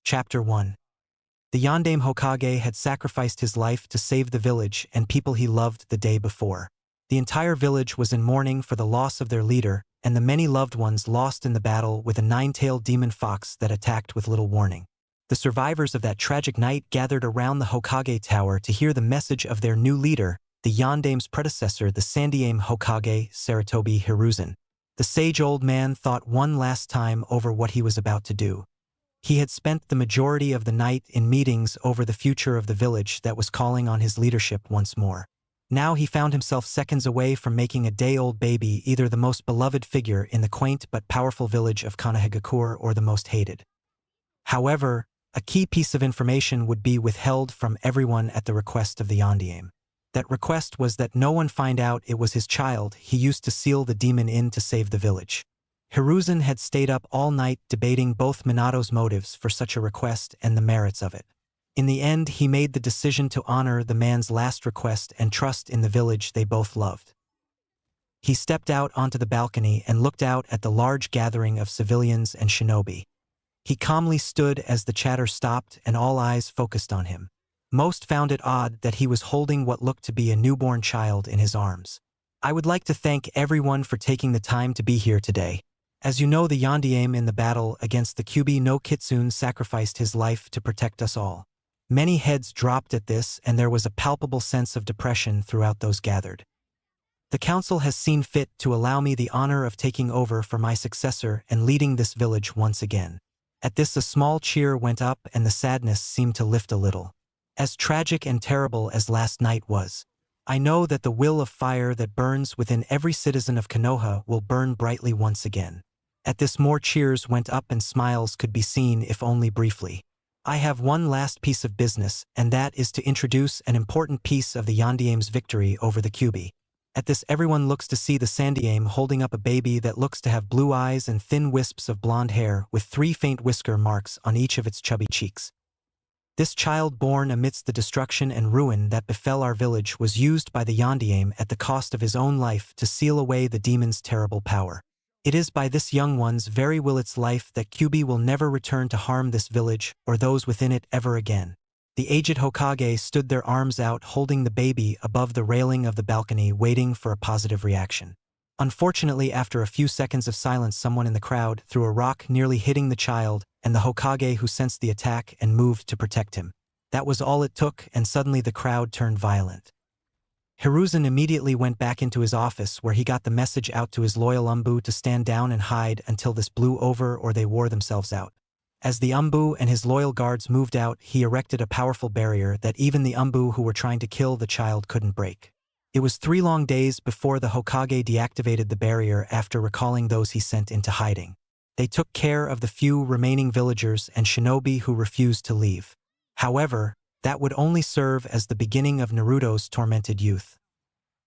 Chapter 1. The Yondaime Hokage had sacrificed his life to save the village and people he loved the day before. The entire village was in mourning for the loss of their leader and the many loved ones lost in the battle with a nine-tailed demon fox that attacked with little warning. The survivors of that tragic night gathered around the Hokage Tower to hear the message of their new leader, the Yondaime's predecessor, the Sandaime Hokage, Sarutobi Hiruzen. The sage old man thought one last time over what he was about to do. He had spent the majority of the night in meetings over the future of the village that was calling on his leadership once more. Now he found himself seconds away from making a day-old baby either the most beloved figure in the quaint but powerful village of Konohagakure or the most hated. However, a key piece of information would be withheld from everyone at the request of the Yondaime. That request was that no one find out it was his child he used to seal the demon in to save the village. Hiruzen had stayed up all night debating both Minato's motives for such a request and the merits of it. In the end, he made the decision to honor the man's last request and trust in the village they both loved. He stepped out onto the balcony and looked out at the large gathering of civilians and shinobi. He calmly stood as the chatter stopped and all eyes focused on him. Most found it odd that he was holding what looked to be a newborn child in his arms. I would like to thank everyone for taking the time to be here today. As you know, the Yondaime in the battle against the Kyuubi no Kitsune sacrificed his life to protect us all. Many heads dropped at this, and there was a palpable sense of depression throughout those gathered. The council has seen fit to allow me the honor of taking over for my successor and leading this village once again. At this, a small cheer went up and the sadness seemed to lift a little. As tragic and terrible as last night was, I know that the will of fire that burns within every citizen of Konoha will burn brightly once again. At this, more cheers went up and smiles could be seen, if only briefly. I have one last piece of business, and that is to introduce an important piece of the Yondaime's victory over the Kyuubi. At this, everyone looks to see the Sandaime holding up a baby that looks to have blue eyes and thin wisps of blonde hair with 3 faint whisker marks on each of its chubby cheeks. This child, born amidst the destruction and ruin that befell our village, was used by the Yondaime at the cost of his own life to seal away the demon's terrible power. It is by this young one's very will its life that Kyuubi will never return to harm this village or those within it ever again. The aged Hokage stood their arms out holding the baby above the railing of the balcony, waiting for a positive reaction. Unfortunately, after a few seconds of silence, someone in the crowd threw a rock, nearly hitting the child and the Hokage, who sensed the attack and moved to protect him. That was all it took, and suddenly the crowd turned violent. Hiruzen immediately went back into his office, where he got the message out to his loyal Umbu to stand down and hide until this blew over or they wore themselves out. As the Umbu and his loyal guards moved out, he erected a powerful barrier that even the Umbu who were trying to kill the child couldn't break. It was 3 long days before the Hokage deactivated the barrier after recalling those he sent into hiding. They took care of the few remaining villagers and shinobi who refused to leave. However, that would only serve as the beginning of Naruto's tormented youth.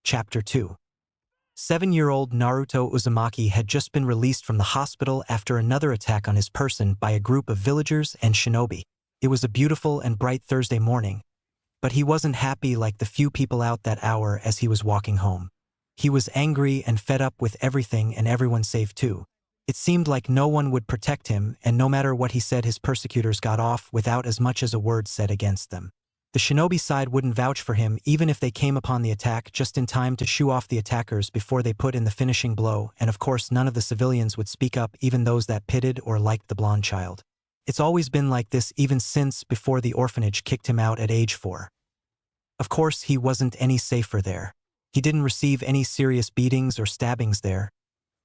Chapter 2. 7-year-old Naruto Uzumaki had just been released from the hospital after another attack on his person by a group of villagers and shinobi. It was a beautiful and bright Thursday morning, but he wasn't happy like the few people out that hour as he was walking home. He was angry and fed up with everything and everyone save two. It seemed like no one would protect him, and no matter what he said, his persecutors got off without as much as a word said against them. The shinobi side wouldn't vouch for him even if they came upon the attack just in time to shoo off the attackers before they put in the finishing blow, and of course none of the civilians would speak up, even those that pitied or liked the blonde child. It's always been like this even since before the orphanage kicked him out at age 4. Of course, he wasn't any safer there. He didn't receive any serious beatings or stabbings there,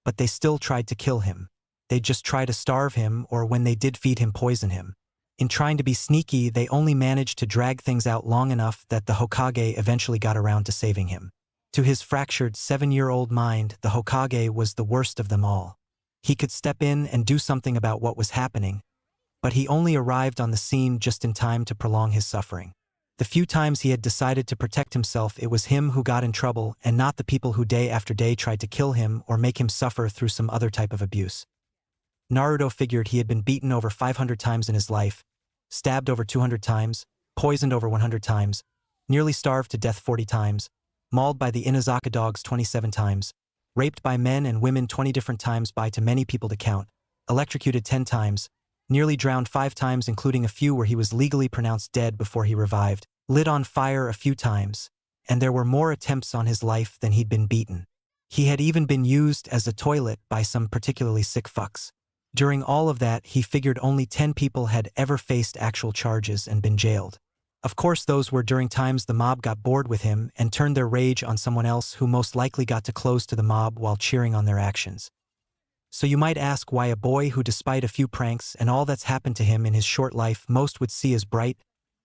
but they still tried to kill him. They'd just try to starve him, or when they did feed him, poison him. In trying to be sneaky, they only managed to drag things out long enough that the Hokage eventually got around to saving him. To his fractured 7-year-old mind, the Hokage was the worst of them all. He could step in and do something about what was happening, but he only arrived on the scene just in time to prolong his suffering. The few times he had decided to protect himself, it was him who got in trouble and not the people who day after day tried to kill him or make him suffer through some other type of abuse. Naruto figured he had been beaten over 500 times in his life, stabbed over 200 times, poisoned over 100 times, nearly starved to death 40 times, mauled by the Inazaka dogs 27 times, raped by men and women 20 different times by too many people to count, electrocuted 10 times, nearly drowned 5 times including a few where he was legally pronounced dead before he revived, lit on fire a few times, and there were more attempts on his life than he'd been beaten. He had even been used as a toilet by some particularly sick fucks. During all of that, he figured only 10 people had ever faced actual charges and been jailed. Of course, those were during times the mob got bored with him and turned their rage on someone else who most likely got too close to the mob while cheering on their actions. So you might ask why a boy who, despite a few pranks and all that's happened to him in his short life, most would see as bright,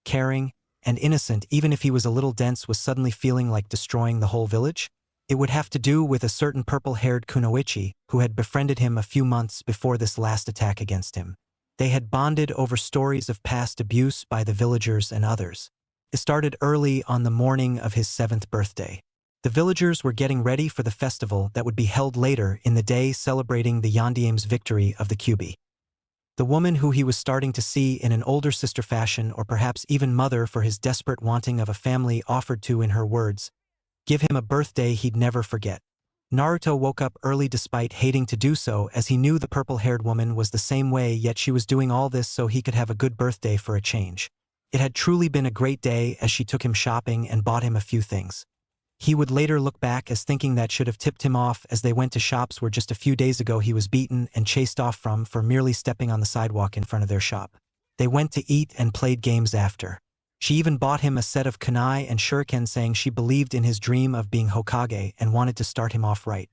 caring, and innocent even if he was a little dense, was suddenly feeling like destroying the whole village? It would have to do with a certain purple-haired kunoichi who had befriended him a few months before this last attack against him. They had bonded over stories of past abuse by the villagers and others. It started early on the morning of his 7th birthday. The villagers were getting ready for the festival that would be held later in the day, celebrating the Yandame's victory of the Kyuubi. The woman who he was starting to see in an older sister fashion, or perhaps even mother for his desperate wanting of a family, offered to, in her words, give him a birthday he'd never forget. Naruto woke up early despite hating to do so, as he knew the purple-haired woman was the same way, yet she was doing all this so he could have a good birthday for a change. It had truly been a great day as she took him shopping and bought him a few things. He would later look back as thinking that should have tipped him off, as they went to shops where just a few days ago he was beaten and chased off from for merely stepping on the sidewalk in front of their shop. They went to eat and played games after. She even bought him a set of kunai and shuriken, saying she believed in his dream of being Hokage and wanted to start him off right.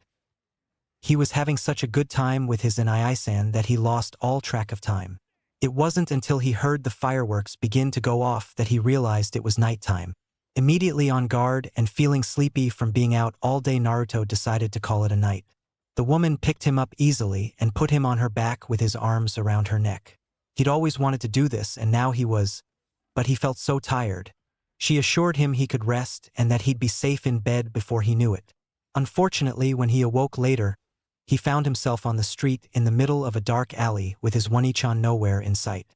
He was having such a good time with his Inai-san that he lost all track of time. It wasn't until he heard the fireworks begin to go off that he realized it was nighttime. Immediately on guard and feeling sleepy from being out all day, Naruto decided to call it a night. The woman picked him up easily and put him on her back with his arms around her neck. He'd always wanted to do this, and now he was, but he felt so tired. She assured him he could rest and that he'd be safe in bed before he knew it. Unfortunately, when he awoke later, he found himself on the street in the middle of a dark alley with his One-chan nowhere in sight.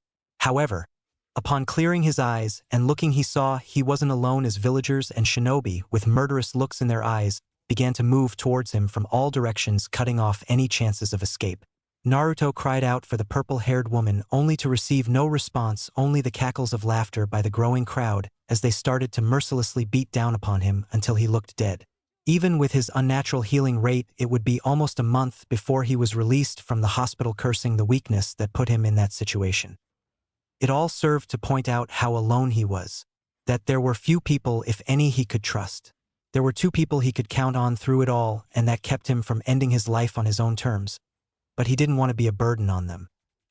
However, upon clearing his eyes and looking, he saw he wasn't alone, as villagers and shinobi with murderous looks in their eyes began to move towards him from all directions, cutting off any chances of escape. Naruto cried out for the purple-haired woman, only to receive no response, only the cackles of laughter by the growing crowd as they started to mercilessly beat down upon him until he looked dead. Even with his unnatural healing rate, it would be almost a month before he was released from the hospital, cursing the weakness that put him in that situation. It all served to point out how alone he was, that there were few people, if any, he could trust. There were 2 people he could count on through it all, and that kept him from ending his life on his own terms. But he didn't want to be a burden on them.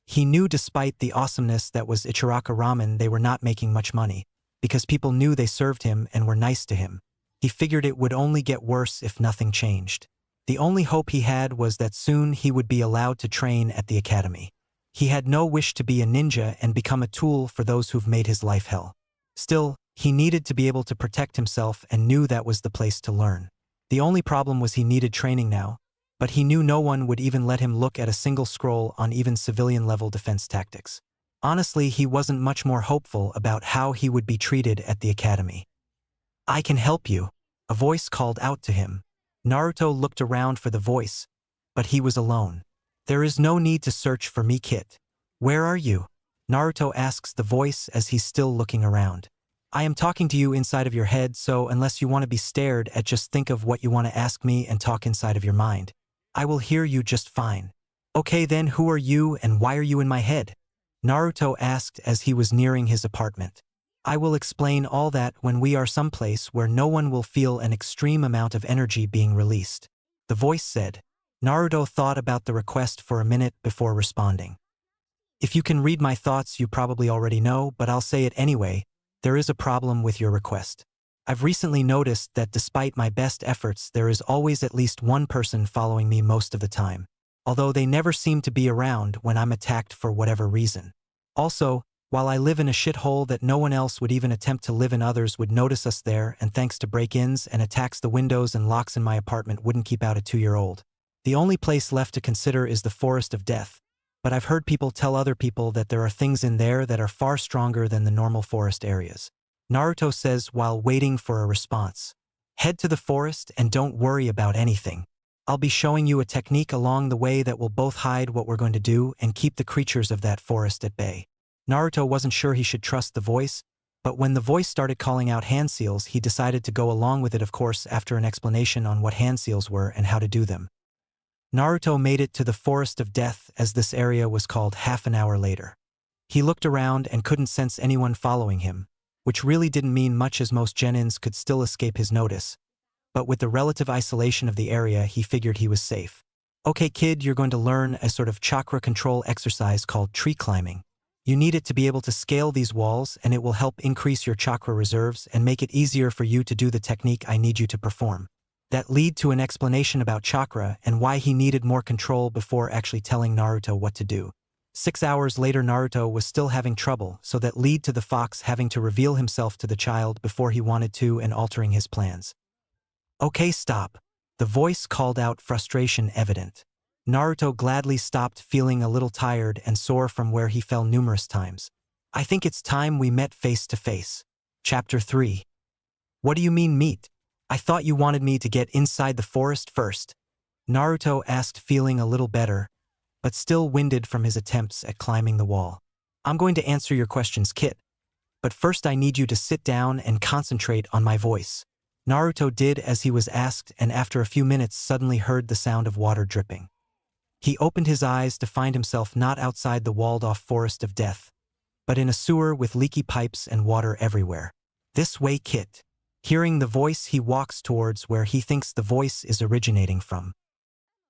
He knew despite the awesomeness that was Ichiraka Ramen, they were not making much money, because people knew they served him and were nice to him. He figured it would only get worse if nothing changed. The only hope he had was that soon he would be allowed to train at the academy. He had no wish to be a ninja and become a tool for those who've made his life hell. Still, he needed to be able to protect himself and knew that was the place to learn. The only problem was he needed training now, but he knew no one would even let him look at a single scroll on even civilian-level defense tactics. Honestly, he wasn't much more hopeful about how he would be treated at the academy. "I can help you," a voice called out to him. Naruto looked around for the voice, but he was alone. "There is no need to search for me, Kit. Where are you?" Naruto asks the voice as he's still looking around. "I am talking to you inside of your head, so unless you want to be stared at, just think of what you want to ask me and talk inside of your mind. I will hear you just fine." "Okay then, who are you and why are you in my head?" Naruto asked as he was nearing his apartment. "I will explain all that when we are someplace where no one will feel an extreme amount of energy being released," the voice said. Naruto thought about the request for a minute before responding. "If you can read my thoughts, you probably already know, but I'll say it anyway. There is a problem with your request. I've recently noticed that despite my best efforts, there is always at least one person following me most of the time, although they never seem to be around when I'm attacked for whatever reason. Also, while I live in a shithole that no one else would even attempt to live in, others would notice us there, and thanks to break-ins and attacks, the windows and locks in my apartment wouldn't keep out a 2-year-old. The only place left to consider is the Forest of Death, but I've heard people tell other people that there are things in there that are far stronger than the normal forest areas." Naruto says while waiting for a response. "Head to the forest and don't worry about anything. I'll be showing you a technique along the way that will both hide what we're going to do and keep the creatures of that forest at bay. Naruto wasn't sure he should trust the voice, but when the voice started calling out hand seals, he decided to go along with it, of course, after an explanation on what hand seals were and how to do them. Naruto made it to the Forest of Death, as this area was called, half an hour later. He looked around and couldn't sense anyone following him, which really didn't mean much as most genins could still escape his notice. But with the relative isolation of the area, he figured he was safe. Okay kid, you're going to learn a sort of chakra control exercise called tree climbing. You need it to be able to scale these walls, and it will help increase your chakra reserves and make it easier for you to do the technique I need you to perform. That led to an explanation about chakra and why he needed more control before actually telling Naruto what to do. 6 hours later, Naruto was still having trouble, so that led to the fox having to reveal himself to the child before he wanted to and altering his plans. Okay, stop. The voice called out, frustration evident. Naruto gladly stopped, feeling a little tired and sore from where he fell numerous times. I think it's time we met face to face. Chapter 3. What do you mean meet? I thought you wanted me to get inside the forest first. Naruto asked, feeling a little better, but still winded from his attempts at climbing the wall. I'm going to answer your questions, Kit. But first I need you to sit down and concentrate on my voice. Naruto did as he was asked, and after a few minutes suddenly heard the sound of water dripping. He opened his eyes to find himself not outside the walled-off Forest of Death, but in a sewer with leaky pipes and water everywhere. This way, Kit. Hearing the voice, he walks towards where he thinks the voice is originating from.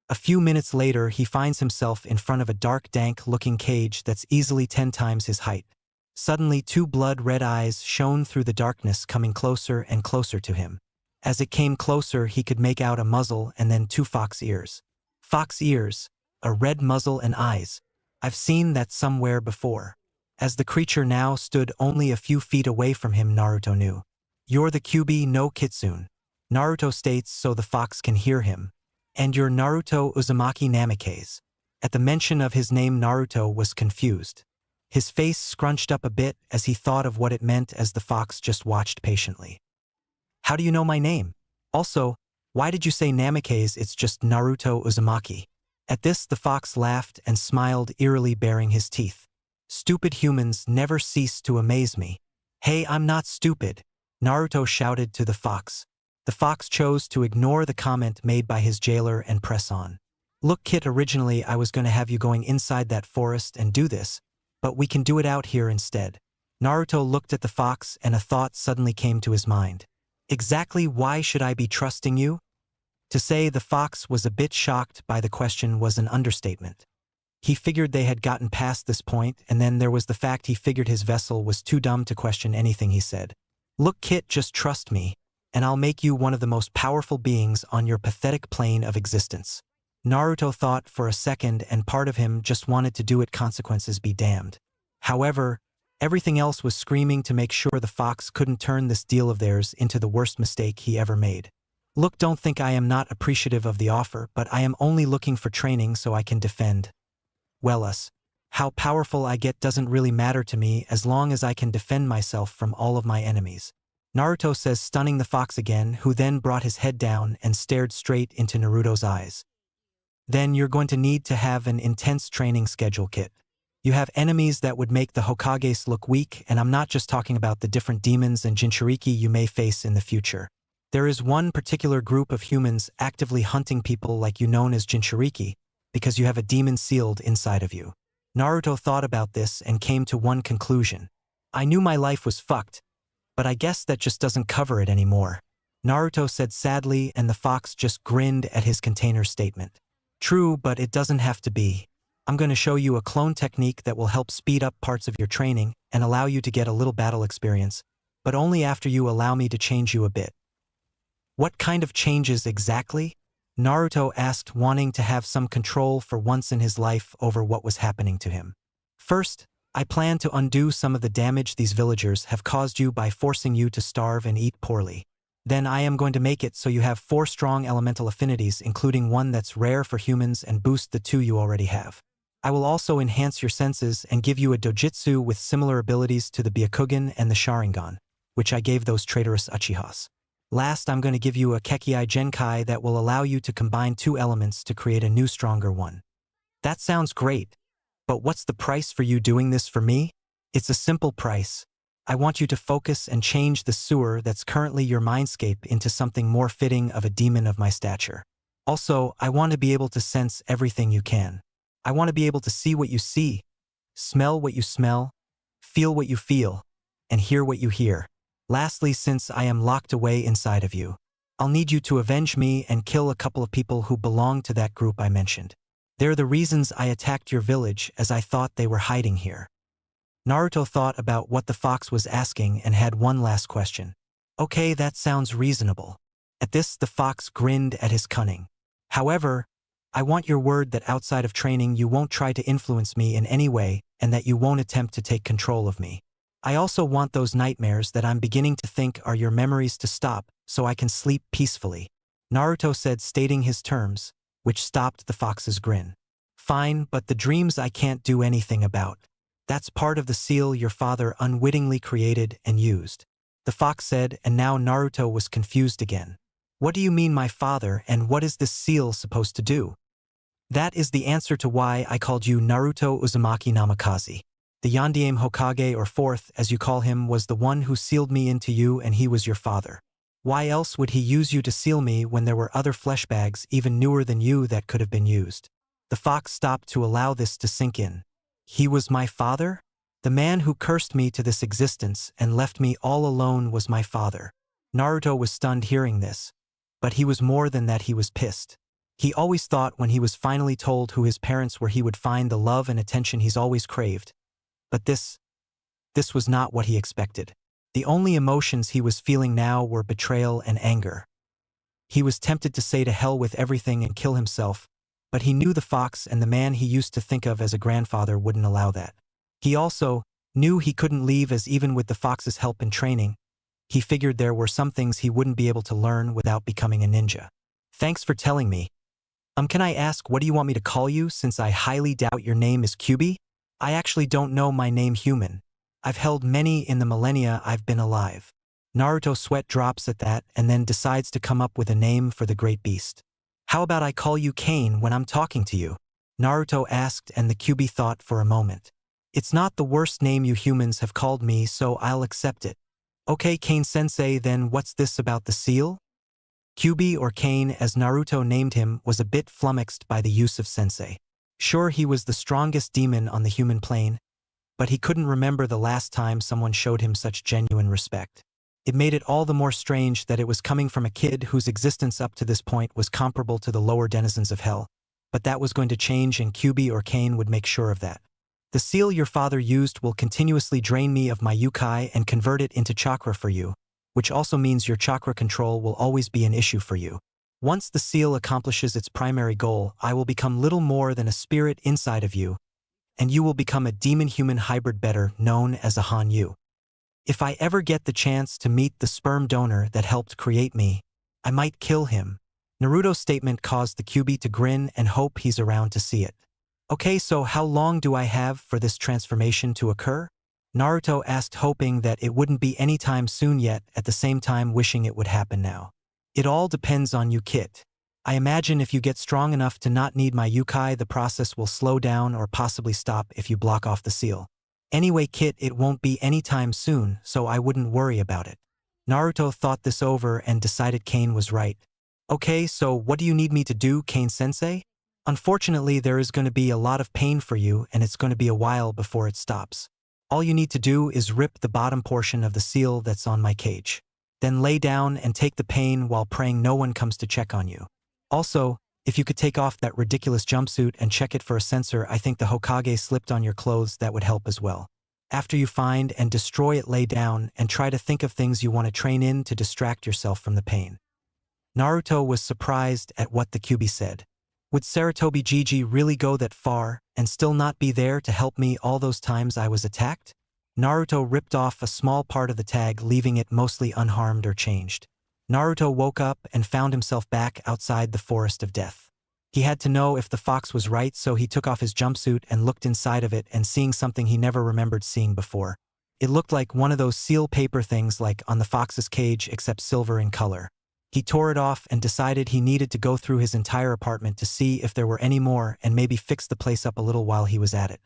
A few minutes later, he finds himself in front of a dark, dank-looking cage that's easily 10 times his height. Suddenly, 2 blood-red eyes shone through the darkness, coming closer and closer to him. As it came closer, he could make out a muzzle and then 2 fox ears. Fox ears, a red muzzle and eyes. I've seen that somewhere before. As the creature now stood only a few feet away from him, Naruto knew. You're the Kyuubi no Kitsune. Naruto states so the fox can hear him. And you're Naruto Uzumaki Namikaze. At the mention of his name, Naruto was confused. His face scrunched up a bit as he thought of what it meant as the fox just watched patiently. How do you know my name? Also, why did you say Namikaze? It's just Naruto Uzumaki. At this, the fox laughed and smiled eerily, baring his teeth. Stupid humans never cease to amaze me. Hey, I'm not stupid, Naruto shouted to the fox. The fox chose to ignore the comment made by his jailer and press on. Look, Kit, originally I was going to have you going inside that forest and do this, but we can do it out here instead. Naruto looked at the fox and a thought suddenly came to his mind. Exactly why should I be trusting you? To say the fox was a bit shocked by the question was an understatement. He figured they had gotten past this point, and then there was the fact he figured his vessel was too dumb to question anything he said. Look, Kit, just trust me, and I'll make you one of the most powerful beings on your pathetic plane of existence. Naruto thought for a second, and part of him just wanted to do it, consequences be damned. However, everything else was screaming to make sure the fox couldn't turn this deal of theirs into the worst mistake he ever made. Look, don't think I am not appreciative of the offer, but I am only looking for training so I can defend. Well, how powerful I get doesn't really matter to me as long as I can defend myself from all of my enemies. Naruto says, stunning the fox again, who then brought his head down and stared straight into Naruto's eyes. Then you're going to need to have an intense training schedule, Kit. You have enemies that would make the Hokages look weak, and I'm not just talking about the different demons and Jinchuriki you may face in the future. There is one particular group of humans actively hunting people like you, known as Jinchuriki, because you have a demon sealed inside of you. Naruto thought about this and came to one conclusion. I knew my life was fucked, but I guess that just doesn't cover it anymore. Naruto said sadly, and the fox just grinned at his container statement. True, but it doesn't have to be. I'm going to show you a clone technique that will help speed up parts of your training and allow you to get a little battle experience, but only after you allow me to change you a bit. What kind of changes exactly? Naruto asked, wanting to have some control for once in his life over what was happening to him. First, I plan to undo some of the damage these villagers have caused you by forcing you to starve and eat poorly. Then I am going to make it so you have 4 strong elemental affinities, including one that's rare for humans, and boost the 2 you already have. I will also enhance your senses and give you a dojutsu with similar abilities to the Byakugan and the Sharingan, which I gave those traitorous Uchihas. Last, I'm going to give you a Kekei Genkai that will allow you to combine two elements to create a new stronger one. That sounds great. But what's the price for you doing this for me? It's a simple price. I want you to focus and change the sewer that's currently your mindscape into something more fitting of a demon of my stature. Also, I want to be able to sense everything you can. I want to be able to see what you see, smell what you smell, feel what you feel, and hear what you hear. Lastly, since I am locked away inside of you, I'll need you to avenge me and kill a couple of people who belong to that group I mentioned. They're the reasons I attacked your village, as I thought they were hiding here. Naruto thought about what the fox was asking and had one last question. Okay, that sounds reasonable. At this, the fox grinned at his cunning. However, I want your word that outside of training you won't try to influence me in any way and that you won't attempt to take control of me. I also want those nightmares that I'm beginning to think are your memories to stop so I can sleep peacefully. Naruto said, stating his terms, which stopped the fox's grin. Fine, but the dreams I can't do anything about. That's part of the seal your father unwittingly created and used. The fox said, and now Naruto was confused again. What do you mean my father, and what is this seal supposed to do? That is the answer to why I called you Naruto Uzumaki Namikaze. The Yondaime Hokage, or fourth as you call him, was the one who sealed me into you, and he was your father. Why else would he use you to seal me when there were other flesh bags even newer than you that could have been used? The fox stopped to allow this to sink in. He was my father? The man who cursed me to this existence and left me all alone was my father. Naruto was stunned hearing this. But he was more than that, he was pissed. He always thought when he was finally told who his parents were he would find the love and attention he's always craved. But this was not what he expected. The only emotions he was feeling now were betrayal and anger. He was tempted to say to hell with everything and kill himself, but he knew the fox and the man he used to think of as a grandfather wouldn't allow that. He also knew he couldn't leave, as even with the fox's help in training, he figured there were some things he wouldn't be able to learn without becoming a ninja. Thanks for telling me. Can I ask, what do you want me to call you, since I highly doubt your name is Kyubi? I actually don't know my name, human. I've held many in the millennia I've been alive. Naruto sweat drops at that and then decides to come up with a name for the great beast. How about I call you Kane when I'm talking to you? Naruto asked, and the Kyubi thought for a moment. It's not the worst name you humans have called me, so I'll accept it. Okay, Kane-sensei, then what's this about the seal? Kyubi, or Kane as Naruto named him, was a bit flummoxed by the use of sensei. Sure, he was the strongest demon on the human plane, but he couldn't remember the last time someone showed him such genuine respect. It made it all the more strange that it was coming from a kid whose existence up to this point was comparable to the lower denizens of hell, but that was going to change, and Kyubi, or Kane, would make sure of that. The seal your father used will continuously drain me of my yukai and convert it into chakra for you, which also means your chakra control will always be an issue for you. Once the seal accomplishes its primary goal, I will become little more than a spirit inside of you, and you will become a demon-human hybrid, better known as a Han-Yu. If I ever get the chance to meet the sperm donor that helped create me, I might kill him. Naruto's statement caused the Kyubi to grin and hope he's around to see it. Okay, so how long do I have for this transformation to occur? Naruto asked, hoping that it wouldn't be anytime soon, yet at the same time wishing it would happen now. It all depends on you, Kit. I imagine if you get strong enough to not need my yukai, the process will slow down or possibly stop if you block off the seal. Anyway, Kit, it won't be anytime soon, so I wouldn't worry about it. Naruto thought this over and decided Kane was right. Okay, so what do you need me to do, Kane-sensei? Unfortunately, there is going to be a lot of pain for you, and it's going to be a while before it stops. All you need to do is rip the bottom portion of the seal that's on my cage. Then lay down and take the pain while praying no one comes to check on you. Also, if you could take off that ridiculous jumpsuit and check it for a sensor I think the Hokage slipped on your clothes, that would help as well. After you find and destroy it, lay down and try to think of things you want to train in to distract yourself from the pain. Naruto was surprised at what the Kyubi said. Would Sarutobi Gigi really go that far and still not be there to help me all those times I was attacked? Naruto ripped off a small part of the tag, leaving it mostly unharmed or changed. Naruto woke up and found himself back outside the forest of death. He had to know if the fox was right, so he took off his jumpsuit and looked inside of it, and seeing something he never remembered seeing before. It looked like one of those seal paper things like on the fox's cage except silver in color. He tore it off and decided he needed to go through his entire apartment to see if there were any more and maybe fix the place up a little while he was at it.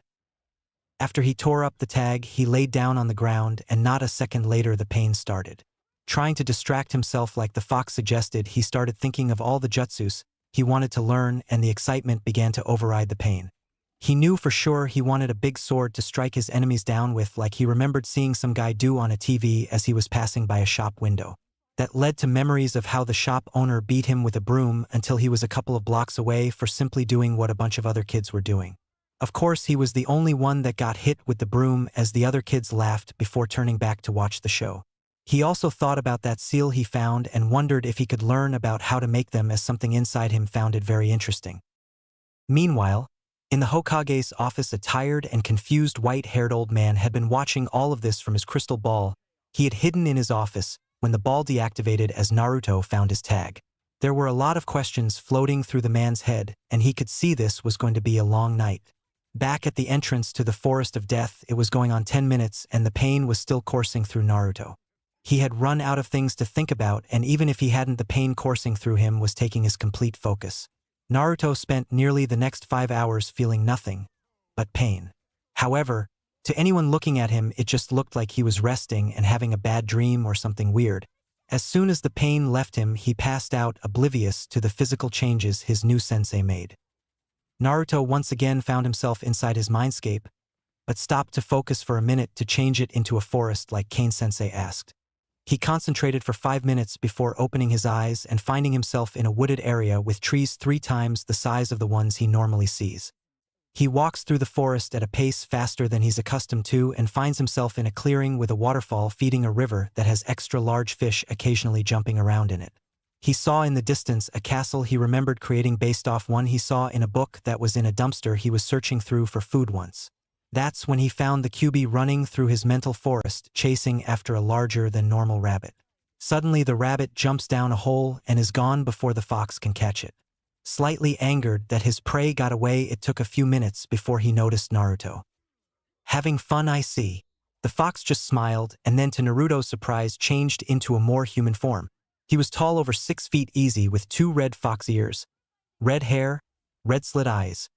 After he tore up the tag, he laid down on the ground and not a second later the pain started. Trying to distract himself like the fox suggested, he started thinking of all the jutsus he wanted to learn and the excitement began to override the pain. He knew for sure he wanted a big sword to strike his enemies down with like he remembered seeing some guy do on a TV as he was passing by a shop window. That led to memories of how the shop owner beat him with a broom until he was a couple of blocks away for simply doing what a bunch of other kids were doing. Of course, he was the only one that got hit with the broom as the other kids laughed before turning back to watch the show. He also thought about that seal he found and wondered if he could learn about how to make them as something inside him found it very interesting. Meanwhile, in the Hokage's office, a tired and confused white-haired old man had been watching all of this from his crystal ball he had hidden in his office when the ball deactivated as Naruto found his tag. There were a lot of questions floating through the man's head, and he could see this was going to be a long night. Back at the entrance to the Forest of Death, it was going on 10 minutes and the pain was still coursing through Naruto. He had run out of things to think about, and even if he hadn't, the pain coursing through him was taking his complete focus. Naruto spent nearly the next 5 hours feeling nothing but pain. However, to anyone looking at him, it just looked like he was resting and having a bad dream or something weird. As soon as the pain left him, he passed out, oblivious to the physical changes his new sensei made. Naruto once again found himself inside his mindscape, but stopped to focus for a minute to change it into a forest like Kane-sensei asked. He concentrated for 5 minutes before opening his eyes and finding himself in a wooded area with trees 3 times the size of the ones he normally sees. He walks through the forest at a pace faster than he's accustomed to and finds himself in a clearing with a waterfall feeding a river that has extra large fish occasionally jumping around in it. He saw in the distance a castle he remembered creating based off one he saw in a book that was in a dumpster he was searching through for food once. That's when he found the Kyuubi running through his mental forest, chasing after a larger than normal rabbit. Suddenly the rabbit jumps down a hole and is gone before the fox can catch it. Slightly angered that his prey got away, it took a few minutes before he noticed Naruto. "Having fun, I see." The fox just smiled and then to Naruto's surprise changed into a more human form. He was tall, over 6 feet easy, with 2 red fox ears, red hair, red slit eyes,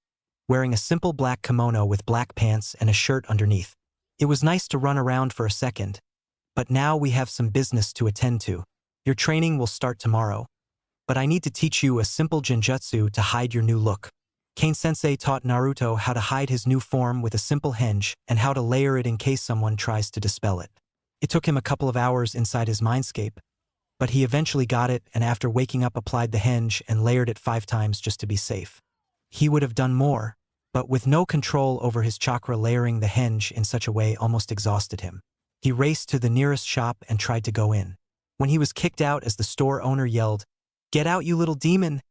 wearing a simple black kimono with black pants and a shirt underneath. It was nice to run around for a second, but now we have some business to attend to. Your training will start tomorrow, but I need to teach you a simple genjutsu to hide your new look. Kane-sensei taught Naruto how to hide his new form with a simple henge and how to layer it in case someone tries to dispel it. It took him a couple of hours inside his mindscape, but he eventually got it and after waking up applied the henge and layered it 5 times just to be safe. He would have done more, but with no control over his chakra, layering the henge in such a way almost exhausted him. He raced to the nearest shop and tried to go in. When he was kicked out as the store owner yelled, "Get out, you little demon!"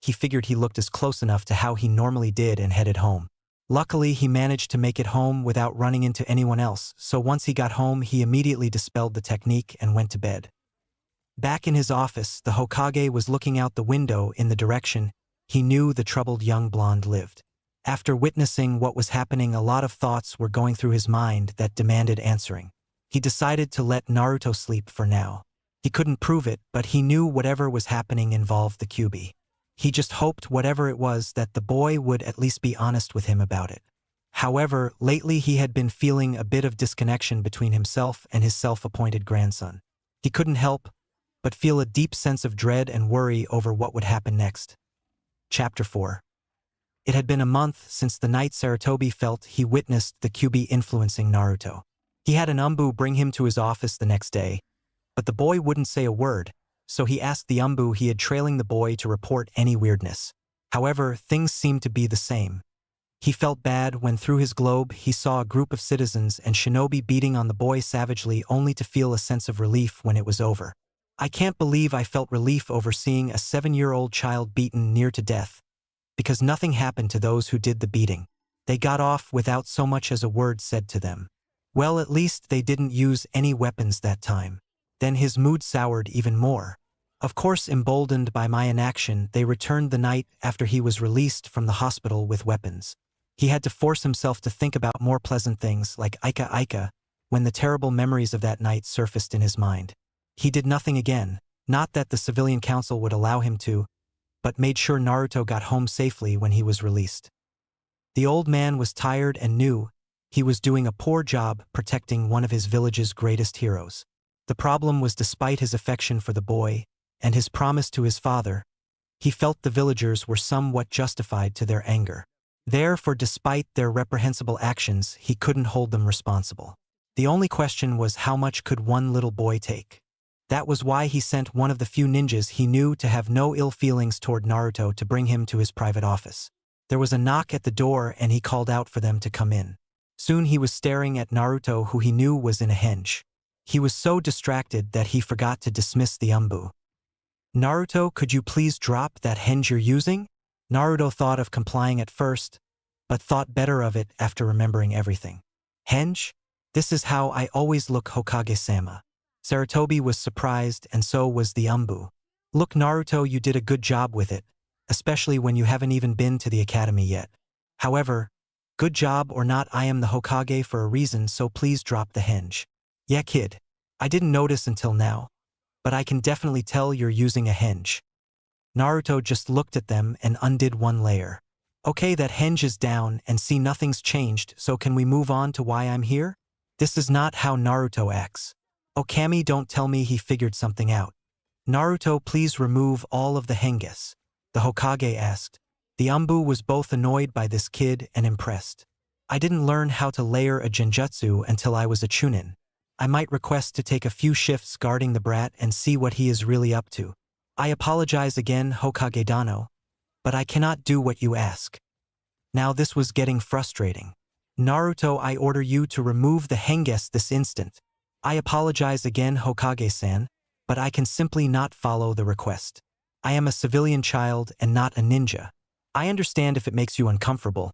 he figured he looked as close enough to how he normally did and headed home. Luckily, he managed to make it home without running into anyone else, so once he got home he immediately dispelled the technique and went to bed. Back in his office, the Hokage was looking out the window in the direction he knew the troubled young blonde lived. After witnessing what was happening, a lot of thoughts were going through his mind that demanded answering. He decided to let Naruto sleep for now. He couldn't prove it, but he knew whatever was happening involved the Kyuubi. He just hoped whatever it was that the boy would at least be honest with him about it. However, lately he had been feeling a bit of disconnection between himself and his self-appointed grandson. He couldn't help but feel a deep sense of dread and worry over what would happen next. Chapter 4. It had been a month since the night Sarutobi felt he witnessed the Kyuubi influencing Naruto. He had an umbu bring him to his office the next day, but the boy wouldn't say a word, so he asked the umbu he had trailing the boy to report any weirdness. However, things seemed to be the same. He felt bad when through his globe he saw a group of citizens and shinobi beating on the boy savagely, only to feel a sense of relief when it was over. "I can't believe I felt relief over seeing a 7-year-old child beaten near to death, because nothing happened to those who did the beating. They got off without so much as a word said to them. Well, at least they didn't use any weapons that time." Then his mood soured even more. Of course, emboldened by my inaction, they returned the night after he was released from the hospital with weapons. He had to force himself to think about more pleasant things like Ika Ika, when the terrible memories of that night surfaced in his mind. He did nothing again, not that the civilian council would allow him to, but made sure Naruto got home safely when he was released. The old man was tired and knew he was doing a poor job protecting one of his village's greatest heroes. The problem was, despite his affection for the boy and his promise to his father, he felt the villagers were somewhat justified to their anger. Therefore, despite their reprehensible actions, he couldn't hold them responsible. The only question was, how much could one little boy take? That was why he sent one of the few ninjas he knew to have no ill feelings toward Naruto to bring him to his private office. There was a knock at the door and he called out for them to come in. Soon he was staring at Naruto, who he knew was in a henge. He was so distracted that he forgot to dismiss the umbu. "Naruto, could you please drop that henge you're using?" Naruto thought of complying at first, but thought better of it after remembering everything. "Henge? This is how I always look, Hokage-sama." Sarutobi was surprised, and so was the umbu. "Look, Naruto, you did a good job with it, especially when you haven't even been to the academy yet. However, good job or not, I am the Hokage for a reason, so please drop the henge." "Yeah, kid. I didn't notice until now, but I can definitely tell you're using a henge." Naruto just looked at them and undid one layer. "Okay, that henge is down and see nothing's changed, so can we move on to why I'm here?" This is not how Naruto acts. "Okami, don't tell me he figured something out." "Naruto, please remove all of the henges," the Hokage asked. The umbu was both annoyed by this kid and impressed. "I didn't learn how to layer a genjutsu until I was a chunin. I might request to take a few shifts guarding the brat and see what he is really up to." "I apologize again, Hokage Dano, but I cannot do what you ask." Now this was getting frustrating. "Naruto, I order you to remove the henges this instant." "I apologize again, Hokage-san, but I can simply not follow the request. I am a civilian child and not a ninja. I understand if it makes you uncomfortable,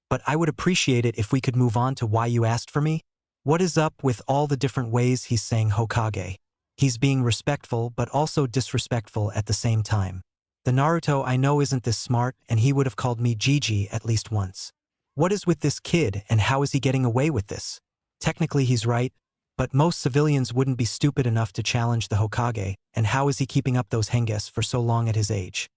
but I would appreciate it if we could move on to why you asked for me." What is up with all the different ways he's saying Hokage? He's being respectful but also disrespectful at the same time. The Naruto I know isn't this smart, and he would have called me Gigi at least once. What is with this kid, and how is he getting away with this? Technically he's right, but most civilians wouldn't be stupid enough to challenge the Hokage, and how is he keeping up those henges for so long at his age?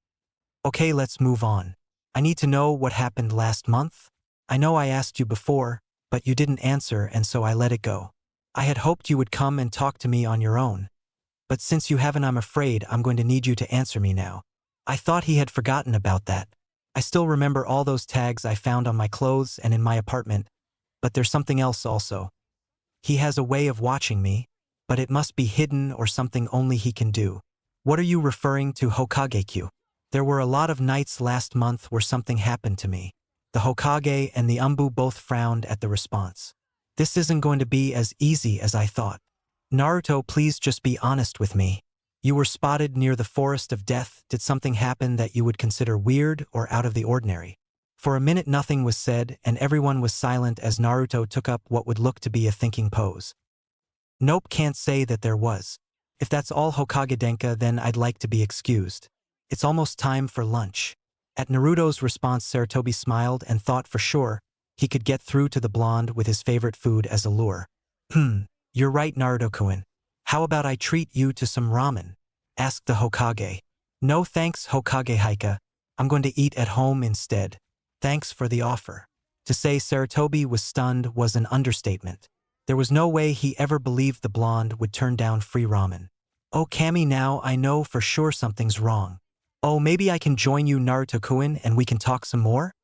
Okay, let's move on. I need to know what happened last month. I know I asked you before, but you didn't answer, and so I let it go. I had hoped you would come and talk to me on your own. But since you haven't, I'm afraid I'm going to need you to answer me now. I thought he had forgotten about that. I still remember all those tags I found on my clothes and in my apartment, but there's something else also. He has a way of watching me, but it must be hidden or something only he can do." "What are you referring to, Hokage-Q?" "There were a lot of nights last month where something happened to me." The Hokage and the umbu both frowned at the response. "This isn't going to be as easy as I thought. Naruto, please just be honest with me. You were spotted near the Forest of Death. Did something happen that you would consider weird or out of the ordinary?" For a minute nothing was said, and everyone was silent as Naruto took up what would look to be a thinking pose. "Nope, can't say that there was. If that's all, Hokage Denka, then I'd like to be excused. It's almost time for lunch." At Naruto's response, Sarutobi smiled and thought for sure he could get through to the blonde with his favorite food as a lure. You're right, Naruto-kun. How about I treat you to some ramen?" asked the Hokage. "No thanks, Hokage Hika. I'm going to eat at home instead. Thanks for the offer." To say Sarutobi was stunned was an understatement. There was no way he ever believed the blonde would turn down free ramen. "Oh, Kami, now I know for sure something's wrong. Oh, maybe I can join you, Naruto-kun, and we can talk some more?"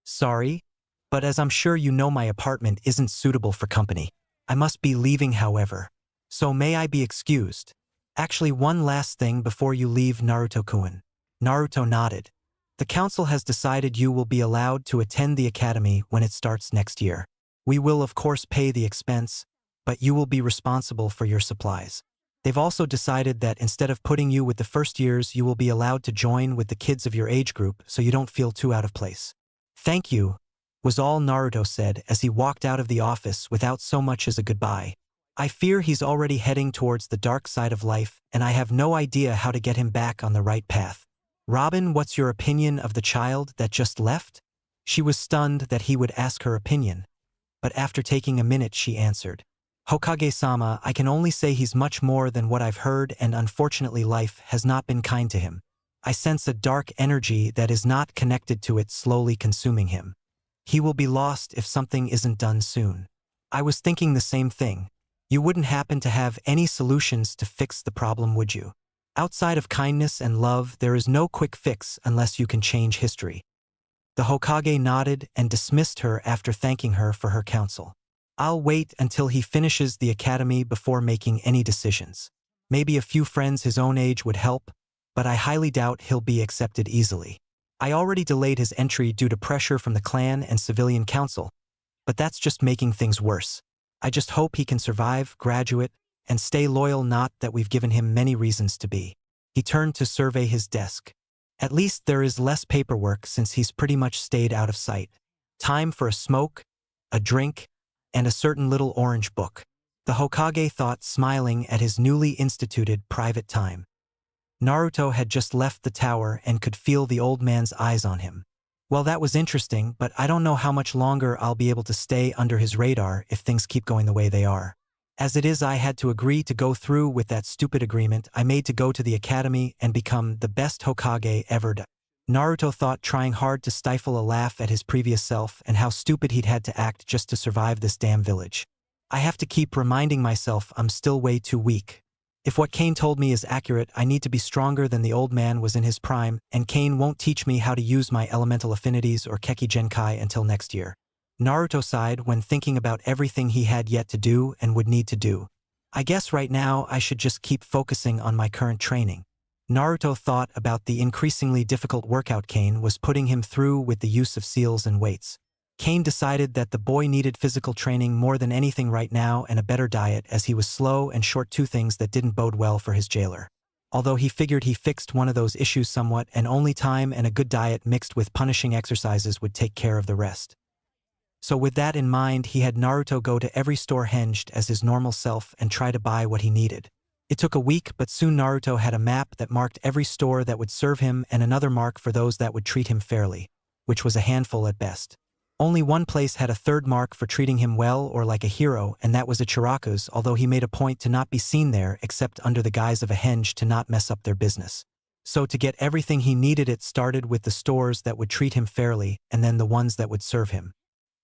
"Sorry, but as I'm sure you know, my apartment isn't suitable for company. I must be leaving, however. So may I be excused?" "Actually, one last thing before you leave, Naruto-kun." Naruto nodded. "The council has decided you will be allowed to attend the academy when it starts next year. We will of course pay the expense, but you will be responsible for your supplies. They've also decided that instead of putting you with the first years, you will be allowed to join with the kids of your age group so you don't feel too out of place." "Thank you," was all Naruto said as he walked out of the office without so much as a goodbye. I fear he's already heading towards the dark side of life, and I have no idea how to get him back on the right path. "Robin, what's your opinion of the child that just left?" She was stunned that he would ask her opinion, but after taking a minute she answered, Hokage-sama, I can only say he's much more than what I've heard, and unfortunately life has not been kind to him. I sense a dark energy that is not connected to it slowly consuming him. He will be lost if something isn't done soon. I was thinking the same thing. You wouldn't happen to have any solutions to fix the problem, would you? Outside of kindness and love, there is no quick fix unless you can change history. The Hokage nodded and dismissed her after thanking her for her counsel. I'll wait until he finishes the academy before making any decisions. Maybe a few friends his own age would help, but I highly doubt he'll be accepted easily. I already delayed his entry due to pressure from the clan and civilian council, but that's just making things worse. I just hope he can survive, graduate, and stay loyal, not that we've given him many reasons to be. He turned to survey his desk. At least there is less paperwork since he's pretty much stayed out of sight. Time for a smoke, a drink, and a certain little orange book. The Hokage thought, smiling at his newly instituted private time. Naruto had just left the tower and could feel the old man's eyes on him. Well, that was interesting, but I don't know how much longer I'll be able to stay under his radar if things keep going the way they are. As it is, I had to agree to go through with that stupid agreement I made to go to the academy and become the best Hokage ever. Naruto thought, trying hard to stifle a laugh at his previous self and how stupid he'd had to act just to survive this damn village. I have to keep reminding myself I'm still way too weak. If what Kane told me is accurate, I need to be stronger than the old man was in his prime, and Kane won't teach me how to use my elemental affinities or Keki Genkai until next year. Naruto sighed when thinking about everything he had yet to do and would need to do. I guess right now I should just keep focusing on my current training. Naruto thought about the increasingly difficult workout Kane was putting him through with the use of seals and weights. Kane decided that the boy needed physical training more than anything right now and a better diet, as he was slow and short, two things that didn't bode well for his jailer. Although he figured he fixed one of those issues somewhat, and only time and a good diet mixed with punishing exercises would take care of the rest. So with that in mind, he had Naruto go to every store hinged as his normal self and try to buy what he needed. It took a week, but soon Naruto had a map that marked every store that would serve him and another mark for those that would treat him fairly, which was a handful at best. Only one place had a third mark for treating him well or like a hero, and that was Ichiraku's, although he made a point to not be seen there except under the guise of a henge to not mess up their business. So to get everything he needed, it started with the stores that would treat him fairly and then the ones that would serve him.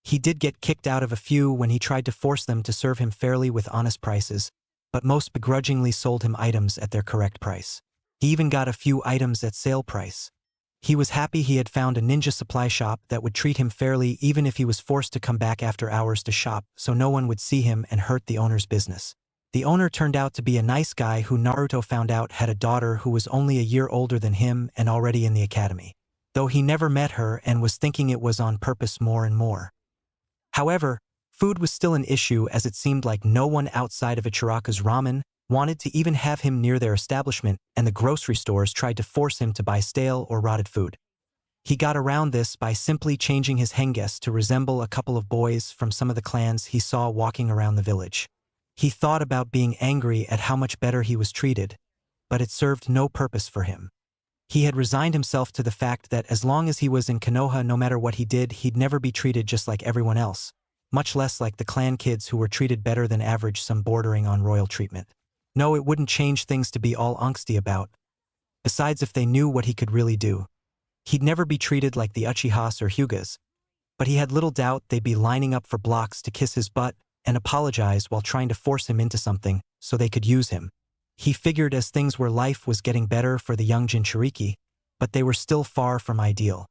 He did get kicked out of a few when he tried to force them to serve him fairly with honest prices, but most begrudgingly sold him items at their correct price. He even got a few items at sale price. He was happy he had found a ninja supply shop that would treat him fairly even if he was forced to come back after hours to shop, so no one would see him and hurt the owner's business. The owner turned out to be a nice guy who Naruto found out had a daughter who was only a year older than him and already in the academy, though he never met her and was thinking it was on purpose more and more. However, food was still an issue, as it seemed like no one outside of Ichiraku's ramen wanted to even have him near their establishment, and the grocery stores tried to force him to buy stale or rotted food. He got around this by simply changing his henges to resemble a couple of boys from some of the clans he saw walking around the village. He thought about being angry at how much better he was treated, but it served no purpose for him. He had resigned himself to the fact that as long as he was in Konoha, no matter what he did, he'd never be treated just like everyone else, much less like the clan kids who were treated better than average, some bordering on royal treatment. No, it wouldn't change things to be all angsty about. Besides, if they knew what he could really do, he'd never be treated like the Uchihas or Hyugas. But he had little doubt they'd be lining up for blocks to kiss his butt and apologize while trying to force him into something so they could use him. He figured as things were, life was getting better for the young Jinchuriki, but they were still far from ideal.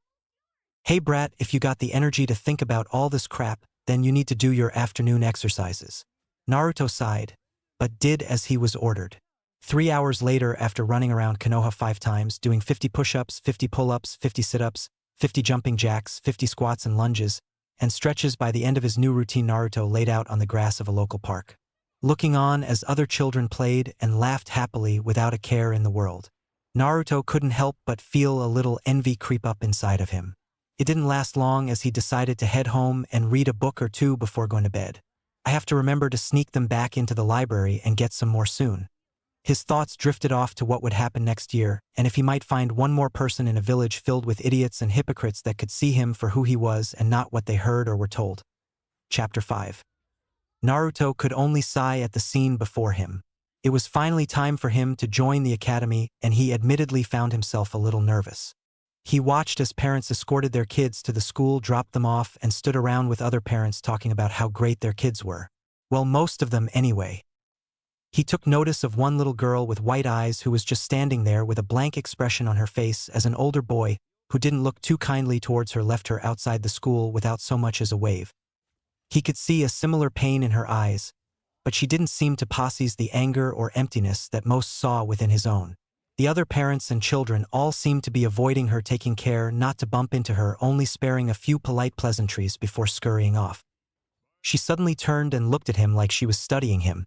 Hey brat, if you got the energy to think about all this crap, then you need to do your afternoon exercises. Naruto sighed, but did as he was ordered. 3 hours later, after running around Konoha 5 times, doing 50 push-ups, 50 pull-ups, 50 sit-ups, 50 jumping jacks, 50 squats and lunges, and stretches, by the end of his new routine, Naruto laid out on the grass of a local park, looking on as other children played and laughed happily without a care in the world. Naruto couldn't help but feel a little envy creep up inside of him. It didn't last long, as he decided to head home and read a book or two before going to bed. I have to remember to sneak them back into the library and get some more soon. His thoughts drifted off to what would happen next year, and if he might find one more person in a village filled with idiots and hypocrites that could see him for who he was and not what they heard or were told. Chapter 5. Naruto could only sigh at the scene before him. It was finally time for him to join the academy, and he admittedly found himself a little nervous. He watched as parents escorted their kids to the school, dropped them off, and stood around with other parents talking about how great their kids were. Well, most of them anyway. He took notice of one little girl with white eyes who was just standing there with a blank expression on her face as an older boy, who didn't look too kindly towards her, left her outside the school without so much as a wave. He could see a similar pain in her eyes, but she didn't seem to possess the anger or emptiness that most saw within his own. The other parents and children all seemed to be avoiding her, taking care not to bump into her, only sparing a few polite pleasantries before scurrying off. She suddenly turned and looked at him like she was studying him,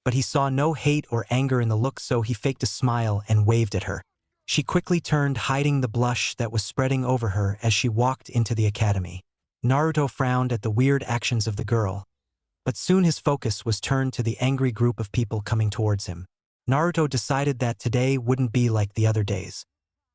but he saw no hate or anger in the look, so he faked a smile and waved at her. She quickly turned, hiding the blush that was spreading over her as she walked into the academy. Naruto frowned at the weird actions of the girl, but soon his focus was turned to the angry group of people coming towards him. Naruto decided that today wouldn't be like the other days.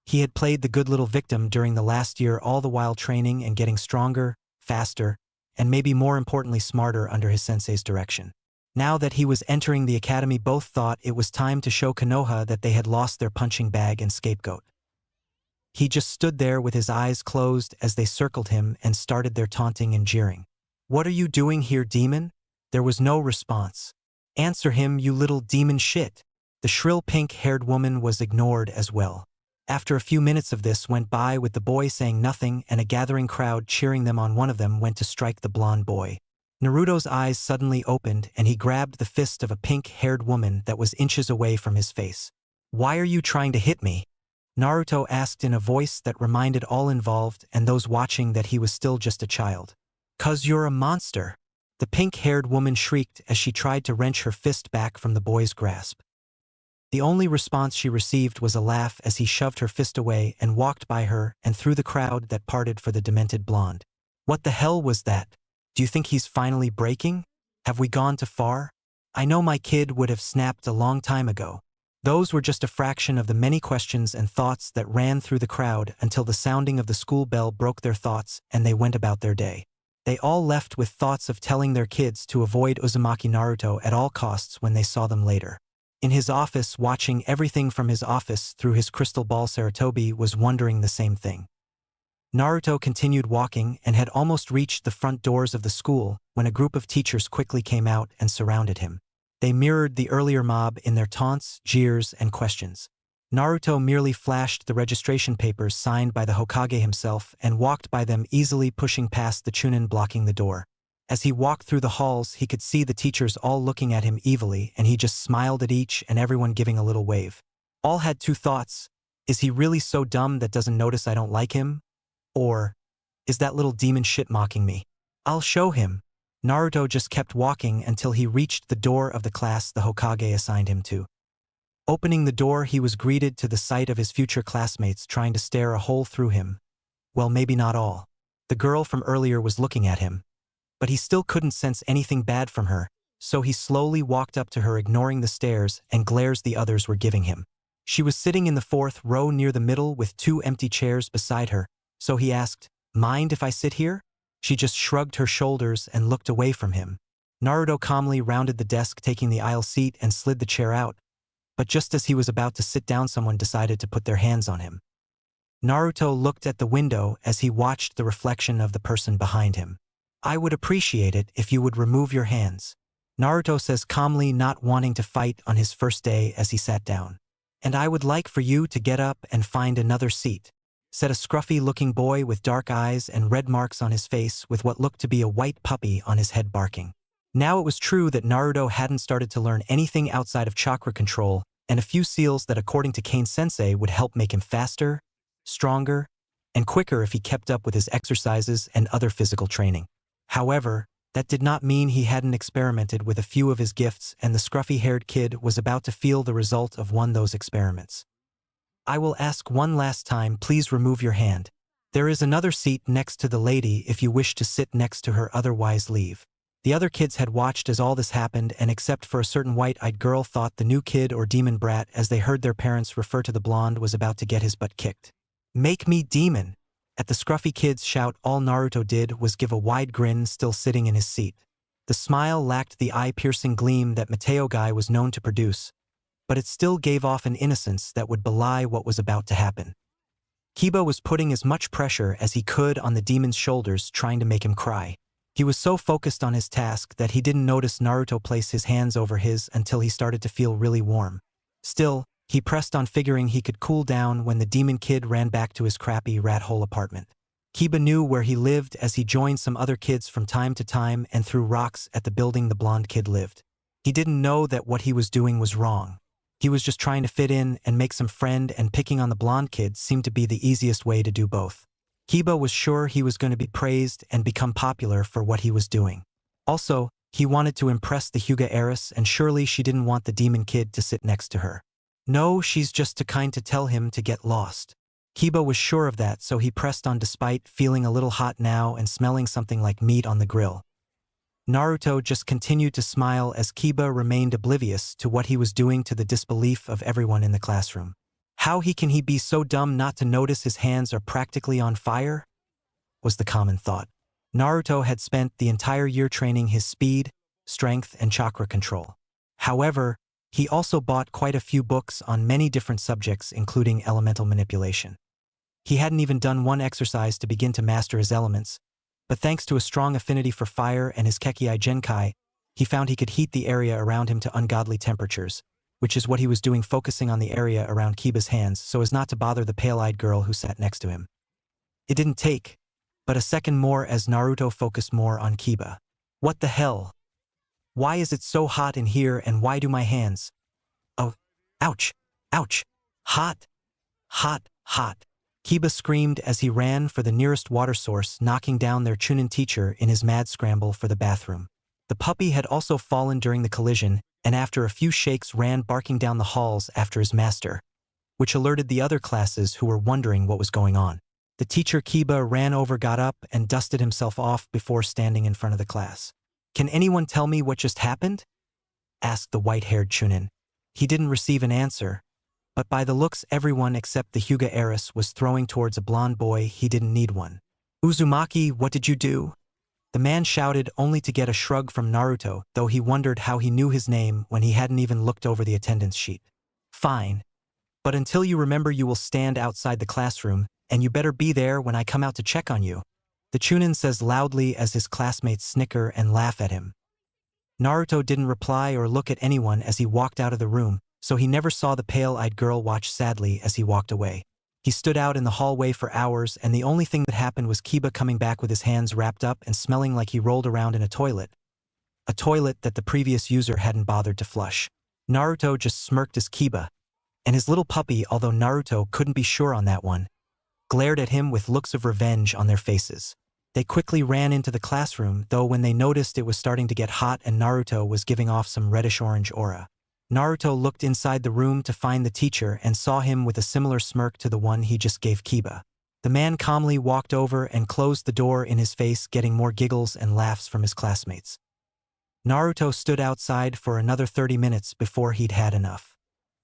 He had played the good little victim during the last year, all the while training and getting stronger, faster, and maybe more importantly smarter under his sensei's direction. Now that he was entering the academy, both thought it was time to show Konoha that they had lost their punching bag and scapegoat. He just stood there with his eyes closed as they circled him and started their taunting and jeering. "What are you doing here, demon?" There was no response. "Answer him, you little demon shit." The shrill pink-haired woman was ignored as well. After a few minutes of this went by with the boy saying nothing and a gathering crowd cheering them on, one of them went to strike the blonde boy. Naruto's eyes suddenly opened and he grabbed the fist of a pink-haired woman that was inches away from his face. "Why are you trying to hit me?" Naruto asked in a voice that reminded all involved and those watching that he was still just a child. "'Cause you're a monster," the pink-haired woman shrieked as she tried to wrench her fist back from the boy's grasp. The only response she received was a laugh as he shoved her fist away and walked by her and through the crowd that parted for the demented blonde. "What the hell was that? Do you think he's finally breaking? Have we gone too far? I know my kid would have snapped a long time ago." Those were just a fraction of the many questions and thoughts that ran through the crowd until the sounding of the school bell broke their thoughts and they went about their day. They all left with thoughts of telling their kids to avoid Uzumaki Naruto at all costs when they saw them later. In his office, watching everything from his office through his crystal ball, Sarutobi was wondering the same thing. Naruto continued walking and had almost reached the front doors of the school when a group of teachers quickly came out and surrounded him. They mirrored the earlier mob in their taunts, jeers, and questions. Naruto merely flashed the registration papers signed by the Hokage himself and walked by them, easily pushing past the Chunin blocking the door. As he walked through the halls, he could see the teachers all looking at him evilly, and he just smiled at each and everyone, giving a little wave. All had two thoughts: is he really so dumb that doesn't notice I don't like him? Or, is that little demon shit mocking me? I'll show him. Naruto just kept walking until he reached the door of the class the Hokage assigned him to. Opening the door, he was greeted to the sight of his future classmates trying to stare a hole through him. Well, maybe not all. The girl from earlier was looking at him, but he still couldn't sense anything bad from her, so he slowly walked up to her, ignoring the stares and glares the others were giving him. She was sitting in the fourth row near the middle with two empty chairs beside her, so he asked, "Mind if I sit here?" She just shrugged her shoulders and looked away from him. Naruto calmly rounded the desk, taking the aisle seat, and slid the chair out, but just as he was about to sit down, someone decided to put their hands on him. Naruto looked at the window as he watched the reflection of the person behind him. "I would appreciate it if you would remove your hands," Naruto says calmly, not wanting to fight on his first day as he sat down. "And I would like for you to get up and find another seat," said a scruffy-looking boy with dark eyes and red marks on his face, with what looked to be a white puppy on his head barking. Now it was true that Naruto hadn't started to learn anything outside of chakra control and a few seals that, according to Kane-sensei, would help make him faster, stronger, and quicker if he kept up with his exercises and other physical training. However, that did not mean he hadn't experimented with a few of his gifts, and the scruffy-haired kid was about to feel the result of one of those experiments. "I will ask one last time, please remove your hand. There is another seat next to the lady if you wish to sit next to her, otherwise leave." The other kids had watched as all this happened, and except for a certain white-eyed girl, thought the new kid or demon brat, as they heard their parents refer to the blonde, was about to get his butt kicked. "Make me demon!" At the scruffy kid's shout, all Naruto did was give a wide grin, still sitting in his seat. The smile lacked the eye-piercing gleam that Mateo Guy was known to produce, but it still gave off an innocence that would belie what was about to happen. Kiba was putting as much pressure as he could on the demon's shoulders, trying to make him cry. He was so focused on his task that he didn't notice Naruto place his hands over his until he started to feel really warm. Still, he pressed on, figuring he could cool down when the demon kid ran back to his crappy rat-hole apartment. Kiba knew where he lived as he joined some other kids from time to time and threw rocks at the building the blonde kid lived. He didn't know that what he was doing was wrong. He was just trying to fit in and make some friend, and picking on the blonde kid seemed to be the easiest way to do both. Kiba was sure he was going to be praised and become popular for what he was doing. Also, he wanted to impress the Hyuga heiress, and surely she didn't want the demon kid to sit next to her. No, she's just too kind to tell him to get lost. Kiba was sure of that, so he pressed on despite feeling a little hot now and smelling something like meat on the grill. Naruto just continued to smile as Kiba remained oblivious to what he was doing, to the disbelief of everyone in the classroom. How can he be so dumb not to notice his hands are practically on fire? Was the common thought. Naruto had spent the entire year training his speed, strength, and chakra control. However, he also bought quite a few books on many different subjects, including elemental manipulation. He hadn't even done one exercise to begin to master his elements, but thanks to a strong affinity for fire and his Kekkai Genkai, he found he could heat the area around him to ungodly temperatures, which is what he was doing, focusing on the area around Kiba's hands so as not to bother the pale-eyed girl who sat next to him. It didn't take but a second more as Naruto focused more on Kiba. What the hell? Why is it so hot in here, and why do my hands... Oh, ouch, ouch, hot, hot, hot. Kiba screamed as he ran for the nearest water source, knocking down their Chunin teacher in his mad scramble for the bathroom. The puppy had also fallen during the collision, and after a few shakes ran barking down the halls after his master, which alerted the other classes who were wondering what was going on. The teacher Kiba ran over, got up, and dusted himself off before standing in front of the class. "Can anyone tell me what just happened?" asked the white-haired Chunin. He didn't receive an answer, but by the looks everyone except the Hyuga heiress was throwing towards a blonde boy. He didn't need one. "Uzumaki, what did you do?" The man shouted, only to get a shrug from Naruto, though he wondered how he knew his name when he hadn't even looked over the attendance sheet. "Fine. But until you remember, you will stand outside the classroom, and you better be there when I come out to check on you," the Chunin says loudly as his classmates snicker and laugh at him. Naruto didn't reply or look at anyone as he walked out of the room, so he never saw the pale-eyed girl watch sadly as he walked away. He stood out in the hallway for hours, and the only thing that happened was Kiba coming back with his hands wrapped up and smelling like he rolled around in a toilet that the previous user hadn't bothered to flush. Naruto just smirked as Kiba and his little puppy, although Naruto couldn't be sure on that one, glared at him with looks of revenge on their faces. They quickly ran into the classroom, though when they noticed it was starting to get hot and Naruto was giving off some reddish-orange aura. Naruto looked inside the room to find the teacher and saw him with a similar smirk to the one he just gave Kiba. The man calmly walked over and closed the door in his face, getting more giggles and laughs from his classmates. Naruto stood outside for another 30 minutes before he'd had enough.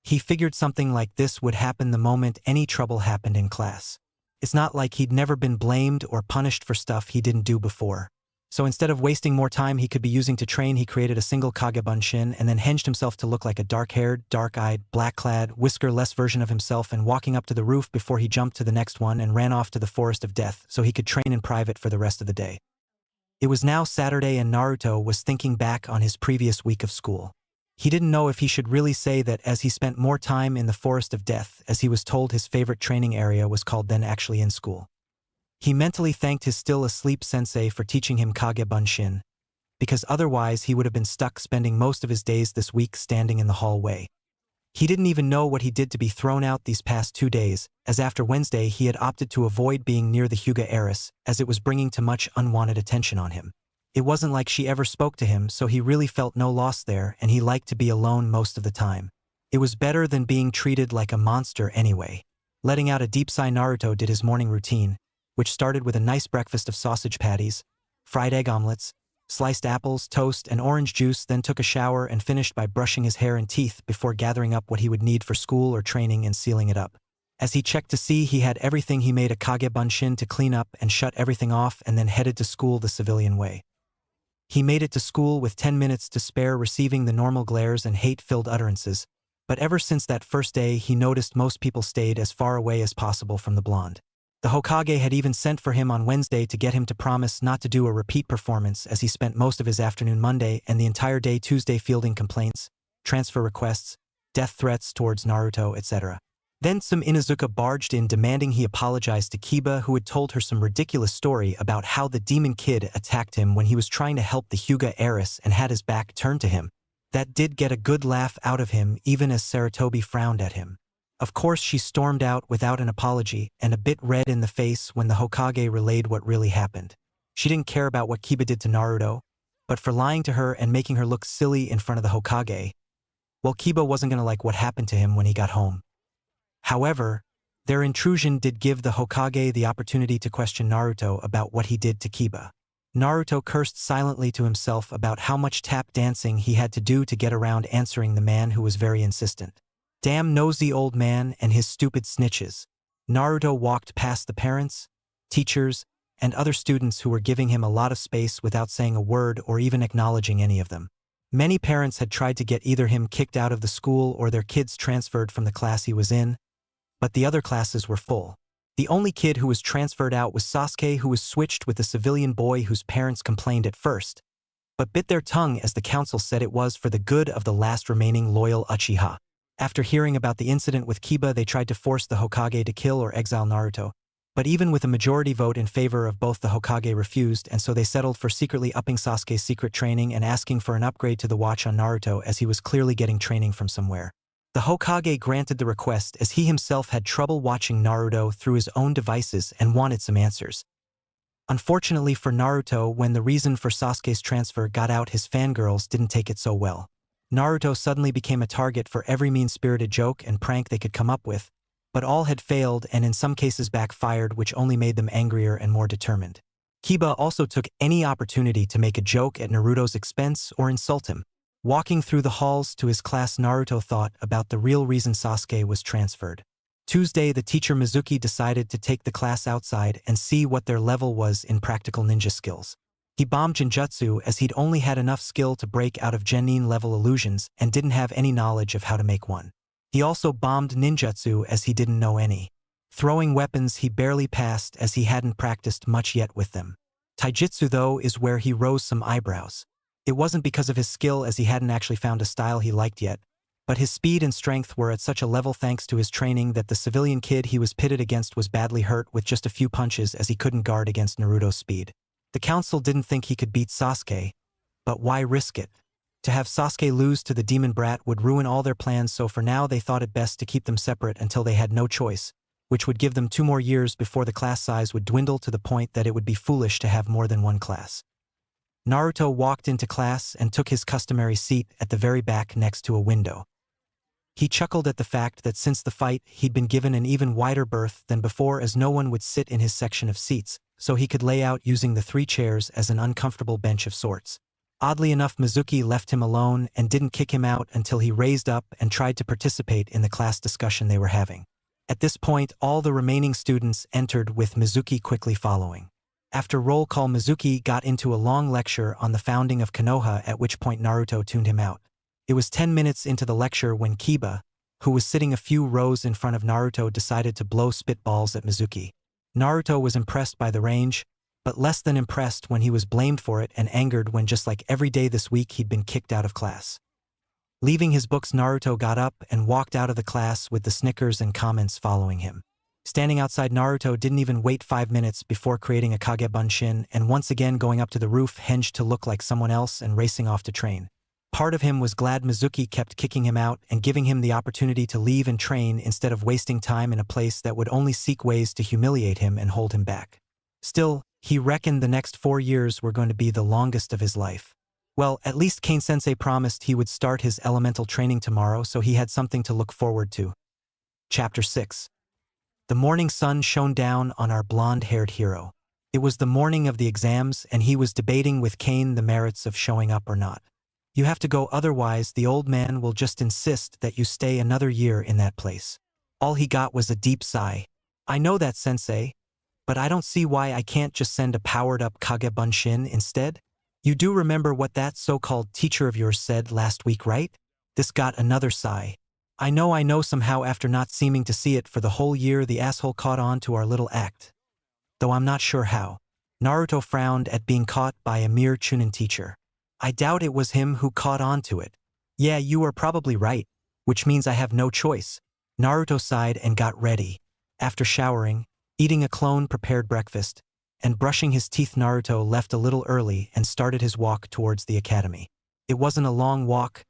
He figured something like this would happen the moment any trouble happened in class. It's not like he'd never been blamed or punished for stuff he didn't do before. So instead of wasting more time he could be using to train, he created a single Kage Bunshin and then hinged himself to look like a dark-haired, dark-eyed, black-clad, whisker-less version of himself, and walking up to the roof before he jumped to the next one and ran off to the forest of death so he could train in private for the rest of the day. It was now Saturday and Naruto was thinking back on his previous week of school. He didn't know if he should really say that as he spent more time in the forest of death, as he was told his favorite training area was called, than actually in school. He mentally thanked his still-asleep sensei for teaching him Kage Bunshin, because otherwise he would have been stuck spending most of his days this week standing in the hallway. He didn't even know what he did to be thrown out these past 2 days, as after Wednesday he had opted to avoid being near the Hyuga heiress, as it was bringing too much unwanted attention on him. It wasn't like she ever spoke to him, so he really felt no loss there, and he liked to be alone most of the time. It was better than being treated like a monster anyway. Letting out a deep sigh, Naruto did his morning routine, which started with a nice breakfast of sausage patties, fried egg omelets, sliced apples, toast, and orange juice, then took a shower and finished by brushing his hair and teeth before gathering up what he would need for school or training and sealing it up. As he checked to see he had everything, he made a Kage Bunshin to clean up and shut everything off and then headed to school the civilian way. He made it to school with 10 minutes to spare, receiving the normal glares and hate-filled utterances, but ever since that first day he noticed most people stayed as far away as possible from the blonde. The Hokage had even sent for him on Wednesday to get him to promise not to do a repeat performance, as he spent most of his afternoon Monday and the entire day Tuesday fielding complaints, transfer requests, death threats towards Naruto, etc. Then some Inuzuka barged in demanding he apologize to Kiba, who had told her some ridiculous story about how the demon kid attacked him when he was trying to help the Hyuga heiress and had his back turned to him. That did get a good laugh out of him, even as Saratobi frowned at him. Of course she stormed out without an apology and a bit red in the face when the Hokage relayed what really happened. She didn't care about what Kiba did to Naruto, but for lying to her and making her look silly in front of the Hokage, well, Kiba wasn't gonna like what happened to him when he got home. However, their intrusion did give the Hokage the opportunity to question Naruto about what he did to Kiba. Naruto cursed silently to himself about how much tap dancing he had to do to get around answering the man who was very insistent. Damn nosy old man and his stupid snitches. Naruto walked past the parents, teachers, and other students who were giving him a lot of space without saying a word or even acknowledging any of them. Many parents had tried to get either him kicked out of the school or their kids transferred from the class he was in, but the other classes were full. The only kid who was transferred out was Sasuke, who was switched with a civilian boy whose parents complained at first, but bit their tongue as the council said it was for the good of the last remaining loyal Uchiha. After hearing about the incident with Kiba, they tried to force the Hokage to kill or exile Naruto, but even with a majority vote in favor of both, the Hokage refused, and so they settled for secretly upping Sasuke's secret training and asking for an upgrade to the watch on Naruto, as he was clearly getting training from somewhere. The Hokage granted the request, as he himself had trouble watching Naruto through his own devices and wanted some answers. Unfortunately for Naruto, when the reason for Sasuke's transfer got out, his fangirls didn't take it so well. Naruto suddenly became a target for every mean-spirited joke and prank they could come up with, but all had failed and in some cases backfired, which only made them angrier and more determined. Kiba also took any opportunity to make a joke at Naruto's expense or insult him. Walking through the halls to his class, Naruto thought about the real reason Sasuke was transferred. Tuesday, the teacher Mizuki decided to take the class outside and see what their level was in practical ninja skills. He bombed Genjutsu, as he'd only had enough skill to break out of Genin-level illusions and didn't have any knowledge of how to make one. He also bombed ninjutsu, as he didn't know any. Throwing weapons he barely passed, as he hadn't practiced much yet with them. Taijutsu, though, is where he rose some eyebrows. It wasn't because of his skill, as he hadn't actually found a style he liked yet, but his speed and strength were at such a level thanks to his training that the civilian kid he was pitted against was badly hurt with just a few punches, as he couldn't guard against Naruto's speed. The council didn't think he could beat Sasuke, but why risk it? To have Sasuke lose to the demon brat would ruin all their plans, so for now they thought it best to keep them separate until they had no choice, which would give them 2 more years before the class size would dwindle to the point that it would be foolish to have more than one class. Naruto walked into class and took his customary seat at the very back next to a window. He chuckled at the fact that since the fight he'd been given an even wider berth than before, as no one would sit in his section of seats, so he could lay out using the 3 chairs as an uncomfortable bench of sorts. Oddly enough, Mizuki left him alone and didn't kick him out until he raised up and tried to participate in the class discussion they were having. At this point, all the remaining students entered, with Mizuki quickly following. After roll call, Mizuki got into a long lecture on the founding of Konoha, at which point Naruto tuned him out. It was 10 minutes into the lecture when Kiba, who was sitting a few rows in front of Naruto, decided to blow spitballs at Mizuki. Naruto was impressed by the range, but less than impressed when he was blamed for it, and angered when, just like every day this week, he'd been kicked out of class. Leaving his books, Naruto got up and walked out of the class with the snickers and comments following him. Standing outside, Naruto didn't even wait 5 minutes before creating a Kage Bunshin and once again going up to the roof hinged to look like someone else and racing off to train. Part of him was glad Mizuki kept kicking him out and giving him the opportunity to leave and train instead of wasting time in a place that would only seek ways to humiliate him and hold him back. Still, he reckoned the next 4 years were going to be the longest of his life. Well, at least Kane-sensei promised he would start his elemental training tomorrow, so he had something to look forward to. Chapter 6. The morning sun shone down on our blonde-haired hero. It was the morning of the exams, and he was debating with Kane the merits of showing up or not. You have to go, otherwise the old man will just insist that you stay another year in that place. All he got was a deep sigh. I know that, sensei, but I don't see why I can't just send a powered-up Kage Bunshin instead. You do remember what that so-called teacher of yours said last week, right? This got another sigh. I know somehow after not seeming to see it for the whole year the asshole caught on to our little act. Though I'm not sure how. Naruto frowned at being caught by a mere Chunin teacher. I doubt it was him who caught on to it. Yeah, you are probably right, which means I have no choice. Naruto sighed and got ready. After showering, eating a clone-prepared breakfast, and brushing his teeth, Naruto left a little early and started his walk towards the academy. It wasn't a long walk,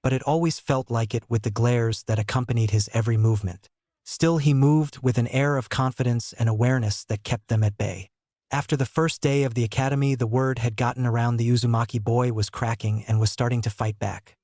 but it always felt like it with the glares that accompanied his every movement. Still, he moved with an air of confidence and awareness that kept them at bay. After the first day of the academy, the word had gotten around the Uzumaki boy was cracking and was starting to fight back.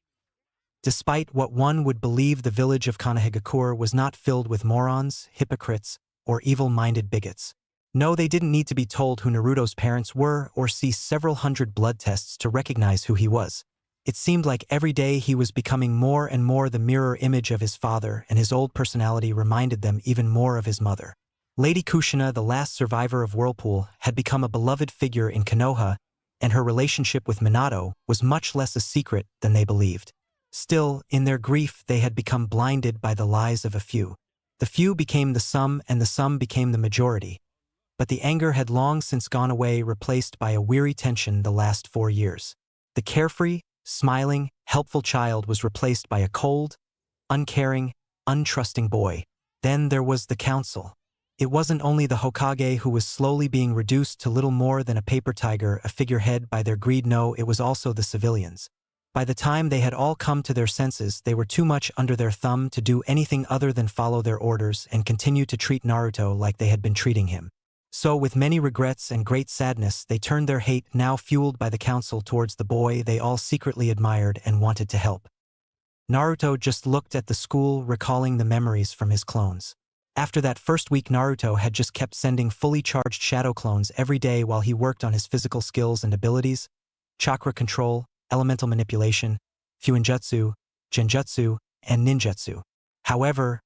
Despite what one would believe, the village of Konohagakure was not filled with morons, hypocrites, or evil-minded bigots. No, they didn't need to be told who Naruto's parents were or see several hundred blood tests to recognize who he was. It seemed like every day he was becoming more and more the mirror image of his father, and his old personality reminded them even more of his mother. Lady Kushina, the last survivor of Whirlpool, had become a beloved figure in Konoha, and her relationship with Minato was much less a secret than they believed. Still, in their grief they had become blinded by the lies of a few. The few became the sum, and the sum became the majority. But the anger had long since gone away, replaced by a weary tension the last 4 years. The carefree, smiling, helpful child was replaced by a cold, uncaring, untrusting boy. Then there was the council. It wasn't only the Hokage who was slowly being reduced to little more than a paper tiger, a figurehead by their greed. No, it was also the civilians. By the time they had all come to their senses, they were too much under their thumb to do anything other than follow their orders and continue to treat Naruto like they had been treating him. So, with many regrets and great sadness, they turned their hate, now fueled by the council, towards the boy they all secretly admired and wanted to help. Naruto just looked at the school, recalling the memories from his clones. After that first week, Naruto had just kept sending fully charged shadow clones every day while he worked on his physical skills and abilities: chakra control, elemental manipulation, fuinjutsu, genjutsu, and ninjutsu. However,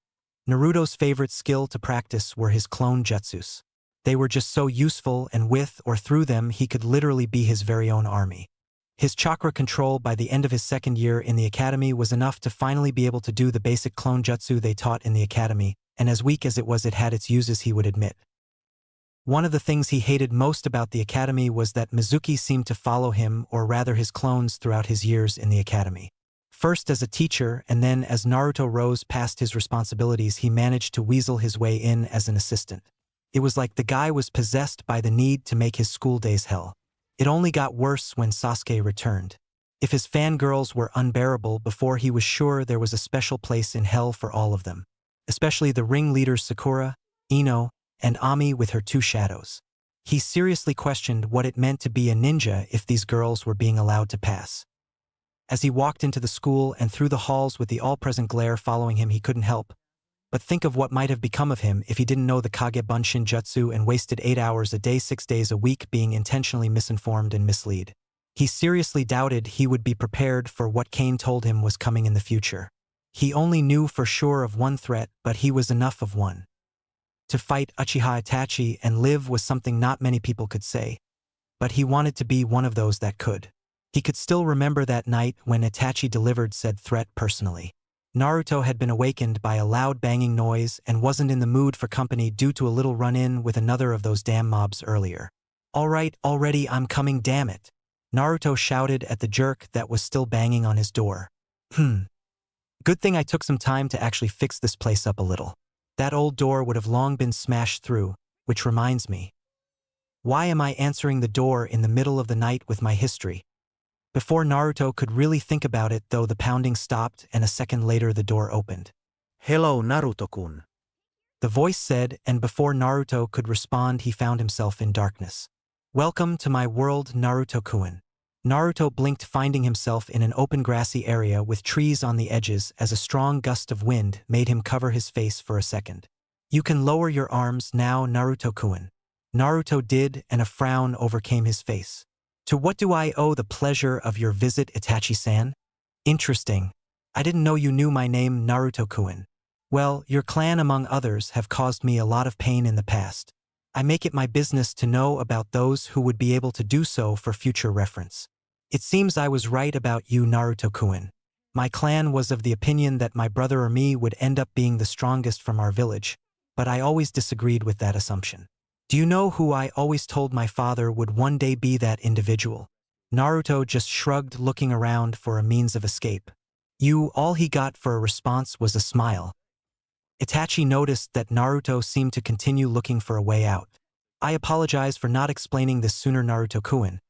Naruto's favorite skill to practice were his clone jutsus. They were just so useful, and with or through them he could literally be his very own army. His chakra control by the end of his second year in the academy was enough to finally be able to do the basic clone jutsu they taught in the academy, and as weak as it had its uses, he would admit. One of the things he hated most about the academy was that Mizuki seemed to follow him, or rather his clones, throughout his years in the academy. First as a teacher, and then as Naruto rose past his responsibilities, he managed to weasel his way in as an assistant. It was like the guy was possessed by the need to make his school days hell. It only got worse when Sasuke returned. If his fangirls were unbearable before, he was sure there was a special place in hell for all of them. Especially the ringleaders Sakura, Ino, and Ami with her 2 shadows. He seriously questioned what it meant to be a ninja if these girls were being allowed to pass. As he walked into the school and through the halls with the all-present glare following him, he couldn't help but think of what might have become of him if he didn't know the Kage Bunshin Jutsu and wasted 8 hours a day 6 days a week being intentionally misinformed and misled. He seriously doubted he would be prepared for what Kane told him was coming in the future. He only knew for sure of one threat, but he was enough of one. To fight Uchiha Itachi and live was something not many people could say, but he wanted to be one of those that could. He could still remember that night when Itachi delivered said threat personally. Naruto had been awakened by a loud banging noise and wasn't in the mood for company due to a little run-in with another of those damn mobs earlier. "All right, already, I'm coming, damn it," Naruto shouted at the jerk that was still banging on his door. Good thing I took some time to actually fix this place up a little. That old door would have long been smashed through, which reminds me. Why am I answering the door in the middle of the night with my history? Before Naruto could really think about it, though, the pounding stopped, and a second later the door opened. "Hello, Naruto-kun," the voice said, and before Naruto could respond, he found himself in darkness. "Welcome to my world, Naruto-kun." Naruto blinked, finding himself in an open grassy area with trees on the edges as a strong gust of wind made him cover his face for a second. "You can lower your arms now, Naruto-kun." Naruto did, and a frown overcame his face. "To what do I owe the pleasure of your visit, Itachi-san?" "Interesting. I didn't know you knew my name, Naruto-kun. Well, your clan among others have caused me a lot of pain in the past. I make it my business to know about those who would be able to do so for future reference. It seems I was right about you, Naruto-kun. My clan was of the opinion that my brother or me would end up being the strongest from our village, but I always disagreed with that assumption. Do you know who I always told my father would one day be that individual? Naruto just shrugged, looking around for a means of escape. All he got for a response was a smile. Itachi noticed that Naruto seemed to continue looking for a way out. I apologize for not explaining this sooner, Naruto-kun,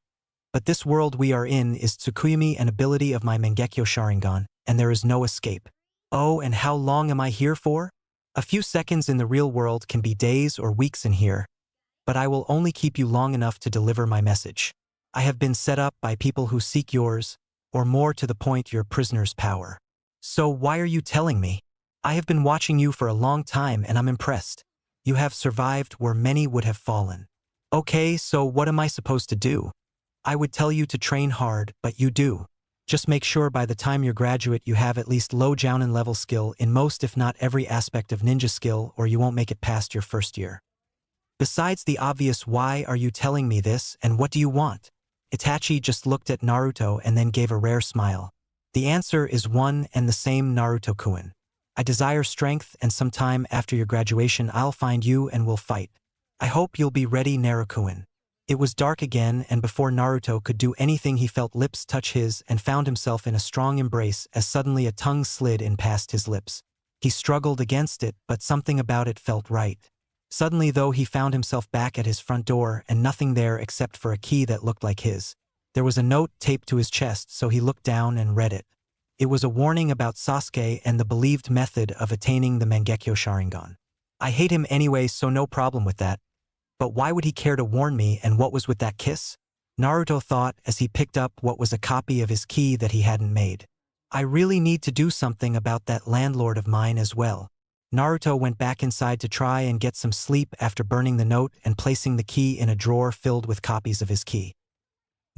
but this world we are in is Tsukuyomi, an ability of my Mangekyo Sharingan, and there is no escape. Oh, and how long am I here for? A few seconds in the real world can be days or weeks in here, but I will only keep you long enough to deliver my message. I have been set up by people who seek yours, or more to the point, your prisoner's power. So why are you telling me? I have been watching you for a long time and I'm impressed. You have survived where many would have fallen. Okay, so what am I supposed to do? I would tell you to train hard, but you do. Just make sure by the time you're graduate you have at least low jounin level skill in most if not every aspect of ninja skill, or you won't make it past your first year. Besides the obvious, why are you telling me this and what do you want? Itachi just looked at Naruto and then gave a rare smile. The answer is one and the same, Naruto-kun. I desire strength, and sometime after your graduation I'll find you and we'll fight. I hope you'll be ready, Naruto-kun. It was dark again, and before Naruto could do anything he felt lips touch his and found himself in a strong embrace as suddenly a tongue slid in past his lips. He struggled against it, but something about it felt right. Suddenly though, he found himself back at his front door and nothing there except for a key that looked like his. There was a note taped to his chest, so he looked down and read it. It was a warning about Sasuke and the believed method of attaining the Mangekyo Sharingan. I hate him anyway, so no problem with that. But why would he care to warn me, and what was with that kiss? Naruto thought as he picked up what was a copy of his key that he hadn't made. I really need to do something about that landlord of mine as well. Naruto went back inside to try and get some sleep after burning the note and placing the key in a drawer filled with copies of his key.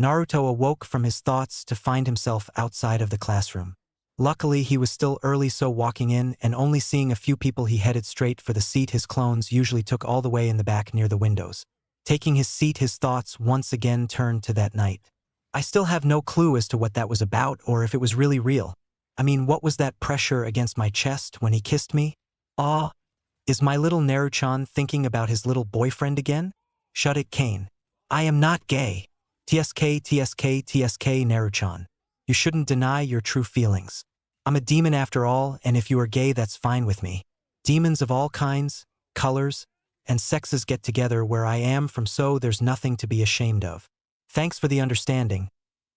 Naruto awoke from his thoughts to find himself outside of the classroom. Luckily, he was still early, so walking in and only seeing a few people, he headed straight for the seat his clones usually took, all the way in the back near the windows. Taking his seat, his thoughts once again turned to that night. I still have no clue as to what that was about or if it was really real. I mean, what was that pressure against my chest when he kissed me? Ah, is my little Naruchan thinking about his little boyfriend again? Shut it, Kane. I am not gay. TSK, TSK, TSK, Naruchan. You shouldn't deny your true feelings. I'm a demon after all, and if you are gay, that's fine with me. Demons of all kinds, colors, and sexes get together where I am from, so there's nothing to be ashamed of. Thanks for the understanding.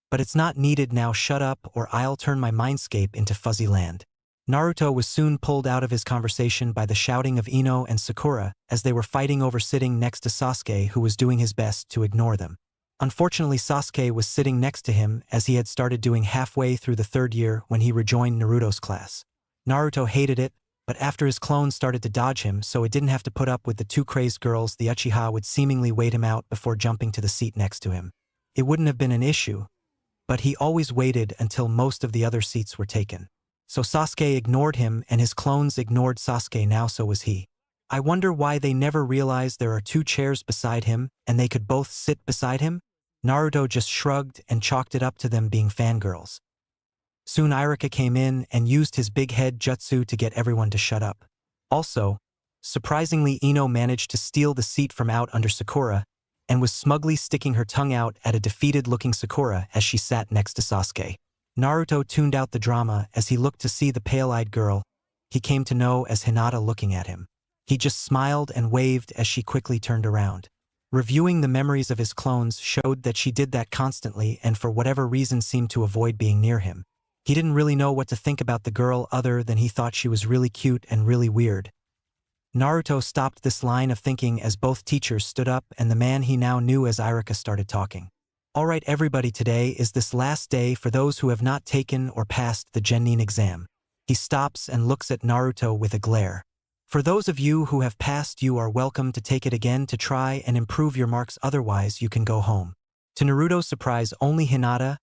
But it's not needed now. Shut up or I'll turn my mindscape into fuzzy land. Naruto was soon pulled out of his conversation by the shouting of Ino and Sakura as they were fighting over sitting next to Sasuke, who was doing his best to ignore them. Unfortunately, Sasuke was sitting next to him, as he had started doing halfway through the third year when he rejoined Naruto's class. Naruto hated it, but after his clones started to dodge him so it didn't have to put up with the two crazed girls, the Uchiha would seemingly wait him out before jumping to the seat next to him. It wouldn't have been an issue, but he always waited until most of the other seats were taken. So Sasuke ignored him and his clones ignored Sasuke, now so was he. I wonder why they never realized there are two chairs beside him and they could both sit beside him? Naruto just shrugged and chalked it up to them being fangirls. Soon Iruka came in and used his big head jutsu to get everyone to shut up. Also, surprisingly, Ino managed to steal the seat from out under Sakura and was smugly sticking her tongue out at a defeated-looking Sakura as she sat next to Sasuke. Naruto tuned out the drama as he looked to see the pale-eyed girl he came to know as Hinata looking at him. He just smiled and waved as she quickly turned around. Reviewing the memories of his clones showed that she did that constantly and for whatever reason seemed to avoid being near him. He didn't really know what to think about the girl other than he thought she was really cute and really weird. Naruto stopped this line of thinking as both teachers stood up and the man he now knew as Iruka started talking. Alright everybody, today is this last day for those who have not taken or passed the Genin exam. He stops and looks at Naruto with a glare. For those of you who have passed, you are welcome to take it again to try and improve your marks, otherwise you can go home. To Naruto's surprise, only Hinata,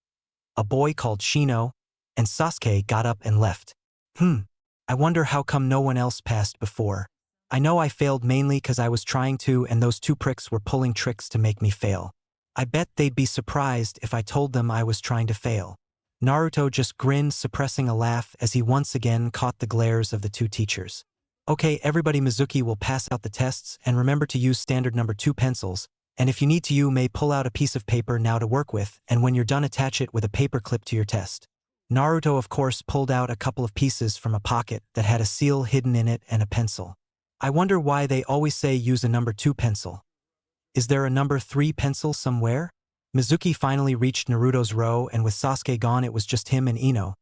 a boy called Shino, and Sasuke got up and left. I wonder how come no one else passed before. I know I failed mainly because I was trying to and those two pricks were pulling tricks to make me fail. I bet they'd be surprised if I told them I was trying to fail. Naruto just grinned, suppressing a laugh as he once again caught the glares of the two teachers. Okay, everybody, Mizuki will pass out the tests and remember to use standard number 2 pencils, and if you need to you may pull out a piece of paper now to work with, and when you're done attach it with a paper clip to your test. Naruto of course pulled out a couple of pieces from a pocket that had a seal hidden in it and a pencil. I wonder why they always say use a number 2 pencil. Is there a number 3 pencil somewhere? Mizuki finally reached Naruto's row and with Sasuke gone it was just him and Ino.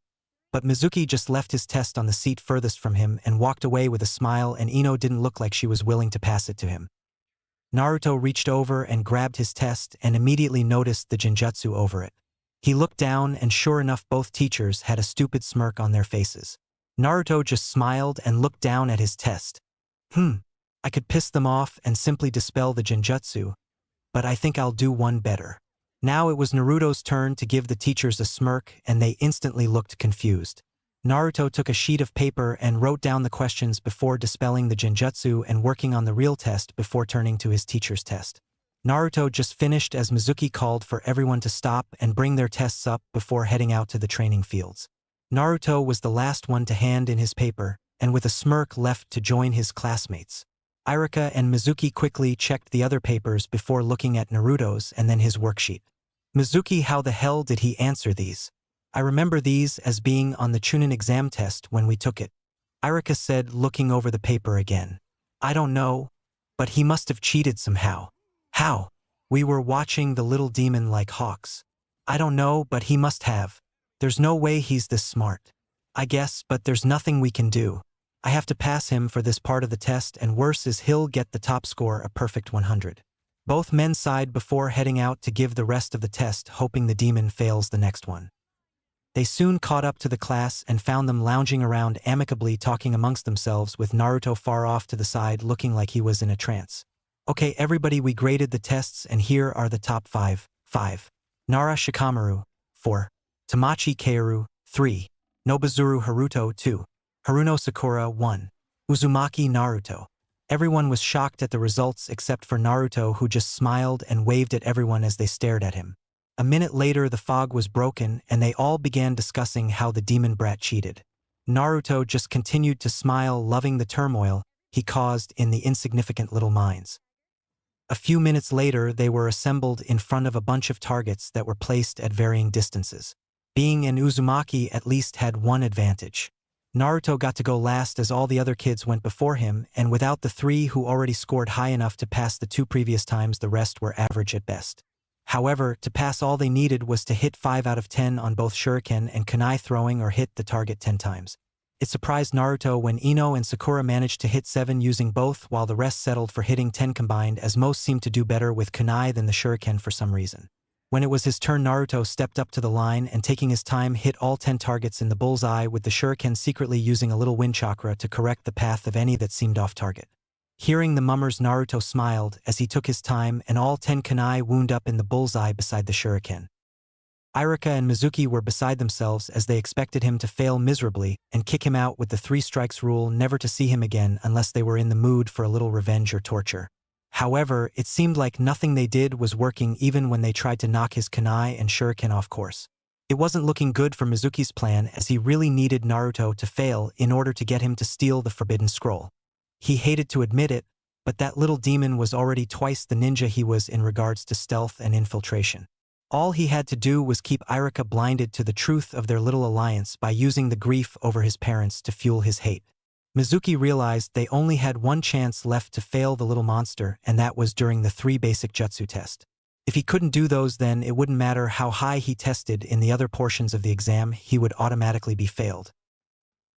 But Mizuki just left his test on the seat furthest from him and walked away with a smile, and Ino didn't look like she was willing to pass it to him. Naruto reached over and grabbed his test and immediately noticed the genjutsu over it. He looked down and sure enough both teachers had a stupid smirk on their faces. Naruto just smiled and looked down at his test. I could piss them off and simply dispel the genjutsu, but I think I'll do one better. Now it was Naruto's turn to give the teachers a smirk and they instantly looked confused. Naruto took a sheet of paper and wrote down the questions before dispelling the genjutsu and working on the real test before turning to his teacher's test. Naruto just finished as Mizuki called for everyone to stop and bring their tests up before heading out to the training fields. Naruto was the last one to hand in his paper, and with a smirk left to join his classmates. Irika and Mizuki quickly checked the other papers before looking at Naruto's and then his worksheet. Mizuki, how the hell did he answer these? I remember these as being on the Chunin exam test when we took it. Irika said, looking over the paper again. I don't know, but he must have cheated somehow. How? We were watching the little demon like hawks. I don't know, but he must have. There's no way he's this smart. I guess, but there's nothing we can do. I have to pass him for this part of the test, and worse is he'll get the top score, a perfect 100. Both men sighed before heading out to give the rest of the test, hoping the demon fails the next one. They soon caught up to the class and found them lounging around amicably talking amongst themselves with Naruto far off to the side looking like he was in a trance. Okay everybody, we graded the tests and here are the top 5. 5. Nara Shikamaru, 4. Tamachi Kaoru, 3. Nobuzuru Haruto, 2. Haruno Sakura, 1. Uzumaki Naruto. Everyone was shocked at the results except for Naruto, who just smiled and waved at everyone as they stared at him. A minute later the fog was broken and they all began discussing how the demon brat cheated. Naruto just continued to smile, loving the turmoil he caused in the insignificant little minds. A few minutes later they were assembled in front of a bunch of targets that were placed at varying distances. Being an Uzumaki at least had one advantage. Naruto got to go last as all the other kids went before him, and without the 3 who already scored high enough to pass the 2 previous times, the rest were average at best. However, to pass all they needed was to hit 5 out of 10 on both shuriken and kunai throwing or hit the target 10 times. It surprised Naruto when Ino and Sakura managed to hit 7 using both while the rest settled for hitting 10 combined, as most seemed to do better with kunai than the shuriken for some reason. When it was his turn, Naruto stepped up to the line and taking his time hit all 10 targets in the bullseye, with the shuriken secretly using a little wind chakra to correct the path of any that seemed off target. Hearing the mummers, Naruto smiled as he took his time and all 10 kunai wound up in the bullseye beside the shuriken. Irika and Mizuki were beside themselves as they expected him to fail miserably and kick him out with the 3 strikes rule, never to see him again unless they were in the mood for a little revenge or torture. However, it seemed like nothing they did was working even when they tried to knock his kunai and shuriken off course. It wasn't looking good for Mizuki's plan, as he really needed Naruto to fail in order to get him to steal the forbidden scroll. He hated to admit it, but that little demon was already twice the ninja he was in regards to stealth and infiltration. All he had to do was keep Irika blinded to the truth of their little alliance by using the grief over his parents to fuel his hate. Mizuki realized they only had one chance left to fail the little monster, and that was during the 3 basic jutsu test. If he couldn't do those, then it wouldn't matter how high he tested in the other portions of the exam, he would automatically be failed.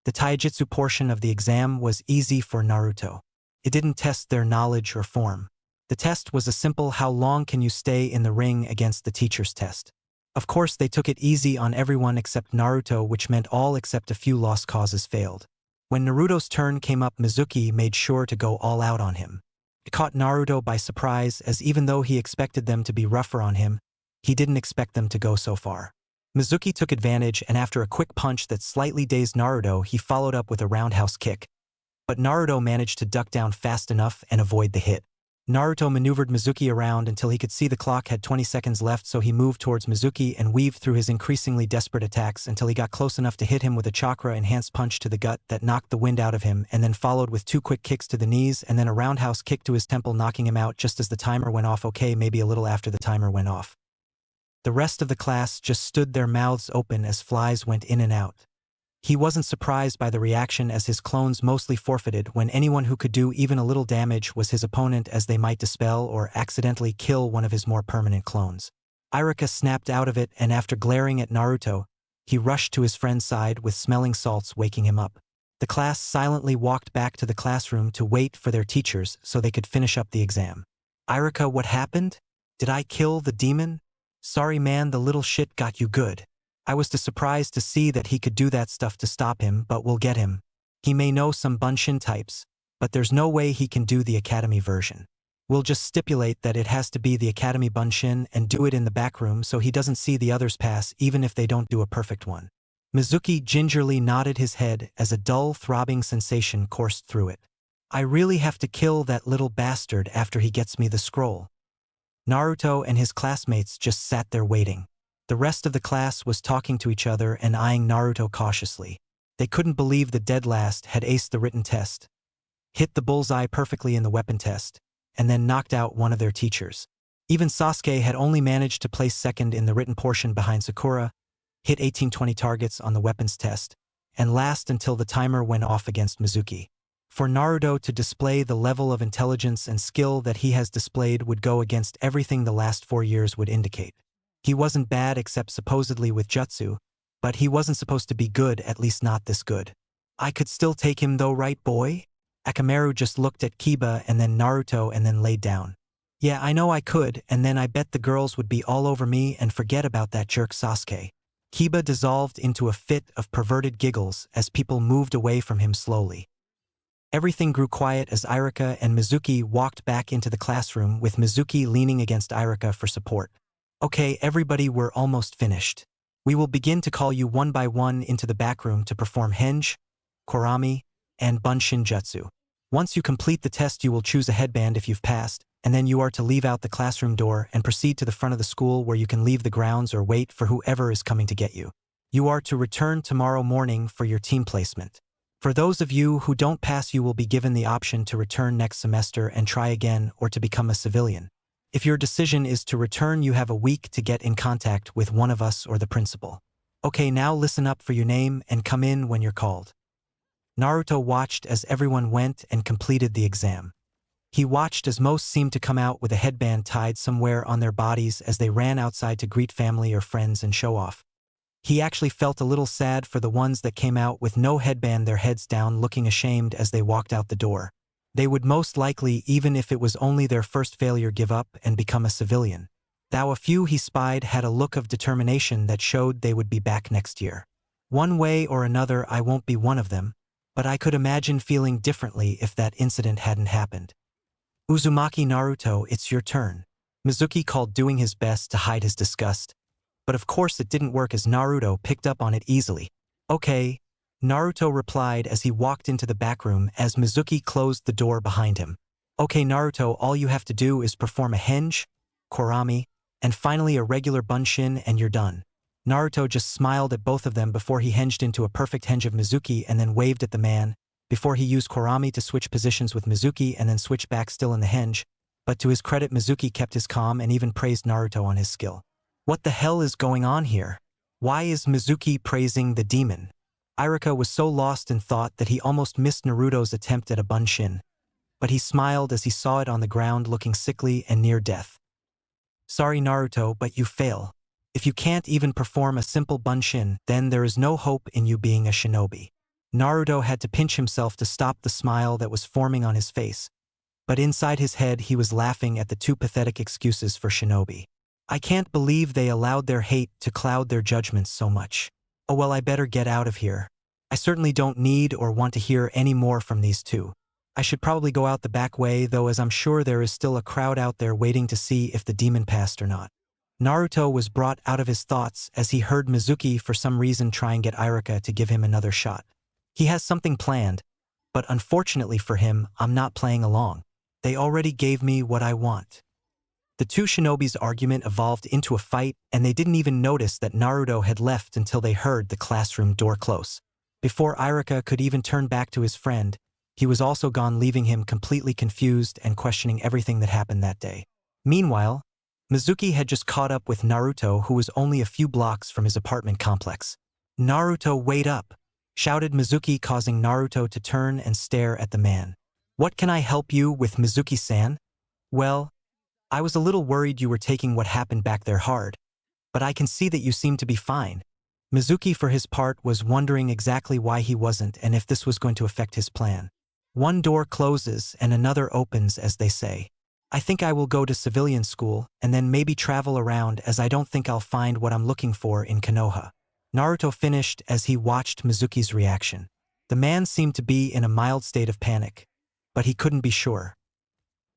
The taijutsu portion of the exam was easy for Naruto. It didn't test their knowledge or form. The test was a simple how long can you stay in the ring against the teacher's test. Of course they took it easy on everyone except Naruto, which meant all except a few lost causes failed. When Naruto's turn came up, Mizuki made sure to go all out on him. It caught Naruto by surprise, as even though he expected them to be rougher on him, he didn't expect them to go so far. Mizuki took advantage, and after a quick punch that slightly dazed Naruto, he followed up with a roundhouse kick. but Naruto managed to duck down fast enough and avoid the hit. Naruto maneuvered Mizuki around until he could see the clock had 20 seconds left, so he moved towards Mizuki and weaved through his increasingly desperate attacks until he got close enough to hit him with a chakra-enhanced punch to the gut that knocked the wind out of him, and then followed with 2 quick kicks to the knees and then a roundhouse kick to his temple, knocking him out just as the timer went off. Okay, maybe a little after the timer went off. The rest of the class just stood their mouths open as flies went in and out. He wasn't surprised by the reaction, as his clones mostly forfeited when anyone who could do even a little damage was his opponent, as they might dispel or accidentally kill one of his more permanent clones. Iruka snapped out of it, and after glaring at Naruto, he rushed to his friend's side with smelling salts, waking him up. The class silently walked back to the classroom to wait for their teachers so they could finish up the exam. Iruka, what happened? Did I kill the demon? Sorry man, the little shit got you good. I was surprised to see that he could do that stuff to stop him, but we'll get him. He may know some Bunshin types, but there's no way he can do the Academy version. We'll just stipulate that it has to be the Academy Bunshin and do it in the back room so he doesn't see the others pass, even if they don't do a perfect one. Mizuki gingerly nodded his head as a dull, throbbing sensation coursed through it. I really have to kill that little bastard after he gets me the scroll. Naruto and his classmates just sat there waiting. The rest of the class was talking to each other and eyeing Naruto cautiously. They couldn't believe the dead last had aced the written test, hit the bullseye perfectly in the weapon test, and then knocked out one of their teachers. Even Sasuke had only managed to place second in the written portion behind Sakura, hit 18-20 targets on the weapons test, and last until the timer went off against Mizuki. For Naruto to display the level of intelligence and skill that he has displayed would go against everything the last 4 years would indicate. He wasn't bad except supposedly with jutsu, but he wasn't supposed to be good, at least not this good. I could still take him though, right boy? Akamaru just looked at Kiba and then Naruto and then laid down. Yeah, I know I could, and then I bet the girls would be all over me and forget about that jerk Sasuke. Kiba dissolved into a fit of perverted giggles as people moved away from him slowly. Everything grew quiet as Iruka and Mizuki walked back into the classroom, with Mizuki leaning against Iruka for support. Okay, everybody, we're almost finished. We will begin to call you one by one into the back room to perform Henge, Korami, and Bunshin Jutsu. Once you complete the test, you will choose a headband if you've passed, and then you are to leave out the classroom door and proceed to the front of the school, where you can leave the grounds or wait for whoever is coming to get you. You are to return tomorrow morning for your team placement. For those of you who don't pass, you will be given the option to return next semester and try again, or to become a civilian. If your decision is to return, you have a week to get in contact with one of us or the principal. Okay, now listen up for your name and come in when you're called. Naruto watched as everyone went and completed the exam. He watched as most seemed to come out with a headband tied somewhere on their bodies as they ran outside to greet family or friends and show off. He actually felt a little sad for the ones that came out with no headband, their heads down, looking ashamed as they walked out the door. They would most likely, even if it was only their first failure, give up and become a civilian. Though a few he spied had a look of determination that showed they would be back next year. One way or another, I won't be one of them, but I could imagine feeling differently if that incident hadn't happened. Uzumaki, Naruto, it's your turn. Mizuki called, doing his best to hide his disgust. But of course it didn't work, as Naruto picked up on it easily. Okay, Naruto replied as he walked into the back room as Mizuki closed the door behind him. Okay Naruto, all you have to do is perform a Henge, Korami, and finally a regular Bunshin and you're done. Naruto just smiled at both of them before he henged into a perfect henge of Mizuki and then waved at the man, before he used Korami to switch positions with Mizuki and then switch back still in the henge, but to his credit Mizuki kept his calm and even praised Naruto on his skill. What the hell is going on here? Why is Mizuki praising the demon? Iruka was so lost in thought that he almost missed Naruto's attempt at a Bunshin, but he smiled as he saw it on the ground looking sickly and near death. Sorry Naruto, but you fail. If you can't even perform a simple Bunshin, then there is no hope in you being a shinobi. Naruto had to pinch himself to stop the smile that was forming on his face, but inside his head he was laughing at the two pathetic excuses for shinobi. I can't believe they allowed their hate to cloud their judgments so much. Oh well, I better get out of here. I certainly don't need or want to hear any more from these two. I should probably go out the back way though, as I'm sure there is still a crowd out there waiting to see if the demon passed or not. Naruto was brought out of his thoughts as he heard Mizuki for some reason try and get Iruka to give him another shot. He has something planned, But unfortunately for him, I'm not playing along. They already gave me what I want. The two shinobi's argument evolved into a fight, and they didn't even notice that Naruto had left until they heard the classroom door close. Before Irika could even turn back to his friend, he was also gone, leaving him completely confused and questioning everything that happened that day. Meanwhile, Mizuki had just caught up with Naruto, who was only a few blocks from his apartment complex. "Naruto, wait up!" shouted Mizuki, causing Naruto to turn and stare at the man. "What can I help you with, Mizuki-san?" "Well, I was a little worried you were taking what happened back there hard, but I can see that you seem to be fine." Mizuki, for his part, was wondering exactly why he wasn't and if this was going to affect his plan. One door closes and another opens, as they say. I think I will go to civilian school and then maybe travel around, as I don't think I'll find what I'm looking for in Konoha. Naruto finished as he watched Mizuki's reaction. The man seemed to be in a mild state of panic, but he couldn't be sure.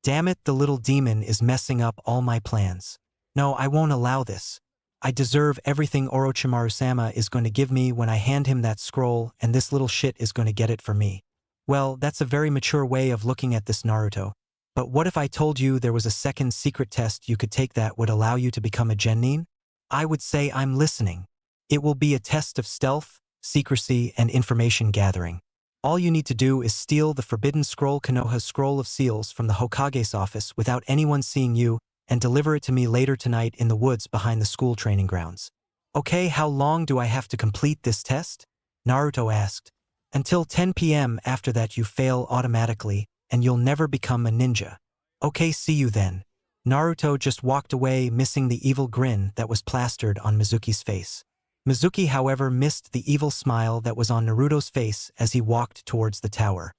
Damn it, the little demon is messing up all my plans. No, I won't allow this. I deserve everything Orochimaru-sama is going to give me when I hand him that scroll, and this little shit is going to get it for me. Well, that's a very mature way of looking at this, Naruto. But what if I told you there was a second secret test you could take that would allow you to become a genin? I would say I'm listening. It will be a test of stealth, secrecy, and information gathering. All you need to do is steal the Forbidden Scroll, Konoha's Scroll of Seals, from the Hokage's office without anyone seeing you, and deliver it to me later tonight in the woods behind the school training grounds. Okay, how long do I have to complete this test? Naruto asked. Until 10 p.m. After that you fail automatically, and you'll never become a ninja. Okay, see you then. Naruto just walked away, missing the evil grin that was plastered on Mizuki's face. Mizuki, however, missed the evil smile that was on Naruto's face as he walked towards the tower.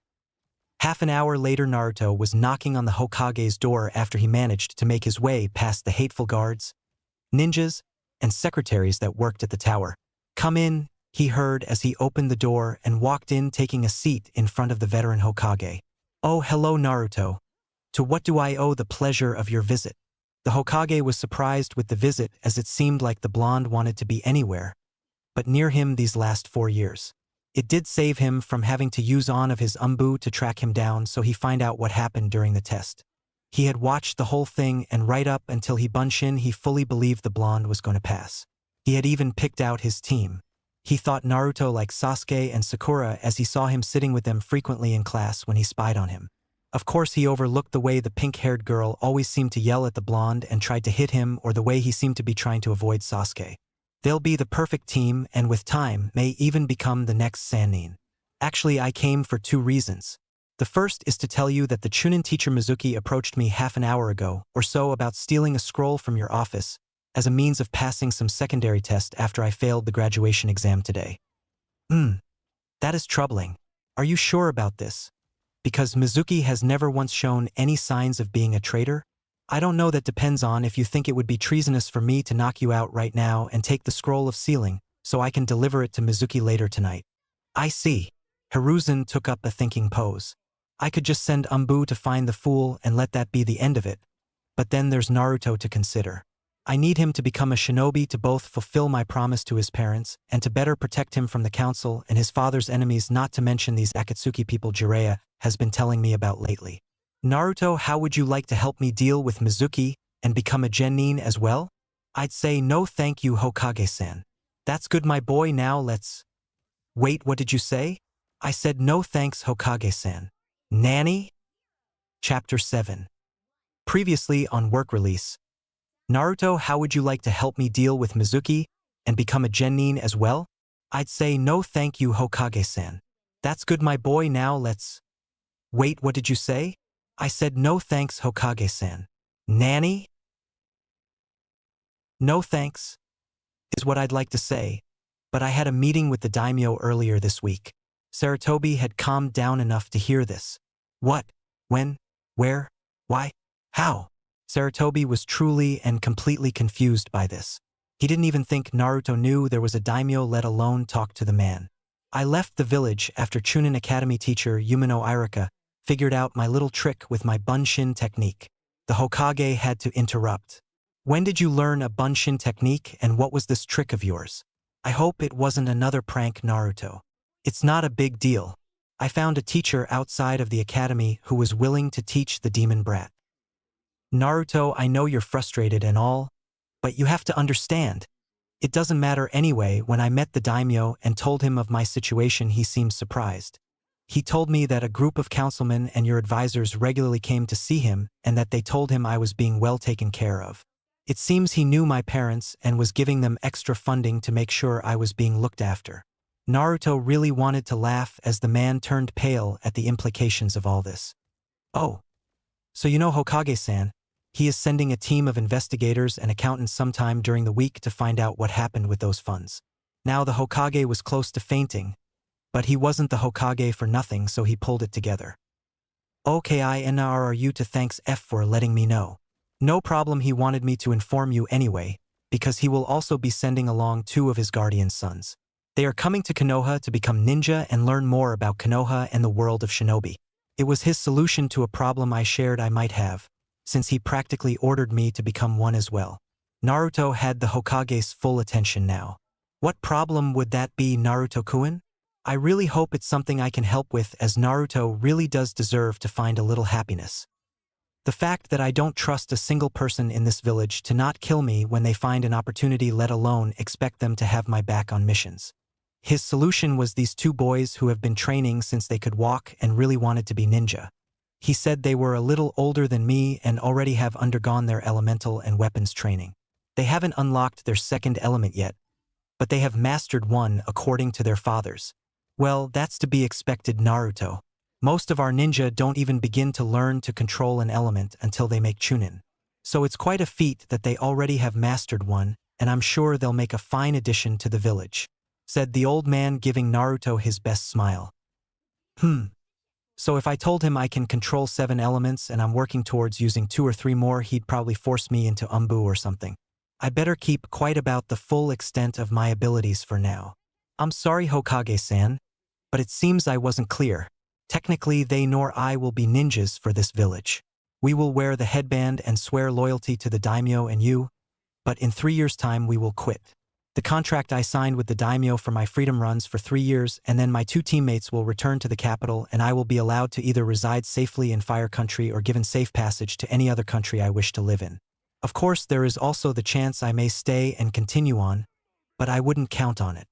Half an hour later, Naruto was knocking on the Hokage's door after he managed to make his way past the hateful guards, ninjas, and secretaries that worked at the tower. "Come in," he heard as he opened the door and walked in, taking a seat in front of the veteran Hokage. "Oh, hello, Naruto. To what do I owe the pleasure of your visit?" The Hokage was surprised with the visit, as it seemed like the blonde wanted to be anywhere but near him these last 4 years. It did save him from having to use on of his umbu to track him down so he find out what happened during the test. He had watched the whole thing, and right up until he bunched, he fully believed the blonde was going to pass. He had even picked out his team. He thought Naruto like Sasuke and Sakura, as he saw him sitting with them frequently in class when he spied on him. Of course, he overlooked the way the pink-haired girl always seemed to yell at the blonde and tried to hit him, or the way he seemed to be trying to avoid Sasuke. They'll be the perfect team, and with time, may even become the next Sannin. Actually, I came for 2 reasons. The first is to tell you that the Chunin teacher Mizuki approached me half an hour ago or so about stealing a scroll from your office as a means of passing some secondary test after I failed the graduation exam today. That is troubling. Are you sure about this? Because Mizuki has never once shown any signs of being a traitor? I don't know, that depends on if you think it would be treasonous for me to knock you out right now and take the scroll of sealing, so I can deliver it to Mizuki later tonight. I see. Hiruzen took up a thinking pose. I could just send Umbu to find the fool and let that be the end of it. But then there's Naruto to consider. I need him to become a shinobi to both fulfill my promise to his parents and to better protect him from the council and his father's enemies, not to mention these Akatsuki people Jiraiya has been telling me about lately. Naruto, how would you like to help me deal with Mizuki and become a genin as well? I'd say no thank you, Hokage-san. That's good, my boy, now let's... Wait, what did you say? I said no thanks, Hokage-san. Nanny? Chapter 7. Previously on work release. Naruto, how would you like to help me deal with Mizuki and become a genin as well? I'd say no thank you, Hokage-san. That's good, my boy, now let's... Wait, what did you say? I said no thanks, Hokage-san. Nanny? No thanks is what I'd like to say, but I had a meeting with the daimyo earlier this week. Sarutobi had calmed down enough to hear this. What? When? Where? Why? How? Sarutobi was truly and completely confused by this. He didn't even think Naruto knew there was a daimyo, let alone talk to the man. I left the village after Chunin Academy teacher Yumino Irika figured out my little trick with my bunshin technique. The Hokage had to interrupt. When did you learn a bunshin technique, and what was this trick of yours? I hope it wasn't another prank, Naruto. It's not a big deal. I found a teacher outside of the academy who was willing to teach the demon brat. Naruto, I know you're frustrated and all, but you have to understand. It doesn't matter anyway. When I met the daimyo and told him of my situation, he seemed surprised. He told me that a group of councilmen and your advisors regularly came to see him and that they told him I was being well taken care of. It seems he knew my parents and was giving them extra funding to make sure I was being looked after. Naruto really wanted to laugh as the man turned pale at the implications of all this. Oh, so you know Hokage-san? He is sending a team of investigators and accountants sometime during the week to find out what happened with those funds. Now the Hokage was close to fainting, but he wasn't the Hokage for nothing, so he pulled it together. Okay, are you to thanks F for letting me know. No problem, he wanted me to inform you anyway, because he will also be sending along 2 of his guardian sons. They are coming to Konoha to become ninja and learn more about Konoha and the world of shinobi. It was his solution to a problem I shared I might have, since he practically ordered me to become one as well. Naruto had the Hokage's full attention now. What problem would that be, Naruto-kun? I really hope it's something I can help with, as Naruto really does deserve to find a little happiness. The fact that I don't trust a single person in this village to not kill me when they find an opportunity, let alone expect them to have my back on missions. His solution was these 2 boys who have been training since they could walk and really wanted to be ninja. He said they were a little older than me and already have undergone their elemental and weapons training. They haven't unlocked their 2nd element yet, but they have mastered one according to their fathers. Well, that's to be expected, Naruto. Most of our ninja don't even begin to learn to control an element until they make Chunin. So it's quite a feat that they already have mastered one, and I'm sure they'll make a fine addition to the village, said the old man, giving Naruto his best smile. So if I told him I can control 7 elements and I'm working towards using 2 or 3 more, he'd probably force me into Umbu or something. I better keep quiet about the full extent of my abilities for now. I'm sorry, Hokage-san, but it seems I wasn't clear. Technically, they nor I will be ninjas for this village. We will wear the headband and swear loyalty to the daimyo and you, but in 3 years' time we will quit. The contract I signed with the daimyo for my freedom runs for 3 years, and then my 2 teammates will return to the capital and I will be allowed to either reside safely in Fire Country or given safe passage to any other country I wish to live in. Of course, there is also the chance I may stay and continue on, but I wouldn't count on it.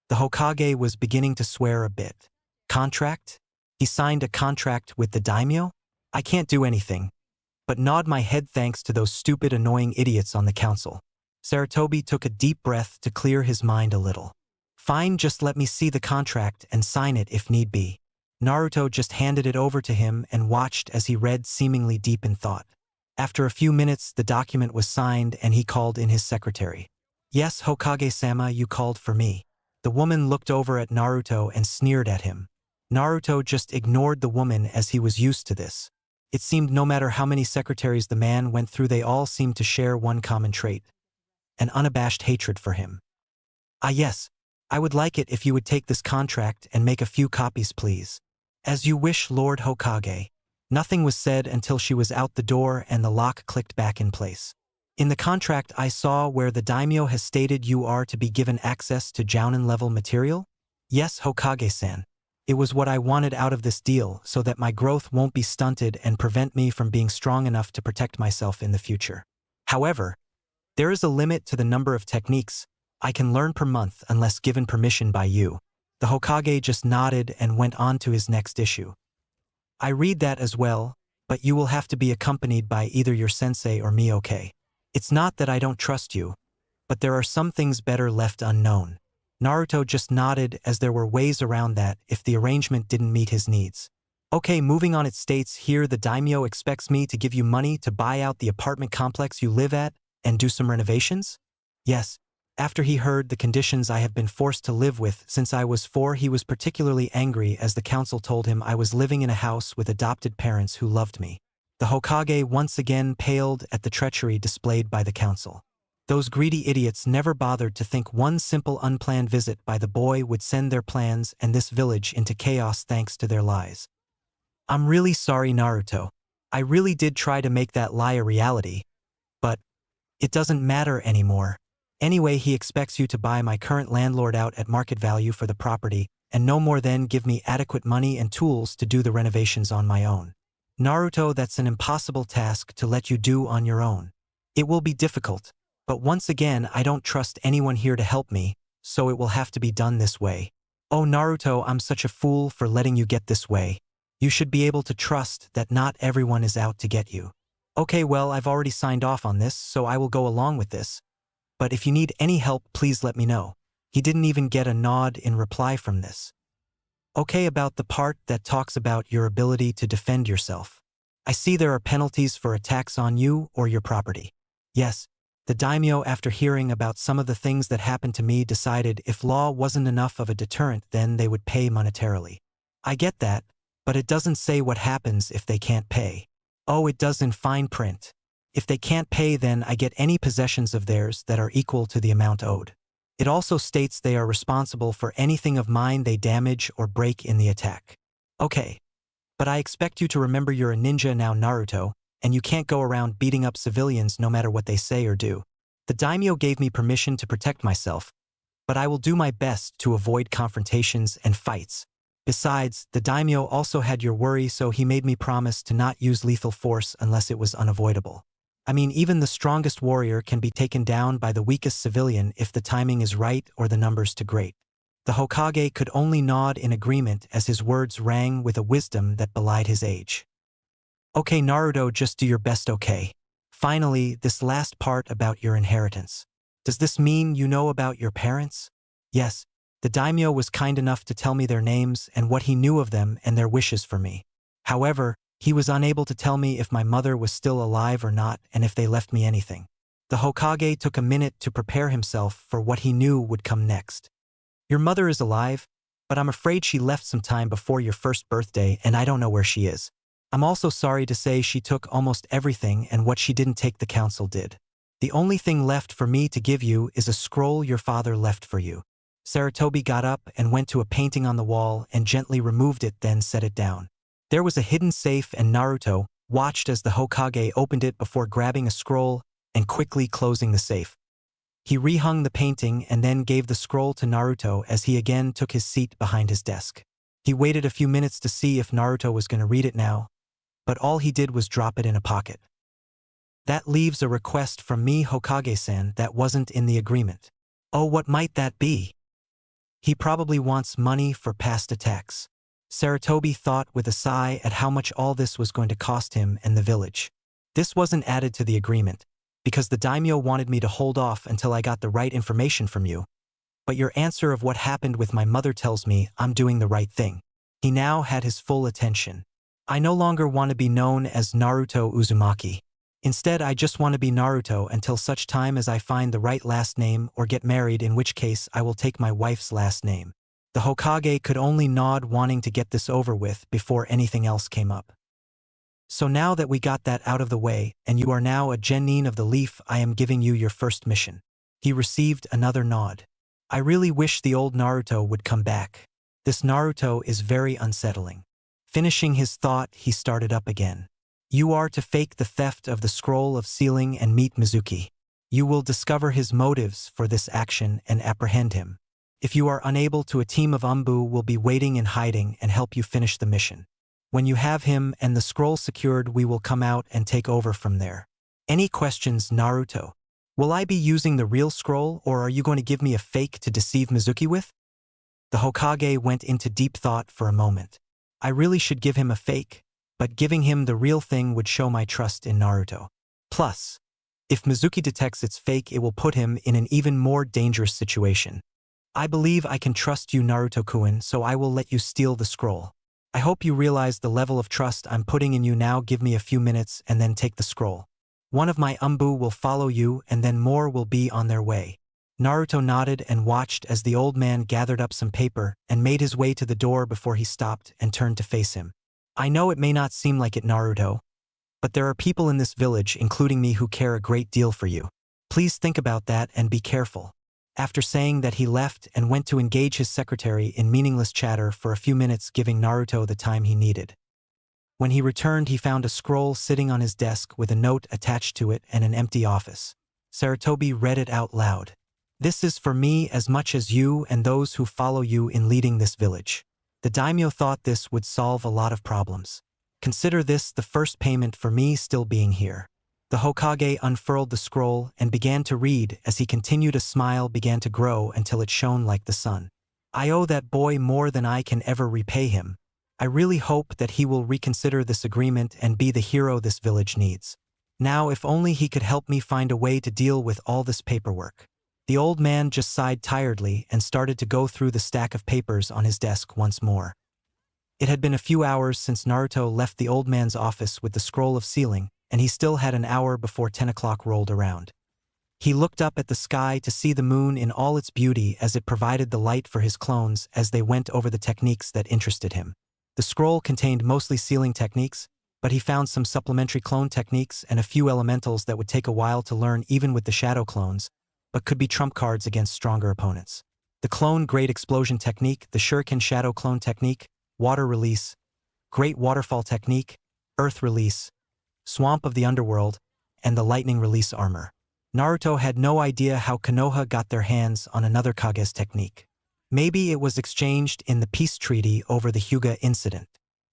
The Hokage was beginning to swear a bit. Contract? He signed a contract with the daimyo? I can't do anything, but nod my head thanks to those stupid, annoying idiots on the council. Sarutobi took a deep breath to clear his mind a little. Fine, just let me see the contract and sign it if need be. Naruto just handed it over to him and watched as he read, seemingly deep in thought. After a few minutes, the document was signed and he called in his secretary. Yes, Hokage-sama, you called for me. The woman looked over at Naruto and sneered at him. Naruto just ignored the woman, as he was used to this. It seemed no matter how many secretaries the man went through, they all seemed to share one common trait: an unabashed hatred for him. Ah yes, I would like it if you would take this contract and make a few copies, please. As you wish, Lord Hokage. Nothing was said until she was out the door and the lock clicked back in place. In the contract I saw where the daimyo has stated you are to be given access to Jounin level material? Yes, Hokage-san. It was what I wanted out of this deal, so that my growth won't be stunted and prevent me from being strong enough to protect myself in the future. However, there is a limit to the number of techniques I can learn per month unless given permission by you. The Hokage just nodded and went on to his next issue. I read that as well, but you will have to be accompanied by either your sensei or me, okay? It's not that I don't trust you, but there are some things better left unknown. Naruto just nodded, as there were ways around that if the arrangement didn't meet his needs. Okay, moving on, it states here the daimyo expects me to give you money to buy out the apartment complex you live at and do some renovations? Yes. After he heard the conditions I have been forced to live with since I was 4, he was particularly angry as the council told him I was living in a house with adopted parents who loved me. The Hokage once again paled at the treachery displayed by the council. Those greedy idiots never bothered to think one simple unplanned visit by the boy would send their plans and this village into chaos thanks to their lies. I'm really sorry, Naruto. I really did try to make that lie a reality, but it doesn't matter anymore. Anyway, he expects you to buy my current landlord out at market value for the property, and no more than give me adequate money and tools to do the renovations on my own. Naruto, that's an impossible task to let you do on your own. It will be difficult, but once again I don't trust anyone here to help me, so it will have to be done this way. Oh Naruto, I'm such a fool for letting you get this way. You should be able to trust that not everyone is out to get you. Okay, well, I've already signed off on this, so I will go along with this. But if you need any help, please let me know. He didn't even get a nod in reply from this. Okay, about the part that talks about your ability to defend yourself. I see there are penalties for attacks on you or your property. Yes, the daimyo, after hearing about some of the things that happened to me, decided if law wasn't enough of a deterrent, then they would pay monetarily. I get that, but it doesn't say what happens if they can't pay. Oh, it does in fine print. If they can't pay, then I get any possessions of theirs that are equal to the amount owed. It also states they are responsible for anything of mine they damage or break in the attack. Okay, but I expect you to remember you're a ninja now, Naruto, and you can't go around beating up civilians no matter what they say or do. The daimyo gave me permission to protect myself, but I will do my best to avoid confrontations and fights. Besides, the daimyo also had your worry, so he made me promise to not use lethal force unless it was unavoidable. I mean, even the strongest warrior can be taken down by the weakest civilian if the timing is right or the numbers too great. The Hokage could only nod in agreement as his words rang with a wisdom that belied his age. Okay Naruto, just do your best, okay? Finally, this last part about your inheritance. Does this mean you know about your parents? Yes, the daimyo was kind enough to tell me their names and what he knew of them and their wishes for me. However, he was unable to tell me if my mother was still alive or not and if they left me anything. The Hokage took a minute to prepare himself for what he knew would come next. Your mother is alive, but I'm afraid she left some time before your first birthday and I don't know where she is. I'm also sorry to say she took almost everything, and what she didn't take the council did. The only thing left for me to give you is a scroll your father left for you. Sarutobi got up and went to a painting on the wall and gently removed it, then set it down. There was a hidden safe, and Naruto watched as the Hokage opened it before grabbing a scroll and quickly closing the safe. He rehung the painting and then gave the scroll to Naruto as he again took his seat behind his desk. He waited a few minutes to see if Naruto was going to read it now, but all he did was drop it in a pocket. That leaves a request from me, Hokage-san, that wasn't in the agreement. Oh, what might that be? He probably wants money for past attacks. Sarutobi thought with a sigh at how much all this was going to cost him and the village. This wasn't added to the agreement, because the daimyo wanted me to hold off until I got the right information from you. But your answer of what happened with my mother tells me I'm doing the right thing. He now had his full attention. I no longer want to be known as Naruto Uzumaki. Instead, I just want to be Naruto until such time as I find the right last name or get married, in which case I will take my wife's last name. The Hokage could only nod, wanting to get this over with before anything else came up. So now that we got that out of the way, and you are now a genin of the leaf, I am giving you your first mission. He received another nod. I really wish the old Naruto would come back. This Naruto is very unsettling. Finishing his thought, he started up again. You are to fake the theft of the scroll of sealing and meet Mizuki. You will discover his motives for this action and apprehend him. If you are unable to, a team of Umbu will be waiting in hiding and help you finish the mission. When you have him and the scroll secured, we will come out and take over from there. Any questions, Naruto? Will I be using the real scroll, or are you going to give me a fake to deceive Mizuki with? The Hokage went into deep thought for a moment. I really should give him a fake, but giving him the real thing would show my trust in Naruto. Plus, if Mizuki detects it's fake, it will put him in an even more dangerous situation. I believe I can trust you, Naruto-kun, so I will let you steal the scroll. I hope you realize the level of trust I'm putting in you now. Give me a few minutes and then take the scroll. One of my Umbu will follow you and then more will be on their way. Naruto nodded and watched as the old man gathered up some paper and made his way to the door before he stopped and turned to face him. I know it may not seem like it, Naruto, but there are people in this village, including me, who care a great deal for you. Please think about that and be careful. After saying that, he left and went to engage his secretary in meaningless chatter for a few minutes, giving Naruto the time he needed. When he returned, he found a scroll sitting on his desk with a note attached to it and an empty office. Sarutobi read it out loud. This is for me as much as you and those who follow you in leading this village. The daimyo thought this would solve a lot of problems. Consider this the first payment for me still being here. The Hokage unfurled the scroll and began to read. As he continued, a smile began to grow until it shone like the sun. I owe that boy more than I can ever repay him. I really hope that he will reconsider this agreement and be the hero this village needs. Now if only he could help me find a way to deal with all this paperwork. The old man just sighed tiredly and started to go through the stack of papers on his desk once more. It had been a few hours since Naruto left the old man's office with the scroll of sealing, and he still had an hour before 10 o'clock rolled around. He looked up at the sky to see the moon in all its beauty as it provided the light for his clones as they went over the techniques that interested him. The scroll contained mostly sealing techniques, but he found some supplementary clone techniques and a few elementals that would take a while to learn even with the shadow clones, but could be trump cards against stronger opponents. The clone Great Explosion technique, the Shuriken Shadow Clone technique, Water Release, Great Waterfall technique, Earth Release, Swamp of the Underworld, and the Lightning Release armor. Naruto had no idea how Konoha got their hands on another Kage's technique. Maybe it was exchanged in the peace treaty over the Hyuga incident.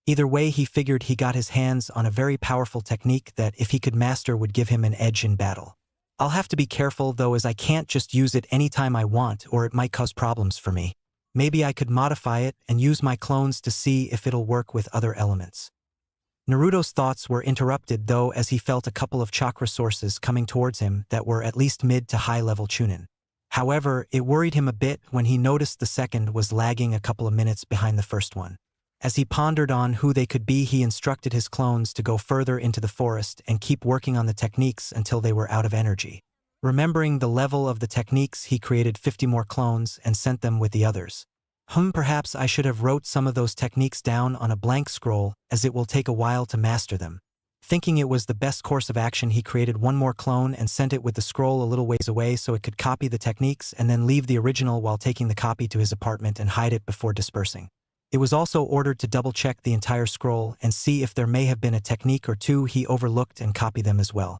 Either way, he figured he got his hands on a very powerful technique that, if he could master, would give him an edge in battle. I'll have to be careful though, as I can't just use it anytime I want or it might cause problems for me. Maybe I could modify it and use my clones to see if it'll work with other elements. Naruto's thoughts were interrupted though as he felt a couple of chakra sources coming towards him that were at least mid to high level chunin. However, it worried him a bit when he noticed the second was lagging a couple of minutes behind the first one. As he pondered on who they could be, he instructed his clones to go further into the forest and keep working on the techniques until they were out of energy. Remembering the level of the techniques, he created 50 more clones and sent them with the others. Perhaps I should have wrote some of those techniques down on a blank scroll, as it will take a while to master them. Thinking it was the best course of action, he created one more clone and sent it with the scroll a little ways away so it could copy the techniques and then leave the original while taking the copy to his apartment and hide it before dispersing. It was also ordered to double-check the entire scroll and see if there may have been a technique or two he overlooked and copy them as well.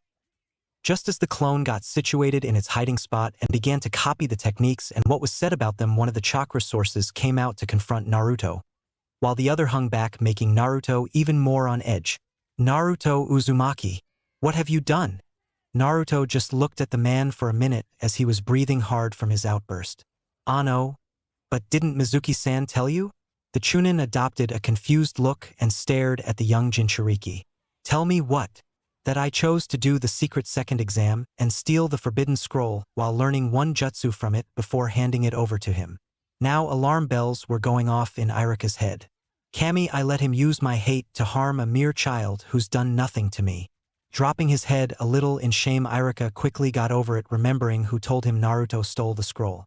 Just as the clone got situated in its hiding spot and began to copy the techniques and what was said about them, one of the chakra sources came out to confront Naruto, while the other hung back, making Naruto even more on edge. Naruto Uzumaki, what have you done? Naruto just looked at the man for a minute as he was breathing hard from his outburst. Ano, but didn't Mizuki-san tell you? The Chunin adopted a confused look and stared at the young Jinchuriki. Tell me what? That I chose to do the secret second exam and steal the forbidden scroll while learning one jutsu from it before handing it over to him. Now alarm bells were going off in Irika's head. Kami, I let him use my hate to harm a mere child who's done nothing to me. Dropping his head a little in shame, Irika quickly got over it, remembering who told him Naruto stole the scroll.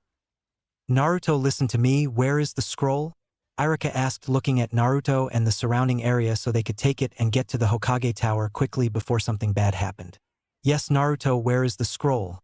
Naruto, listen to me, where is the scroll? Irika asked, looking at Naruto and the surrounding area so they could take it and get to the Hokage tower quickly before something bad happened. Yes, Naruto, where is the scroll?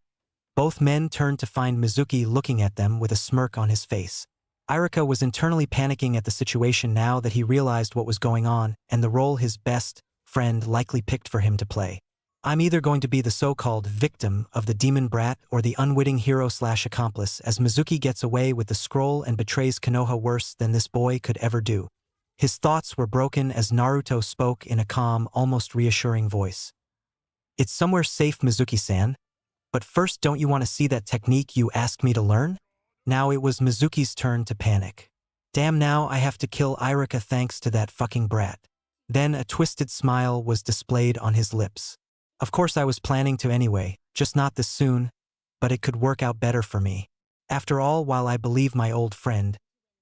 Both men turned to find Mizuki looking at them with a smirk on his face. Irika was internally panicking at the situation now that he realized what was going on and the role his best friend likely picked for him to play. I'm either going to be the so-called victim of the demon brat or the unwitting hero/accomplice, as Mizuki gets away with the scroll and betrays Konoha worse than this boy could ever do. His thoughts were broken as Naruto spoke in a calm, almost reassuring voice. It's somewhere safe, Mizuki-san. But first, don't you want to see that technique you asked me to learn? Now it was Mizuki's turn to panic. Damn, now I have to kill Irika thanks to that fucking brat. Then a twisted smile was displayed on his lips. Of course I was planning to anyway, just not this soon, but it could work out better for me. After all, while I believe my old friend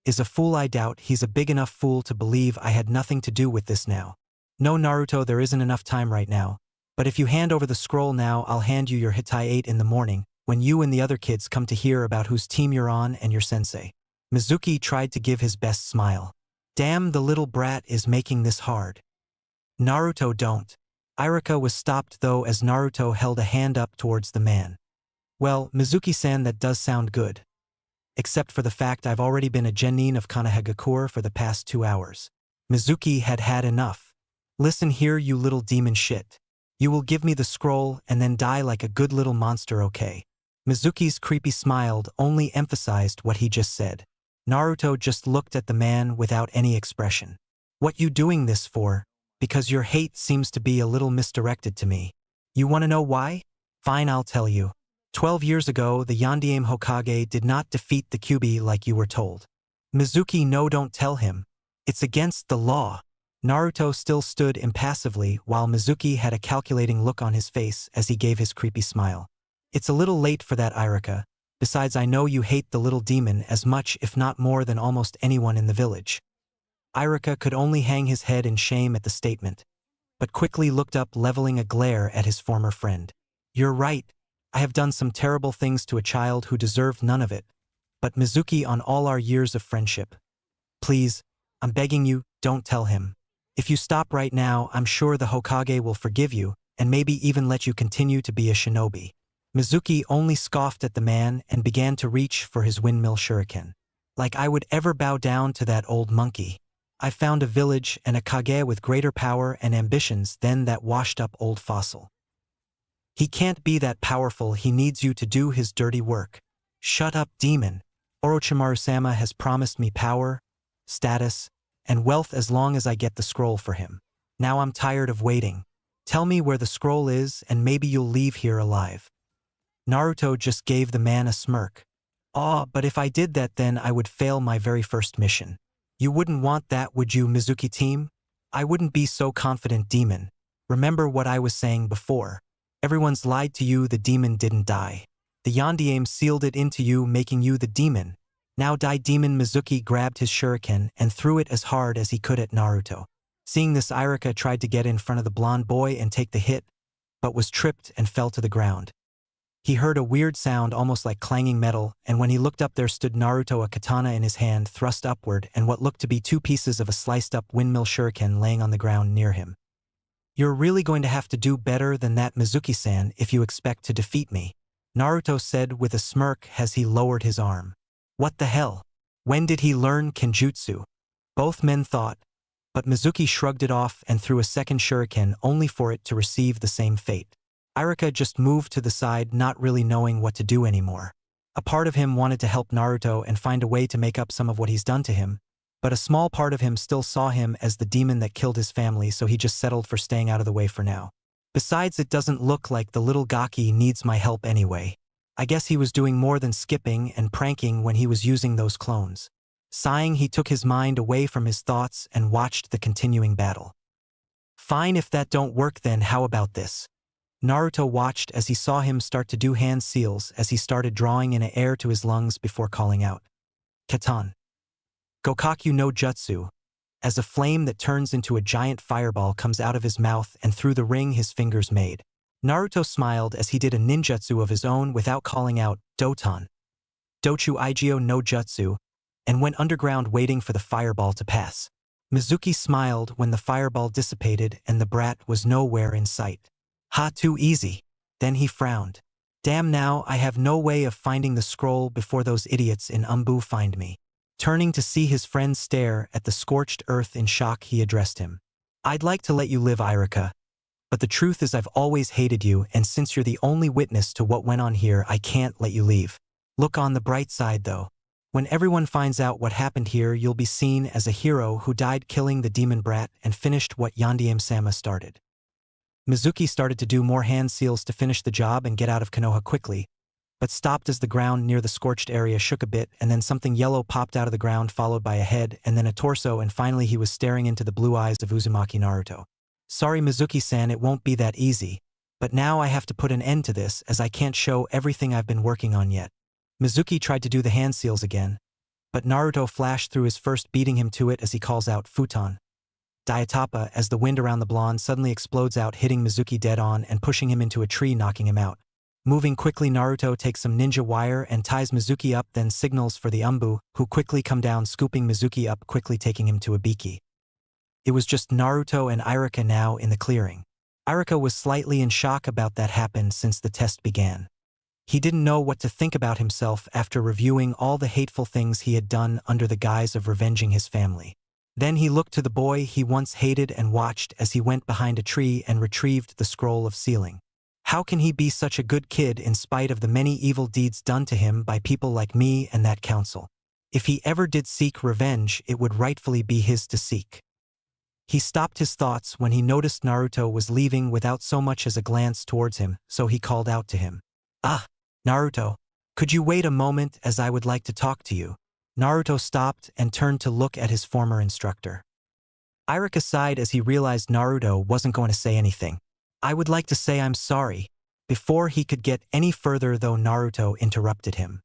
is a fool, I doubt he's a big enough fool to believe I had nothing to do with this now. No, Naruto, there isn't enough time right now. But if you hand over the scroll now, I'll hand you your Hitai 8 in the morning, when you and the other kids come to hear about whose team you're on and your sensei. Mizuki tried to give his best smile. Damn, the little brat is making this hard. Naruto, don't. Irika was stopped though as Naruto held a hand up towards the man. Well, Mizuki-san, that does sound good. Except for the fact I've already been a genin of Konohagakure for the past 2 hours. Mizuki had had enough. Listen here, you little demon shit. You will give me the scroll and then die like a good little monster, okay? Mizuki's creepy smile only emphasized what he just said. Naruto just looked at the man without any expression. What you doing this for? Because your hate seems to be a little misdirected to me. You want to know why? Fine, I'll tell you. 12 years ago, the Yondaime Hokage did not defeat the Kyuubi like you were told. Mizuki, no, don't tell him. It's against the law. Naruto still stood impassively while Mizuki had a calculating look on his face as he gave his creepy smile. It's a little late for that, Irika. Besides, I know you hate the little demon as much if not more than almost anyone in the village. Irika could only hang his head in shame at the statement, but quickly looked up, leveling a glare at his former friend. You're right. I have done some terrible things to a child who deserved none of it. But Mizuki, on all our years of friendship. Please, I'm begging you, don't tell him. If you stop right now, I'm sure the Hokage will forgive you and maybe even let you continue to be a shinobi. Mizuki only scoffed at the man and began to reach for his windmill shuriken. Like I would ever bow down to that old monkey. I found a village and a Kage with greater power and ambitions than that washed-up old fossil. He can't be that powerful, he needs you to do his dirty work. Shut up, demon. Orochimaru-sama has promised me power, status, and wealth as long as I get the scroll for him. Now I'm tired of waiting. Tell me where the scroll is and maybe you'll leave here alive. Naruto just gave the man a smirk. But if I did that then I would fail my very first mission. You wouldn't want that, would you, Mizuki team? I wouldn't be so confident, demon. Remember what I was saying before. Everyone's lied to you, the demon didn't die. The Yondaime sealed it into you, making you the demon. Now die, demon. Mizuki grabbed his shuriken and threw it as hard as he could at Naruto. Seeing this, Irika tried to get in front of the blonde boy and take the hit, but was tripped and fell to the ground. He heard a weird sound almost like clanging metal, and when he looked up there stood Naruto, a katana in his hand thrust upward and what looked to be 2 pieces of a sliced-up windmill shuriken laying on the ground near him. You're really going to have to do better than that, Mizuki-san, if you expect to defeat me, Naruto said with a smirk as he lowered his arm. What the hell? When did he learn Kenjutsu? Both men thought, but Mizuki shrugged it off and threw a second shuriken only for it to receive the same fate. Irika just moved to the side, not really knowing what to do anymore. A part of him wanted to help Naruto and find a way to make up some of what he's done to him, but a small part of him still saw him as the demon that killed his family, so he just settled for staying out of the way for now. Besides, it doesn't look like the little Gaki needs my help anyway. I guess he was doing more than skipping and pranking when he was using those clones. Sighing, he took his mind away from his thoughts and watched the continuing battle. Fine, if that don't work then how about this? Naruto watched as he saw him start to do hand seals as he started drawing in air to his lungs before calling out. Katan. Gokakyu no Jutsu. As a flame that turns into a giant fireball comes out of his mouth and through the ring his fingers made. Naruto smiled as he did a ninjutsu of his own without calling out, Doton. Dochu Igyo no Jutsu, and went underground waiting for the fireball to pass. Mizuki smiled when the fireball dissipated and the brat was nowhere in sight. Ha, too easy. Then he frowned. Damn, now I have no way of finding the scroll before those idiots in Umbu find me. Turning to see his friend stare at the scorched earth in shock, he addressed him. I'd like to let you live, Irika. But the truth is I've always hated you, and since you're the only witness to what went on here, I can't let you leave. Look on the bright side though. When everyone finds out what happened here, you'll be seen as a hero who died killing the demon brat and finished what Yondaime-sama started. Mizuki started to do more hand seals to finish the job and get out of Konoha quickly, but stopped as the ground near the scorched area shook a bit and then something yellow popped out of the ground, followed by a head and then a torso, and finally he was staring into the blue eyes of Uzumaki Naruto. Sorry, Mizuki-san, it won't be that easy, but now I have to put an end to this as I can't show everything I've been working on yet. Mizuki tried to do the hand seals again, but Naruto flashed through his first, beating him to it as he calls out, Futon. Diatapa, as the wind around the blonde suddenly explodes out, hitting Mizuki dead on and pushing him into a tree, knocking him out. Moving quickly, Naruto takes some ninja wire and ties Mizuki up, then signals for the Umbu, who quickly come down, scooping Mizuki up, quickly taking him to a Biki. It was just Naruto and Irika now in the clearing. Irika was slightly in shock about that happened since the test began. He didn't know what to think about himself after reviewing all the hateful things he had done under the guise of revenging his family. Then he looked to the boy he once hated and watched as he went behind a tree and retrieved the scroll of sealing. How can he be such a good kid in spite of the many evil deeds done to him by people like me and that council? If he ever did seek revenge, it would rightfully be his to seek. He stopped his thoughts when he noticed Naruto was leaving without so much as a glance towards him, so he called out to him. "Ah, Naruto, could you wait a moment as I would like to talk to you?" Naruto stopped and turned to look at his former instructor. Irika sighed as he realized Naruto wasn't going to say anything. "I would like to say I'm sorry." Before he could get any further though, Naruto interrupted him.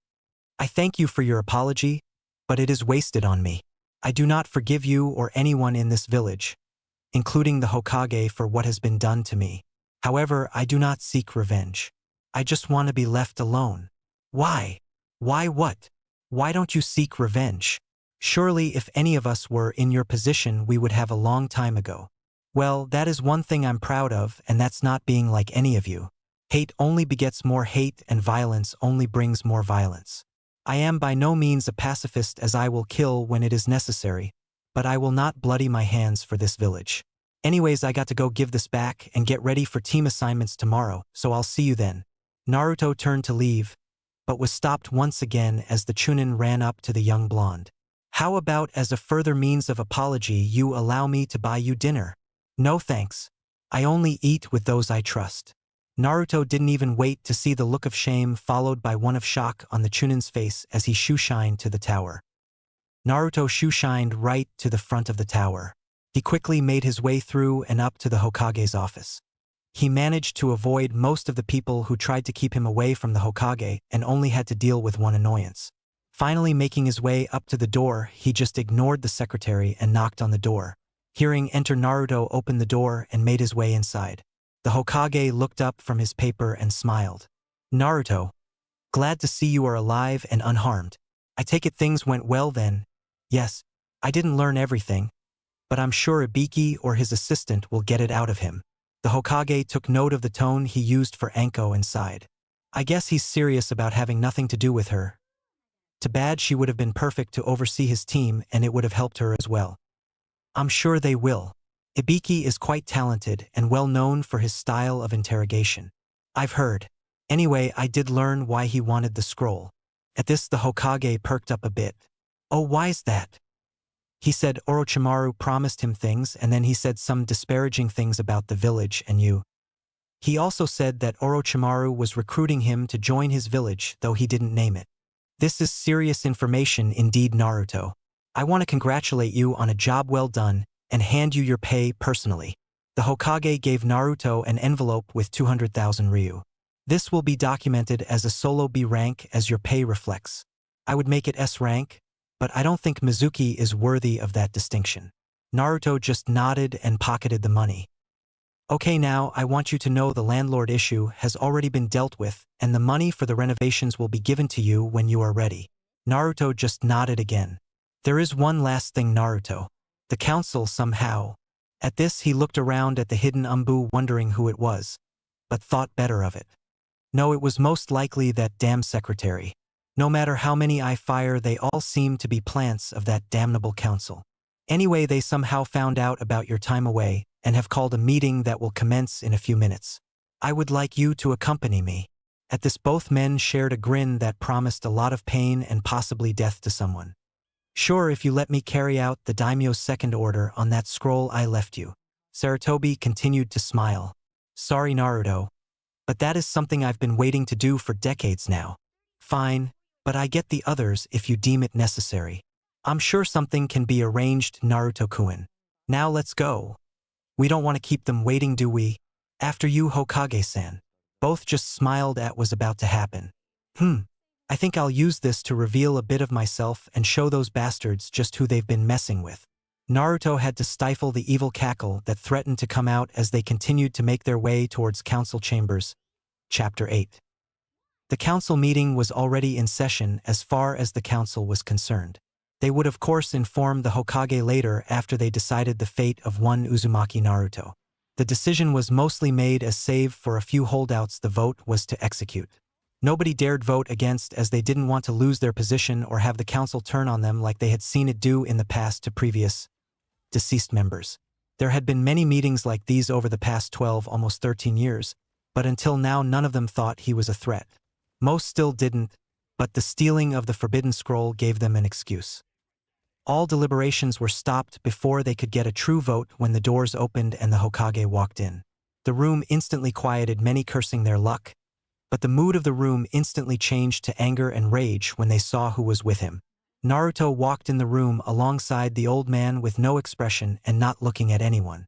"I thank you for your apology, but it is wasted on me. I do not forgive you or anyone in this village, including the Hokage, for what has been done to me. However, I do not seek revenge. I just want to be left alone." "Why? Why what? Why don't you seek revenge? Surely if any of us were in your position, we would have a long time ago." "Well, that is one thing I'm proud of, and that's not being like any of you. Hate only begets more hate, and violence only brings more violence. I am by no means a pacifist, as I will kill when it is necessary, but I will not bloody my hands for this village. Anyways, I got to go give this back and get ready for team assignments tomorrow, so I'll see you then." Naruto turned to leave, but was stopped once again as the Chunin ran up to the young blonde. "How about, as a further means of apology, you allow me to buy you dinner?" "No thanks. I only eat with those I trust." Naruto didn't even wait to see the look of shame followed by one of shock on the Chunin's face as he shoe-shined to the tower. Naruto shoe-shined right to the front of the tower. He quickly made his way through and up to the Hokage's office. He managed to avoid most of the people who tried to keep him away from the Hokage and only had to deal with one annoyance. Finally making his way up to the door, he just ignored the secretary and knocked on the door. Hearing enter, Naruto opened the door and made his way inside. The Hokage looked up from his paper and smiled. "Naruto, glad to see you are alive and unharmed. I take it things went well then?" "Yes, I didn't learn everything, but I'm sure Ibiki or his assistant will get it out of him." The Hokage took note of the tone he used for Anko and sighed. "I guess he's serious about having nothing to do with her. Too bad, she would have been perfect to oversee his team and it would have helped her as well." "I'm sure they will. Ibiki is quite talented and well known for his style of interrogation. I've heard. Anyway, I did learn why he wanted the scroll." At this, the Hokage perked up a bit. "Oh, why's that?" "He said Orochimaru promised him things, and then he said some disparaging things about the village and you. He also said that Orochimaru was recruiting him to join his village, though he didn't name it." "This is serious information indeed, Naruto. I want to congratulate you on a job well done and hand you your pay personally." The Hokage gave Naruto an envelope with 200,000 ryu. "This will be documented as a solo B rank as your pay reflects. I would make it S rank, but I don't think Mizuki is worthy of that distinction." Naruto just nodded and pocketed the money. "Okay, now I want you to know the landlord issue has already been dealt with, and the money for the renovations will be given to you when you are ready." Naruto just nodded again. "There is one last thing, Naruto. The council somehow." At this, he looked around at the hidden Umbu, wondering who it was, but thought better of it. No, it was most likely that damn secretary. No matter how many I fire, they all seem to be plants of that damnable council. Anyway, they somehow found out about your time away and have called a meeting that will commence in a few minutes. I would like you to accompany me." At this, both men shared a grin that promised a lot of pain and possibly death to someone. "Sure, if you let me carry out the daimyo's second order on that scroll I left you." Sarutobi continued to smile. "Sorry, Naruto, but that is something I've been waiting to do for decades now." "Fine, but I get the others if you deem it necessary. I'm sure something can be arranged, Naruto-kun. Now let's go. We don't want to keep them waiting, do we?" "After you, Hokage-san." Both just smiled at what was about to happen. I think I'll use this to reveal a bit of myself and show those bastards just who they've been messing with." Naruto had to stifle the evil cackle that threatened to come out as they continued to make their way towards council chambers. Chapter 8. The council meeting was already in session as far as the council was concerned. They would of course inform the Hokage later after they decided the fate of one Uzumaki Naruto. The decision was mostly made as save for a few holdouts the vote was to execute. Nobody dared vote against, as they didn't want to lose their position or have the council turn on them like they had seen it do in the past to previous deceased members. There had been many meetings like these over the past 12, almost 13 years, but until now none of them thought he was a threat. Most still didn't, but the stealing of the forbidden scroll gave them an excuse. All deliberations were stopped before they could get a true vote when the doors opened and the Hokage walked in. The room instantly quieted, many cursing their luck, but the mood of the room instantly changed to anger and rage when they saw who was with him. Naruto walked in the room alongside the old man with no expression and not looking at anyone.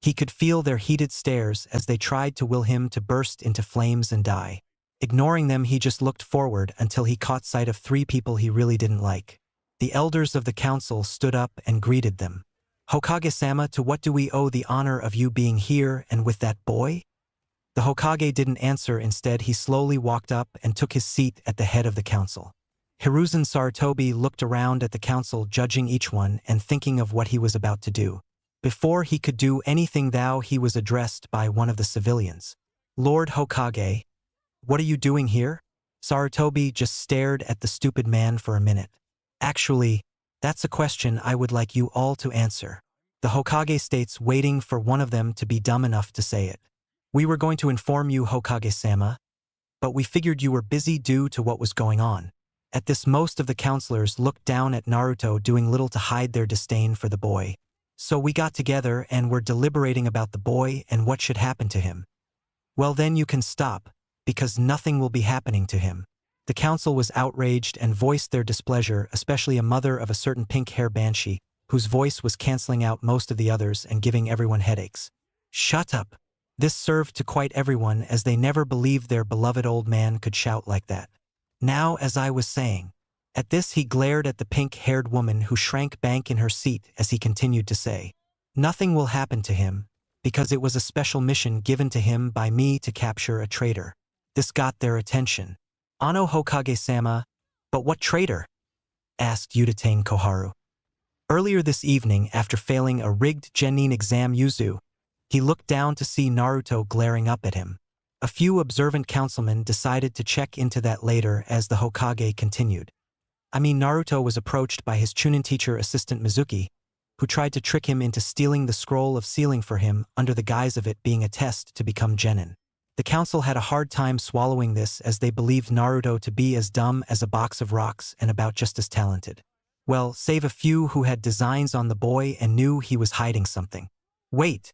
He could feel their heated stares as they tried to will him to burst into flames and die. Ignoring them, he just looked forward until he caught sight of three people he really didn't like. The elders of the council stood up and greeted them. "Hokage-sama, to what do we owe the honor of you being here and with that boy?" The Hokage didn't answer. Instead, he slowly walked up and took his seat at the head of the council. Hiruzen Sarutobi looked around at the council, judging each one and thinking of what he was about to do. Before he could do anything, he was addressed by one of the civilians. "Lord Hokage, what are you doing here?" Sarutobi just stared at the stupid man for a minute. "Actually, that's a question I would like you all to answer." The Hokage states, waiting for one of them to be dumb enough to say it. "We were going to inform you, Hokage-sama, but we figured you were busy due to what was going on." At this, most of the counselors looked down at Naruto, doing little to hide their disdain for the boy. "So we got together and were deliberating about the boy and what should happen to him." "Well, then you can stop, because nothing will be happening to him." The council was outraged and voiced their displeasure, especially a mother of a certain pink-hair banshee, whose voice was canceling out most of the others and giving everyone headaches. "Shut up." This served to quiet everyone, as they never believed their beloved old man could shout like that. "Now, as I was saying." At this, he glared at the pink-haired woman, who shrank back in her seat as he continued to say, "Nothing will happen to him, because it was a special mission given to him by me to capture a traitor." This got their attention. "Ano Hokage-sama, but what traitor?" asked Udatane Koharu. Earlier this evening, after failing a rigged genin exam, he looked down to see Naruto glaring up at him. A few observant councilmen decided to check into that later as the Hokage continued. Naruto was approached by his Chunin teacher assistant Mizuki, who tried to trick him into stealing the scroll of sealing for him under the guise of it being a test to become genin. The council had a hard time swallowing this, as they believed Naruto to be as dumb as a box of rocks and about just as talented. Well, save a few who had designs on the boy and knew he was hiding something. "Wait,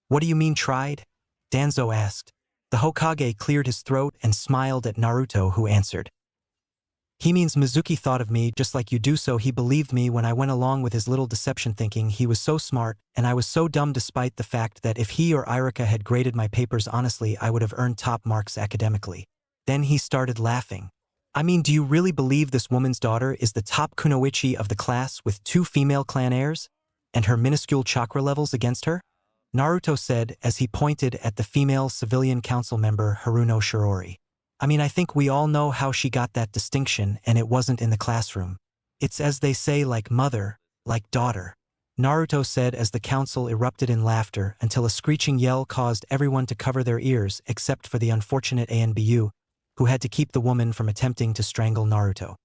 what do you mean tried?" Danzo asked. The Hokage cleared his throat and smiled at Naruto, who answered, "He means Mizuki thought of me just like you do, so he believed me when I went along with his little deception, thinking he was so smart, and I was so dumb, despite the fact that if he or Irika had graded my papers honestly, I would have earned top marks academically." Then he started laughing. "Do you really believe this woman's daughter is the top kunoichi of the class with 2 female clan heirs, and her minuscule chakra levels against her?" Naruto said as he pointed at the female civilian council member Haruno Shirori. "I think we all know how she got that distinction, and it wasn't in the classroom. It's, as they say, like mother, like daughter," Naruto said as the council erupted in laughter until a screeching yell caused everyone to cover their ears except for the unfortunate Anbu, who had to keep the woman from attempting to strangle Naruto.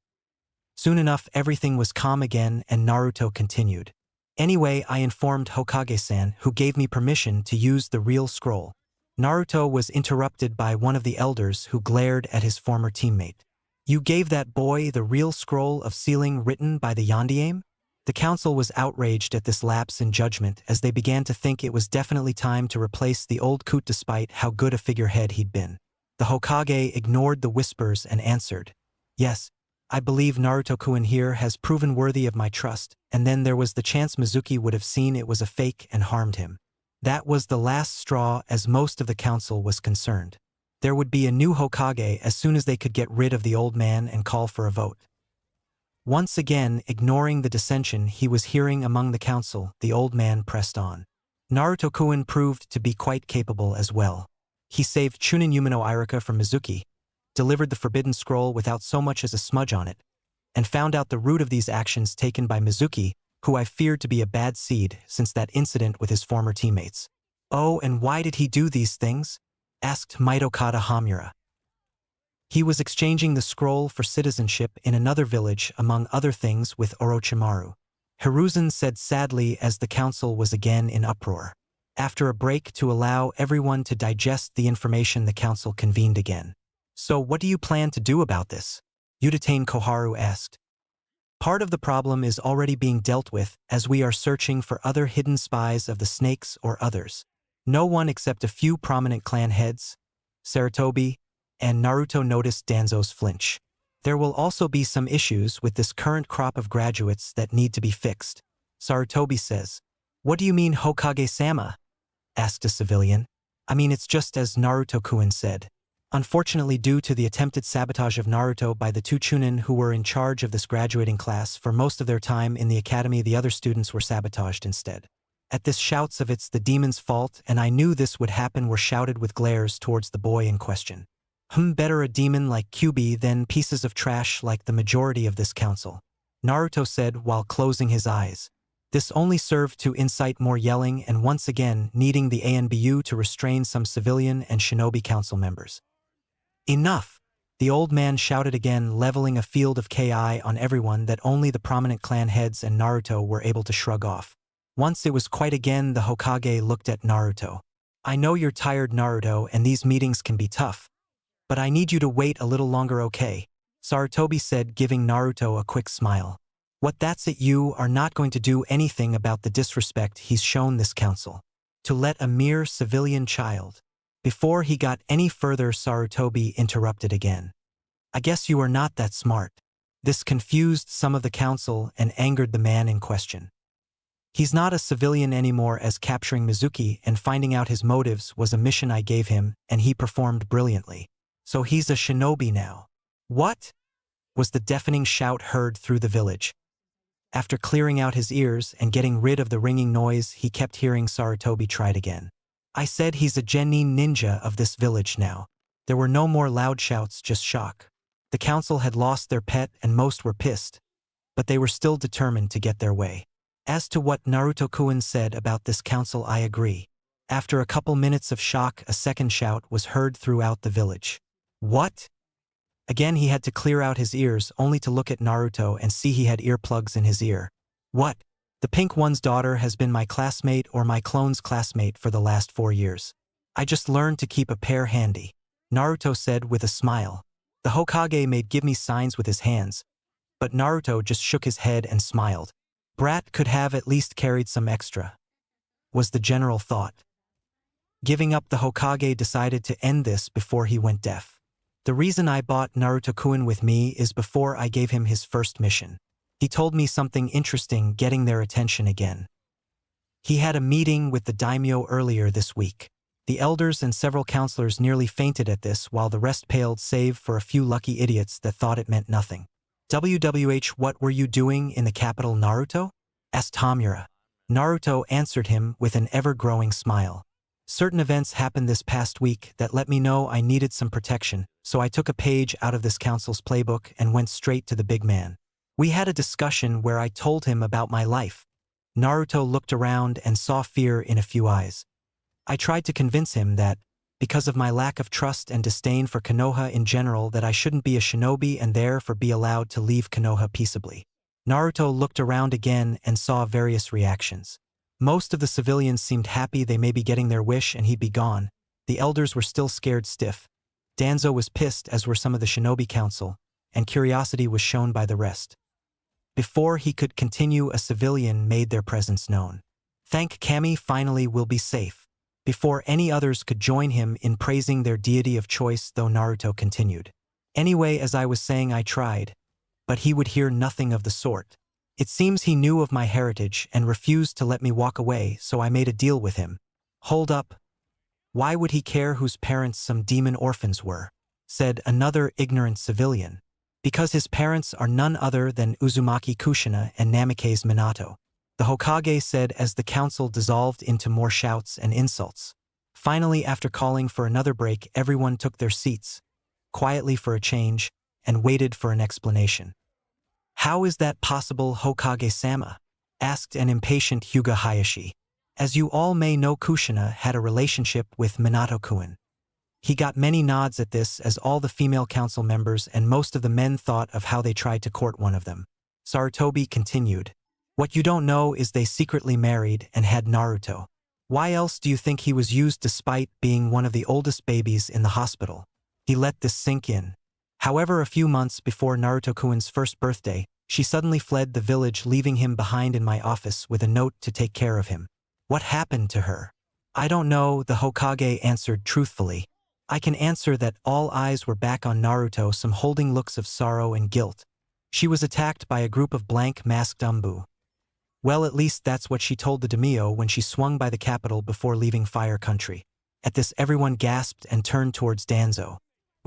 Soon enough, everything was calm again, and Naruto continued. "Anyway, I informed Hokage-san, who gave me permission to use the real scroll." Naruto was interrupted by one of the elders, who glared at his former teammate. "You gave that boy the real scroll of sealing written by the Yondaime?" The council was outraged at this lapse in judgment, as they began to think it was definitely time to replace the old coot despite how good a figurehead he'd been. The Hokage ignored the whispers and answered, "Yes, I believe Naruto-kun here has proven worthy of my trust," and then there was the chance Mizuki would have seen it was a fake and harmed him. That was the last straw, as most of the council was concerned. There would be a new Hokage as soon as they could get rid of the old man and call for a vote. Once again, ignoring the dissension he was hearing among the council, the old man pressed on. Naruto-kun proved to be quite capable as well. He saved Chunin Yumino Irika from Mizuki, delivered the forbidden scroll without so much as a smudge on it, and found out the root of these actions taken by Mizuki, who I feared to be a bad seed since that incident with his former teammates. "Oh, and why did he do these things?" asked Mitokata Hamura. "He was exchanging the scroll for citizenship in another village, among other things, with Orochimaru," Hiruzen said sadly as the council was again in uproar. After a break to allow everyone to digest the information, the council convened again. So what do you plan to do about this? Udatane Koharu asked. Part of the problem is already being dealt with, as we are searching for other hidden spies of the snakes or others. No one except a few prominent clan heads, Sarutobi, and Naruto noticed Danzo's flinch. There will also be some issues with this current crop of graduates that need to be fixed. Sarutobi says. What do you mean, Hokage-sama? Asked a civilian. I mean, it's just as Naruto-kun said. Unfortunately, due to the attempted sabotage of Naruto by the two Chunin who were in charge of this graduating class for most of their time in the academy, the other students were sabotaged instead. At this, shouts of "It's the demon's fault and I knew this would happen" were shouted with glares towards the boy in question. Better a demon like QB than pieces of trash like the majority of this council, Naruto said while closing his eyes. This only served to incite more yelling and once again needing the ANBU to restrain some civilian and shinobi council members. Enough! The old man shouted again, leveling a field of Ki on everyone that only the prominent clan heads and Naruto were able to shrug off. Once it was quiet again, the Hokage looked at Naruto. I know you're tired, Naruto, and these meetings can be tough. But I need you to wait a little longer, okay? Sarutobi said, giving Naruto a quick smile. What, that's it? You are not going to do anything about the disrespect he's shown this council? To let a mere civilian child? Before he got any further, Sarutobi interrupted again. I guess you are not that smart. This confused some of the council and angered the man in question. He's not a civilian anymore, as capturing Mizuki and finding out his motives was a mission I gave him, and he performed brilliantly. So he's a shinobi now. What? Was the deafening shout heard through the village. After clearing out his ears and getting rid of the ringing noise he kept hearing, Sarutobi tried again. I said he's a genin ninja of this village now. There were no more loud shouts, just shock. The council had lost their pet and most were pissed, but they were still determined to get their way. As to what Naruto-kun said about this council, I agree. After a couple minutes of shock, a second shout was heard throughout the village. What? Again he had to clear out his ears only to look at Naruto and see he had earplugs in his ear. What? The pink one's daughter has been my classmate or my clone's classmate for the last 4 years. I just learned to keep a pair handy. Naruto said with a smile. The Hokage made give me signs with his hands, but Naruto just shook his head and smiled. Brat could have at least carried some extra, was the general thought. Giving up, the Hokage decided to end this before he went deaf. The reason I bought Naruto-kun with me is before I gave him his first mission. He told me something interesting, getting their attention again. He had a meeting with the daimyo earlier this week. The elders and several counselors nearly fainted at this, while the rest paled, save for a few lucky idiots that thought it meant nothing. WWH, what were you doing in the capital, Naruto? Asked Tamura. Naruto answered him with an ever-growing smile. Certain events happened this past week that let me know I needed some protection, so I took a page out of this council's playbook and went straight to the big man. We had a discussion where I told him about my life. Naruto looked around and saw fear in a few eyes. I tried to convince him that, because of my lack of trust and disdain for Konoha in general, that I shouldn't be a shinobi and therefore be allowed to leave Konoha peaceably. Naruto looked around again and saw various reactions. Most of the civilians seemed happy they may be getting their wish and he'd be gone. The elders were still scared stiff. Danzo was pissed, as were some of the shinobi council, and curiosity was shown by the rest. Before he could continue, a civilian made their presence known. Thank Kami, finally we'll be safe. Before any others could join him in praising their deity of choice, though, Naruto continued. Anyway, as I was saying, I tried, but he would hear nothing of the sort. It seems he knew of my heritage and refused to let me walk away, so I made a deal with him. Hold up. Why would he care whose parents some demon orphans were? Said another ignorant civilian. Because his parents are none other than Uzumaki Kushina and Namikaze Minato, the Hokage said as the council dissolved into more shouts and insults. Finally, after calling for another break, everyone took their seats, quietly for a change, and waited for an explanation. How is that possible, Hokage-sama? Asked an impatient Hyuga Hayashi. As you all may know, Kushina had a relationship with Minato-kun. He got many nods at this, as all the female council members and most of the men thought of how they tried to court one of them. Sarutobi continued. What you don't know is they secretly married and had Naruto. Why else do you think he was used despite being one of the oldest babies in the hospital? He let this sink in. However, a few months before Naruto-kun's first birthday, she suddenly fled the village, leaving him behind in my office with a note to take care of him. What happened to her? I don't know, the Hokage answered truthfully. I can answer that all eyes were back on Naruto, some holding looks of sorrow and guilt. She was attacked by a group of blank-masked Umbu. Well, at least that's what she told the daimyo when she swung by the capital before leaving Fire Country. At this, everyone gasped and turned towards Danzo.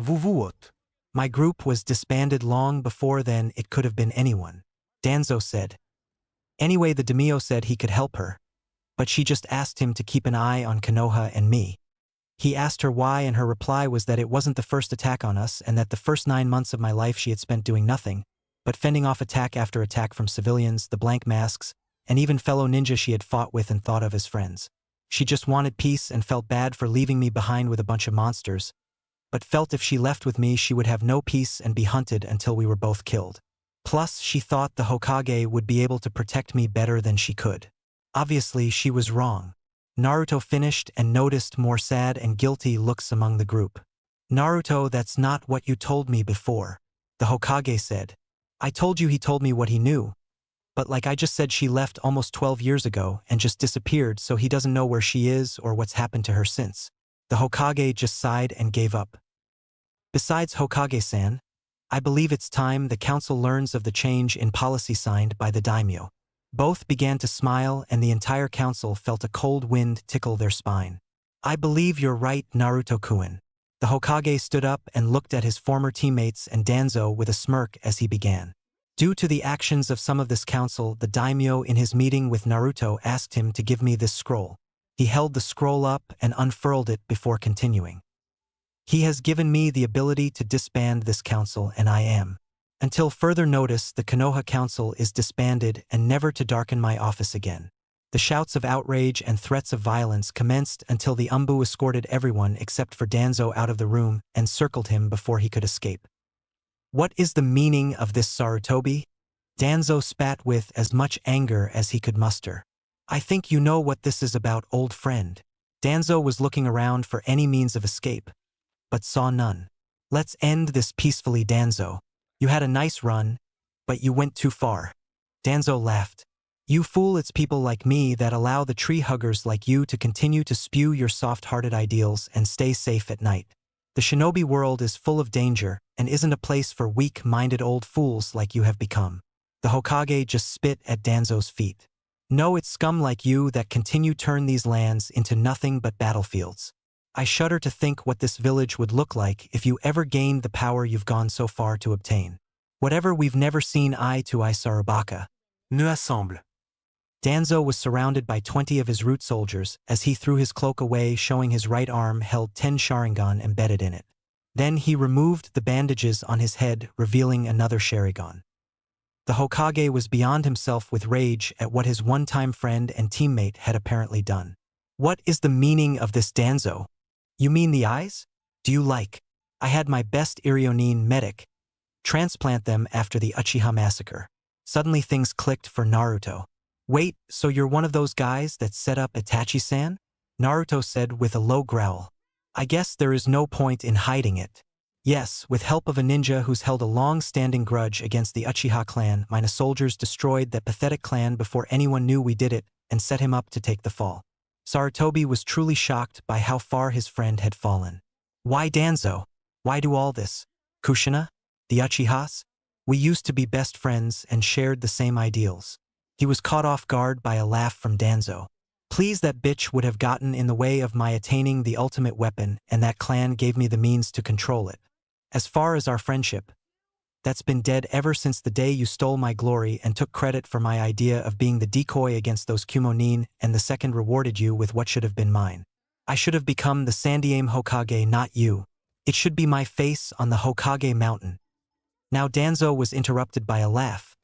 Vuvuot. My group was disbanded long before then. It could have been anyone, Danzo said. Anyway, the daimyo said he could help her, but she just asked him to keep an eye on Konoha and me. He asked her why, and her reply was that it wasn't the first attack on us and that the first 9 months of my life she had spent doing nothing but fending off attack after attack from civilians, the blank masks, and even fellow ninja she had fought with and thought of as friends. She just wanted peace and felt bad for leaving me behind with a bunch of monsters, but felt if she left with me she would have no peace and be hunted until we were both killed. Plus, she thought the Hokage would be able to protect me better than she could. Obviously, she was wrong. Naruto finished and noticed more sad and guilty looks among the group. Naruto, that's not what you told me before, the Hokage said. I told you he told me what he knew. But like I just said, she left almost 12 years ago and just disappeared, so he doesn't know where she is or what's happened to her since. The Hokage just sighed and gave up. Besides, Hokage-san, I believe it's time the council learns of the change in policy signed by the daimyo. Both began to smile and the entire council felt a cold wind tickle their spine. I believe you're right, Naruto-kun. The Hokage stood up and looked at his former teammates and Danzo with a smirk as he began. Due to the actions of some of this council, the daimyo in his meeting with Naruto asked him to give me this scroll. He held the scroll up and unfurled it before continuing. He has given me the ability to disband this council, and I am. Until further notice, the Konoha Council is disbanded and never to darken my office again. The shouts of outrage and threats of violence commenced until the Umbu escorted everyone except for Danzo out of the room and circled him before he could escape. What is the meaning of this, Sarutobi? Danzo spat with as much anger as he could muster. I think you know what this is about, old friend. Danzo was looking around for any means of escape, but saw none. Let's end this peacefully, Danzo. You had a nice run, but you went too far. Danzo laughed. You fool, it's people like me that allow the tree huggers like you to continue to spew your soft-hearted ideals and stay safe at night. The shinobi world is full of danger and isn't a place for weak-minded old fools like you have become. The Hokage just spit at Danzo's feet. No, it's scum like you that continue turn these lands into nothing but battlefields. I shudder to think what this village would look like if you ever gained the power you've gone so far to obtain. Whatever, we've never seen eye to eye, Sarabaka. Ne assemble. Danzo was surrounded by 20 of his root soldiers as he threw his cloak away, showing his right arm held 10 Sharingan embedded in it. Then he removed the bandages on his head, revealing another Sharingan. The Hokage was beyond himself with rage at what his one-time friend and teammate had apparently done. What is the meaning of this, Danzo? You mean the eyes? Do you like? I had my best Irionin medic transplant them after the Uchiha massacre. Suddenly things clicked for Naruto. Wait, so you're one of those guys that set up Itachi-san? Naruto said with a low growl. I guess there is no point in hiding it. Yes, with help of a ninja who's held a long-standing grudge against the Uchiha clan, my soldiers destroyed that pathetic clan before anyone knew we did it and set him up to take the fall. Sarutobi was truly shocked by how far his friend had fallen. Why, Danzo? Why do all this? Kushina? The Uchihas? We used to be best friends and shared the same ideals. He was caught off guard by a laugh from Danzo. Please, that bitch would have gotten in the way of my attaining the ultimate weapon, and that clan gave me the means to control it. As far as our friendship, that's been dead ever since the day you stole my glory and took credit for my idea of being the decoy against those Kumonin, and the second rewarded you with what should have been mine. I should have become the Sandaime Hokage, not you. It should be my face on the Hokage mountain. Now Danzo was interrupted by a laugh,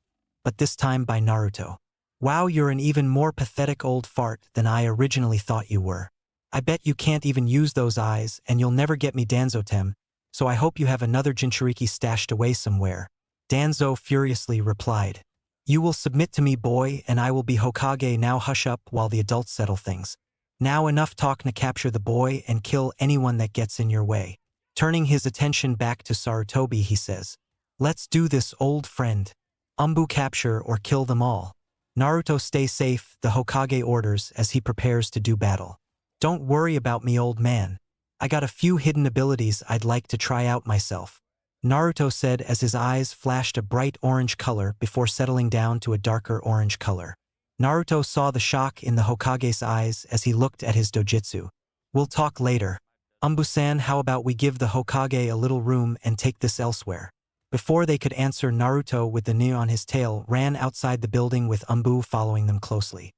but this time by Naruto. Wow, you're an even more pathetic old fart than I originally thought you were. I bet you can't even use those eyes, and you'll never get me, Danzo-tem, so I hope you have another Jinchuriki stashed away somewhere. Danzo furiously replied. You will submit to me, boy, and I will be Hokage. Now hush up while the adults settle things. Now enough talk to capture the boy and kill anyone that gets in your way. Turning his attention back to Sarutobi, he says, let's do this, old friend. Umbu, capture or kill them all. Naruto, stay safe, the Hokage orders as he prepares to do battle. Don't worry about me, old man. I got a few hidden abilities I'd like to try out myself. Naruto said as his eyes flashed a bright orange color before settling down to a darker orange color. Naruto saw the shock in the Hokage's eyes as he looked at his dojutsu. We'll talk later. Umbu-san, how about we give the Hokage a little room and take this elsewhere? Before they could answer, Naruto, with the knee on his tail, ran outside the building with Umbu following them closely.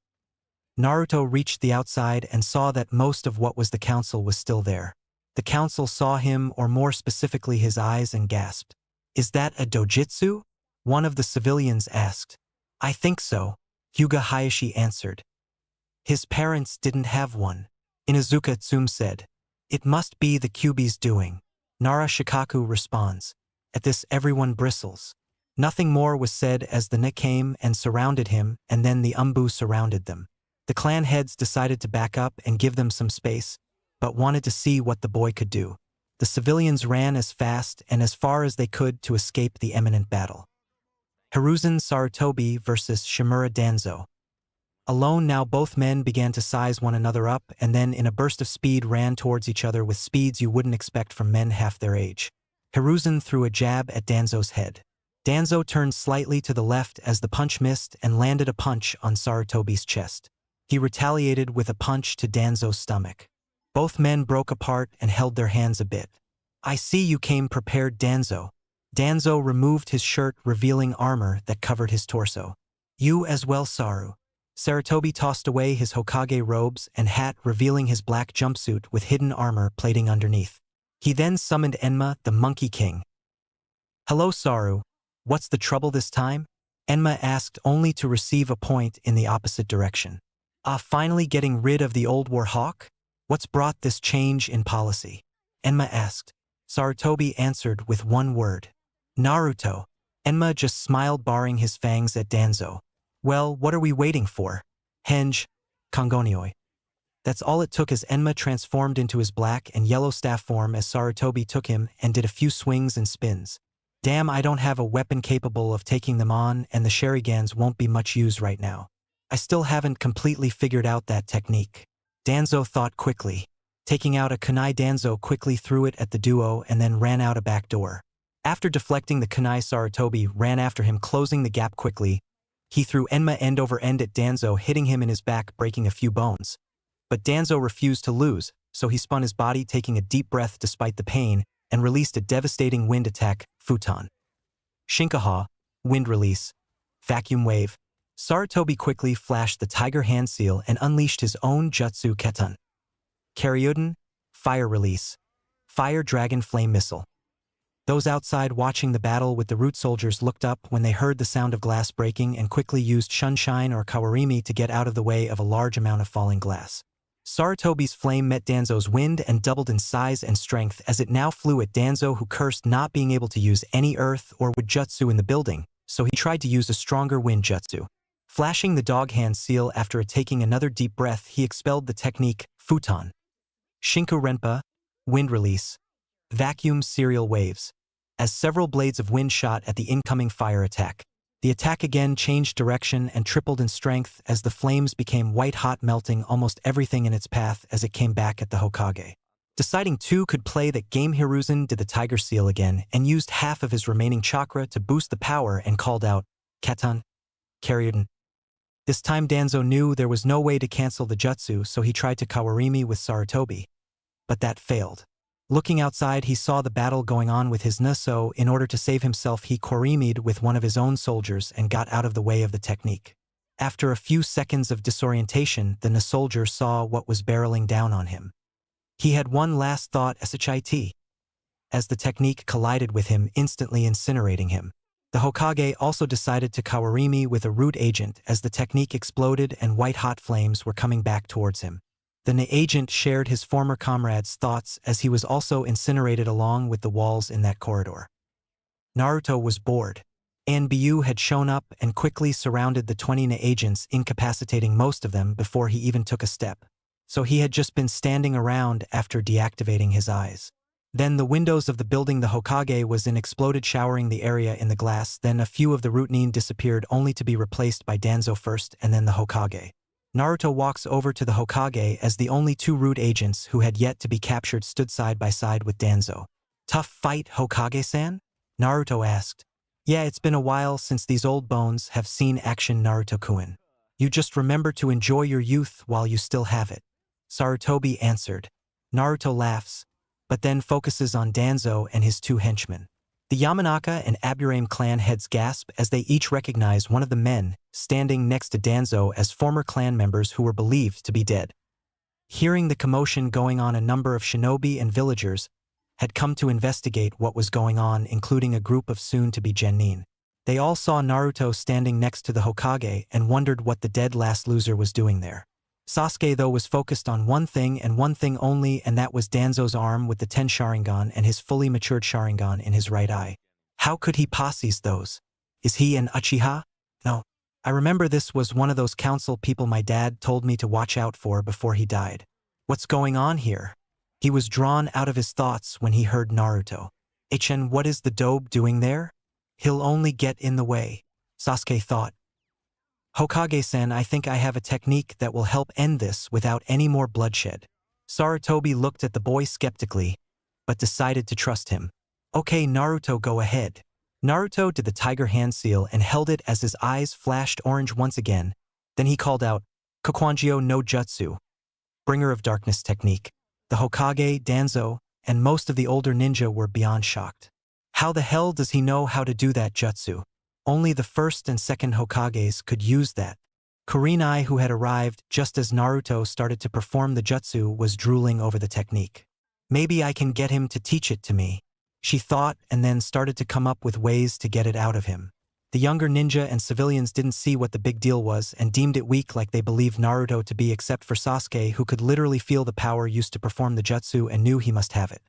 Naruto reached the outside and saw that most of what was the council was still there. The council saw him, or more specifically his eyes, and gasped. Is that a dojutsu? One of the civilians asked. I think so, Hyuga Hayashi answered. His parents didn't have one. Inuzuka Tsume said. It must be the Kyuubi's doing. Nara Shikaku responds. At this everyone bristles. Nothing more was said as the Ne came and surrounded him, and then the Umbu surrounded them. The clan heads decided to back up and give them some space, but wanted to see what the boy could do. The civilians ran as fast and as far as they could to escape the imminent battle. Hiruzen Sarutobi versus Shimura Danzo. Alone now, both men began to size one another up and then in a burst of speed ran towards each other with speeds you wouldn't expect from men half their age. Hiruzen threw a jab at Danzo's head. Danzo turned slightly to the left as the punch missed and landed a punch on Sarutobi's chest. He retaliated with a punch to Danzo's stomach. Both men broke apart and held their hands a bit. I see you came prepared, Danzo. Danzo removed his shirt, revealing armor that covered his torso. You as well, Saru. Sarutobi tossed away his Hokage robes and hat, revealing his black jumpsuit with hidden armor plating underneath. He then summoned Enma, the Monkey King. Hello, Saru. What's the trouble this time? Enma asked, only to receive a point in the opposite direction. Finally getting rid of the old war hawk? What's brought this change in policy? Enma asked. Sarutobi answered with one word. Naruto. Enma just smiled, baring his fangs at Danzo. Well, what are we waiting for? Henge, Kongonioi. That's all it took as Enma transformed into his black and yellow staff form as Sarutobi took him and did a few swings and spins. Damn, I don't have a weapon capable of taking them on, and the Sharingans won't be much use right now. I still haven't completely figured out that technique. Danzo thought quickly. Taking out a kunai, Danzo quickly threw it at the duo and then ran out a back door. After deflecting the kunai, Sarutobi ran after him, closing the gap quickly. He threw Enma end over end at Danzo, hitting him in his back, breaking a few bones. But Danzo refused to lose, so he spun his body, taking a deep breath despite the pain, and released a devastating wind attack, Futon. Shinkaha, wind release. Vacuum wave. Sarutobi quickly flashed the tiger hand seal and unleashed his own jutsu Keton. Karyuden, fire release. Fire dragon flame missile. Those outside watching the battle with the root soldiers looked up when they heard the sound of glass breaking and quickly used Shunshine or Kawarimi to get out of the way of a large amount of falling glass. Sarutobi's flame met Danzo's wind and doubled in size and strength as it now flew at Danzo, who cursed not being able to use any earth or wood jutsu in the building, so he tried to use a stronger wind jutsu. Flashing the dog hand seal after taking another deep breath, he expelled the technique, Futon. Shinku Renpa, wind release. Vacuum serial waves. As several blades of wind shot at the incoming fire attack. The attack again changed direction and tripled in strength as the flames became white-hot, melting almost everything in its path as it came back at the Hokage. Deciding two could play that game, Hiruzen did the tiger seal again and used half of his remaining chakra to boost the power and called out, Keton, Karyuden. This time Danzo knew there was no way to cancel the jutsu, so he tried to Kawarimi with Sarutobi. But that failed. Looking outside, he saw the battle going on with his so in order to save himself, he Korimi'd with one of his own soldiers and got out of the way of the technique. After a few seconds of disorientation, the soldier saw what was barreling down on him. He had one last thought, shit, as the technique collided with him, instantly incinerating him. The Hokage also decided to Kawarimi with a root agent as the technique exploded and white-hot flames were coming back towards him. The agent shared his former comrade's thoughts as he was also incinerated along with the walls in that corridor. Naruto was bored. Anbu had shown up and quickly surrounded the 20 agents, incapacitating most of them before he even took a step. so he had just been standing around after deactivating his eyes. Then the windows of the building the Hokage was in exploded, showering the area in the glass. Then a few of the routine disappeared, only to be replaced by Danzo first and then the Hokage. Naruto walks over to the Hokage as the only two root agents who had yet to be captured stood side by side with Danzo. "Tough fight, Hokage-san?" Naruto asked. "Yeah, it's been a while since these old bones have seen action, Naruto-kun. You just remember to enjoy your youth while you still have it," Sarutobi answered. Naruto laughs, but then focuses on Danzo and his two henchmen. The Yamanaka and Aburame clan heads gasp as they each recognize one of the men standing next to Danzo as former clan members who were believed to be dead. Hearing the commotion going on, a number of shinobi and villagers had come to investigate what was going on, including a group of soon-to-be genin. They all saw Naruto standing next to the Hokage and wondered what the dead last loser was doing there. Sasuke, though, was focused on one thing and one thing only, and that was Danzo's arm with the 10 Sharingan and his fully matured Sharingan in his right eye. How could he possess those? Is he an Uchiha? No. I remember this was one of those council people my dad told me to watch out for before he died. What's going on here? He was drawn out of his thoughts when he heard Naruto. "Ichen, what is the dobe doing there? He'll only get in the way," Sasuke thought. "Hokage-san, I think I have a technique that will help end this without any more bloodshed." Sarutobi looked at the boy skeptically, but decided to trust him. "Okay, Naruto, go ahead." Naruto did the tiger hand seal and held it as his eyes flashed orange once again. Then he called out, "Kokwanjio no Jutsu," bringer of darkness technique. The Hokage, Danzo, and most of the older ninja were beyond shocked. How the hell does he know how to do that jutsu? Only the first and second Hokages could use that. Kurenai, who had arrived just as Naruto started to perform the jutsu, was drooling over the technique. "Maybe I can get him to teach it to me," she thought, and then started to come up with ways to get it out of him. The younger ninja and civilians didn't see what the big deal was and deemed it weak, like they believed Naruto to be, except for Sasuke, who could literally feel the power used to perform the jutsu and knew he must have it.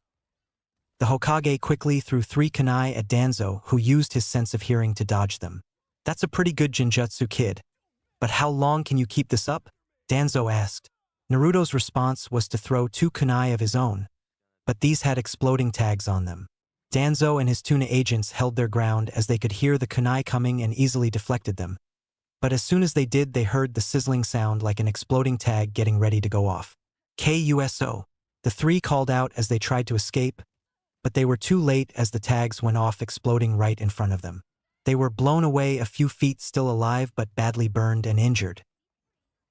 The Hokage quickly threw 3 kunai at Danzo, who used his sense of hearing to dodge them. "That's a pretty good genjutsu, kid. But how long can you keep this up?" Danzo asked. Naruto's response was to throw 2 kunai of his own, but these had exploding tags on them. Danzo and his tuna agents held their ground as they could hear the kunai coming and easily deflected them. But as soon as they did, they heard the sizzling sound like an exploding tag getting ready to go off. "KUSO!" The 3 called out as they tried to escape, but they were too late as the tags went off, exploding right in front of them. They were blown away a few feet, still alive but badly burned and injured.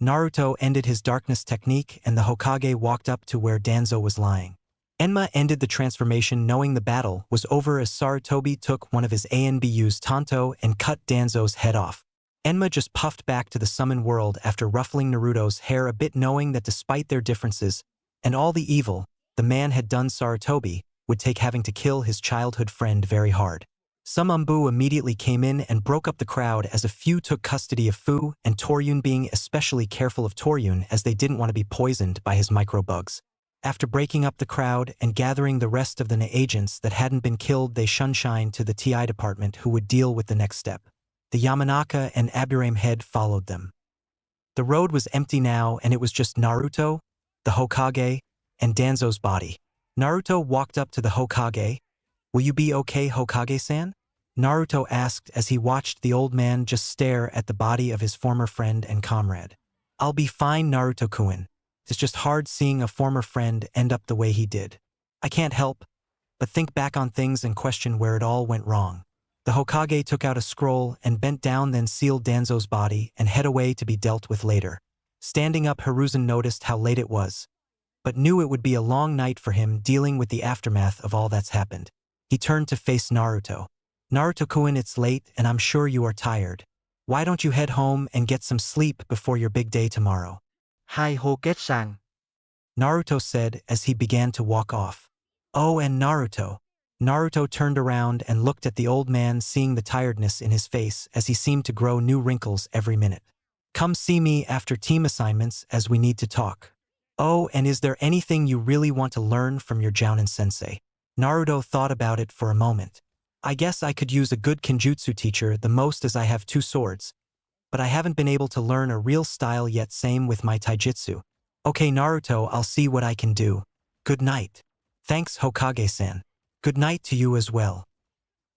Naruto ended his darkness technique and the Hokage walked up to where Danzo was lying. Enma ended the transformation, knowing the battle was over, as Sarutobi took one of his ANBU's Tanto and cut Danzo's head off. Enma just puffed back to the summon world after ruffling Naruto's hair a bit, knowing that despite their differences and all the evil the man had done, Sarutobi would take having to kill his childhood friend very hard. Some Umbu immediately came in and broke up the crowd as a few took custody of Fu and Toryun, being especially careful of Toryun as they didn't want to be poisoned by his microbugs. After breaking up the crowd and gathering the rest of the agents that hadn't been killed, they shunshined to the TI department, who would deal with the next step. The Yamanaka and Aburame head followed them. The road was empty now, and it was just Naruto, the Hokage, and Danzo's body. Naruto walked up to the Hokage. "Will you be okay, Hokage-san?" Naruto asked as he watched the old man just stare at the body of his former friend and comrade. "I'll be fine, Naruto-kun. It's just hard seeing a former friend end up the way he did. I can't help but think back on things and question where it all went wrong." The Hokage took out a scroll and bent down, then sealed Danzo's body and head away to be dealt with later. Standing up, Hiruzen noticed how late it was, but knew it would be a long night for him dealing with the aftermath of all that's happened. He turned to face Naruto. "Naruto-kun, it's late and I'm sure you are tired. Why don't you head home and get some sleep before your big day tomorrow?" "Hi Hokage-san," Naruto said as he began to walk off. "Oh, and Naruto." Naruto turned around and looked at the old man, seeing the tiredness in his face as he seemed to grow new wrinkles every minute. "Come see me after team assignments as we need to talk." "Oh, and is there anything you really want to learn from your Jounin sensei?" Naruto thought about it for a moment. "I guess I could use a good kenjutsu teacher, the most as I have 2 swords. But I haven't been able to learn a real style yet, same with my taijutsu. Okay Naruto, I'll see what I can do. Good night. Thanks Hokage-san. Good night to you as well.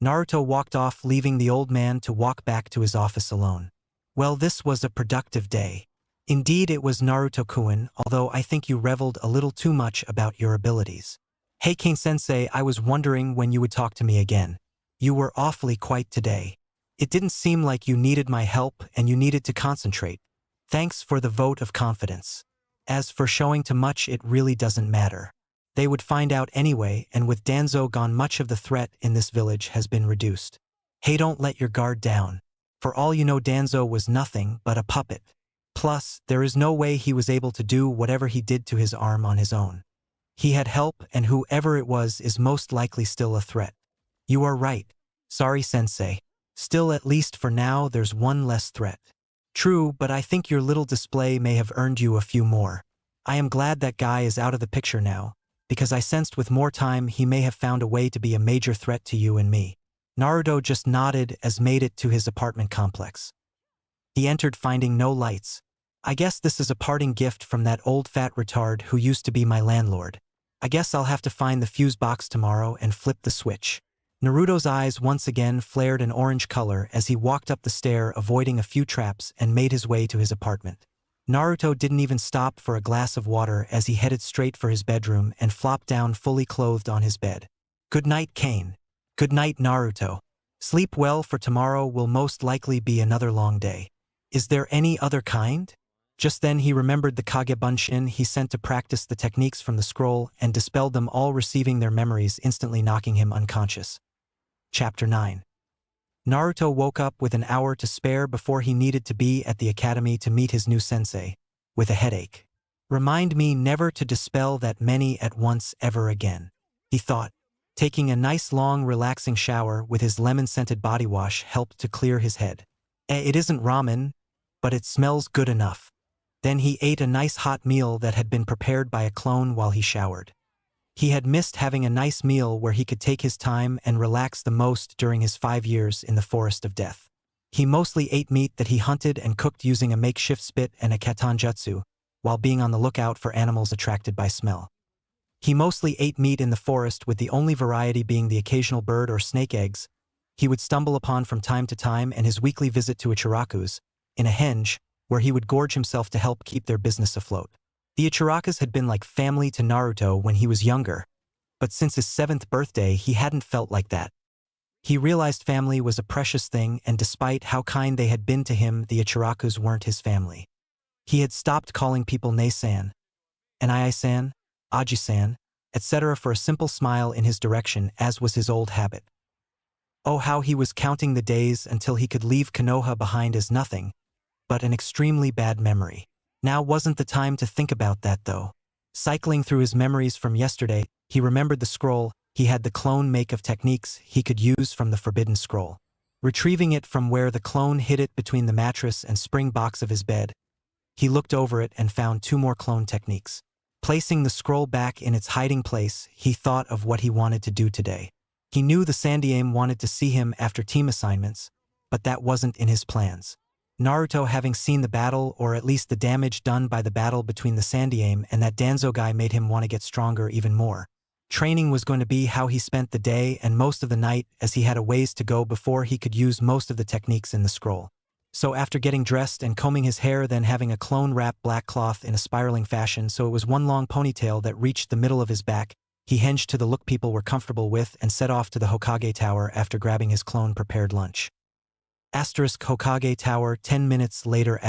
Naruto walked off, leaving the old man to walk back to his office alone. Well, this was a productive day. Indeed it was Naruto-kun, although I think you reveled a little too much about your abilities. Hey Kane-sensei, I was wondering when you would talk to me again. You were awfully quiet today. It didn't seem like you needed my help and you needed to concentrate. Thanks for the vote of confidence. As for showing too much, it really doesn't matter. They would find out anyway, and with Danzo gone, much of the threat in this village has been reduced. Hey, don't let your guard down. For all you know, Danzo was nothing but a puppet. Plus, there is no way he was able to do whatever he did to his arm on his own. He had help, and whoever it was is most likely still a threat. You are right. Sorry, Sensei. Still, at least for now, there's one less threat. True, but I think your little display may have earned you a few more. I am glad that guy is out of the picture now, because I sensed with more time he may have found a way to be a major threat to you and me. Naruto just nodded as made it to his apartment complex. He entered finding no lights. I guess this is a parting gift from that old fat retard who used to be my landlord. I guess I'll have to find the fuse box tomorrow and flip the switch. Naruto's eyes once again flared an orange color as he walked up the stair, avoiding a few traps, and made his way to his apartment. Naruto didn't even stop for a glass of water as he headed straight for his bedroom and flopped down fully clothed on his bed. Good night, Kane. Good night, Naruto. Sleep well, for tomorrow will most likely be another long day. Is there any other kind? Just then he remembered the Kagebunshin he sent to practice the techniques from the scroll and dispelled them all, receiving their memories, instantly knocking him unconscious. Chapter 9. Naruto woke up with an hour to spare before he needed to be at the academy to meet his new sensei, with a headache. Remind me never to dispel that many at once ever again, he thought. Taking a nice long relaxing shower with his lemon-scented body wash helped to clear his head. It isn't ramen, but it smells good enough. Then he ate a nice hot meal that had been prepared by a clone while he showered. He had missed having a nice meal where he could take his time and relax the most during his 5 years in the Forest of Death. He mostly ate meat that he hunted and cooked using a makeshift spit and a katanjutsu, while being on the lookout for animals attracted by smell. He mostly ate meat in the forest, with the only variety being the occasional bird or snake eggs he would stumble upon from time to time, and his weekly visit to Ichiraku's, in a henge, where he would gorge himself to help keep their business afloat. The Ichirakas had been like family to Naruto when he was younger, but since his 7th birthday he hadn't felt like that. He realized family was a precious thing, and despite how kind they had been to him, the Ichirakus weren't his family. He had stopped calling people Ne-san, and Ai-san, Aji-san, etc. for a simple smile in his direction, as was his old habit. Oh, how he was counting the days until he could leave Konoha behind as nothing but an extremely bad memory. Now wasn't the time to think about that, though. Cycling through his memories from yesterday, he remembered the scroll. He had the clone make of techniques he could use from the forbidden scroll. Retrieving it from where the clone hid it between the mattress and spring box of his bed, he looked over it and found 2 more clone techniques. Placing the scroll back in its hiding place, he thought of what he wanted to do today. He knew the Sandaime wanted to see him after team assignments, but that wasn't in his plans. Naruto, having seen the battle, or at least the damage done by the battle between the Sandaime and that Danzo guy, made him want to get stronger even more. Training was going to be how he spent the day and most of the night, as he had a ways to go before he could use most of the techniques in the scroll. So after getting dressed and combing his hair, then having a clone wrap black cloth in a spiraling fashion so it was one long ponytail that reached the middle of his back, he hinged to the look people were comfortable with and set off to the Hokage Tower after grabbing his clone prepared lunch. Hokage Tower, 10 minutes later.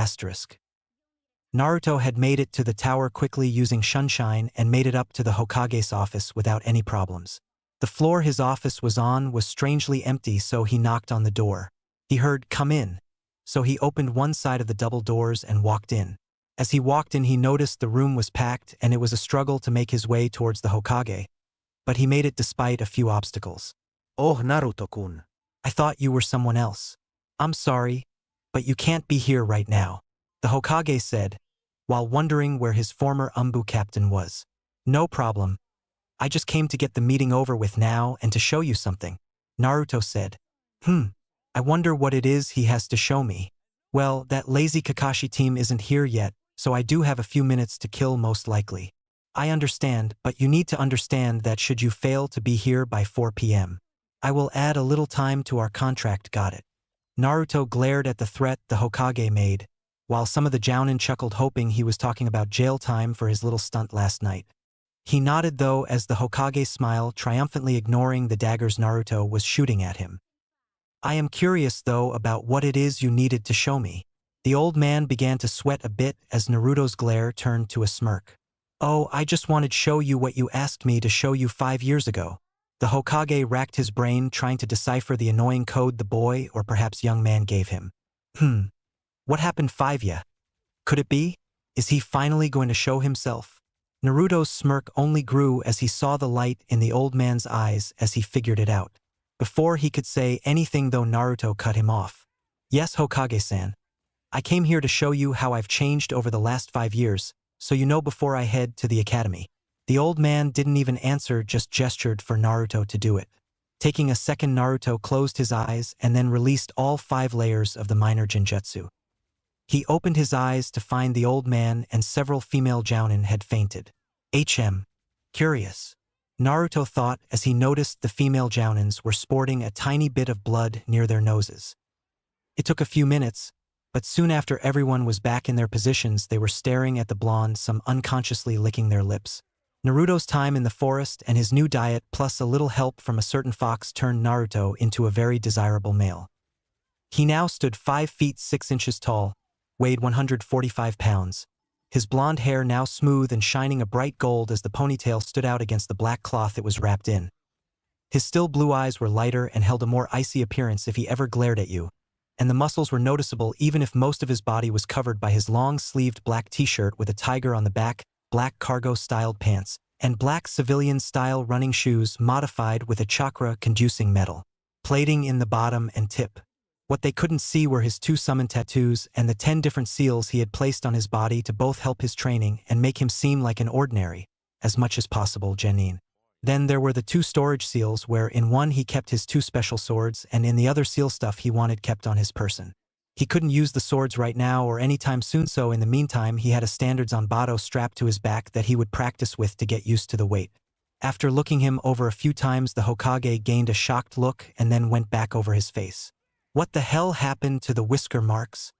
Naruto had made it to the tower quickly using Sunshine and made it up to the Hokage's office without any problems. The floor his office was on was strangely empty, so he knocked on the door. He heard, "Come in." So he opened one side of the double doors and walked in. As he walked in, he noticed the room was packed and it was a struggle to make his way towards the Hokage. But he made it despite a few obstacles. Oh, Naruto-kun. I thought you were someone else. I'm sorry, but you can't be here right now, the Hokage said, while wondering where his former Umbu captain was. No problem. I just came to get the meeting over with now and to show you something, Naruto said. I wonder what it is he has to show me. Well, that lazy Kakashi team isn't here yet, so I do have a few minutes to kill most likely. I understand, but you need to understand that should you fail to be here by 4 p.m., I will add a little time to our contract, got it? Naruto glared at the threat the Hokage made, while some of the Jounin chuckled hoping he was talking about jail time for his little stunt last night. He nodded though as the Hokage smiled, triumphantly ignoring the daggers Naruto was shooting at him. I am curious though about what it is you needed to show me. The old man began to sweat a bit as Naruto's glare turned to a smirk. Oh, I just wanted to show you what you asked me to show you 5 years ago. The Hokage racked his brain trying to decipher the annoying code the boy or perhaps young man gave him. What happened 5 years? Could it be? Is he finally going to show himself? Naruto's smirk only grew as he saw the light in the old man's eyes as he figured it out. Before he could say anything though, Naruto cut him off. Yes, Hokage-san. I came here to show you how I've changed over the last 5 years, so you know before I head to the academy. The old man didn't even answer, just gestured for Naruto to do it. Taking a second, Naruto closed his eyes and then released all 5 layers of the minor genjutsu. He opened his eyes to find the old man and several female jounin had fainted. Curious. Naruto thought as he noticed the female jounins were sporting a tiny bit of blood near their noses. It took a few minutes, but soon after everyone was back in their positions, they were staring at the blonde, some unconsciously licking their lips. Naruto's time in the forest and his new diet plus a little help from a certain fox turned Naruto into a very desirable male. He now stood 5 feet 6 inches tall, weighed 145 pounds. His blonde hair now smooth and shining a bright gold as the ponytail stood out against the black cloth it was wrapped in. His still blue eyes were lighter and held a more icy appearance if he ever glared at you, and the muscles were noticeable even if most of his body was covered by his long-sleeved black t-shirt with a tiger on the back, black cargo-styled pants, and black civilian-style running shoes modified with a chakra-conducing metal plating in the bottom and tip. What they couldn't see were his 2 summon tattoos and the 10 different seals he had placed on his body to both help his training and make him seem like an ordinary, as much as possible, genin. Then there were the 2 storage seals where in one he kept his 2 special swords and in the other seal stuff he wanted kept on his person. He couldn't use the swords right now or anytime soon, so in the meantime he had a standard Zanbato strapped to his back that he would practice with to get used to the weight. After looking him over a few times, the Hokage gained a shocked look and then went back over his face. What the hell happened to the whisker marks?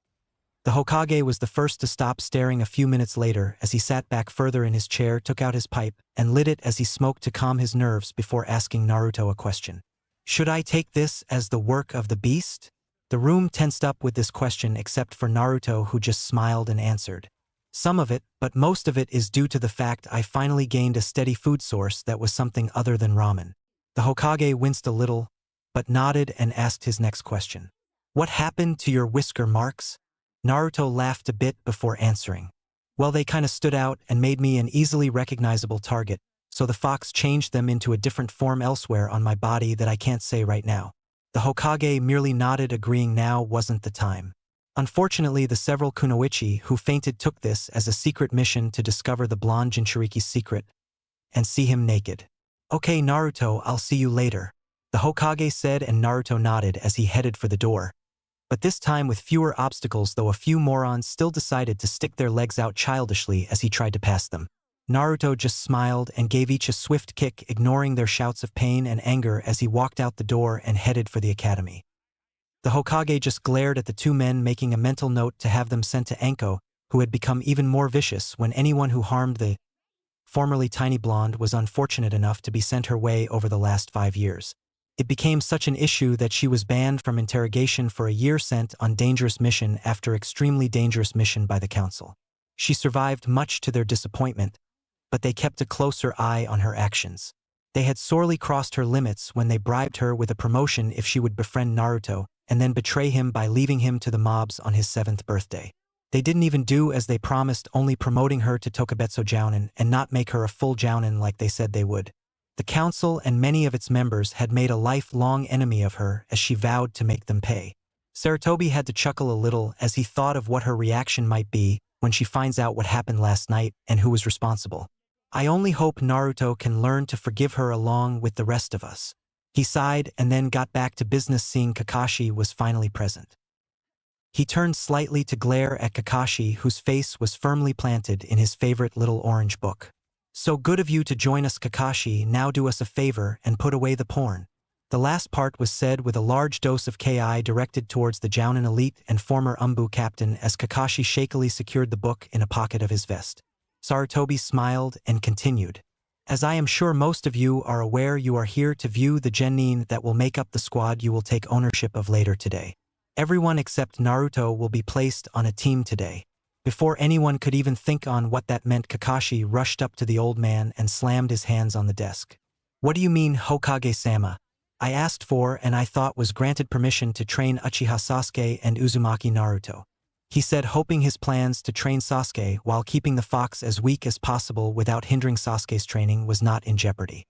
The Hokage was the first to stop staring a few minutes later as he sat back further in his chair, took out his pipe, and lit it as he smoked to calm his nerves before asking Naruto a question. Should I take this as the work of the beast? The room tensed up with this question except for Naruto, who just smiled and answered. Some of it, but most of it is due to the fact I finally gained a steady food source that was something other than ramen. The Hokage winced a little, but nodded and asked his next question. What happened to your whisker marks? Naruto laughed a bit before answering. Well, they kinda stood out and made me an easily recognizable target, so the fox changed them into a different form elsewhere on my body that I can't say right now. The Hokage merely nodded, agreeing now wasn't the time. Unfortunately, the several kunoichi who fainted took this as a secret mission to discover the blonde Jinchuriki's secret and see him naked. Okay, Naruto, I'll see you later, the Hokage said, and Naruto nodded as he headed for the door. But this time with fewer obstacles, though a few morons still decided to stick their legs out childishly as he tried to pass them. Naruto just smiled and gave each a swift kick, ignoring their shouts of pain and anger as he walked out the door and headed for the academy. The Hokage just glared at the 2 men, making a mental note to have them sent to Anko, who had become even more vicious when anyone who harmed the formerly tiny blonde was unfortunate enough to be sent her way over the last 5 years. It became such an issue that she was banned from interrogation for a year, sent on dangerous mission after extremely dangerous mission by the council. She survived much to their disappointment, but they kept a closer eye on her actions. They had sorely crossed her limits when they bribed her with a promotion if she would befriend Naruto and then betray him by leaving him to the mobs on his 7th birthday. They didn't even do as they promised, only promoting her to Tokubetsu Jounin and not make her a full Jounin like they said they would. The council and many of its members had made a lifelong enemy of her as she vowed to make them pay. Sarutobi had to chuckle a little as he thought of what her reaction might be when she finds out what happened last night and who was responsible. I only hope Naruto can learn to forgive her along with the rest of us. He sighed and then got back to business, seeing Kakashi was finally present. He turned slightly to glare at Kakashi, whose face was firmly planted in his favorite little orange book. "So good of you to join us, Kakashi. Now do us a favor and put away the porn." The last part was said with a large dose of Ki directed towards the Jounin elite and former Umbu captain as Kakashi shakily secured the book in a pocket of his vest. Sarutobi smiled and continued. "As I am sure most of you are aware, you are here to view the genin that will make up the squad you will take ownership of later today. Everyone except Naruto will be placed on a team today." Before anyone could even think on what that meant, Kakashi rushed up to the old man and slammed his hands on the desk. "What do you mean, Hokage-sama? I asked for and I thought was granted permission to train Uchiha Sasuke and Uzumaki Naruto," he said, hoping his plans to train Sasuke while keeping the fox as weak as possible without hindering Sasuke's training was not in jeopardy.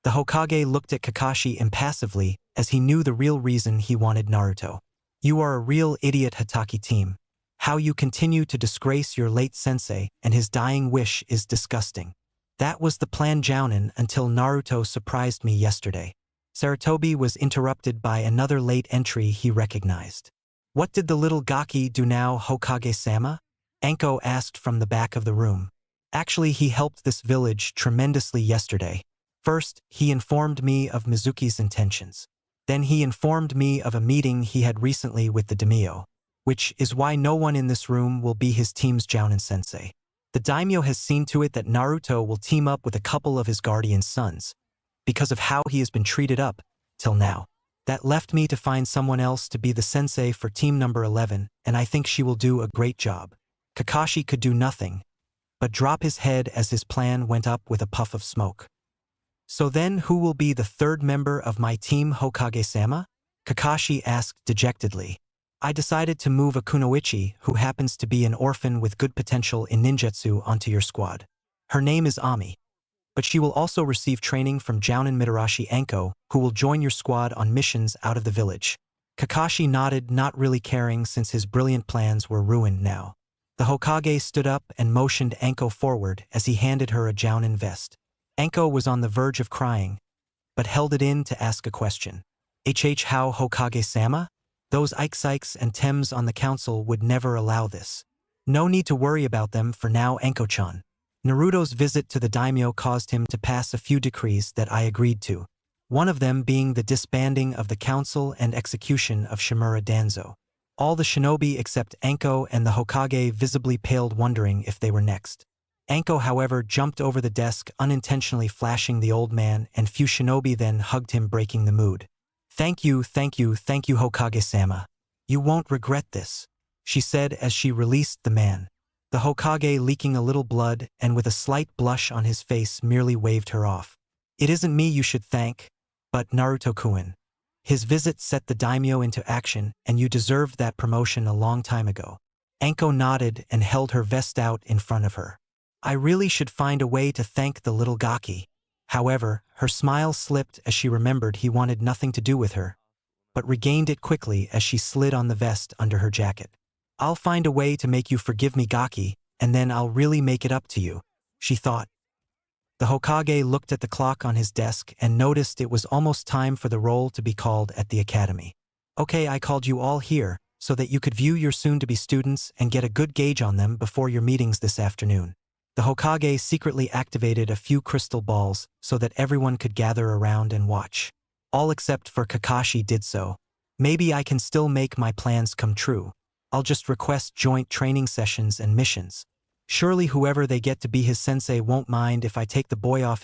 The Hokage looked at Kakashi impassively as he knew the real reason he wanted Naruto. "You are a real idiot, Hatake team. How you continue to disgrace your late sensei and his dying wish is disgusting. That was the plan, Jounin, until Naruto surprised me yesterday." Sarutobi was interrupted by another late entry he recognized. "What did the little Gaki do now, Hokage-sama?" Anko asked from the back of the room. "Actually, he helped this village tremendously yesterday. First, he informed me of Mizuki's intentions. Then he informed me of a meeting he had recently with the daimyo, which is why no one in this room will be his team's Jounin-sensei. The daimyo has seen to it that Naruto will team up with a couple of his guardian sons, because of how he has been treated up till now. That left me to find someone else to be the sensei for team number 11, and I think she will do a great job." Kakashi could do nothing but drop his head as his plan went up with a puff of smoke. "So then who will be the third member of my team, Hokage-sama?" Kakashi asked dejectedly. "I decided to move a kunoichi who happens to be an orphan with good potential in ninjutsu onto your squad. Her name is Ami. But she will also receive training from Jounin Mitarashi Anko, who will join your squad on missions out of the village." Kakashi nodded, not really caring since his brilliant plans were ruined now. The Hokage stood up and motioned Anko forward as he handed her a Jounin vest. Anko was on the verge of crying, but held it in to ask a question. How, Hokage-sama? Those Ikes and Tems on the council would never allow this. No need to worry about them for now, Anko-chan. Naruto's visit to the daimyo caused him to pass a few decrees that I agreed to, one of them being the disbanding of the council and execution of Shimura Danzo. All the shinobi except Anko and the Hokage visibly paled, wondering if they were next. Anko, however, jumped over the desk, unintentionally flashing the old man, and few shinobi then hugged him, breaking the mood. Thank you, Hokage-sama. You won't regret this," she said as she released the man. The Hokage, leaking a little blood and with a slight blush on his face, merely waved her off. "It isn't me you should thank, but Naruto-kun. His visit set the daimyo into action, and you deserved that promotion a long time ago." Anko nodded and held her vest out in front of her. "I really should find a way to thank the little Gaki." However, her smile slipped as she remembered he wanted nothing to do with her, but regained it quickly as she slid on the vest under her jacket. "I'll find a way to make you forgive me, Gaki, and then I'll really make it up to you," she thought. The Hokage looked at the clock on his desk and noticed it was almost time for the roll to be called at the academy. "Okay, I called you all here so that you could view your soon-to-be students and get a good gauge on them before your meetings this afternoon." The Hokage secretly activated a few crystal balls so that everyone could gather around and watch. All except for Kakashi did so. "Maybe I can still make my plans come true. I'll just request joint training sessions and missions. Surely whoever they get to be his sensei won't mind if I take the boy off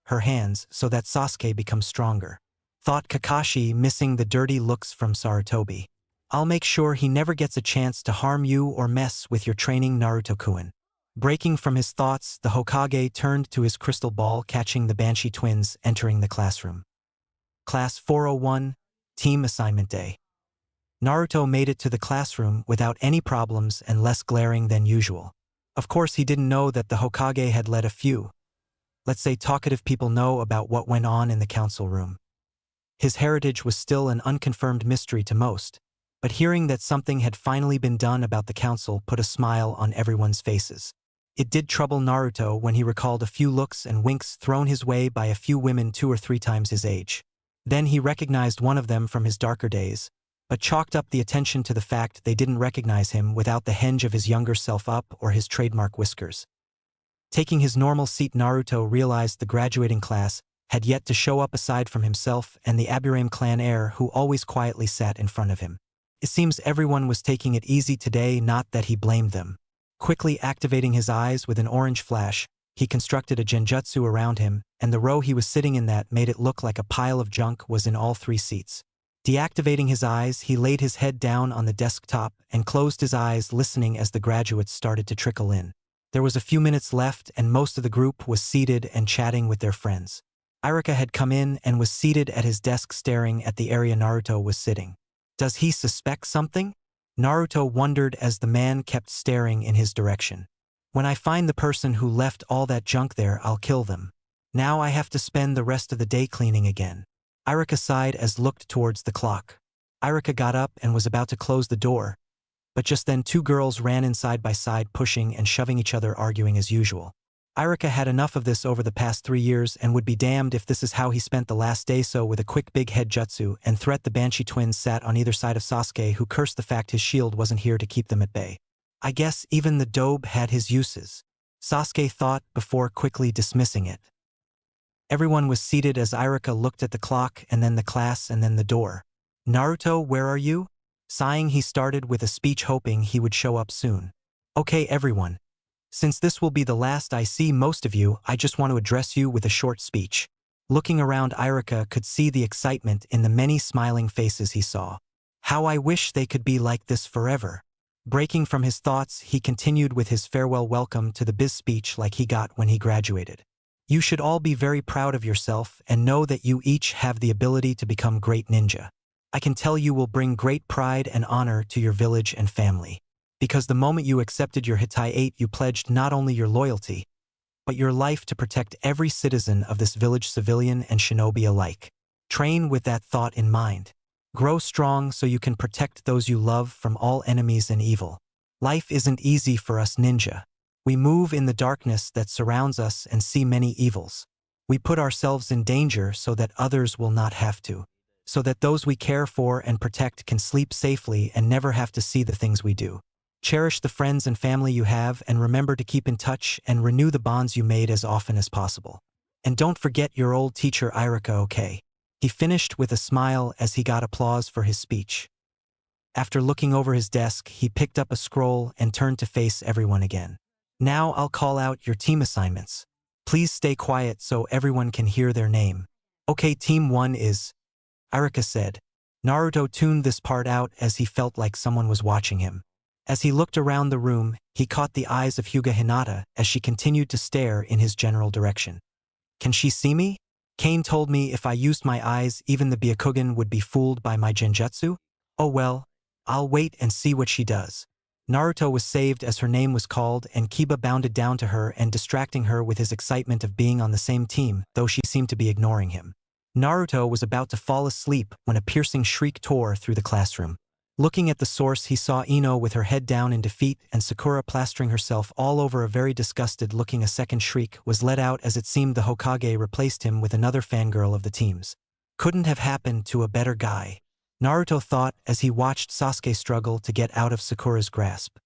her hands so that Sasuke becomes stronger," thought Kakashi, missing the dirty looks from Sarutobi. "I'll make sure he never gets a chance to harm you or mess with your training, Naruto-kun." Breaking from his thoughts, the Hokage turned to his crystal ball, catching the Banshee twins entering the classroom. Class 401, Team Assignment Day. Naruto made it to the classroom without any problems and less glaring than usual. Of course, he didn't know that the Hokage had let a few, let's say, talkative people know about what went on in the council room. His heritage was still an unconfirmed mystery to most, but hearing that something had finally been done about the council put a smile on everyone's faces. It did trouble Naruto when he recalled a few looks and winks thrown his way by a few women 2 or 3 times his age. Then he recognized one of them from his darker days, but chalked up the attention to the fact they didn't recognize him without the henge of his younger self up or his trademark whiskers. Taking his normal seat, Naruto realized the graduating class had yet to show up aside from himself and the Aburame clan heir who always quietly sat in front of him. It seems everyone was taking it easy today, not that he blamed them. Quickly activating his eyes with an orange flash, he constructed a genjutsu around him, and the row he was sitting in that made it look like a pile of junk was in all 3 seats. Deactivating his eyes, he laid his head down on the desktop and closed his eyes, listening as the graduates started to trickle in. There was a few minutes left and most of the group was seated and chatting with their friends. Iruka had come in and was seated at his desk staring at the area Naruto was sitting. Does he suspect something? Naruto wondered as the man kept staring in his direction. When I find the person who left all that junk there, I'll kill them. Now I have to spend the rest of the day cleaning again. Iruka sighed as looked towards the clock. Iruka got up and was about to close the door, but just then 2 girls ran in side by side, pushing and shoving each other, arguing as usual. Iruka had enough of this over the past 3 years and would be damned if this is how he spent the last day. So with a quick big head jutsu and threat, the Banshee twins sat on either side of Sasuke, who cursed the fact his shield wasn't here to keep them at bay. I guess even the dobe had his uses, Sasuke thought before quickly dismissing it. Everyone was seated as Iruka looked at the clock and then the class and then the door. Naruto, where are you? Sighing, he started with a speech, hoping he would show up soon. Okay everyone. Since this will be the last I see most of you, I just want to address you with a short speech. Looking around, Iruka could see the excitement in the many smiling faces he saw. How I wish they could be like this forever. Breaking from his thoughts, he continued with his farewell welcome to the biz speech like he got when he graduated. You should all be very proud of yourself and know that you each have the ability to become great ninja. I can tell you will bring great pride and honor to your village and family. Because the moment you accepted your Hitai 8, you pledged not only your loyalty, but your life to protect every citizen of this village, civilian and shinobi alike. Train with that thought in mind. Grow strong so you can protect those you love from all enemies and evil. Life isn't easy for us ninja. We move in the darkness that surrounds us and see many evils. We put ourselves in danger so that others will not have to. So that those we care for and protect can sleep safely and never have to see the things we do. Cherish the friends and family you have and remember to keep in touch and renew the bonds you made as often as possible. And don't forget your old teacher Iruka, okay? He finished with a smile as he got applause for his speech. After looking over his desk, he picked up a scroll and turned to face everyone again. Now I'll call out your team assignments. Please stay quiet so everyone can hear their name. Okay, team 1 is... Iruka said. Naruto tuned this part out as he felt like someone was watching him. As he looked around the room, he caught the eyes of Hyuga Hinata as she continued to stare in his general direction. Can she see me? Kane told me if I used my eyes, even the Byakugan would be fooled by my genjutsu? Oh well, I'll wait and see what she does. Naruto was saved as her name was called and Kiba bounded down to her and distracting her with his excitement of being on the same team, though she seemed to be ignoring him. Naruto was about to fall asleep when a piercing shriek tore through the classroom. Looking at the source, he saw Ino with her head down in defeat and Sakura plastering herself all over, a very disgusted looking. A second shriek was let out as it seemed the Hokage replaced him with another fangirl of the teams. Couldn't have happened to a better guy, Naruto thought as he watched Sasuke struggle to get out of Sakura's grasp.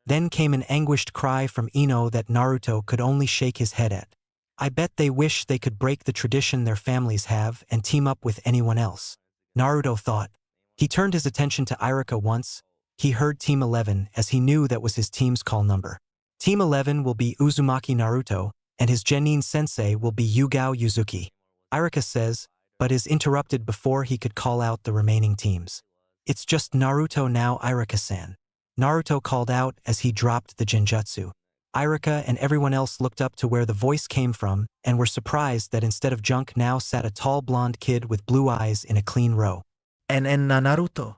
Then came an anguished cry from Ino that Naruto could only shake his head at. I bet they wish they could break the tradition their families have and team up with anyone else, Naruto thought. He turned his attention to Iruka once. He heard Team 11 as he knew that was his team's call number. Team 11 will be Uzumaki Naruto, and his Genin sensei will be Yugao Yuzuki. Iruka says, but is interrupted before he could call out the remaining teams. It's just Naruto now, Iruka-san. Naruto called out as he dropped the genjutsu. Iruka and everyone else looked up to where the voice came from and were surprised that instead of junk now sat a tall blonde kid with blue eyes in a clean row. And Naruto?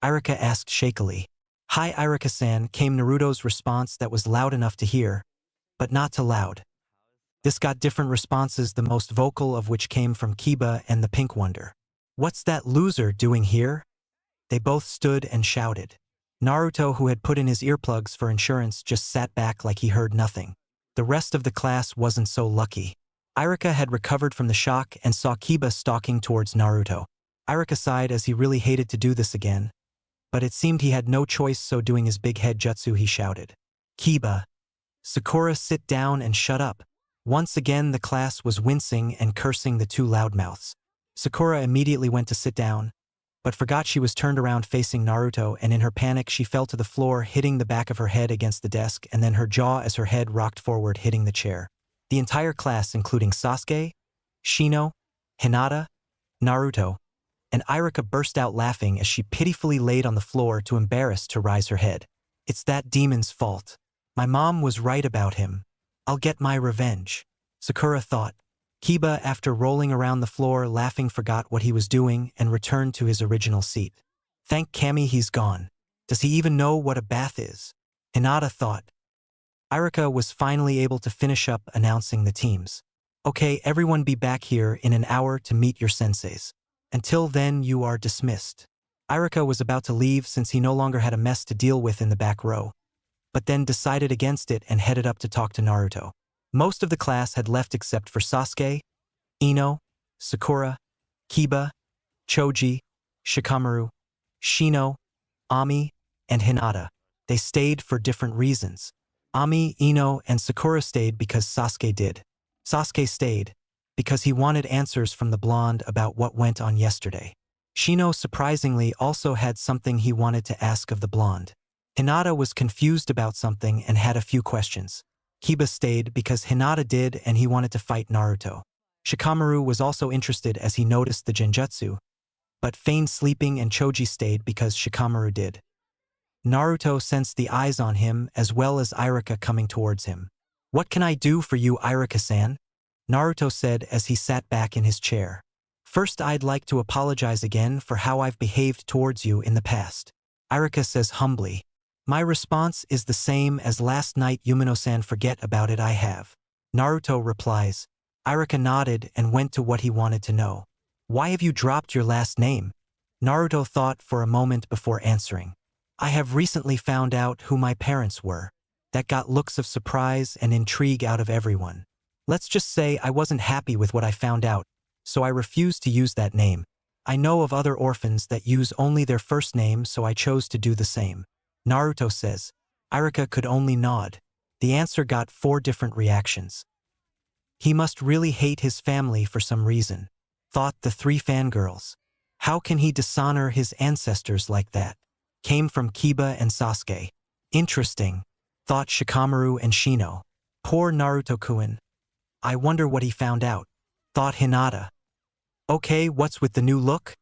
Iruka asked shakily. Hi Iruka-san, came Naruto's response that was loud enough to hear, but not too loud. This got different responses, the most vocal of which came from Kiba and the Pink Wonder. What's that loser doing here? They both stood and shouted. Naruto, who had put in his earplugs for insurance, just sat back like he heard nothing. The rest of the class wasn't so lucky. Iruka had recovered from the shock and saw Kiba stalking towards Naruto. Irika sighed as he really hated to do this again, but it seemed he had no choice, so doing his big head jutsu he shouted, "Kiba! Sakura, sit down and shut up." Once again the class was wincing and cursing the two loudmouths. Sakura immediately went to sit down, but forgot she was turned around facing Naruto, and in her panic she fell to the floor, hitting the back of her head against the desk and then her jaw as her head rocked forward, hitting the chair. The entire class, including Sasuke, Shino, Hinata, Naruto, and Irika, burst out laughing as she pitifully laid on the floor, too embarrassed to rise her head. "It's that demon's fault. My mom was right about him. I'll get my revenge," Sakura thought. Kiba, after rolling around the floor laughing, forgot what he was doing and returned to his original seat. "Thank Kami he's gone. Does he even know what a bath is?" Hinata thought. Irika was finally able to finish up announcing the teams. "Okay, everyone be back here in an hour to meet your senseis. Until then you are dismissed." Irika was about to leave since he no longer had a mess to deal with in the back row, but then decided against it and headed up to talk to Naruto. Most of the class had left except for Sasuke, Ino, Sakura, Kiba, Choji, Shikamaru, Shino, Ami, and Hinata. They stayed for different reasons. Ami, Ino, and Sakura stayed because Sasuke did. Sasuke stayed because he wanted answers from the blonde about what went on yesterday. Shino, surprisingly, also had something he wanted to ask of the blonde. Hinata was confused about something and had a few questions. Kiba stayed because Hinata did and he wanted to fight Naruto. Shikamaru was also interested as he noticed the genjutsu, but feigned sleeping, and Choji stayed because Shikamaru did. Naruto sensed the eyes on him as well as Irika coming towards him. "What can I do for you, Irika-san?" Naruto said as he sat back in his chair. "First, I'd like to apologize again for how I've behaved towards you in the past." Irika says humbly. "My response is the same as last night, Yumino-san. Forget about it, I have." Naruto replies. Irika nodded and went to what he wanted to know. "Why have you dropped your last name?" Naruto thought for a moment before answering. "I have recently found out who my parents were." That got looks of surprise and intrigue out of everyone. "Let's just say I wasn't happy with what I found out, so I refused to use that name. I know of other orphans that use only their first name, so I chose to do the same." Naruto says. Irika could only nod. The answer got 4 different reactions. "He must really hate his family for some reason," thought the 3 fangirls. "How can he dishonor his ancestors like that?" Came from Kiba and Sasuke. "Interesting," thought Shikamaru and Shino. "Poor Naruto-kun. I wonder what he found out," thought Hinata. "Okay, what's with the new look?"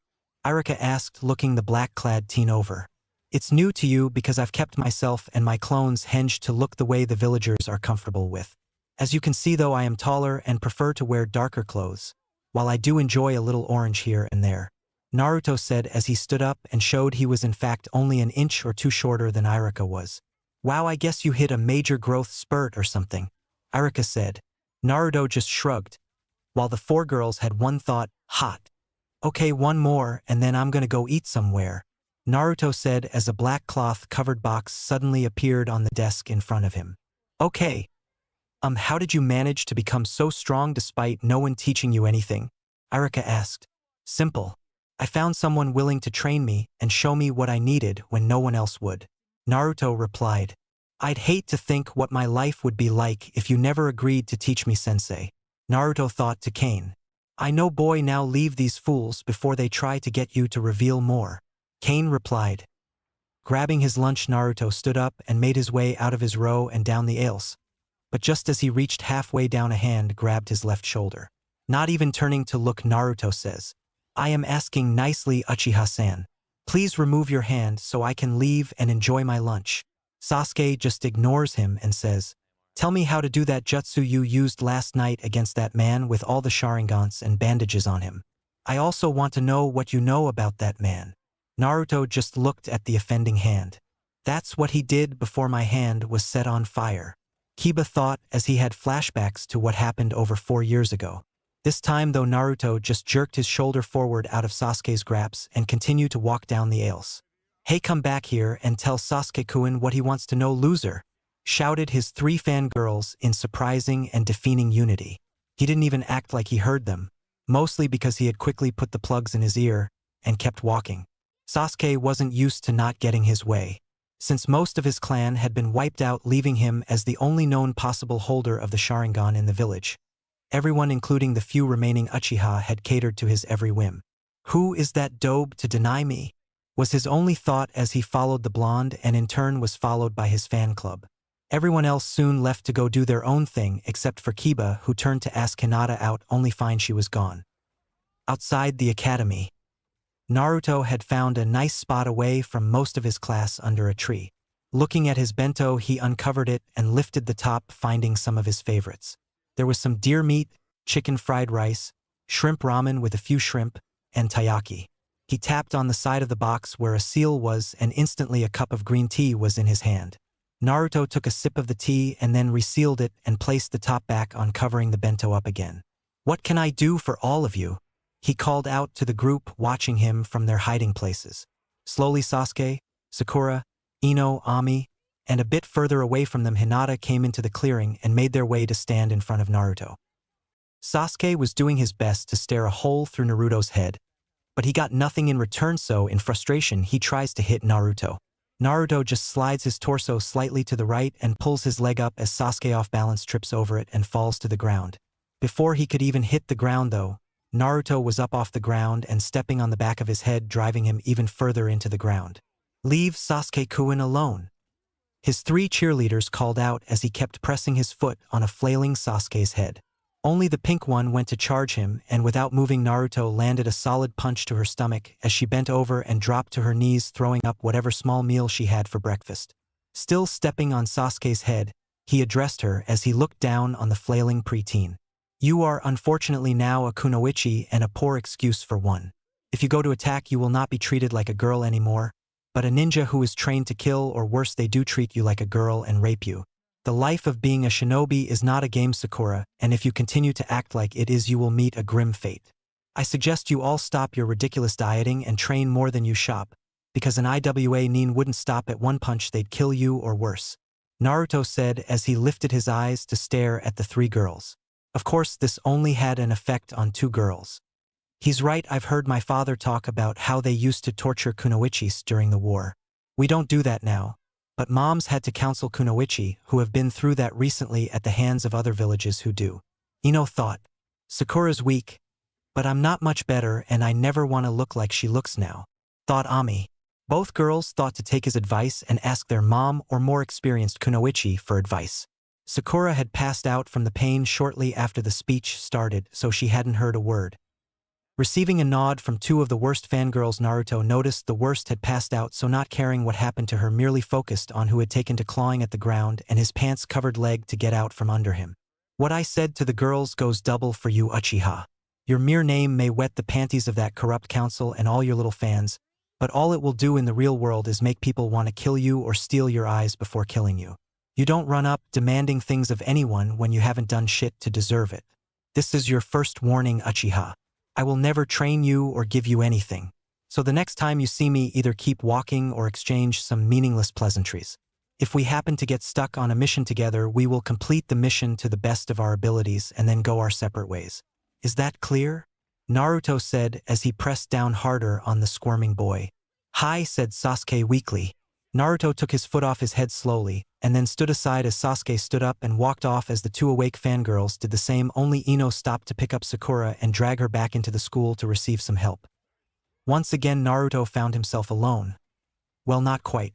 Irika asked, looking the black-clad teen over. "It's new to you because I've kept myself and my clones hinged to look the way the villagers are comfortable with. As you can see, though, I am taller and prefer to wear darker clothes, while I do enjoy a little orange here and there," Naruto said as he stood up and showed he was in fact only an inch or 2 shorter than Irika was. "Wow, I guess you hit a major growth spurt or something," Irika said. Naruto just shrugged, while the 4 girls had one thought, hot. "Okay, one more and then I'm gonna go eat somewhere," Naruto said as a black cloth-covered box suddenly appeared on the desk in front of him. "Okay. How did you manage to become so strong despite no one teaching you anything?" Irika asked. "Simple. I found someone willing to train me and show me what I needed when no one else would," Naruto replied. "I'd hate to think what my life would be like if you never agreed to teach me, sensei," Naruto thought to Kane. "I know, boy, now leave these fools before they try to get you to reveal more," Kane replied. Grabbing his lunch, Naruto stood up and made his way out of his row and down the aisles. But just as he reached halfway down, a hand grabbed his left shoulder. Not even turning to look, Naruto says, "I am asking nicely, Uchiha-san. Please remove your hand so I can leave and enjoy my lunch." Sasuke just ignores him and says, "Tell me how to do that jutsu you used last night against that man with all the Sharingans and bandages on him. I also want to know what you know about that man." Naruto just looked at the offending hand. "That's what he did before my hand was set on fire," Kiba thought as he had flashbacks to what happened over 4 years ago. This time, though, Naruto just jerked his shoulder forward out of Sasuke's grasp and continued to walk down the aisles. "Hey, come back here and tell Sasuke-kun what he wants to know, loser," shouted his 3 fangirls in surprising and defeating unity. He didn't even act like he heard them, mostly because he had quickly put the plugs in his ear and kept walking. Sasuke wasn't used to not getting his way, since most of his clan had been wiped out, leaving him as the only known possible holder of the Sharingan in the village. Everyone, including the few remaining Uchiha, had catered to his every whim. "Who is that dope to deny me?" was his only thought as he followed the blonde, and in turn was followed by his fan club. Everyone else soon left to go do their own thing except for Kiba, who turned to ask Hinata out, only find she was gone. Outside the academy, Naruto had found a nice spot away from most of his class under a tree. Looking at his bento, he uncovered it and lifted the top, finding some of his favorites. There was some deer meat, chicken fried rice, shrimp ramen with a few shrimp, and taiyaki. He tapped on the side of the box where a seal was, and instantly a cup of green tea was in his hand. Naruto took a sip of the tea and then resealed it and placed the top back on, covering the bento up again. "What can I do for all of you?" he called out to the group watching him from their hiding places. Slowly Sasuke, Sakura, Ino, Ami, and a bit further away from them Hinata came into the clearing and made their way to stand in front of Naruto. Sasuke was doing his best to stare a hole through Naruto's head, but he got nothing in return, so in frustration he tries to hit Naruto. Naruto just slides his torso slightly to the right and pulls his leg up as Sasuke off balance trips over it and falls to the ground. Before he could even hit the ground though, Naruto was up off the ground and stepping on the back of his head, driving him even further into the ground. "Leave Sasuke-kun alone," his three cheerleaders called out as he kept pressing his foot on a flailing Sasuke's head. Only the pink one went to charge him, and without moving Naruto landed a solid punch to her stomach as she bent over and dropped to her knees, throwing up whatever small meal she had for breakfast. Still stepping on Sasuke's head, he addressed her as he looked down on the flailing preteen. "You are unfortunately now a kunoichi, and a poor excuse for one. If you go to attack, you will not be treated like a girl anymore, but a ninja who is trained to kill, or worse, they do treat you like a girl and rape you. The life of being a shinobi is not a game, Sakura, and if you continue to act like it is, you will meet a grim fate. I suggest you all stop your ridiculous dieting and train more than you shop, because an IWA nin wouldn't stop at one punch, they'd kill you or worse," Naruto said as he lifted his eyes to stare at the three girls. Of course, this only had an effect on two girls. "He's right, I've heard my father talk about how they used to torture kunoichis during the war. We don't do that now, but moms had to counsel kunoichi who have been through that recently at the hands of other villages who do." Ino thought, "Sakura's weak, but I'm not much better and I never want to look like she looks now," thought Ami. Both girls thought to take his advice and ask their mom or more experienced kunoichi for advice. Sakura had passed out from the pain shortly after the speech started, so she hadn't heard a word. Receiving a nod from two of the worst fangirls, Naruto noticed the worst had passed out, so not caring what happened to her, merely focused on who had taken to clawing at the ground and his pants-covered leg to get out from under him. "What I said to the girls goes double for you, Uchiha. Your mere name may wet the panties of that corrupt council and all your little fans, but all it will do in the real world is make people want to kill you or steal your eyes before killing you. You don't run up demanding things of anyone when you haven't done shit to deserve it. This is your first warning, Uchiha. I will never train you or give you anything. So the next time you see me, either keep walking or exchange some meaningless pleasantries. If we happen to get stuck on a mission together, we will complete the mission to the best of our abilities and then go our separate ways. Is that clear?" Naruto said as he pressed down harder on the squirming boy. "Hi," said Sasuke weakly. Naruto took his foot off his head slowly, and then stood aside as Sasuke stood up and walked off as the two awake fangirls did the same. Only Ino stopped to pick up Sakura and drag her back into the school to receive some help. Once again Naruto found himself alone. Well, not quite.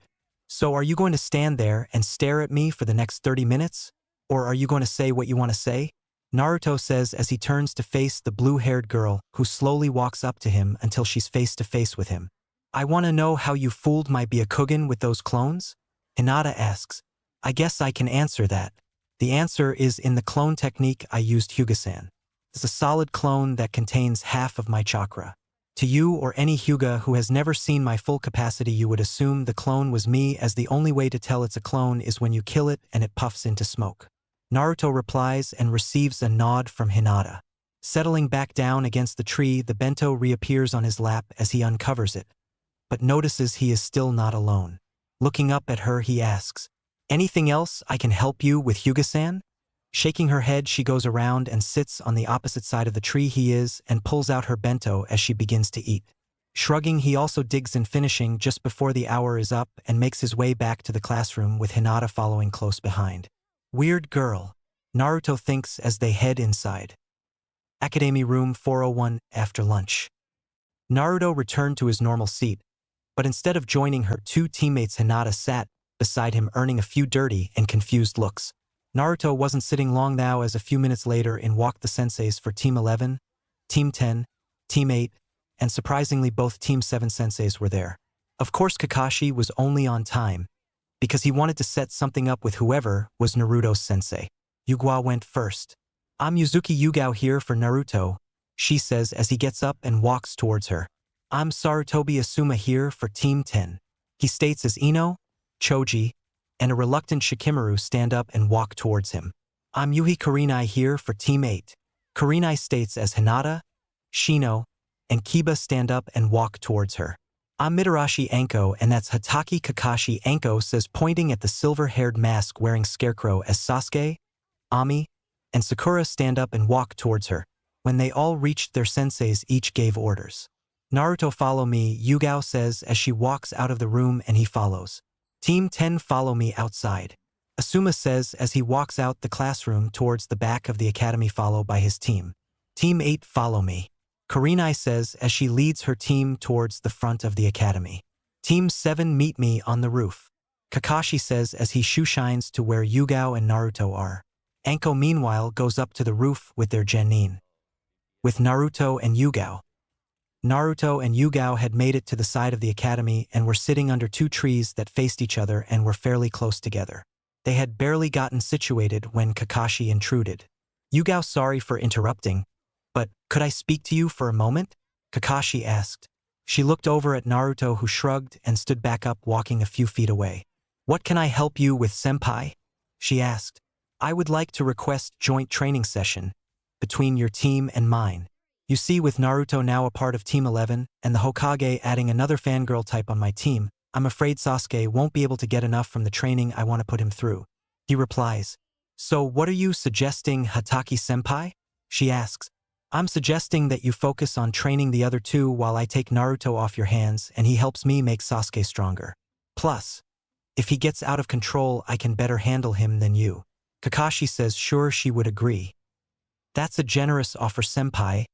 "So are you going to stand there and stare at me for the next 30 minutes? Or are you going to say what you want to say?" Naruto says as he turns to face the blue-haired girl, who slowly walks up to him until she's face to face with him. "I want to know how you fooled my Byakugan with those clones?" Hinata asks. "I guess I can answer that. The answer is in the clone technique I used, Hyuga-san. It's a solid clone that contains half of my chakra. To you or any Hyuga who has never seen my full capacity, you would assume the clone was me, as the only way to tell it's a clone is when you kill it and it puffs into smoke." Naruto replies and receives a nod from Hinata. Settling back down against the tree, the bento reappears on his lap as he uncovers it, but notices he is still not alone. Looking up at her, he asks, "Anything else I can help you with, Hyuga-san?" Shaking her head, she goes around and sits on the opposite side of the tree he is and pulls out her bento as she begins to eat. Shrugging, he also digs in, finishing just before the hour is up and makes his way back to the classroom with Hinata following close behind. Weird girl, Naruto thinks as they head inside. Academy Room 401 after lunch. Naruto returned to his normal seat, but instead of joining her two teammates, Hinata sat beside him, earning a few dirty and confused looks. Naruto wasn't sitting long now, as a few minutes later in walked the senseis for Team 11, Team 10, Team 8, and surprisingly both Team 7 senseis were there. Of course Kakashi was only on time, because he wanted to set something up with whoever was Naruto's sensei. Yugao went first. I'm Yuzuki Yugao here for Naruto, she says as he gets up and walks towards her. I'm Sarutobi Asuma here for Team 10, he states as Ino, Choji, and a reluctant Shikamaru stand up and walk towards him. I'm Yuhi Kurenai here for Team 8, Kurenai states as Hinata, Shino, and Kiba stand up and walk towards her. I'm Mitarashi Anko, and that's Hatake Kakashi, Anko says, pointing at the silver-haired mask-wearing scarecrow, as Sasuke, Ami, and Sakura stand up and walk towards her. When they all reached their senseis, each gave orders. Naruto, follow me, Yugao says as she walks out of the room, and he follows. Team 10, follow me outside, Asuma says as he walks out the classroom towards the back of the academy, followed by his team. Team 8, follow me, Kurenai says as she leads her team towards the front of the academy. Team 7, meet me on the roof, Kakashi says as he shoeshines to where Yugao and Naruto are. Anko meanwhile goes up to the roof with their genin. With Naruto and Yugao. Naruto and Yugao had made it to the side of the academy and were sitting under two trees that faced each other and were fairly close together. They had barely gotten situated when Kakashi intruded. Yugao, sorry for interrupting, but could I speak to you for a moment? Kakashi asked. She looked over at Naruto, who shrugged and stood back up, walking a few feet away. What can I help you with, senpai? She asked. I would like to request joint training session between your team and mine. You see, with Naruto now a part of Team 11 and the Hokage adding another fangirl type on my team, I'm afraid Sasuke won't be able to get enough from the training I want to put him through. He replies. So what are you suggesting, Hatake-senpai? She asks. I'm suggesting that you focus on training the other two while I take Naruto off your hands and he helps me make Sasuke stronger. Plus, if he gets out of control, I can better handle him than you. Kakashi says sure, she would agree. That's a generous offer, senpai,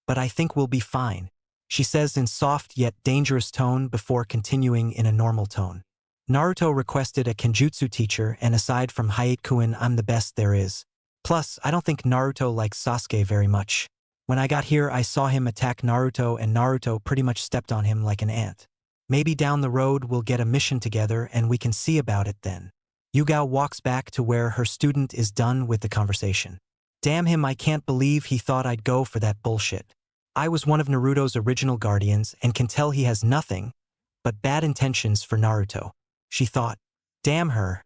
but I think we'll be fine, she says in soft yet dangerous tone before continuing in a normal tone. Naruto requested a kenjutsu teacher, and aside from Hayate-kun, I'm the best there is. Plus, I don't think Naruto likes Sasuke very much. When I got here, I saw him attack Naruto and Naruto pretty much stepped on him like an ant. Maybe down the road we'll get a mission together and we can see about it then. Yugao walks back to where her student is done with the conversation. Damn him, I can't believe he thought I'd go for that bullshit. I was one of Naruto's original guardians and can tell he has nothing but bad intentions for Naruto, she thought. Damn her.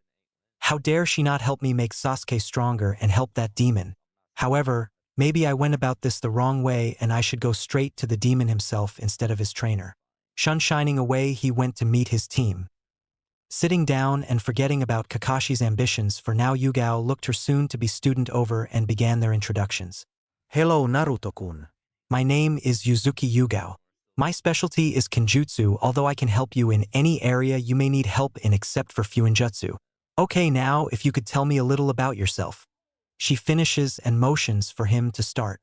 How dare she not help me make Sasuke stronger and help that demon. However, maybe I went about this the wrong way and I should go straight to the demon himself instead of his trainer. Shining away, he went to meet his team. Sitting down and forgetting about Kakashi's ambitions for now, Yugao looked her soon-to-be student over and began their introductions. Hello, Naruto-kun. My name is Yuzuki Yugao. My specialty is kenjutsu, although I can help you in any area you may need help in except for fuinjutsu. Okay, now if you could tell me a little about yourself. She finishes and motions for him to start.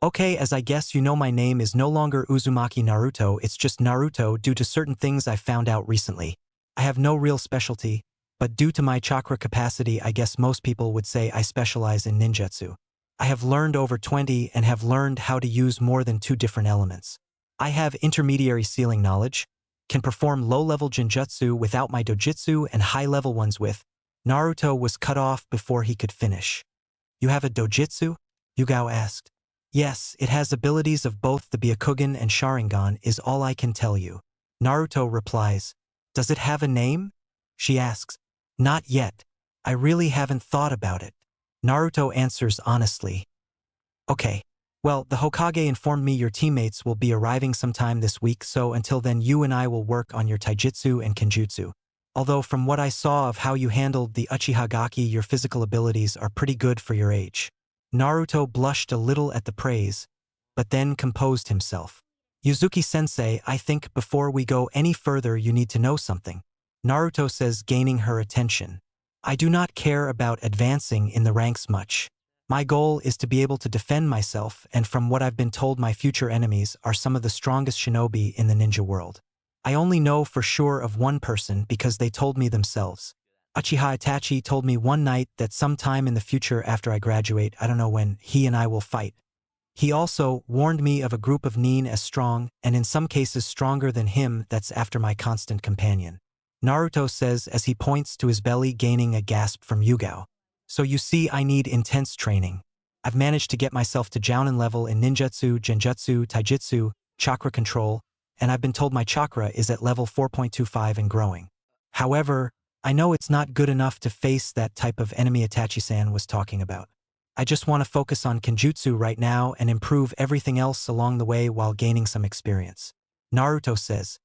Okay, as I guess you know, my name is no longer Uzumaki Naruto, it's just Naruto due to certain things I found out recently. I have no real specialty, but due to my chakra capacity, I guess most people would say I specialize in ninjutsu. I have learned over 20 and have learned how to use more than 2 different elements. I have intermediary ceiling knowledge, can perform low-level genjutsu without my dojutsu and high-level ones with. Naruto was cut off before he could finish. You have a dojutsu? Yugao asked. Yes, it has abilities of both the Byakugan and Sharingan is all I can tell you. Naruto replies. Does it have a name? She asks. Not yet. I really haven't thought about it. Naruto answers honestly. Okay. Well, the Hokage informed me your teammates will be arriving sometime this week, so until then you and I will work on your taijutsu and kenjutsu. Although from what I saw of how you handled the Uchiha Gaki, your physical abilities are pretty good for your age. Naruto blushed a little at the praise, but then composed himself. Yuzuki-sensei, I think before we go any further you need to know something. Naruto says, gaining her attention. I do not care about advancing in the ranks much. My goal is to be able to defend myself, and from what I've been told my future enemies are some of the strongest shinobi in the ninja world. I only know for sure of one person because they told me themselves. Uchiha Itachi told me one night that sometime in the future after I graduate, I don't know when, he and I will fight. He also warned me of a group of nin as strong, and in some cases stronger than him, that's after my constant companion. Naruto says as he points to his belly, gaining a gasp from Yugao. So you see, I need intense training. I've managed to get myself to Jounin level in ninjutsu, genjutsu, taijutsu, chakra control, and I've been told my chakra is at level 4.25 and growing. However, I know it's not good enough to face that type of enemy Itachi-san was talking about. I just want to focus on Kenjutsu right now and improve everything else along the way while gaining some experience. Naruto says,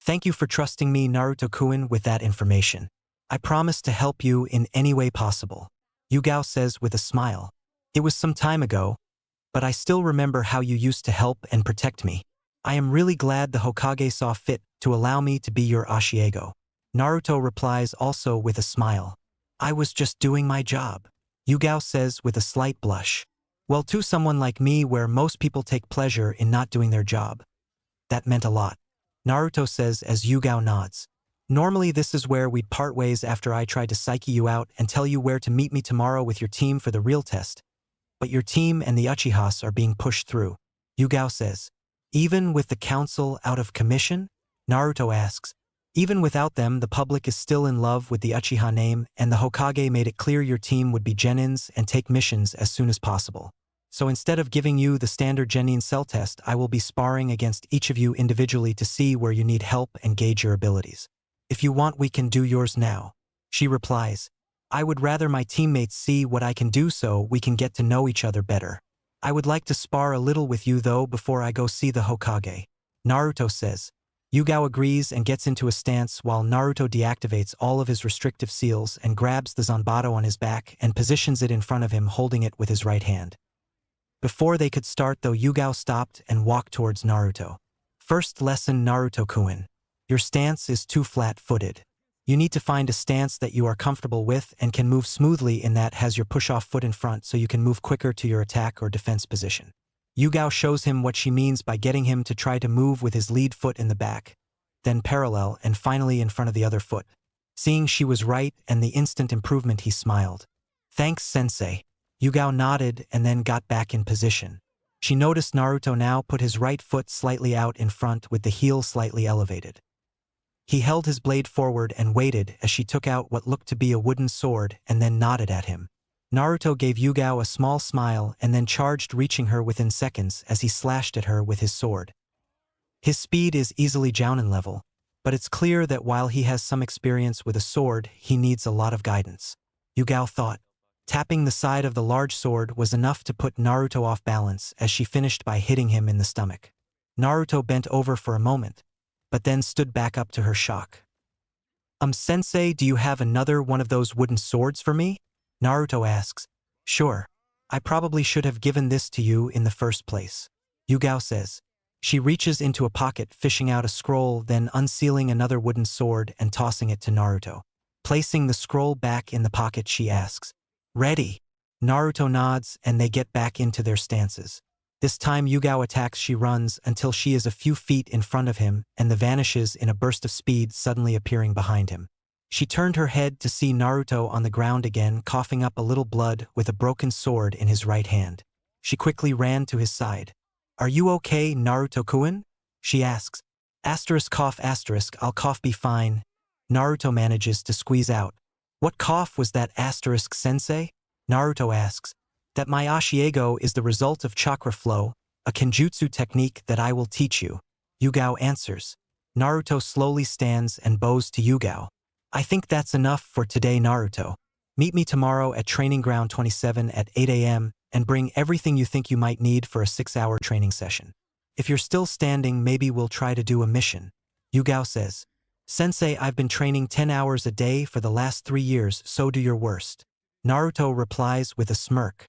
thank you for trusting me, Naruto-kun, with that information. I promise to help you in any way possible. Yugao says with a smile. It was some time ago, but I still remember how you used to help and protect me. I am really glad the Hokage saw fit to allow me to be your Ashiego. Naruto replies also with a smile. I was just doing my job. Yugao says with a slight blush. Well, to someone like me where most people take pleasure in not doing their job. That meant a lot. Naruto says as Yugao nods. Normally this is where we'd part ways after I tried to psyche you out and tell you where to meet me tomorrow with your team for the real test. But your team and the Uchihas are being pushed through. Yugao says. Even with the council out of commission? Naruto asks. Even without them, the public is still in love with the Uchiha name, and the Hokage made it clear your team would be genins and take missions as soon as possible. So instead of giving you the standard genin cell test, I will be sparring against each of you individually to see where you need help and gauge your abilities. If you want, we can do yours now. She replies. I would rather my teammates see what I can do so we can get to know each other better. I would like to spar a little with you though before I go see the Hokage. Naruto says. Yugao agrees and gets into a stance while Naruto deactivates all of his restrictive seals and grabs the Zanbato on his back and positions it in front of him, holding it with his right hand. Before they could start though, Yugao stopped and walked towards Naruto. First lesson, Naruto-kun. Your stance is too flat-footed. You need to find a stance that you are comfortable with and can move smoothly in that has your push-off foot in front so you can move quicker to your attack or defense position. Yugao shows him what she means by getting him to try to move with his lead foot in the back, then parallel and finally in front of the other foot. Seeing she was right and the instant improvement, he smiled. Thanks, sensei. Yugao nodded and then got back in position. She noticed Naruto now put his right foot slightly out in front with the heel slightly elevated. He held his blade forward and waited as she took out what looked to be a wooden sword and then nodded at him. Naruto gave Yugao a small smile and then charged, reaching her within seconds as he slashed at her with his sword. His speed is easily Jounin level, but it's clear that while he has some experience with a sword, he needs a lot of guidance. Yugao thought. Tapping the side of the large sword was enough to put Naruto off balance as she finished by hitting him in the stomach. Naruto bent over for a moment, but then stood back up to her shock. Sensei, do you have another one of those wooden swords for me? Naruto asks. Sure. I probably should have given this to you in the first place. Yugao says. She reaches into a pocket, fishing out a scroll, then unsealing another wooden sword and tossing it to Naruto. Placing the scroll back in the pocket, she asks. Ready? Naruto nods and they get back into their stances. This time Yugao attacks. She runs until she is a few feet in front of him and then vanishes in a burst of speed, suddenly appearing behind him. She turned her head to see Naruto on the ground again, coughing up a little blood with a broken sword in his right hand. She quickly ran to his side. Are you okay, Naruto-kun? She asks. Cough, I'll cough, be fine. Naruto manages to squeeze out. What cough was that, sensei? Naruto asks. That my Ashiego is the result of chakra flow, a kenjutsu technique that I will teach you. Yugao answers. Naruto slowly stands and bows to Yugao. I think that's enough for today, Naruto. Meet me tomorrow at Training Ground 27 at 8 a.m. and bring everything you think you might need for a 6-hour training session. If you're still standing, maybe we'll try to do a mission. Yugao says. Sensei, I've been training 10 hours a day for the last 3 years, so do your worst. Naruto replies with a smirk.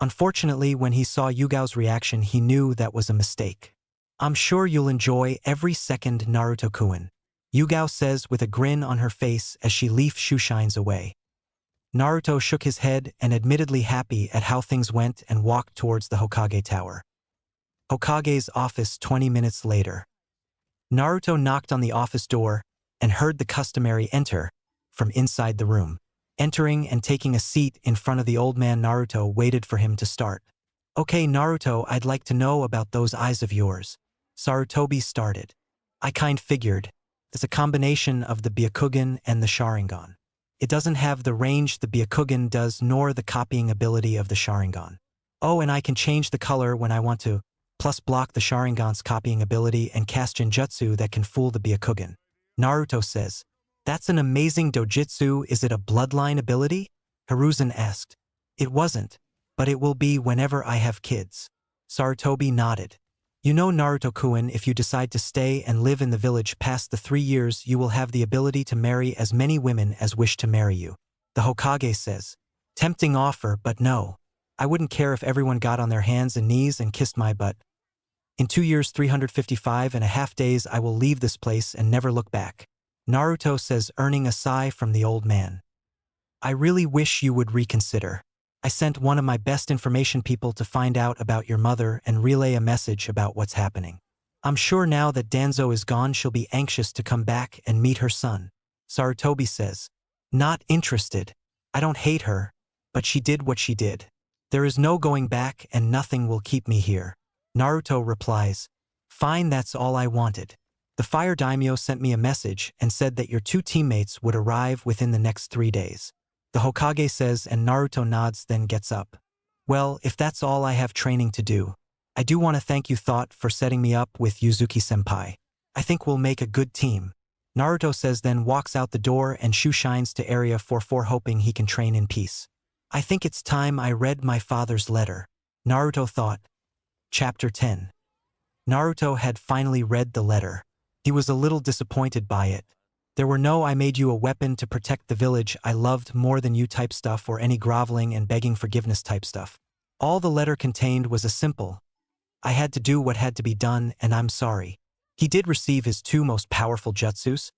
Unfortunately, when he saw Yugao's reaction, he knew that was a mistake. I'm sure you'll enjoy every second, Naruto-kun, Yugao says with a grin on her face as she leaf shoeshines away. Naruto shook his head and admittedly happy at how things went and walked towards the Hokage tower. Hokage's office 20 minutes later. Naruto knocked on the office door and heard the customary enter from inside the room. Entering and taking a seat in front of the old man, Naruto waited for him to start. Okay, Naruto, I'd like to know about those eyes of yours. Sarutobi started. I kind figured. It's a combination of the Byakugan and the Sharingan. It doesn't have the range the Byakugan does nor the copying ability of the Sharingan. Oh, and I can change the color when I want to, plus block the Sharingan's copying ability and cast Genjutsu that can fool the Byakugan. Naruto says, that's an amazing dojutsu. Is it a bloodline ability? Hiruzen asked. It wasn't, but it will be whenever I have kids. Sarutobi nodded. You know, Naruto-kun, if you decide to stay and live in the village past the 3 years, you will have the ability to marry as many women as wish to marry you. The Hokage says. Tempting offer, but no. I wouldn't care if everyone got on their hands and knees and kissed my butt. In 2 years, 355.5 days, I will leave this place and never look back. Naruto says, earning a sigh from the old man. I really wish you would reconsider. I sent one of my best information people to find out about your mother and relay a message about what's happening. I'm sure now that Danzo is gone, she'll be anxious to come back and meet her son. Sarutobi says. Not interested. I don't hate her, but she did what she did. There is no going back and nothing will keep me here. Naruto replies. Fine, that's all I wanted. The fire daimyo sent me a message and said that your 2 teammates would arrive within the next 3 days. The Hokage says, and Naruto nods, then gets up. Well, if that's all I have training to do, I do want to thank you, Thought, for setting me up with Yuzuki-senpai. I think we'll make a good team. Naruto says, then walks out the door and shoeshines to Area 44, hoping he can train in peace. I think it's time I read my father's letter. Naruto thought. Chapter 10. Naruto had finally read the letter. He was a little disappointed by it. There were no I made you a weapon to protect the village I loved more than you type stuff or any groveling and begging forgiveness type stuff. All the letter contained was a simple, I had to do what had to be done and I'm sorry. He did receive his 2 most powerful jutsus,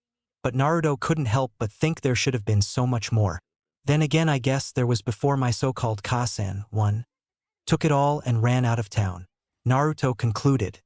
but Naruto couldn't help but think there should have been so much more. Then again, I guess there was before my so-called Kasan, one, took it all and ran out of town. Naruto concluded.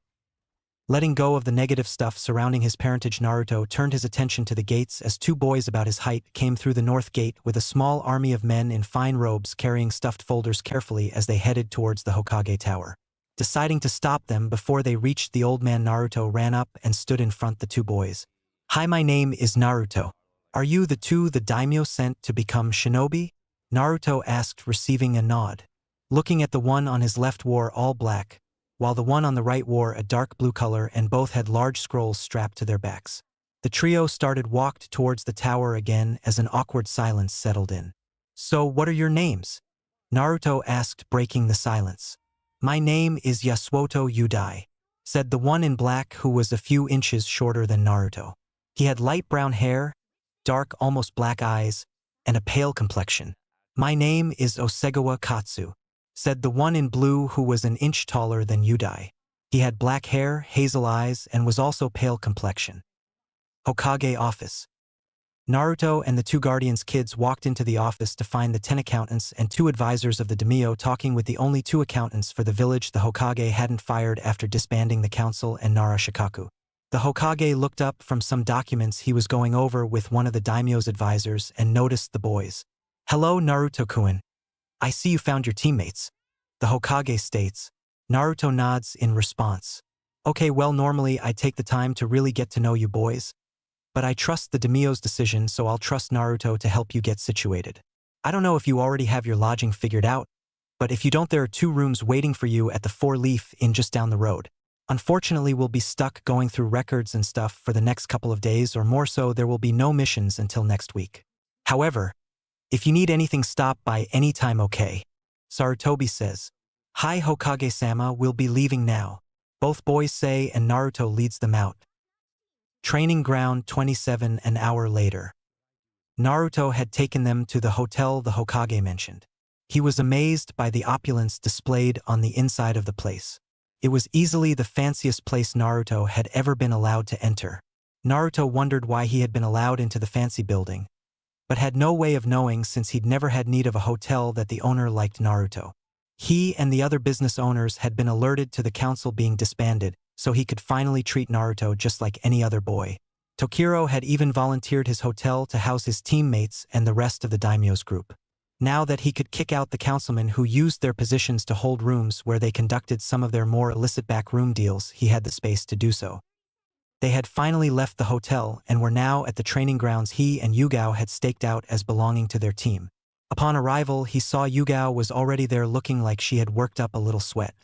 Letting go of the negative stuff surrounding his parentage, Naruto turned his attention to the gates as 2 boys about his height came through the north gate with a small army of men in fine robes carrying stuffed folders carefully as they headed towards the Hokage tower. Deciding to stop them before they reached the old man, Naruto ran up and stood in front the 2 boys. Hi, my name is Naruto. Are you the 2 the daimyo sent to become shinobi? Naruto asked, receiving a nod. Looking at the one on his left wore all black, while the one on the right wore a dark blue color and both had large scrolls strapped to their backs. The trio walked towards the tower again as an awkward silence settled in. So what are your names? Naruto asked, breaking the silence. My name is Yasuoto Udai, said the one in black who was a few inches shorter than Naruto. He had light brown hair, dark almost black eyes, and a pale complexion. My name is Osegawa Katsu, said the one in blue who was an inch taller than Udai. He had black hair, hazel eyes, and was also pale complexion. Hokage office. Naruto and the 2 guardians' kids walked into the office to find the 10 accountants and 2 advisors of the daimyo talking with the only 2 accountants for the village the Hokage hadn't fired after disbanding the council and Narashikaku. The Hokage looked up from some documents he was going over with one of the daimyo's advisors and noticed the boys. Hello, Naruto-kun. I see you found your teammates. The Hokage states. Naruto nods in response. Okay, well, normally I take the time to really get to know you boys, but I trust the daimyo's decision, so I'll trust Naruto to help you get situated. I don't know if you already have your lodging figured out, but if you don't, there are 2 rooms waiting for you at the 4-leaf inn just down the road. Unfortunately, we'll be stuck going through records and stuff for the next couple of days or more, so there will be no missions until next week. However, if you need anything, stop by any time, okay? Sarutobi says. Hi, Hokage-sama, we'll be leaving now. Both boys say, and Naruto leads them out. Training ground 27 an hour later. Naruto had taken them to the hotel the Hokage mentioned. He was amazed by the opulence displayed on the inside of the place. It was easily the fanciest place Naruto had ever been allowed to enter. Naruto wondered why he had been allowed into the fancy building, but had no way of knowing since he'd never had need of a hotel that the owner liked Naruto. He and the other business owners had been alerted to the council being disbanded, so he could finally treat Naruto just like any other boy. Tokiro had even volunteered his hotel to house his teammates and the rest of the daimyo's group. Now that he could kick out the councilmen who used their positions to hold rooms where they conducted some of their more illicit backroom deals, he had the space to do so. They had finally left the hotel and were now at the training grounds he and Yugao had staked out as belonging to their team. Upon arrival, he saw Yugao was already there looking like she had worked up a little sweat.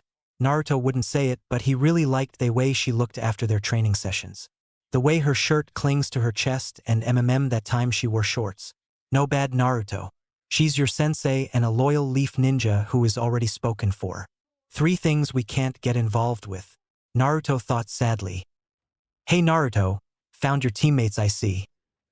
Naruto wouldn't say it, but he really liked the way she looked after their training sessions. The way her shirt clings to her chest and that time she wore shorts. No bad, Naruto. She's your sensei and a loyal leaf ninja who is already spoken for. 3 things we can't get involved with. Naruto thought sadly. Hey Naruto, found your teammates I see.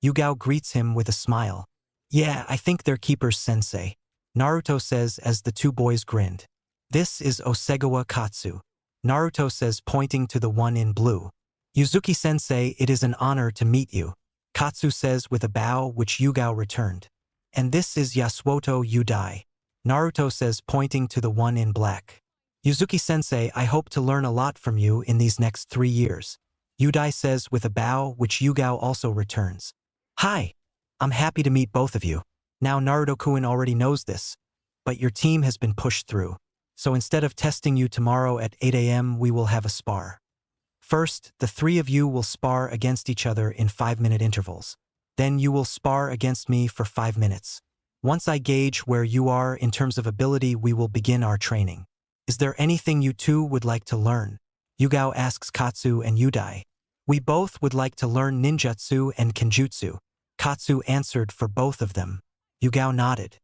Yugao greets him with a smile. Yeah, I think they're keepers sensei. Naruto says as the 2 boys grinned. This is Osegawa Katsu. Naruto says pointing to the one in blue. Yuzuki sensei, it is an honor to meet you. Katsu says with a bow which Yugao returned. And this is Yasuoto Yudai. Naruto says pointing to the one in black. Yuzuki sensei, I hope to learn a lot from you in these next 3 years. Yudai says with a bow which Yugao also returns. Hi. I'm happy to meet both of you. Now Naruto-kun already knows this, but your team has been pushed through. So instead of testing you tomorrow at 8 a.m. we will have a spar. First, the 3 of you will spar against each other in 5-minute intervals. Then you will spar against me for 5 minutes. Once I gauge where you are in terms of ability, we will begin our training. Is there anything you 2 would like to learn? Yugao asks Katsu and Yudai. We both would like to learn ninjutsu and kenjutsu. Katsu answered for both of them. Yugao nodded.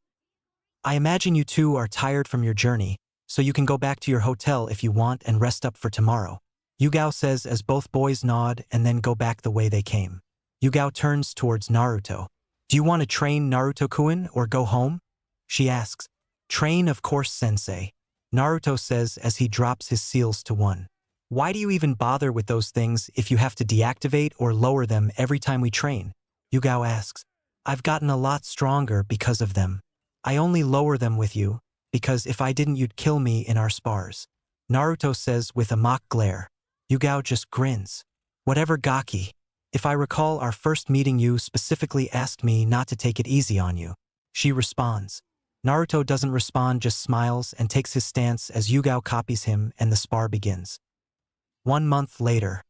I imagine you 2 are tired from your journey, so you can go back to your hotel if you want and rest up for tomorrow. Yugao says as both boys nod and then go back the way they came. Yugao turns towards Naruto. Do you want to train Naruto-kun or go home? She asks. Train, of course, sensei. Naruto says as he drops his seals to 1. Why do you even bother with those things if you have to deactivate or lower them every time we train? Yugao asks. I've gotten a lot stronger because of them. I only lower them with you, because if I didn't you'd kill me in our spars. Naruto says with a mock glare. Yugao just grins. Whatever, Gaki. If I recall, our first meeting you specifically asked me not to take it easy on you. She responds. Naruto doesn't respond, just smiles and takes his stance as Yugao copies him and the spar begins. 1 month later.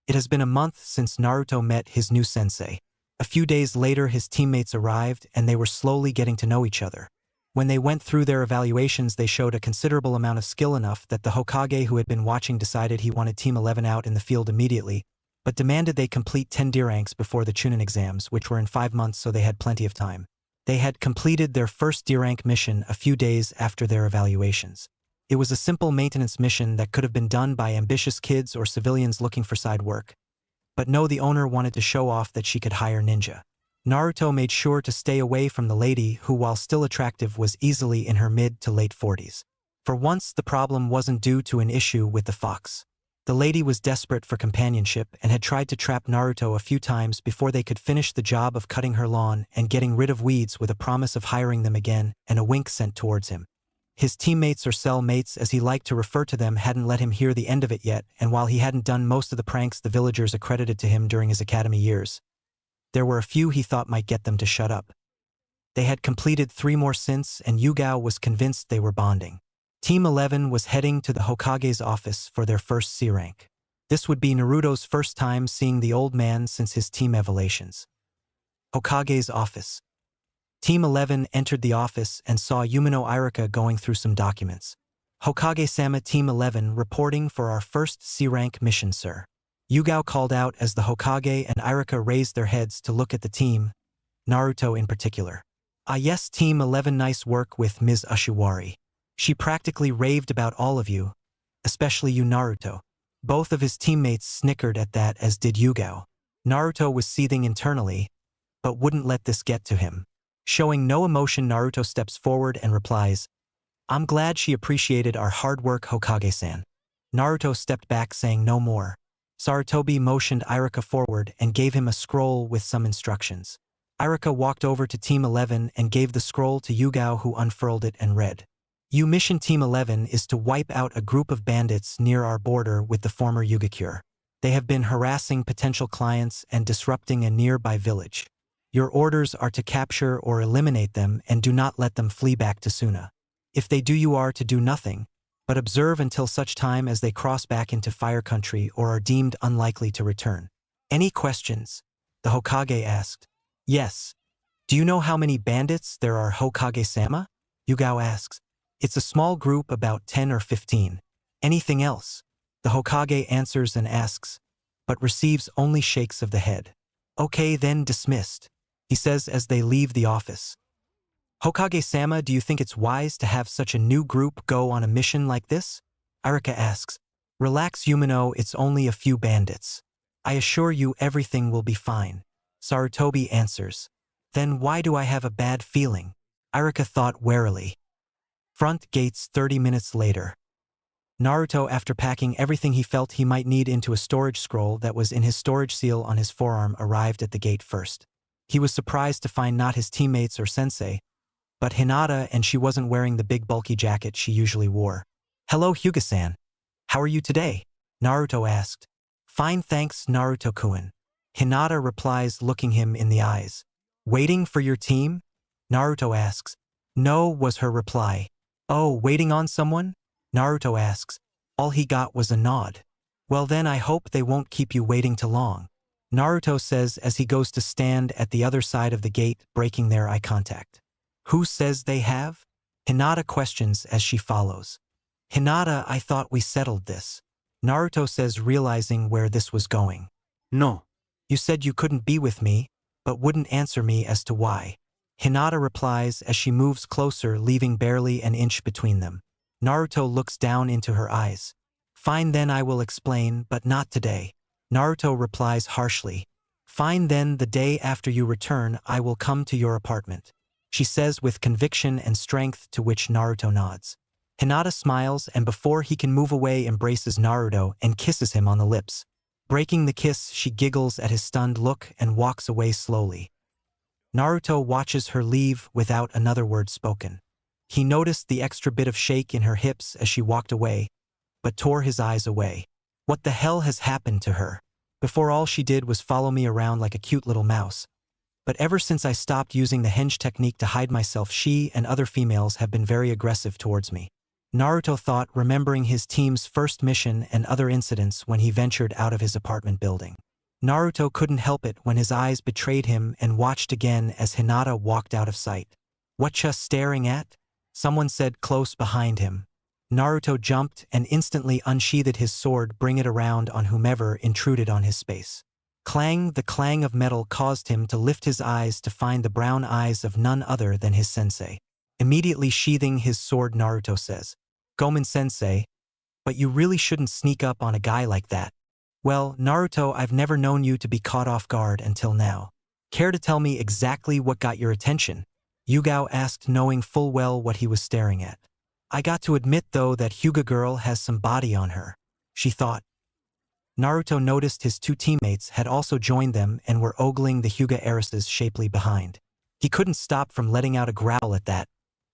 It has been a month since Naruto met his new sensei. A few days later his teammates arrived and they were slowly getting to know each other. When they went through their evaluations they showed a considerable amount of skill, enough that the Hokage who had been watching decided he wanted Team 11 out in the field immediately, but demanded they complete 10 D ranks before the Chunin exams, which were in 5 months, so they had plenty of time. They had completed their first D rank mission a few days after their evaluations. It was a simple maintenance mission that could have been done by ambitious kids or civilians looking for side work. But no, the owner wanted to show off that she could hire ninja. Naruto made sure to stay away from the lady who, while still attractive, was easily in her mid to late 40s. For once, the problem wasn't due to an issue with the fox. The lady was desperate for companionship and had tried to trap Naruto a few times before they could finish the job of cutting her lawn and getting rid of weeds with a promise of hiring them again and a wink sent towards him. His teammates, or cell mates as he liked to refer to them, hadn't let him hear the end of it yet, and while he hadn't done most of the pranks the villagers accredited to him during his academy years, there were a few he thought might get them to shut up. They had completed 3 more since, and Yugao was convinced they were bonding. Team 11 was heading to the Hokage's office for their first C rank. This would be Naruto's first time seeing the old man since his team evaluations. Hokage's office. Team 11 entered the office and saw Yumino Irika going through some documents. Hokage-sama, Team 11 reporting for our first C rank mission, sir. Yugao called out as the Hokage and Irika raised their heads to look at the team, Naruto in particular. Ah yes, Team 11, nice work with Ms. Ushiwari. She practically raved about all of you, especially you, Naruto. Both of his teammates snickered at that, as did Yugao. Naruto was seething internally, but wouldn't let this get to him. Showing no emotion, Naruto steps forward and replies, I'm glad she appreciated our hard work, Hokage-san. Naruto stepped back saying no more. Sarutobi motioned Iruka forward and gave him a scroll with some instructions. Iruka walked over to Team 11 and gave the scroll to Yugao, who unfurled it and read. "Your mission, Team 11, is to wipe out a group of bandits near our border with the former Yugakure. They have been harassing potential clients and disrupting a nearby village. Your orders are to capture or eliminate them and do not let them flee back to Suna. If they do, you are to do nothing, but observe until such time as they cross back into Fire Country or are deemed unlikely to return." "Any questions?" the Hokage asked. "Yes. Do you know how many bandits there are, Hokage-sama?" Yugao asks. "It's a small group, about 10 or 15. Anything else?" The Hokage answers and asks, but receives only shakes of the head. "Okay, then, dismissed," he says as they leave the office. "Hokage-sama, do you think it's wise to have such a new group go on a mission like this?" Iruka asks. "Relax, Yumino, it's only a few bandits. I assure you everything will be fine," Sarutobi answers. "Then why do I have a bad feeling?" Iruka thought warily. Front gates 30 minutes later. Naruto, after packing everything he felt he might need into a storage scroll that was in his storage seal on his forearm, arrived at the gate first. He was surprised to find not his teammates or sensei, but Hinata, and she wasn't wearing the big bulky jacket she usually wore. "Hello, Hyuga-san. How are you today?" Naruto asked. "Fine, thanks, Naruto-kun," Hinata replies, looking him in the eyes. "Waiting for your team?" Naruto asks. "No," was her reply. "Oh, waiting on someone?" Naruto asks. All he got was a nod. "Well then, I hope they won't keep you waiting too long," Naruto says as he goes to stand at the other side of the gate, breaking their eye contact. "Who says they have?" Hinata questions as she follows. "Hinata, I thought we settled this," Naruto says, realizing where this was going. No. "You said you couldn't be with me, but wouldn't answer me as to why," Hinata replies as she moves closer, leaving barely an inch between them. Naruto looks down into her eyes. "Fine then, I will explain, but not today," Naruto replies harshly. "Fine then, the day after you return I will come to your apartment," she says with conviction and strength, to which Naruto nods. Hinata smiles and before he can move away embraces Naruto and kisses him on the lips. Breaking the kiss, she giggles at his stunned look and walks away slowly. Naruto watches her leave without another word spoken. He noticed the extra bit of shake in her hips as she walked away, but tore his eyes away. What the hell has happened to her? Before, all she did was follow me around like a cute little mouse. But ever since I stopped using the henge technique to hide myself, she and other females have been very aggressive towards me. Naruto thought, remembering his team's first mission and other incidents when he ventured out of his apartment building. Naruto couldn't help it when his eyes betrayed him and watched again as Hinata walked out of sight. "Whatcha staring at?" someone said close behind him. Naruto jumped and instantly unsheathed his sword, bring it around on whomever intruded on his space. Clang! The clang of metal caused him to lift his eyes to find the brown eyes of none other than his sensei. Immediately sheathing his sword, Naruto says, "Gomen-sensei, but you really shouldn't sneak up on a guy like that." "Well, Naruto, I've never known you to be caught off guard until now. Care to tell me exactly what got your attention?" Yugao asked, knowing full well what he was staring at. "I got to admit, though, that Hyuga girl has some body on her," she thought. Naruto noticed his two teammates had also joined them and were ogling the Hyuga heiress's shapely behind. He couldn't stop from letting out a growl at that,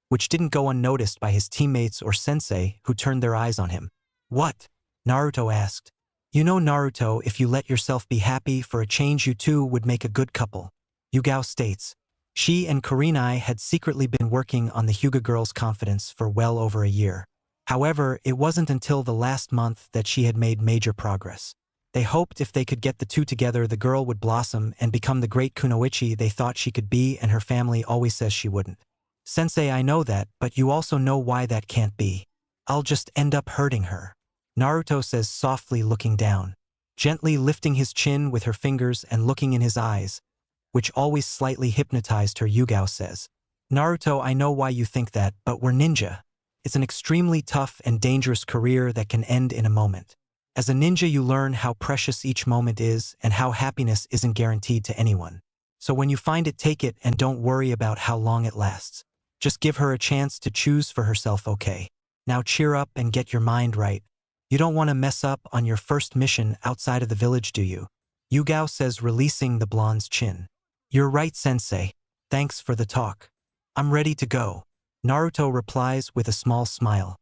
which didn't go unnoticed by his teammates or sensei, who turned their eyes on him. "What?" Naruto asked. "You know, Naruto, if you let yourself be happy for a change, you two would make a good couple," Yugao states. She and Kurenai had secretly been working on the Hyuga girl's confidence for well over a year. However, it wasn't until the last month that she had made major progress. They hoped if they could get the two together, the girl would blossom and become the great kunoichi they thought she could be, and her family always says she wouldn't. "Sensei, I know that, but you also know why that can't be. I'll just end up hurting her," Naruto says softly, looking down. Gently lifting his chin with her fingers and looking in his eyes, which always slightly hypnotized her, Yugao says, "Naruto, I know why you think that, but we're ninja. It's an extremely tough and dangerous career that can end in a moment. As a ninja, you learn how precious each moment is and how happiness isn't guaranteed to anyone. So when you find it, take it and don't worry about how long it lasts. Just give her a chance to choose for herself, okay? Now cheer up and get your mind right." You don't want to mess up on your first mission outside of the village, do you? Yugao says, releasing the blonde's chin. You're right, sensei. Thanks for the talk. I'm ready to go. Naruto replies with a small smile.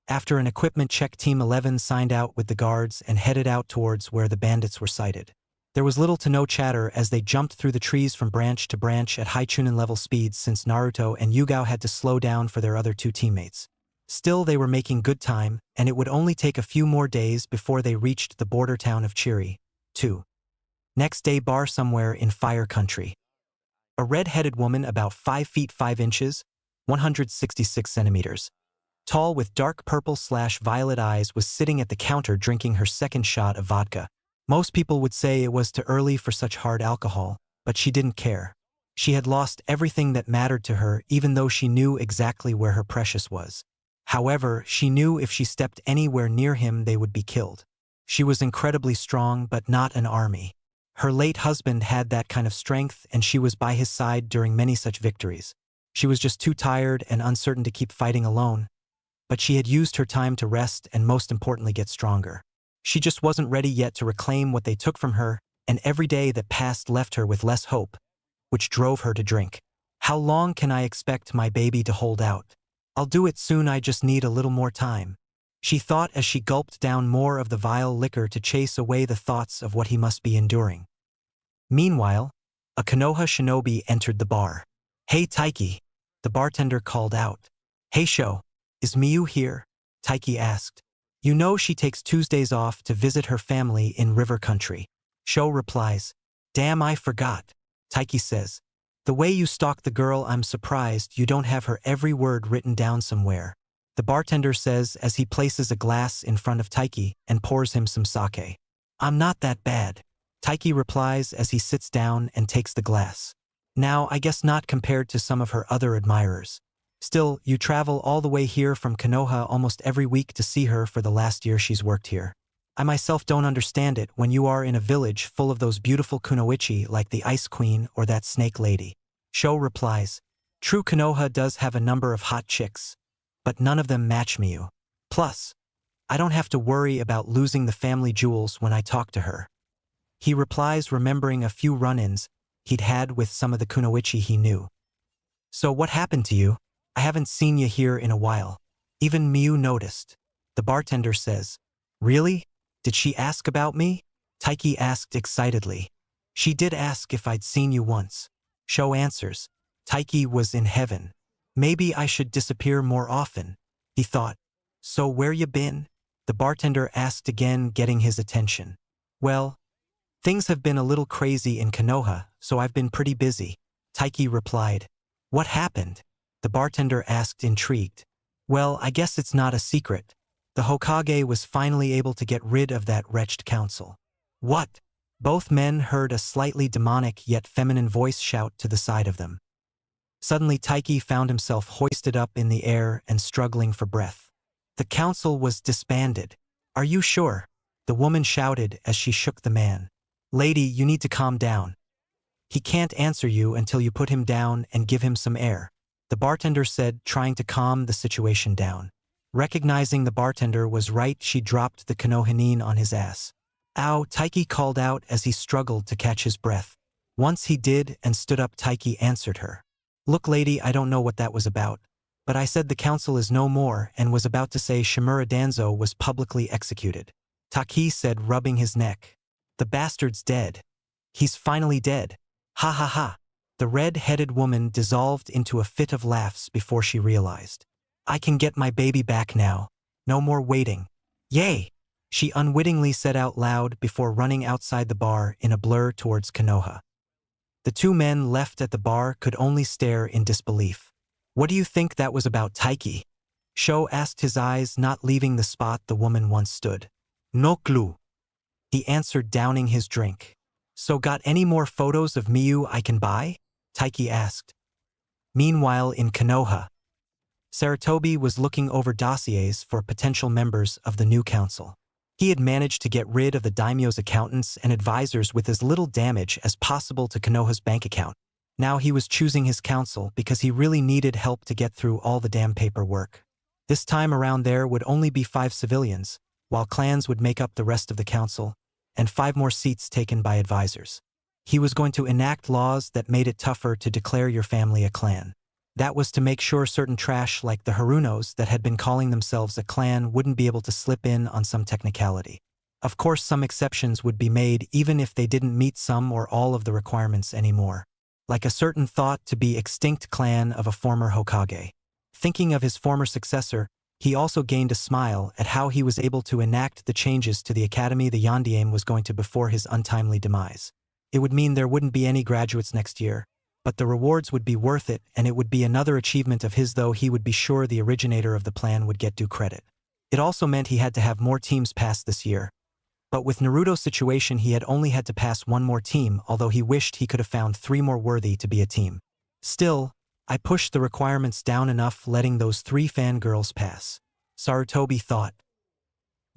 After an equipment check, Team 11 signed out with the guards and headed out towards where the bandits were sighted. There was little to no chatter as they jumped through the trees from branch to branch at high Chunin level speeds, since Naruto and Yugao had to slow down for their other two teammates. Still, they were making good time, and it would only take a few more days before they reached the border town of Chiri. 2. Next day, bar somewhere in Fire Country. A red-headed woman about 5 feet 5 inches, 166 centimeters, tall with dark purple/violet eyes, was sitting at the counter drinking her second shot of vodka. Most people would say it was too early for such hard alcohol, but she didn't care. She had lost everything that mattered to her, even though she knew exactly where her precious was. However, she knew if she stepped anywhere near him they would be killed. She was incredibly strong, but not an army. Her late husband had that kind of strength, and she was by his side during many such victories. She was just too tired and uncertain to keep fighting alone. But she had used her time to rest and, most importantly, get stronger. She just wasn't ready yet to reclaim what they took from her, and every day that passed left her with less hope, which drove her to drink. How long can I expect my baby to hold out? I'll do it soon, I just need a little more time, she thought as she gulped down more of the vile liquor to chase away the thoughts of what he must be enduring. Meanwhile, a Konoha shinobi entered the bar. Hey Taiki, the bartender called out. Hey Sho, is Miyu here? Taiki asked. You know she takes Tuesdays off to visit her family in River Country. Sho replies. Damn, I forgot. Taiki says. The way you stalk the girl, I'm surprised you don't have her every word written down somewhere. The bartender says as he places a glass in front of Taiki and pours him some sake. I'm not that bad, Taiki replies as he sits down and takes the glass. Now, I guess not compared to some of her other admirers. Still, you travel all the way here from Konoha almost every week to see her for the last year she's worked here. I myself don't understand it when you are in a village full of those beautiful kunoichi like the Ice Queen or that Snake Lady. Sho replies. True, Konoha does have a number of hot chicks, but none of them match Miyu. Plus, I don't have to worry about losing the family jewels when I talk to her. He replies, remembering a few run-ins he'd had with some of the kunoichi he knew. So what happened to you? I haven't seen you here in a while. Even Miyu noticed. The bartender says. Really? Did she ask about me? Taiki asked excitedly. She did ask if I'd seen you once. Sho answers. Taiki was in heaven. Maybe I should disappear more often, he thought. So where you been? The bartender asked again, getting his attention. Well, things have been a little crazy in Konoha, so I've been pretty busy, Taiki replied. What happened? The bartender asked, intrigued. Well, I guess it's not a secret. The Hokage was finally able to get rid of that wretched council. What? Both men heard a slightly demonic yet feminine voice shout to the side of them. Suddenly Taiki found himself hoisted up in the air and struggling for breath. The council was disbanded. Are you sure? The woman shouted as she shook the man. Lady, you need to calm down. He can't answer you until you put him down and give him some air, the bartender said, trying to calm the situation down. Recognizing the bartender was right, she dropped the Konohinin on his ass. Ow, Taiki called out as he struggled to catch his breath. Once he did and stood up, Taiki answered her. Look lady, I don't know what that was about, but I said the council is no more and was about to say Shimura Danzo was publicly executed. Taki said, rubbing his neck. The bastard's dead. He's finally dead. Ha ha ha. The red-headed woman dissolved into a fit of laughs before she realized. I can get my baby back now. No more waiting. Yay! She unwittingly said out loud before running outside the bar in a blur towards Konoha. The two men left at the bar could only stare in disbelief. What do you think that was about, Taiki? Sho asked, his eyes not leaving the spot the woman once stood. No clue. He answered, downing his drink. So got any more photos of Miyu I can buy? Taiki asked. Meanwhile in Konoha, Sarutobi was looking over dossiers for potential members of the new council. He had managed to get rid of the daimyo's accountants and advisors with as little damage as possible to Konoha's bank account. Now he was choosing his council because he really needed help to get through all the damn paperwork. This time around there would only be 5 civilians, while clans would make up the rest of the council, and 5 more seats taken by advisors. He was going to enact laws that made it tougher to declare your family a clan. That was to make sure certain trash like the Harunos that had been calling themselves a clan wouldn't be able to slip in on some technicality. Of course, some exceptions would be made even if they didn't meet some or all of the requirements anymore. Like a certain thought to be extinct clan of a former Hokage. Thinking of his former successor, he also gained a smile at how he was able to enact the changes to the academy the Yondaime was going to before his untimely demise. It would mean there wouldn't be any graduates next year, but the rewards would be worth it, and it would be another achievement of his, though he would be sure the originator of the plan would get due credit. It also meant he had to have more teams pass this year. But with Naruto's situation, he had only had to pass 1 more team, although he wished he could have found 3 more worthy to be a team. Still, I pushed the requirements down enough, letting those 3 fangirls pass. Sarutobi thought.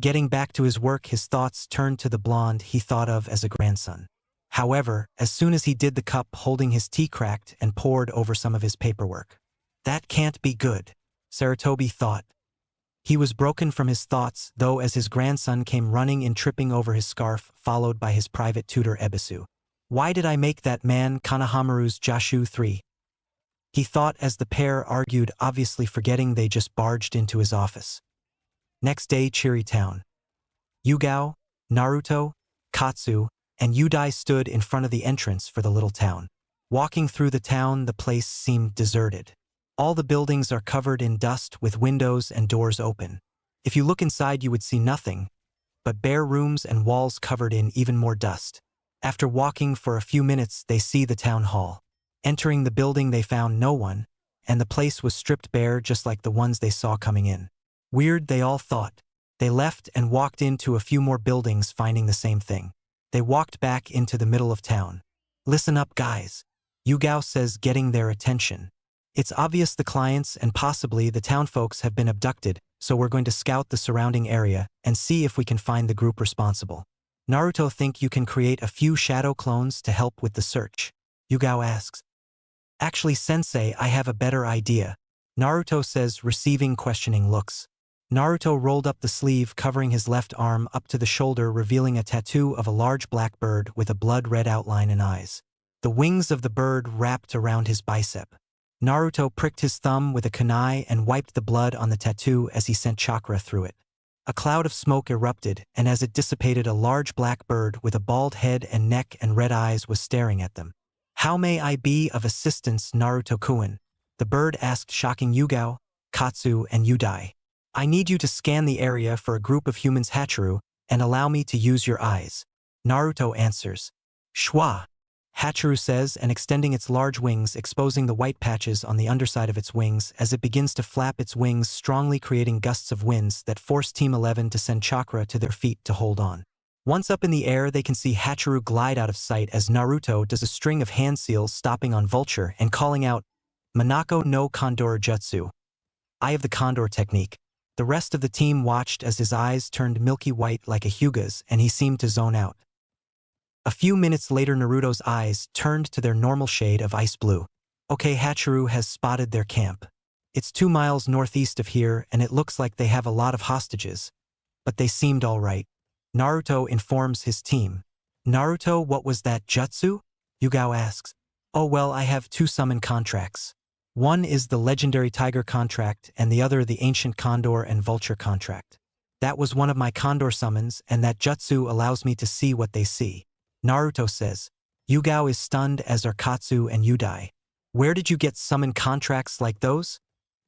Getting back to his work, his thoughts turned to the blonde he thought of as a grandson. However, as soon as he did, the cup holding his tea cracked and poured over some of his paperwork. That can't be good, Sarutobi thought. He was broken from his thoughts, though, as his grandson came running in, tripping over his scarf, followed by his private tutor Ebisu. Why did I make that man Kanahamaru's Jashu 3? He thought as the pair argued, obviously forgetting they just barged into his office. Next day, Cheery Town. Yugao, Naruto, Katsu, and Yudai stood in front of the entrance for the little town. Walking through the town, the place seemed deserted. All the buildings are covered in dust with windows and doors open. If you look inside, you would see nothing but bare rooms and walls covered in even more dust. After walking for a few minutes, they see the town hall. Entering the building, they found no one, and the place was stripped bare just like the ones they saw coming in. Weird, they all thought. They left and walked into a few more buildings, finding the same thing. They walked back into the middle of town. Listen up, guys, Yugao says, getting their attention. It's obvious the clients and possibly the town folks have been abducted, so we're going to scout the surrounding area and see if we can find the group responsible. Naruto, think you can create a few shadow clones to help with the search? Yugao asks. Actually, Sensei, I have a better idea, Naruto says, receiving questioning looks. Naruto rolled up the sleeve covering his left arm up to the shoulder, revealing a tattoo of a large black bird with a blood-red outline and eyes. The wings of the bird wrapped around his bicep. Naruto pricked his thumb with a kunai and wiped the blood on the tattoo as he sent chakra through it. A cloud of smoke erupted, and as it dissipated, a large black bird with a bald head and neck and red eyes was staring at them. How may I be of assistance, Naruto-kun? The bird asked, shocking Yugao, Katsu, and Yudai. I need you to scan the area for a group of humans, Hachiru, and allow me to use your eyes. Naruto answers. Shwa, Hachiru says, and extending its large wings, exposing the white patches on the underside of its wings as it begins to flap its wings strongly, creating gusts of winds that force Team 11 to send chakra to their feet to hold on. Once up in the air, they can see Hachiru glide out of sight as Naruto does a string of hand seals, stopping on Vulture and calling out, Manako no Condor Jutsu. Eye of the Condor technique. The rest of the team watched as his eyes turned milky white like a Hyuga's, and he seemed to zone out. A few minutes later, Naruto's eyes turned to their normal shade of ice blue. Okay, Hachiru has spotted their camp. It's 2 miles northeast of here, and it looks like they have a lot of hostages. But they seemed all right. Naruto informs his team. Naruto, what was that jutsu? Yugao asks. Oh well, I have 2 summon contracts. One is the legendary tiger contract and the other the ancient condor and vulture contract. That was one of my condor summons, and that jutsu allows me to see what they see. Naruto says. Yugao is stunned, as are Katsu and Yudai. Where did you get summon contracts like those?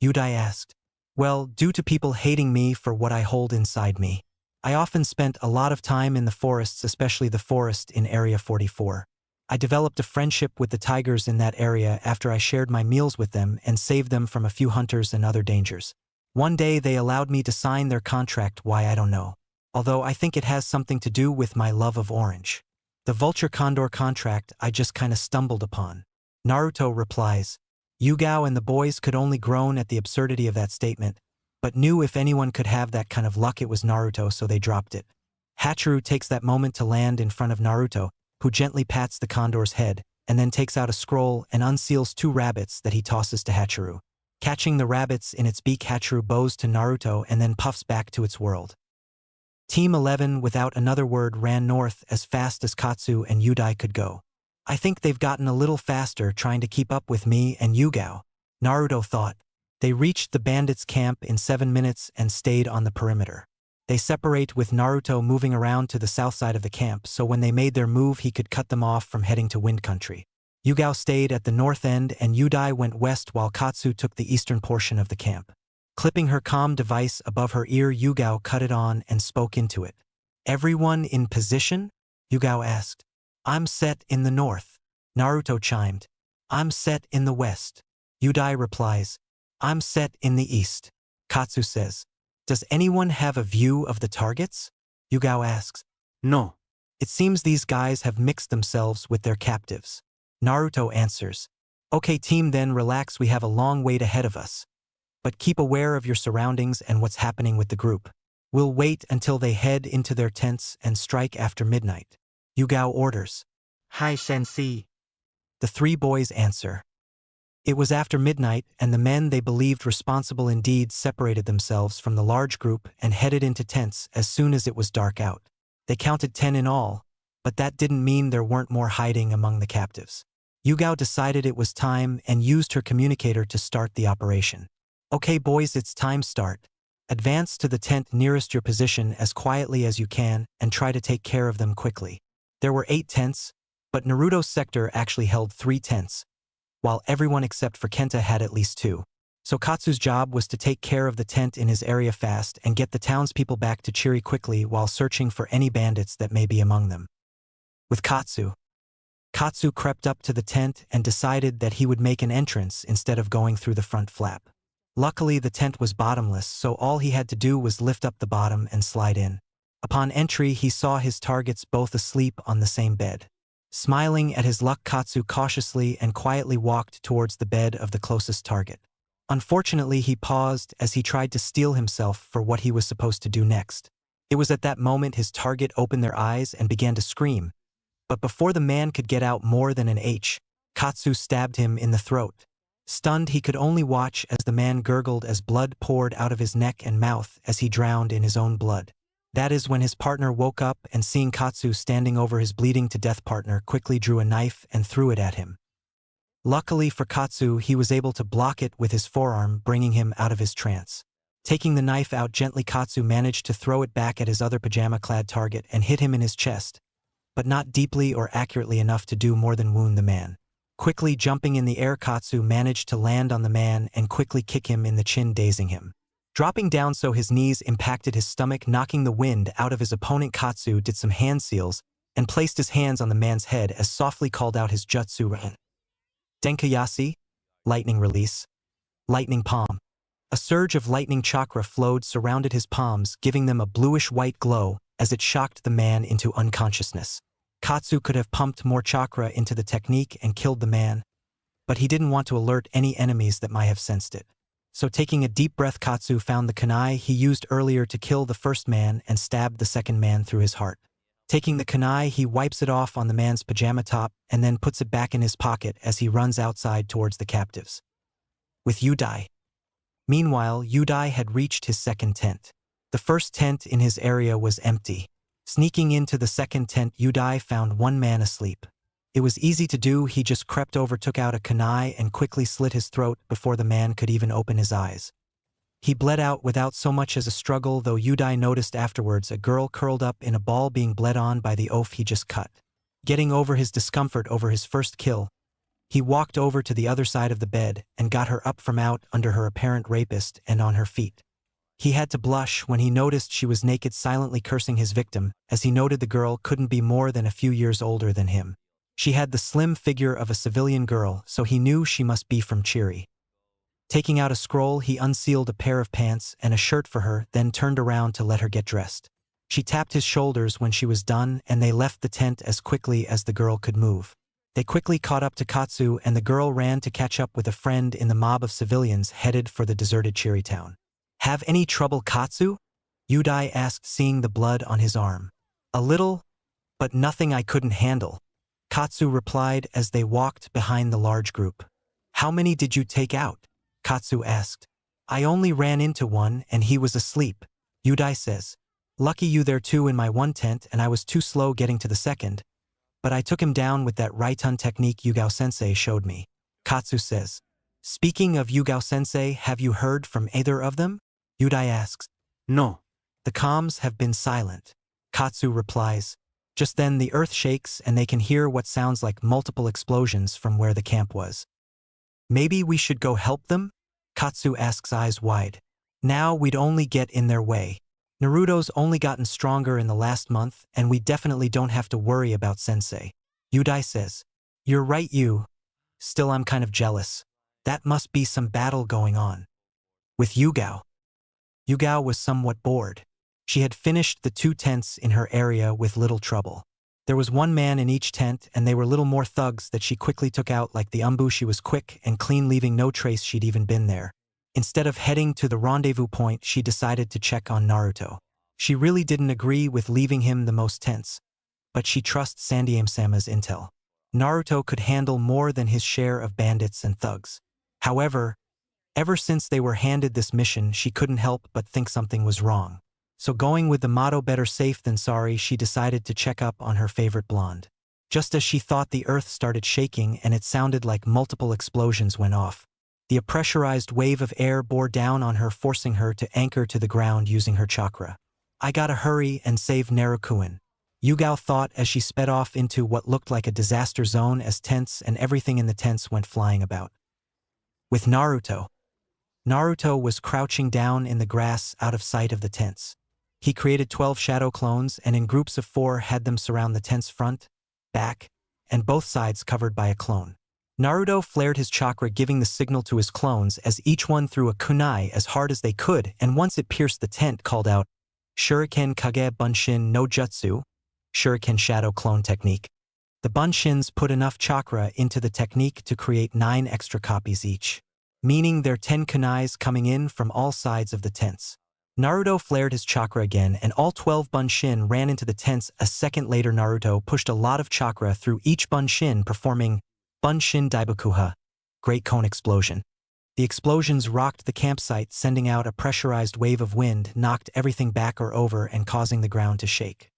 Yudai asked. Well, due to people hating me for what I hold inside me. I often spent a lot of time in the forests, especially the forest in Area 44. I developed a friendship with the tigers in that area after I shared my meals with them and saved them from a few hunters and other dangers. One day they allowed me to sign their contract, why I don't know. Although I think it has something to do with my love of orange. The Vulture Condor contract I just kinda stumbled upon. Naruto replies. Yugao and the boys could only groan at the absurdity of that statement, but knew if anyone could have that kind of luck it was Naruto, so they dropped it. Hachiru takes that moment to land in front of Naruto, who gently pats the condor's head, and then takes out a scroll and unseals 2 rabbits that he tosses to Hachiru. Catching the rabbits in its beak, Hachiru bows to Naruto and then puffs back to its world. Team 11 without another word ran north as fast as Katsu and Yudai could go. I think they've gotten a little faster trying to keep up with me and Yugao, Naruto thought. They reached the bandits' camp in 7 minutes and stayed on the perimeter. They separate with Naruto moving around to the south side of the camp, so when they made their move he could cut them off from heading to Wind Country. Yugao stayed at the north end and Yudai went west while Katsu took the eastern portion of the camp. Clipping her comm device above her ear, Yugao cut it on and spoke into it. "Everyone in position?" Yugao asked. "I'm set in the north." Naruto chimed. "I'm set in the west." Yudai replies. "I'm set in the east." Katsu says. "Does anyone have a view of the targets?" Yugao asks. No. "It seems these guys have mixed themselves with their captives." Naruto answers. "Okay team, then relax, we have a long wait ahead of us. But keep aware of your surroundings and what's happening with the group. We'll wait until they head into their tents and strike after midnight." Yugao orders. Hi Sensei. The three boys answer. It was after midnight, and the men they believed responsible indeed separated themselves from the large group and headed into tents as soon as it was dark out. They counted 10 in all, but that didn't mean there weren't more hiding among the captives. Yugao decided it was time and used her communicator to start the operation. "Okay boys, it's time start. Advance to the tent nearest your position as quietly as you can and try to take care of them quickly." There were 8 tents, but Naruto's sector actually held 3 tents, while everyone except for Kenta had at least 2. So Katsu's job was to take care of the tent in his area fast and get the townspeople back to Chiri quickly while searching for any bandits that may be among them. With Katsu crept up to the tent and decided that he would make an entrance instead of going through the front flap. Luckily, the tent was bottomless, so all he had to do was lift up the bottom and slide in. Upon entry, he saw his targets both asleep on the same bed. Smiling at his luck, Katsu cautiously and quietly walked towards the bed of the closest target. Unfortunately, he paused as he tried to steel himself for what he was supposed to do next. It was at that moment his target opened their eyes and began to scream. But before the man could get out more than an H, Katsu stabbed him in the throat. Stunned, he could only watch as the man gurgled as blood poured out of his neck and mouth as he drowned in his own blood. That is when his partner woke up and, seeing Katsu standing over his bleeding-to-death partner, quickly drew a knife and threw it at him. Luckily for Katsu, he was able to block it with his forearm, bringing him out of his trance. Taking the knife out gently, Katsu managed to throw it back at his other pajama-clad target and hit him in his chest, but not deeply or accurately enough to do more than wound the man. Quickly jumping in the air, Katsu managed to land on the man and quickly kick him in the chin, dazing him. Dropping down so his knees impacted his stomach, knocking the wind out of his opponent, Katsu did some hand seals and placed his hands on the man's head as softly called out his jutsu ran. Denkayashi, lightning release, lightning palm. A surge of lightning chakra flowed, surrounded his palms, giving them a bluish-white glow as it shocked the man into unconsciousness. Katsu could have pumped more chakra into the technique and killed the man, but he didn't want to alert any enemies that might have sensed it. So taking a deep breath, Katsu found the kunai he used earlier to kill the first man and stabbed the second man through his heart. Taking the kunai, he wipes it off on the man's pajama top and then puts it back in his pocket as he runs outside towards the captives. With Yudai. Meanwhile, Yudai had reached his second tent. The first tent in his area was empty. Sneaking into the second tent, Yudai found one man asleep. It was easy to do. He just crept over, took out a kunai, and quickly slit his throat before the man could even open his eyes. He bled out without so much as a struggle, though Yudai noticed afterwards a girl curled up in a ball being bled on by the oaf he just cut. Getting over his discomfort over his first kill, he walked over to the other side of the bed and got her up from out under her apparent rapist and on her feet. He had to blush when he noticed she was naked, silently cursing his victim, as he noted the girl couldn't be more than a few years older than him. She had the slim figure of a civilian girl, so he knew she must be from Chiri. Taking out a scroll, he unsealed a pair of pants and a shirt for her, then turned around to let her get dressed. She tapped his shoulders when she was done, and they left the tent as quickly as the girl could move. They quickly caught up to Katsu, and the girl ran to catch up with a friend in the mob of civilians headed for the deserted Chiri town. "Have any trouble, Katsu?" Yudai asked, seeing the blood on his arm. "A little, but nothing I couldn't handle," Katsu replied as they walked behind the large group. "How many did you take out?" Katsu asked. "I only ran into one and he was asleep," Yudai says. Lucky you there too in my one tent and I was too slow getting to the second. But I took him down with that Raitun technique Yugao-sensei showed me. Katsu says. Speaking of Yugao-sensei, have you heard from either of them? Yudai asks. No. The comms have been silent. Katsu replies. Just then the earth shakes and they can hear what sounds like multiple explosions from where the camp was. Maybe we should go help them? Katsu asks, eyes wide. Now we'd only get in their way. Naruto's only gotten stronger in the last month and we definitely don't have to worry about sensei. Yudai says. You're right, you. Still I'm kind of jealous. That must be some battle going on. With Yugao. Yugao was somewhat bored. She had finished the 2 tents in her area with little trouble. There was 1 man in each tent and they were little more thugs that she quickly took out like the umbu. She was quick and clean, leaving no trace she'd even been there. Instead of heading to the rendezvous point, she decided to check on Naruto. She really didn't agree with leaving him the most tense, but she trusts Sandiame-sama's intel. Naruto could handle more than his share of bandits and thugs. However, ever since they were handed this mission, she couldn't help but think something was wrong. So going with the motto better safe than sorry, she decided to check up on her favorite blonde. Just as she thought, the earth started shaking and it sounded like multiple explosions went off. The pressurized wave of air bore down on her, forcing her to anchor to the ground using her chakra. I gotta hurry and save Naruto-kun, Yugao thought as she sped off into what looked like a disaster zone as tents and everything in the tents went flying about. With Naruto. Naruto was crouching down in the grass out of sight of the tents. He created 12 shadow clones and in groups of 4 had them surround the tent's front, back, and both sides covered by a clone. Naruto flared his chakra, giving the signal to his clones as each one threw a kunai as hard as they could, and once it pierced the tent, called out, Shuriken Kage Bunshin no Jutsu, Shuriken Shadow Clone Technique. The Bunshins put enough chakra into the technique to create 9 extra copies each, meaning there are 10 kunais coming in from all sides of the tents. Naruto flared his chakra again and all 12 Bunshin ran into the tents. A second later, Naruto pushed a lot of chakra through each Bunshin, performing Bunshin Daibakuha, Great Cone Explosion. The explosions rocked the campsite, sending out a pressurized wave of wind, knocked everything back or over and causing the ground to shake.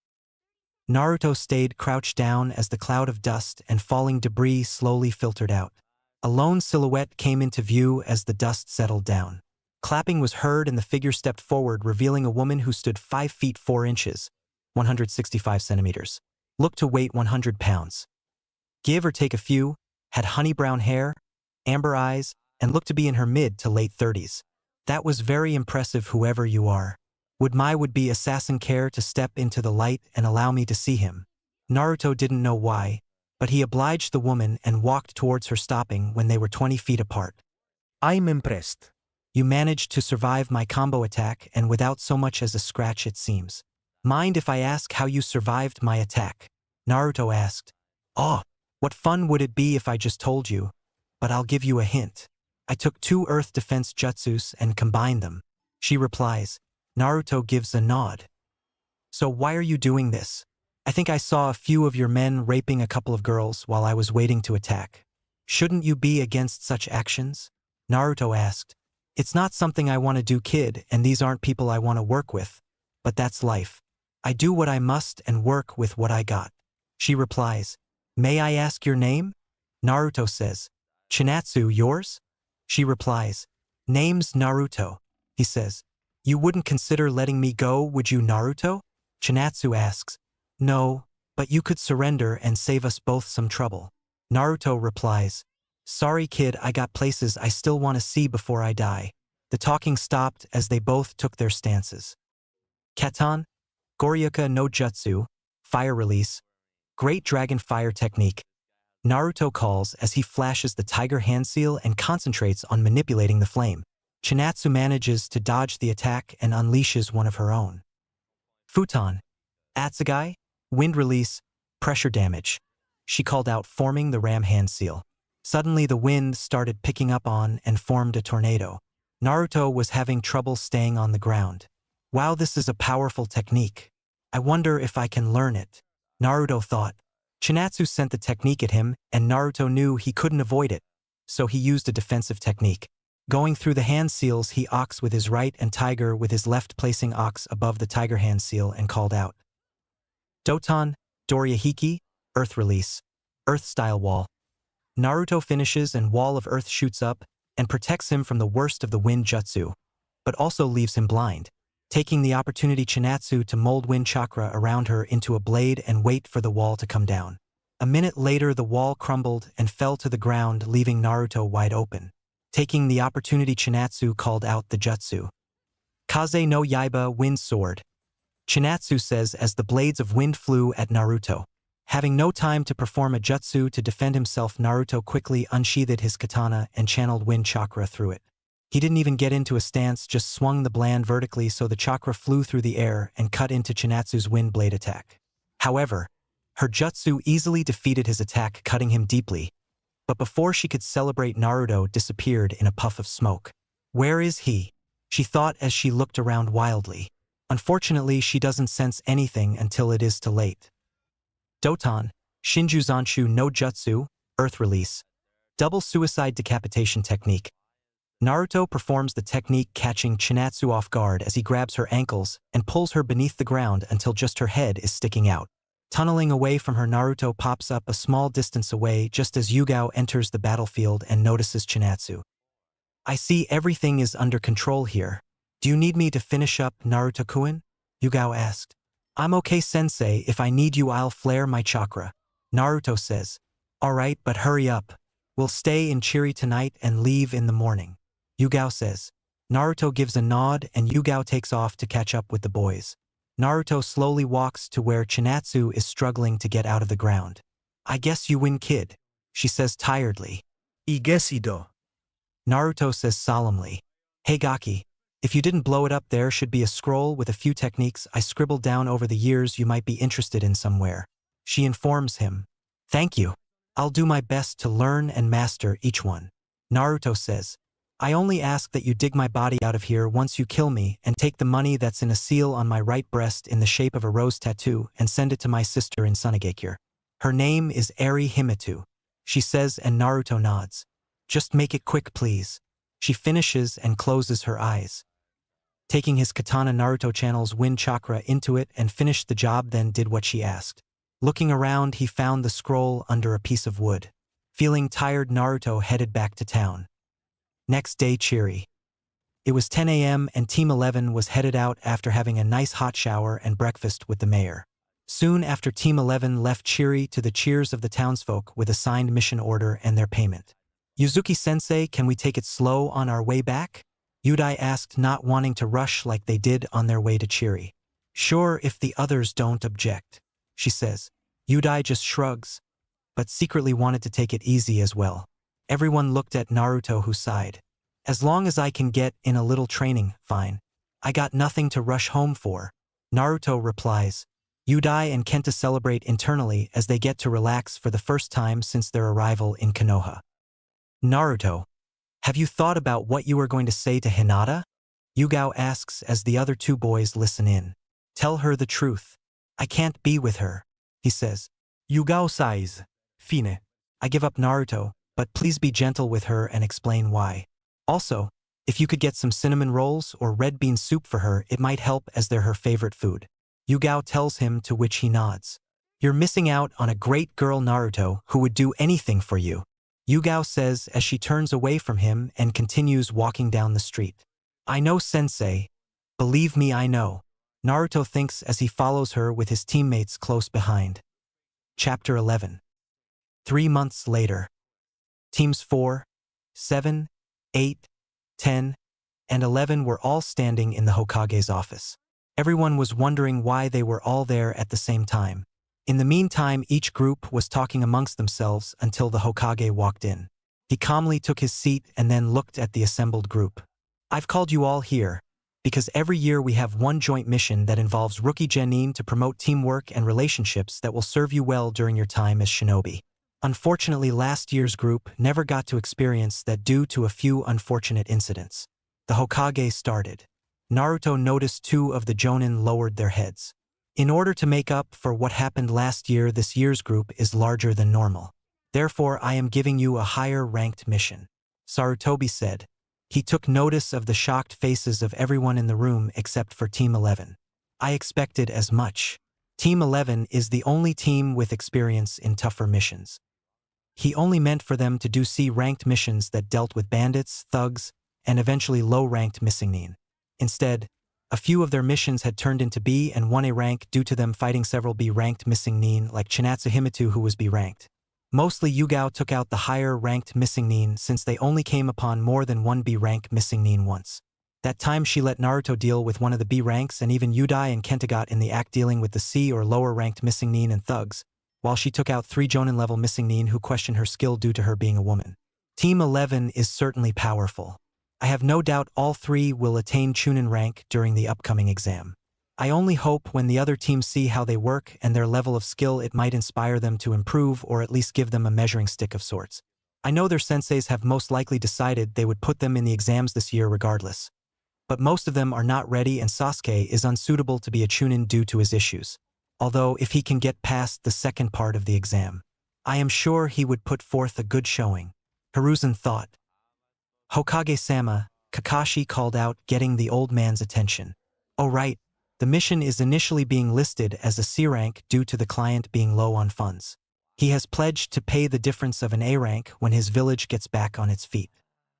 Naruto stayed crouched down as the cloud of dust and falling debris slowly filtered out. A lone silhouette came into view as the dust settled down. Clapping was heard and the figure stepped forward, revealing a woman who stood 5 feet 4 inches, 165 centimeters, looked to weight 100 pounds. Give or take a few, had honey brown hair, amber eyes, and looked to be in her mid to late 30s. That was very impressive, whoever you are. Would my would-be assassin care to step into the light and allow me to see him? Naruto didn't know why, but he obliged the woman and walked towards her, stopping when they were 20 feet apart. I'm impressed. You managed to survive my combo attack and without so much as a scratch, it seems. Mind if I ask how you survived my attack? Naruto asked. Oh, what fun would it be if I just told you? But I'll give you a hint. I took 2 earth defense jutsus and combined them. She replies. Naruto gives a nod. So why are you doing this? I think I saw a few of your men raping a couple of girls while I was waiting to attack. Shouldn't you be against such actions? Naruto asked. It's not something I want to do, kid, and these aren't people I want to work with. But that's life. I do what I must and work with what I got. She replies. May I ask your name? Naruto says. Chinatsu, yours? She replies. Name's Naruto. He says. You wouldn't consider letting me go, would you, Naruto? Chinatsu asks. No, but you could surrender and save us both some trouble. Naruto replies. Sorry, kid, I got places I still want to see before I die. The talking stopped as they both took their stances. Katan, Goryuka no Jutsu, Fire Release, Great Dragon Fire Technique. Naruto calls as he flashes the Tiger Hand Seal and concentrates on manipulating the flame. Chinatsu manages to dodge the attack and unleashes one of her own. Futon, Atsugai, Wind Release, Pressure Damage. She called out, forming the Ram Hand Seal. Suddenly the wind started picking up on and formed a tornado. Naruto was having trouble staying on the ground. Wow, this is a powerful technique. I wonder if I can learn it. Naruto thought. Chinatsu sent the technique at him and Naruto knew he couldn't avoid it, so he used a defensive technique. Going through the hand seals, he ox with his right and tiger with his left, placing ox above the tiger hand seal and called out. Doton, Doryahiki, Earth Release. Earth Style Wall. Naruto finishes and Wall of Earth shoots up and protects him from the worst of the wind jutsu, but also leaves him blind. Taking the opportunity, Chinatsu to mold wind chakra around her into a blade and wait for the wall to come down. A minute later, the wall crumbled and fell to the ground, leaving Naruto wide open. Taking the opportunity, Chinatsu called out the jutsu. Kaze no Yaiba, Wind Sword. Chinatsu says as the blades of wind flew at Naruto. Having no time to perform a jutsu to defend himself, Naruto quickly unsheathed his katana and channeled wind chakra through it. He didn't even get into a stance, just swung the blade vertically so the chakra flew through the air and cut into Chinatsu's wind blade attack. However, her jutsu easily defeated his attack, cutting him deeply. But before she could celebrate, Naruto disappeared in a puff of smoke. Where is he? She thought as she looked around wildly. Unfortunately, she doesn't sense anything until it is too late. Doton, Shinjuzanshu no Jutsu, Earth Release. Double Suicide Decapitation Technique. Naruto performs the technique, catching Chinatsu off guard as he grabs her ankles and pulls her beneath the ground until just her head is sticking out. Tunneling away from her, Naruto pops up a small distance away just as Yugao enters the battlefield and notices Chinatsu. I see everything is under control here. Do you need me to finish up, Naruto-kun? Yugao asked. I'm okay, sensei. If I need you, I'll flare my chakra. Naruto says. Alright, but hurry up. We'll stay in Chiri tonight and leave in the morning. Yugao says. Naruto gives a nod and Yugao takes off to catch up with the boys. Naruto slowly walks to where Chinatsu is struggling to get out of the ground. I guess you win, kid, she says tiredly. I guess I do. Naruto says solemnly. Hey Gaki, if you didn't blow it up, there should be a scroll with a few techniques I scribbled down over the years you might be interested in somewhere. She informs him. Thank you. I'll do my best to learn and master each one. Naruto says. I only ask that you dig my body out of here once you kill me and take the money that's in a seal on my right breast in the shape of a rose tattoo and send it to my sister in Sunagakure. Her name is Eri Himitu, she says, and Naruto nods. Just make it quick, please. She finishes and closes her eyes. Taking his katana, Naruto channels wind chakra into it and finished the job, then did what she asked. Looking around, he found the scroll under a piece of wood. Feeling tired, Naruto headed back to town. Next day, Chiri. It was 10 a.m. and Team 11 was headed out after having a nice hot shower and breakfast with the mayor. Soon after, Team 11 left Chiri to the cheers of the townsfolk with a signed mission order and their payment. Yuzuki-sensei, can we take it slow on our way back? Yudai asked, not wanting to rush like they did on their way to Chiri. Sure, if the others don't object, she says. Yudai just shrugs, but secretly wanted to take it easy as well. Everyone looked at Naruto, who sighed. As long as I can get in a little training, fine. I got nothing to rush home for. Naruto replies. Yudai and Kenta celebrate internally as they get to relax for the first time since their arrival in Konoha. Naruto, have you thought about what you are going to say to Hinata? Yugao asks as the other two boys listen in. Tell her the truth. I can't be with her, he says. Yugao sighs. Fine. I give up, Naruto, but please be gentle with her and explain why. Also, if you could get some cinnamon rolls or red bean soup for her, it might help as they're her favorite food. Yugao tells him, to which he nods. You're missing out on a great girl, Naruto, who would do anything for you, Yugao says as she turns away from him and continues walking down the street. I know, sensei. Believe me, I know, Naruto thinks as he follows her with his teammates close behind. Chapter 11. 3 months later. Teams 4, 7, 8, 10, and 11 were all standing in the Hokage's office. Everyone was wondering why they were all there at the same time. In the meantime, each group was talking amongst themselves until the Hokage walked in. He calmly took his seat and then looked at the assembled group. I've called you all here because every year we have one joint mission that involves rookie genin to promote teamwork and relationships that will serve you well during your time as shinobi. Unfortunately, last year's group never got to experience that due to a few unfortunate incidents. The Hokage started. Naruto noticed 2 of the jonin lowered their heads. In order to make up for what happened last year, this year's group is larger than normal. Therefore, I am giving you a higher-ranked mission, Sarutobi said. He took notice of the shocked faces of everyone in the room except for Team 11. I expected as much. Team 11 is the only team with experience in tougher missions. He only meant for them to do C-ranked missions that dealt with bandits, thugs, and eventually low-ranked missing nin. Instead, a few of their missions had turned into B and 1A rank due to them fighting several B-ranked missing nin like Chinatsu Himatu, who was B-ranked. Mostly Yugao took out the higher-ranked missing nin since they only came upon more than one B-rank missing nin once. That time she let Naruto deal with one of the B ranks, and even Yudai and Kenta got in the act dealing with the C or lower-ranked missing nin and thugs, while she took out 3 Jonin-level missing nin who questioned her skill due to her being a woman. Team 11 is certainly powerful. I have no doubt all 3 will attain Chunin rank during the upcoming exam. I only hope when the other teams see how they work and their level of skill it might inspire them to improve or at least give them a measuring stick of sorts. I know their senseis have most likely decided they would put them in the exams this year regardless. But most of them are not ready, and Sasuke is unsuitable to be a Chunin due to his issues. Although if he can get past the second part of the exam, I am sure he would put forth a good showing. Hiruzen thought. Hokage-sama, Kakashi called out, getting the old man's attention. Oh right, the mission is initially being listed as a C rank due to the client being low on funds. He has pledged to pay the difference of an A rank when his village gets back on its feet.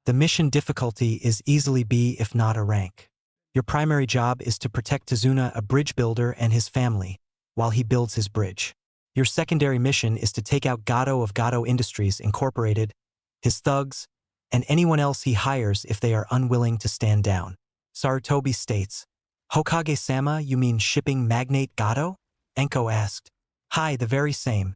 The mission difficulty is easily B if not a rank. Your primary job is to protect Tazuna, a bridge builder, and his family, while he builds his bridge. Your secondary mission is to take out Gato of Gato Industries Incorporated, his thugs, and anyone else he hires if they are unwilling to stand down. Sarutobi states. Hokage-sama, you mean shipping magnate Gato? Enko asked. Hi, the very same.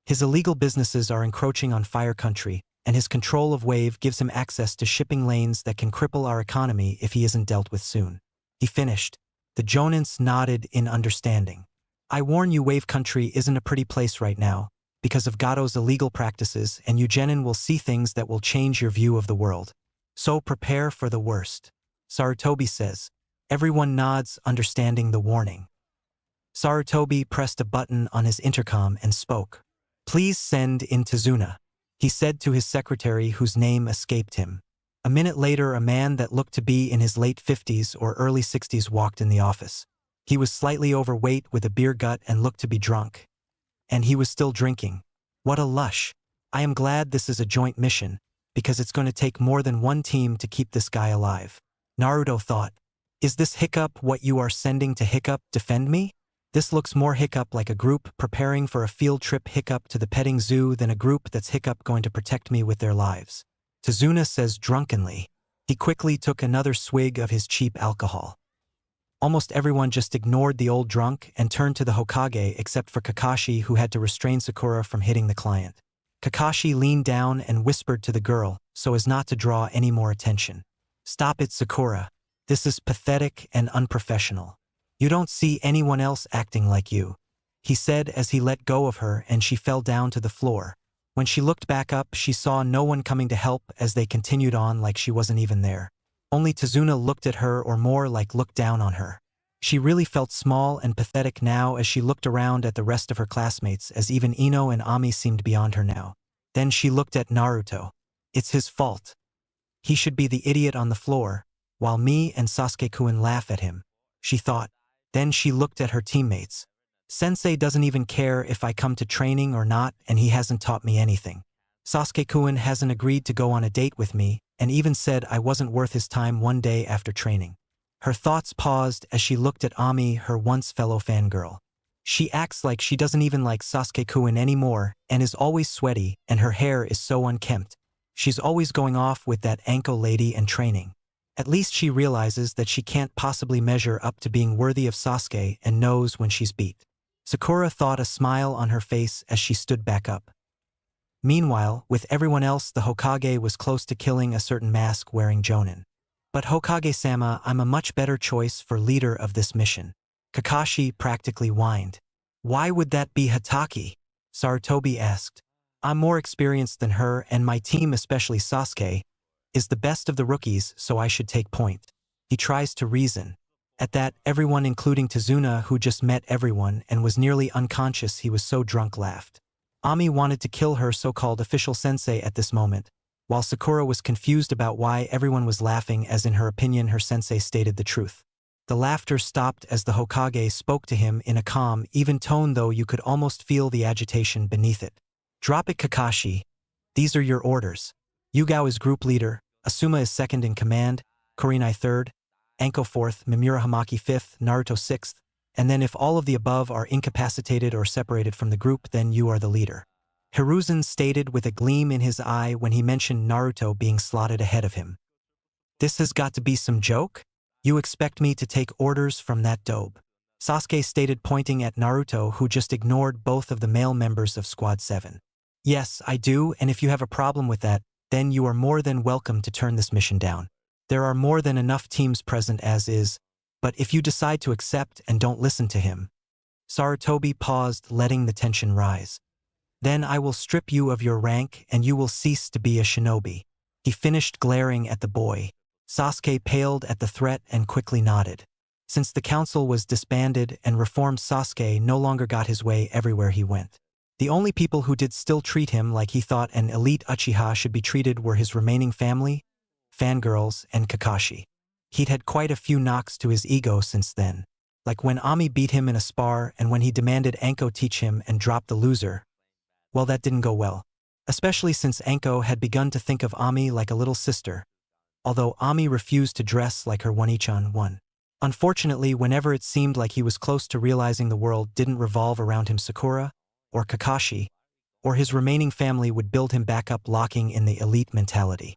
His illegal businesses are encroaching on Fire Country, and his control of Wave gives him access to shipping lanes that can cripple our economy if he isn't dealt with soon. He finished. The Jonins nodded in understanding. I warn you, Wave Country isn't a pretty place right now, because of Gato's illegal practices, and Eugenin will see things that will change your view of the world. So prepare for the worst. Sarutobi says. Everyone nods, understanding the warning. Sarutobi pressed a button on his intercom and spoke. Please send in Tazuna, he said to his secretary whose name escaped him. A minute later, a man that looked to be in his late 50s or early 60s walked in the office. He was slightly overweight with a beer gut and looked to be drunk. And he was still drinking. What a lush. I am glad this is a joint mission, because it's going to take more than one team to keep this guy alive. Naruto thought. Is this Hiccup what you are sending to Hiccup defend me? This looks more Hiccup like a group preparing for a field trip Hiccup to the petting zoo than a group that's Hiccup going to protect me with their lives. Tazuna says drunkenly. He quickly took another swig of his cheap alcohol. Almost everyone just ignored the old drunk and turned to the Hokage except for Kakashi, who had to restrain Sakura from hitting the client. Kakashi leaned down and whispered to the girl so as not to draw any more attention. Stop it, Sakura. This is pathetic and unprofessional. You don't see anyone else acting like you, he said as he let go of her and she fell down to the floor. When she looked back up, she saw no one coming to help as they continued on like she wasn't even there. Only Tazuna looked at her, or more like looked down on her. She really felt small and pathetic now as she looked around at the rest of her classmates, as even Ino and Ami seemed beyond her now. Then she looked at Naruto. It's his fault. He should be the idiot on the floor, while me and Sasuke-kun laugh at him, she thought. Then she looked at her teammates. Sensei doesn't even care if I come to training or not, and he hasn't taught me anything. Sasuke-kun hasn't agreed to go on a date with me, and even said I wasn't worth his time one day after training. Her thoughts paused as she looked at Ami, her once fellow fangirl. She acts like she doesn't even like Sasuke-kun anymore, and is always sweaty, and her hair is so unkempt. She's always going off with that Anko lady and training. At least she realizes that she can't possibly measure up to being worthy of Sasuke and knows when she's beat. Sakura thought, a smile on her face as she stood back up. Meanwhile, with everyone else, the Hokage was close to killing a certain mask-wearing Jonin. But Hokage-sama, I'm a much better choice for leader of this mission. Kakashi practically whined. Why would that be Hatake? Sarutobi asked. I'm more experienced than her, and my team, especially Sasuke, is the best of the rookies, so I should take point. He tries to reason. At that, everyone, including Tazuna, who just met everyone and was nearly unconscious, he was so drunk, laughed. Ami wanted to kill her so-called official sensei at this moment, while Sakura was confused about why everyone was laughing, as in her opinion her sensei stated the truth. The laughter stopped as the Hokage spoke to him in a calm, even tone, though you could almost feel the agitation beneath it. "Drop it, Kakashi. These are your orders. Yugao is group leader, Asuma is second in command, Kurenai third, Anko fourth, Mimura Hamaki fifth, Naruto sixth, and then if all of the above are incapacitated or separated from the group, then you are the leader," Hiruzen stated with a gleam in his eye when he mentioned Naruto being slotted ahead of him. "This has got to be some joke? You expect me to take orders from that dope?" Sasuke stated, pointing at Naruto, who just ignored both of the male members of Squad 7. "Yes, I do, and if you have a problem with that, then you are more than welcome to turn this mission down. There are more than enough teams present as is, but if you decide to accept and don't listen to him." Sarutobi paused, letting the tension rise. "Then I will strip you of your rank and you will cease to be a shinobi." He finished, glaring at the boy. Sasuke paled at the threat and quickly nodded. Since the council was disbanded and reformed, Sasuke no longer got his way everywhere he went. The only people who did still treat him like he thought an elite Uchiha should be treated were his remaining family, fangirls, and Kakashi. He'd had quite a few knocks to his ego since then, like when Ami beat him in a spar and when he demanded Anko teach him and dropped the loser. Well, that didn't go well, especially since Anko had begun to think of Ami like a little sister, although Ami refused to dress like her One-ichan one. Unfortunately, whenever it seemed like he was close to realizing the world didn't revolve around him, Sakura, or Kakashi, or his remaining family would build him back up, locking in the elite mentality.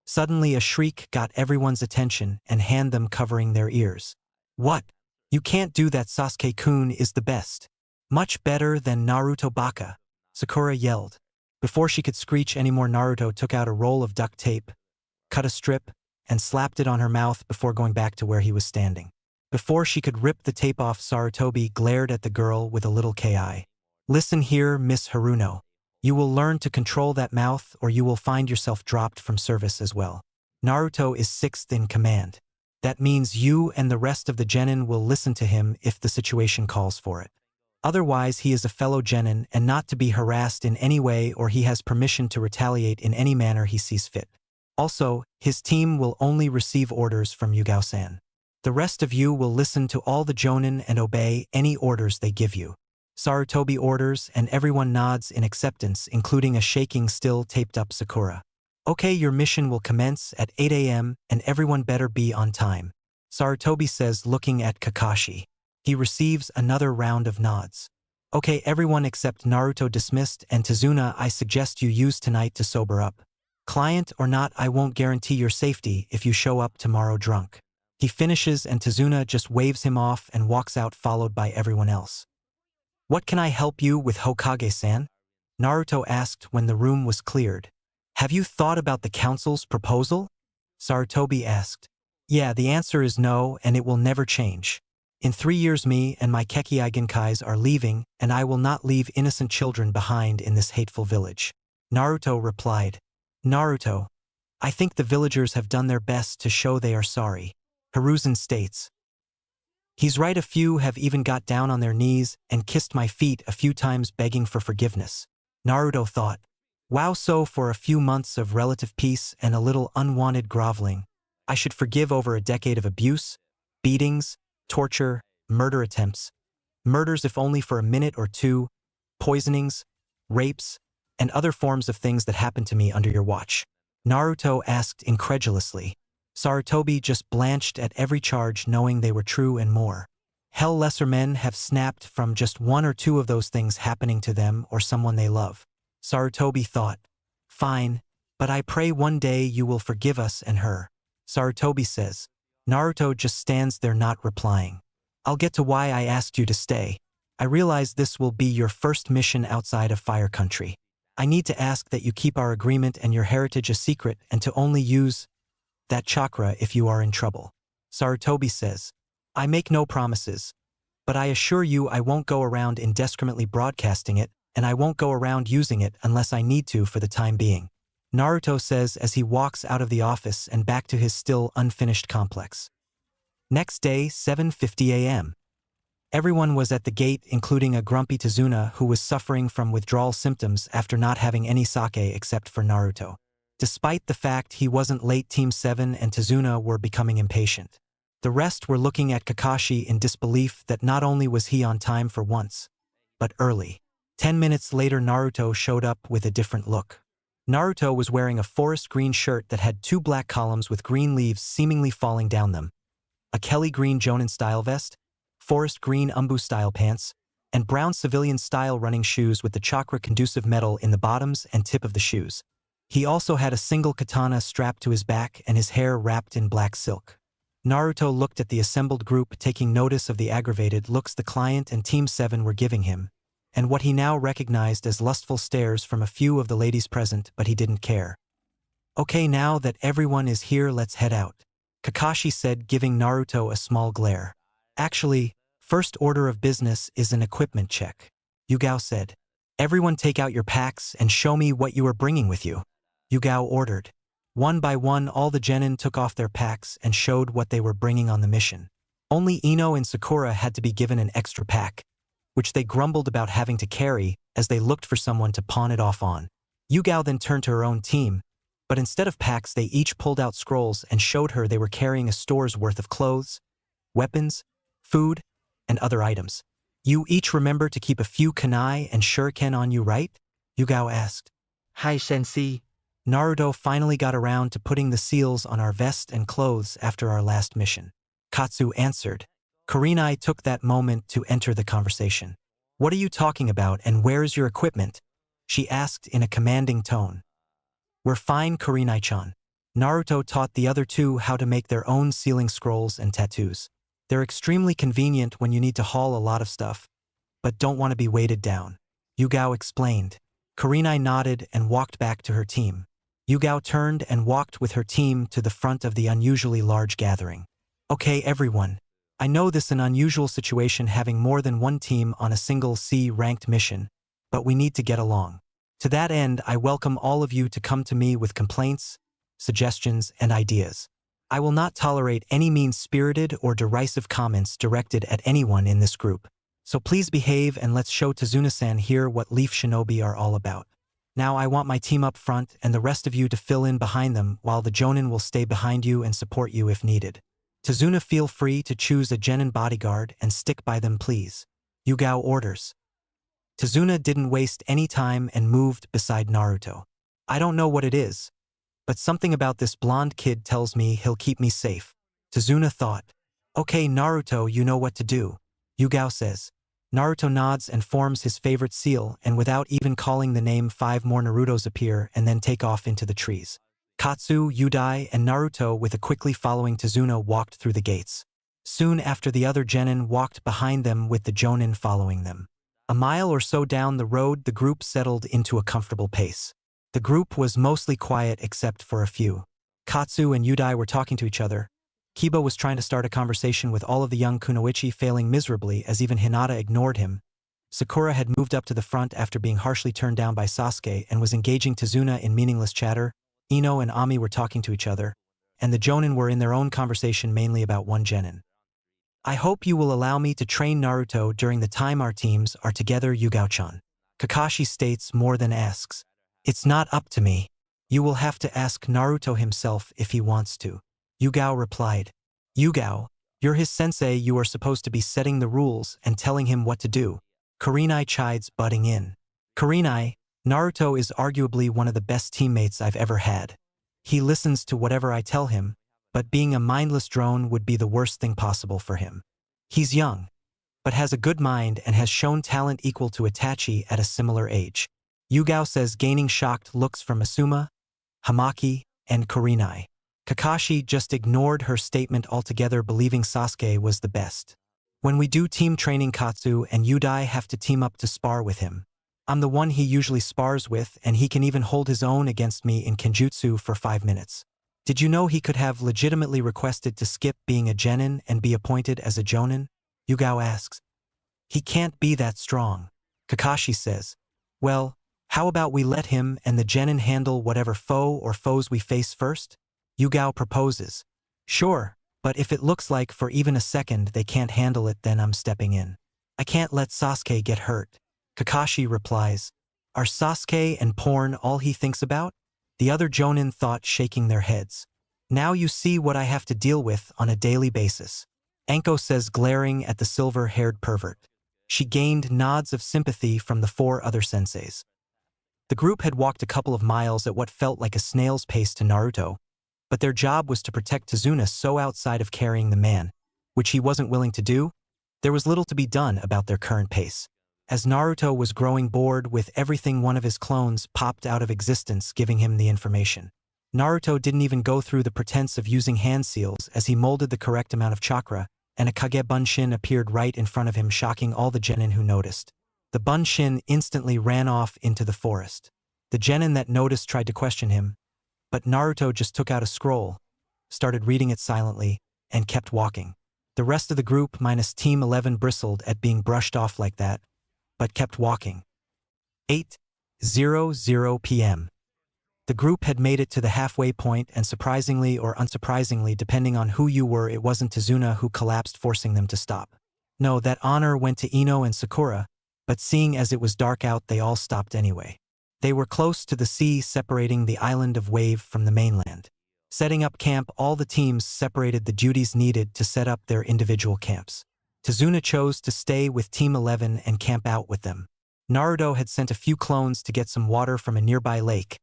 Suddenly a shriek got everyone's attention and had them covering their ears. "What? You can't do that, Sasuke-kun is the best. Much better than Naruto Baka," Sakura yelled. Before she could screech anymore, Naruto took out a roll of duct tape, cut a strip, and slapped it on her mouth before going back to where he was standing. Before she could rip the tape off, Sarutobi glared at the girl with a little ki. "Listen here, Miss Haruno. You will learn to control that mouth or you will find yourself dropped from service as well. Naruto is sixth in command. That means you and the rest of the genin will listen to him if the situation calls for it. Otherwise, he is a fellow genin and not to be harassed in any way, or he has permission to retaliate in any manner he sees fit. Also, his team will only receive orders from Yugao-san. The rest of you will listen to all the jonin and obey any orders they give you." Sarutobi orders, and everyone nods in acceptance, including a shaking, still taped up Sakura. "Okay, your mission will commence at 8 a.m. and everyone better be on time," Sarutobi says, looking at Kakashi. He receives another round of nods. "Okay, everyone except Naruto dismissed, and Tazuna I suggest you use tonight to sober up. Client or not, I won't guarantee your safety if you show up tomorrow drunk." He finishes and Tazuna just waves him off and walks out, followed by everyone else. "What can I help you with, Hokage-san?" Naruto asked when the room was cleared. "Have you thought about the council's proposal?" Sarutobi asked. "Yeah, the answer is no, and it will never change. In 3 years me and my Kekkei Genkais are leaving, and I will not leave innocent children behind in this hateful village," Naruto replied. "Naruto, I think the villagers have done their best to show they are sorry," Hiruzen states. "He's right, a few have even got down on their knees and kissed my feet a few times begging for forgiveness," Naruto thought. "Wow, so for a few months of relative peace and a little unwanted groveling, I should forgive over a decade of abuse, beatings, torture, murder attempts, murders if only for a minute or two, poisonings, rapes, and other forms of things that happened to me under your watch?" Naruto asked incredulously. Sarutobi just blanched at every charge, knowing they were true and more. Hell, lesser men have snapped from just 1 or 2 of those things happening to them or someone they love. Sarutobi thought. "Fine, but I pray one day you will forgive us and her," Sarutobi says. Naruto just stands there not replying. "I'll get to why I asked you to stay. I realize this will be your first mission outside of Fire Country. I need to ask that you keep our agreement and your heritage a secret and to only use that chakra if you are in trouble," Sarutobi says. "I make no promises, but I assure you I won't go around indiscriminately broadcasting it, and I won't go around using it unless I need to for the time being," Naruto says as he walks out of the office and back to his still unfinished complex. Next day, 7:50 a.m. Everyone was at the gate, including a grumpy Tazuna who was suffering from withdrawal symptoms after not having any sake except for Naruto. Despite the fact he wasn't late, Team 7 and Tazuna were becoming impatient. The rest were looking at Kakashi in disbelief that not only was he on time for once, but early. 10 minutes later, Naruto showed up with a different look. Naruto was wearing a forest green shirt that had 2 black columns with green leaves seemingly falling down them, a Kelly green Jonin-style vest, forest green Umbu-style pants, and brown civilian-style running shoes with the chakra-conducive metal in the bottoms and tip of the shoes. He also had a single katana strapped to his back and his hair wrapped in black silk. Naruto looked at the assembled group, taking notice of the aggravated looks the client and Team 7 were giving him, and what he now recognized as lustful stares from a few of the ladies present, but he didn't care. "Okay, now that everyone is here, let's head out," Kakashi said, giving Naruto a small glare. "Actually, first order of business is an equipment check," Yugao said. "Everyone take out your packs and show me what you are bringing with you," Yugao ordered. One by one, all the genin took off their packs and showed what they were bringing on the mission. Only Ino and Sakura had to be given an extra pack, which they grumbled about having to carry as they looked for someone to pawn it off on. Yugao then turned to her own team, but instead of packs they each pulled out scrolls and showed her they were carrying a store's worth of clothes, weapons, food, and other items. "You each remember to keep a few kunai and shuriken on you, right?" Yugao asked. Hi Sensei. "Naruto finally got around to putting the seals on our vest and clothes after our last mission," Katsu answered. Kurenai took that moment to enter the conversation. "What are you talking about and where's your equipment?" she asked in a commanding tone. "We're fine, Kurenai-chan." Naruto taught the other two how to make their own sealing scrolls and tattoos. They're extremely convenient when you need to haul a lot of stuff, but don't want to be weighted down, Yugao explained. Kurenai nodded and walked back to her team. Yugao turned and walked with her team to the front of the unusually large gathering. "Okay, everyone. I know this is an unusual situation having more than one team on a single C-ranked mission, but we need to get along. To that end, I welcome all of you to come to me with complaints, suggestions, and ideas. I will not tolerate any mean-spirited or derisive comments directed at anyone in this group. So please behave and let's show Tazuna-san here what Leaf Shinobi are all about. Now I want my team up front and the rest of you to fill in behind them while the Jonin will stay behind you and support you if needed. Tazuna, feel free to choose a genin bodyguard and stick by them, please," Yugao orders. Tazuna didn't waste any time and moved beside Naruto. "I don't know what it is, but something about this blonde kid tells me he'll keep me safe," Tazuna thought. "Okay, Naruto, you know what to do," Yugao says. Naruto nods and forms his favorite seal, and without even calling the name, 5 more Narutos appear and then take off into the trees. Katsu, Yudai, and Naruto, with a quickly following Tazuna, walked through the gates. Soon after, the other genin walked behind them with the Jonin following them. A mile or so down the road, the group settled into a comfortable pace. The group was mostly quiet except for a few. Katsu and Yudai were talking to each other. Kiba was trying to start a conversation with all of the young kunoichi, failing miserably as even Hinata ignored him. Sakura had moved up to the front after being harshly turned down by Sasuke and was engaging Tazuna in meaningless chatter. Ino and Ami were talking to each other, and the Jonin were in their own conversation mainly about one genin. "I hope you will allow me to train Naruto during the time our teams are together, Yugao-chan," Kakashi states more than asks. "It's not up to me. You will have to ask Naruto himself if he wants to," Yugao replied. "Yugao, you're his sensei, you are supposed to be setting the rules and telling him what to do," Kurenai chides, butting in. "Kurenai, Naruto is arguably one of the best teammates I've ever had. He listens to whatever I tell him, but being a mindless drone would be the worst thing possible for him. He's young, but has a good mind and has shown talent equal to Itachi at a similar age," Yugao says, gaining shocked looks from Asuma, Hamaki, and Kurenai. Kakashi just ignored her statement altogether, believing Sasuke was the best. "When we do team training, Katsu and Yudai have to team up to spar with him. I'm the one he usually spars with, and he can even hold his own against me in Kenjutsu for 5 minutes. Did you know he could have legitimately requested to skip being a genin and be appointed as a jonin?" Yugao asks. "He can't be that strong," Kakashi says. "Well, how about we let him and the genin handle whatever foe or foes we face first?" Yugao proposes. "Sure, but if it looks like for even a second they can't handle it, then I'm stepping in. I can't let Sasuke get hurt," Kakashi replies. "Are Sasuke and porn all he thinks about?" The other Jonin thought, shaking their heads. Now you see what I have to deal with on a daily basis. Anko says, glaring at the silver-haired pervert. She gained nods of sympathy from the 4 other senseis. The group had walked a couple of miles at what felt like a snail's pace to Naruto, but their job was to protect Tazuna so outside of carrying the man, which he wasn't willing to do. There was little to be done about their current pace. As Naruto was growing bored with everything, one of his clones popped out of existence, giving him the information. Naruto didn't even go through the pretense of using hand seals as he molded the correct amount of chakra, and a Kage Bunshin appeared right in front of him, shocking all the genin who noticed. The Bunshin instantly ran off into the forest. The genin that noticed tried to question him, but Naruto just took out a scroll, started reading it silently, and kept walking. The rest of the group minus Team 11 bristled at being brushed off like that, but kept walking. 8:00 p.m. The group had made it to the halfway point, and surprisingly or unsurprisingly, depending on who you were, it wasn't Tazuna who collapsed, forcing them to stop. No, that honor went to Ino and Sakura, but seeing as it was dark out, they all stopped anyway. They were close to the sea separating the island of Wave from the mainland. Setting up camp, all the teams separated the duties needed to set up their individual camps. Tazuna chose to stay with Team 11 and camp out with them. Naruto had sent a few clones to get some water from a nearby lake,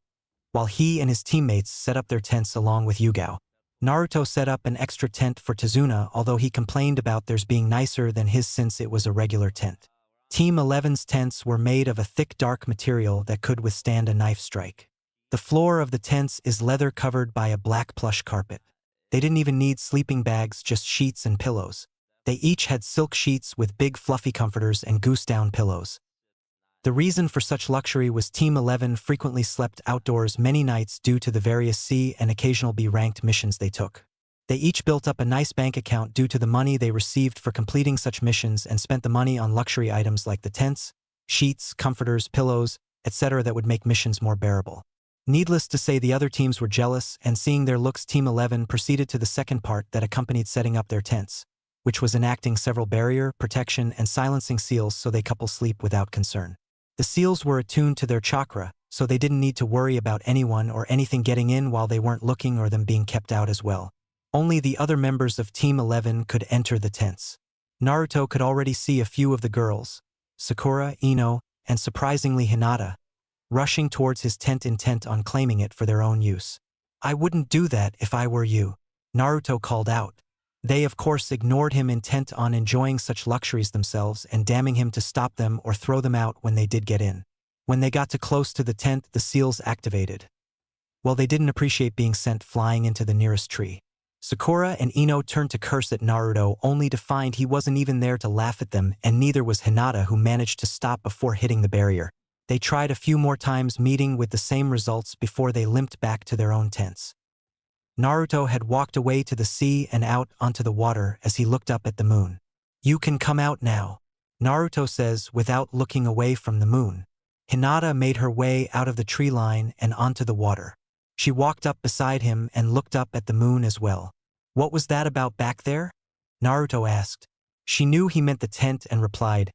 while he and his teammates set up their tents along with Yugao. Naruto set up an extra tent for Tazuna, although he complained about theirs being nicer than his since it was a regular tent. Team 11's tents were made of a thick dark material that could withstand a knife strike. The floor of the tents is leather covered by a black plush carpet. They didn't even need sleeping bags, just sheets and pillows. They each had silk sheets with big fluffy comforters and goose-down pillows. The reason for such luxury was Team 11 frequently slept outdoors many nights due to the various C and occasional B-ranked missions they took. They each built up a nice bank account due to the money they received for completing such missions, and spent the money on luxury items like the tents, sheets, comforters, pillows, etc. that would make missions more bearable. Needless to say, the other teams were jealous, and seeing their looks, Team 11 proceeded to the second part that accompanied setting up their tents, which was enacting several barrier, protection, and silencing seals so they couple sleep without concern. The seals were attuned to their chakra, so they didn't need to worry about anyone or anything getting in while they weren't looking, or them being kept out as well. Only the other members of Team 11 could enter the tents. Naruto could already see a few of the girls, Sakura, Ino, and surprisingly Hinata, rushing towards his tent intent on claiming it for their own use. "I wouldn't do that if I were you," Naruto called out. They of course ignored him, intent on enjoying such luxuries themselves and damning him to stop them or throw them out when they did get in. When they got too close to the tent, the seals activated. Well, they didn't appreciate being sent flying into the nearest tree. Sakura and Ino turned to curse at Naruto, only to find he wasn't even there to laugh at them, and neither was Hinata, who managed to stop before hitting the barrier. They tried a few more times, meeting with the same results before they limped back to their own tents. Naruto had walked away to the sea and out onto the water as he looked up at the moon. "You can come out now," Naruto says without looking away from the moon. Hinata made her way out of the tree line and onto the water. She walked up beside him and looked up at the moon as well. "What was that about back there?" Naruto asked. She knew he meant the tent and replied,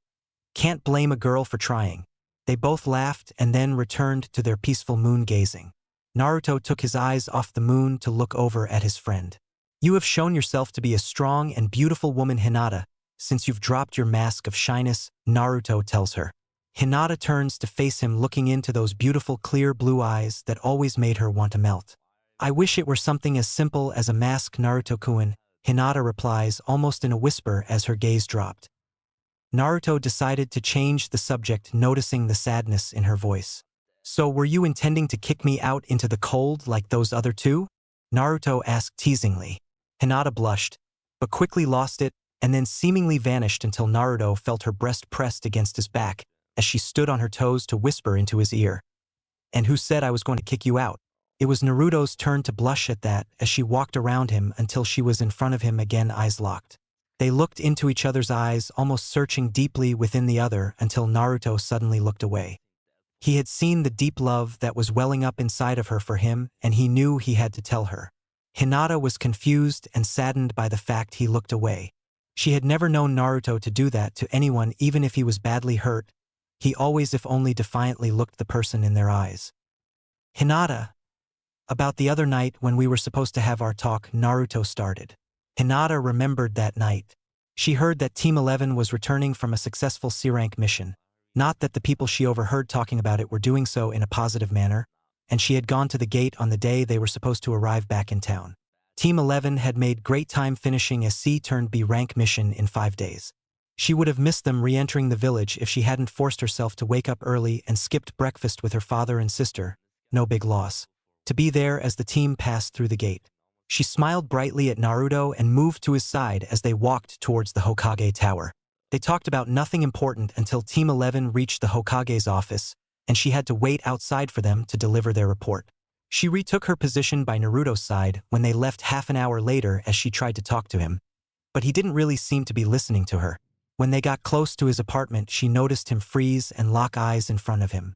"Can't blame a girl for trying." They both laughed and then returned to their peaceful moon gazing. Naruto took his eyes off the moon to look over at his friend. "You have shown yourself to be a strong and beautiful woman, Hinata, since you've dropped your mask of shyness," Naruto tells her. Hinata turns to face him, looking into those beautiful clear blue eyes that always made her want to melt. "I wish it were something as simple as a mask, Naruto-kun," Hinata replies almost in a whisper as her gaze dropped. Naruto decided to change the subject, noticing the sadness in her voice. "So were you intending to kick me out into the cold like those other two?" Naruto asked teasingly. Hinata blushed, but quickly lost it and then seemingly vanished until Naruto felt her breast pressed against his back as she stood on her toes to whisper into his ear. "And who said I was going to kick you out?" It was Naruto's turn to blush at that as she walked around him until she was in front of him again, eyes locked. They looked into each other's eyes, almost searching deeply within the other, until Naruto suddenly looked away. He had seen the deep love that was welling up inside of her for him, and he knew he had to tell her. Hinata was confused and saddened by the fact he looked away. She had never known Naruto to do that to anyone, even if he was badly hurt. He always, if only defiantly, looked the person in their eyes. "Hinata," About the other night when we were supposed to have our talk, Naruto started. Hinata remembered that night. She heard that Team 11 was returning from a successful C-rank mission. Not that the people she overheard talking about it were doing so in a positive manner, and she had gone to the gate on the day they were supposed to arrive back in town. Team 11 had made great time finishing a C-B rank mission in 5 days. She would have missed them re-entering the village if she hadn't forced herself to wake up early and skipped breakfast with her father and sister. No big loss. To be there as the team passed through the gate. She smiled brightly at Naruto and moved to his side as they walked towards the Hokage tower. They talked about nothing important until Team 11 reached the Hokage's office, and she had to wait outside for them to deliver their report. She retook her position by Naruto's side when they left half an hour later as she tried to talk to him. But he didn't really seem to be listening to her. When they got close to his apartment, she noticed him freeze and lock eyes in front of him.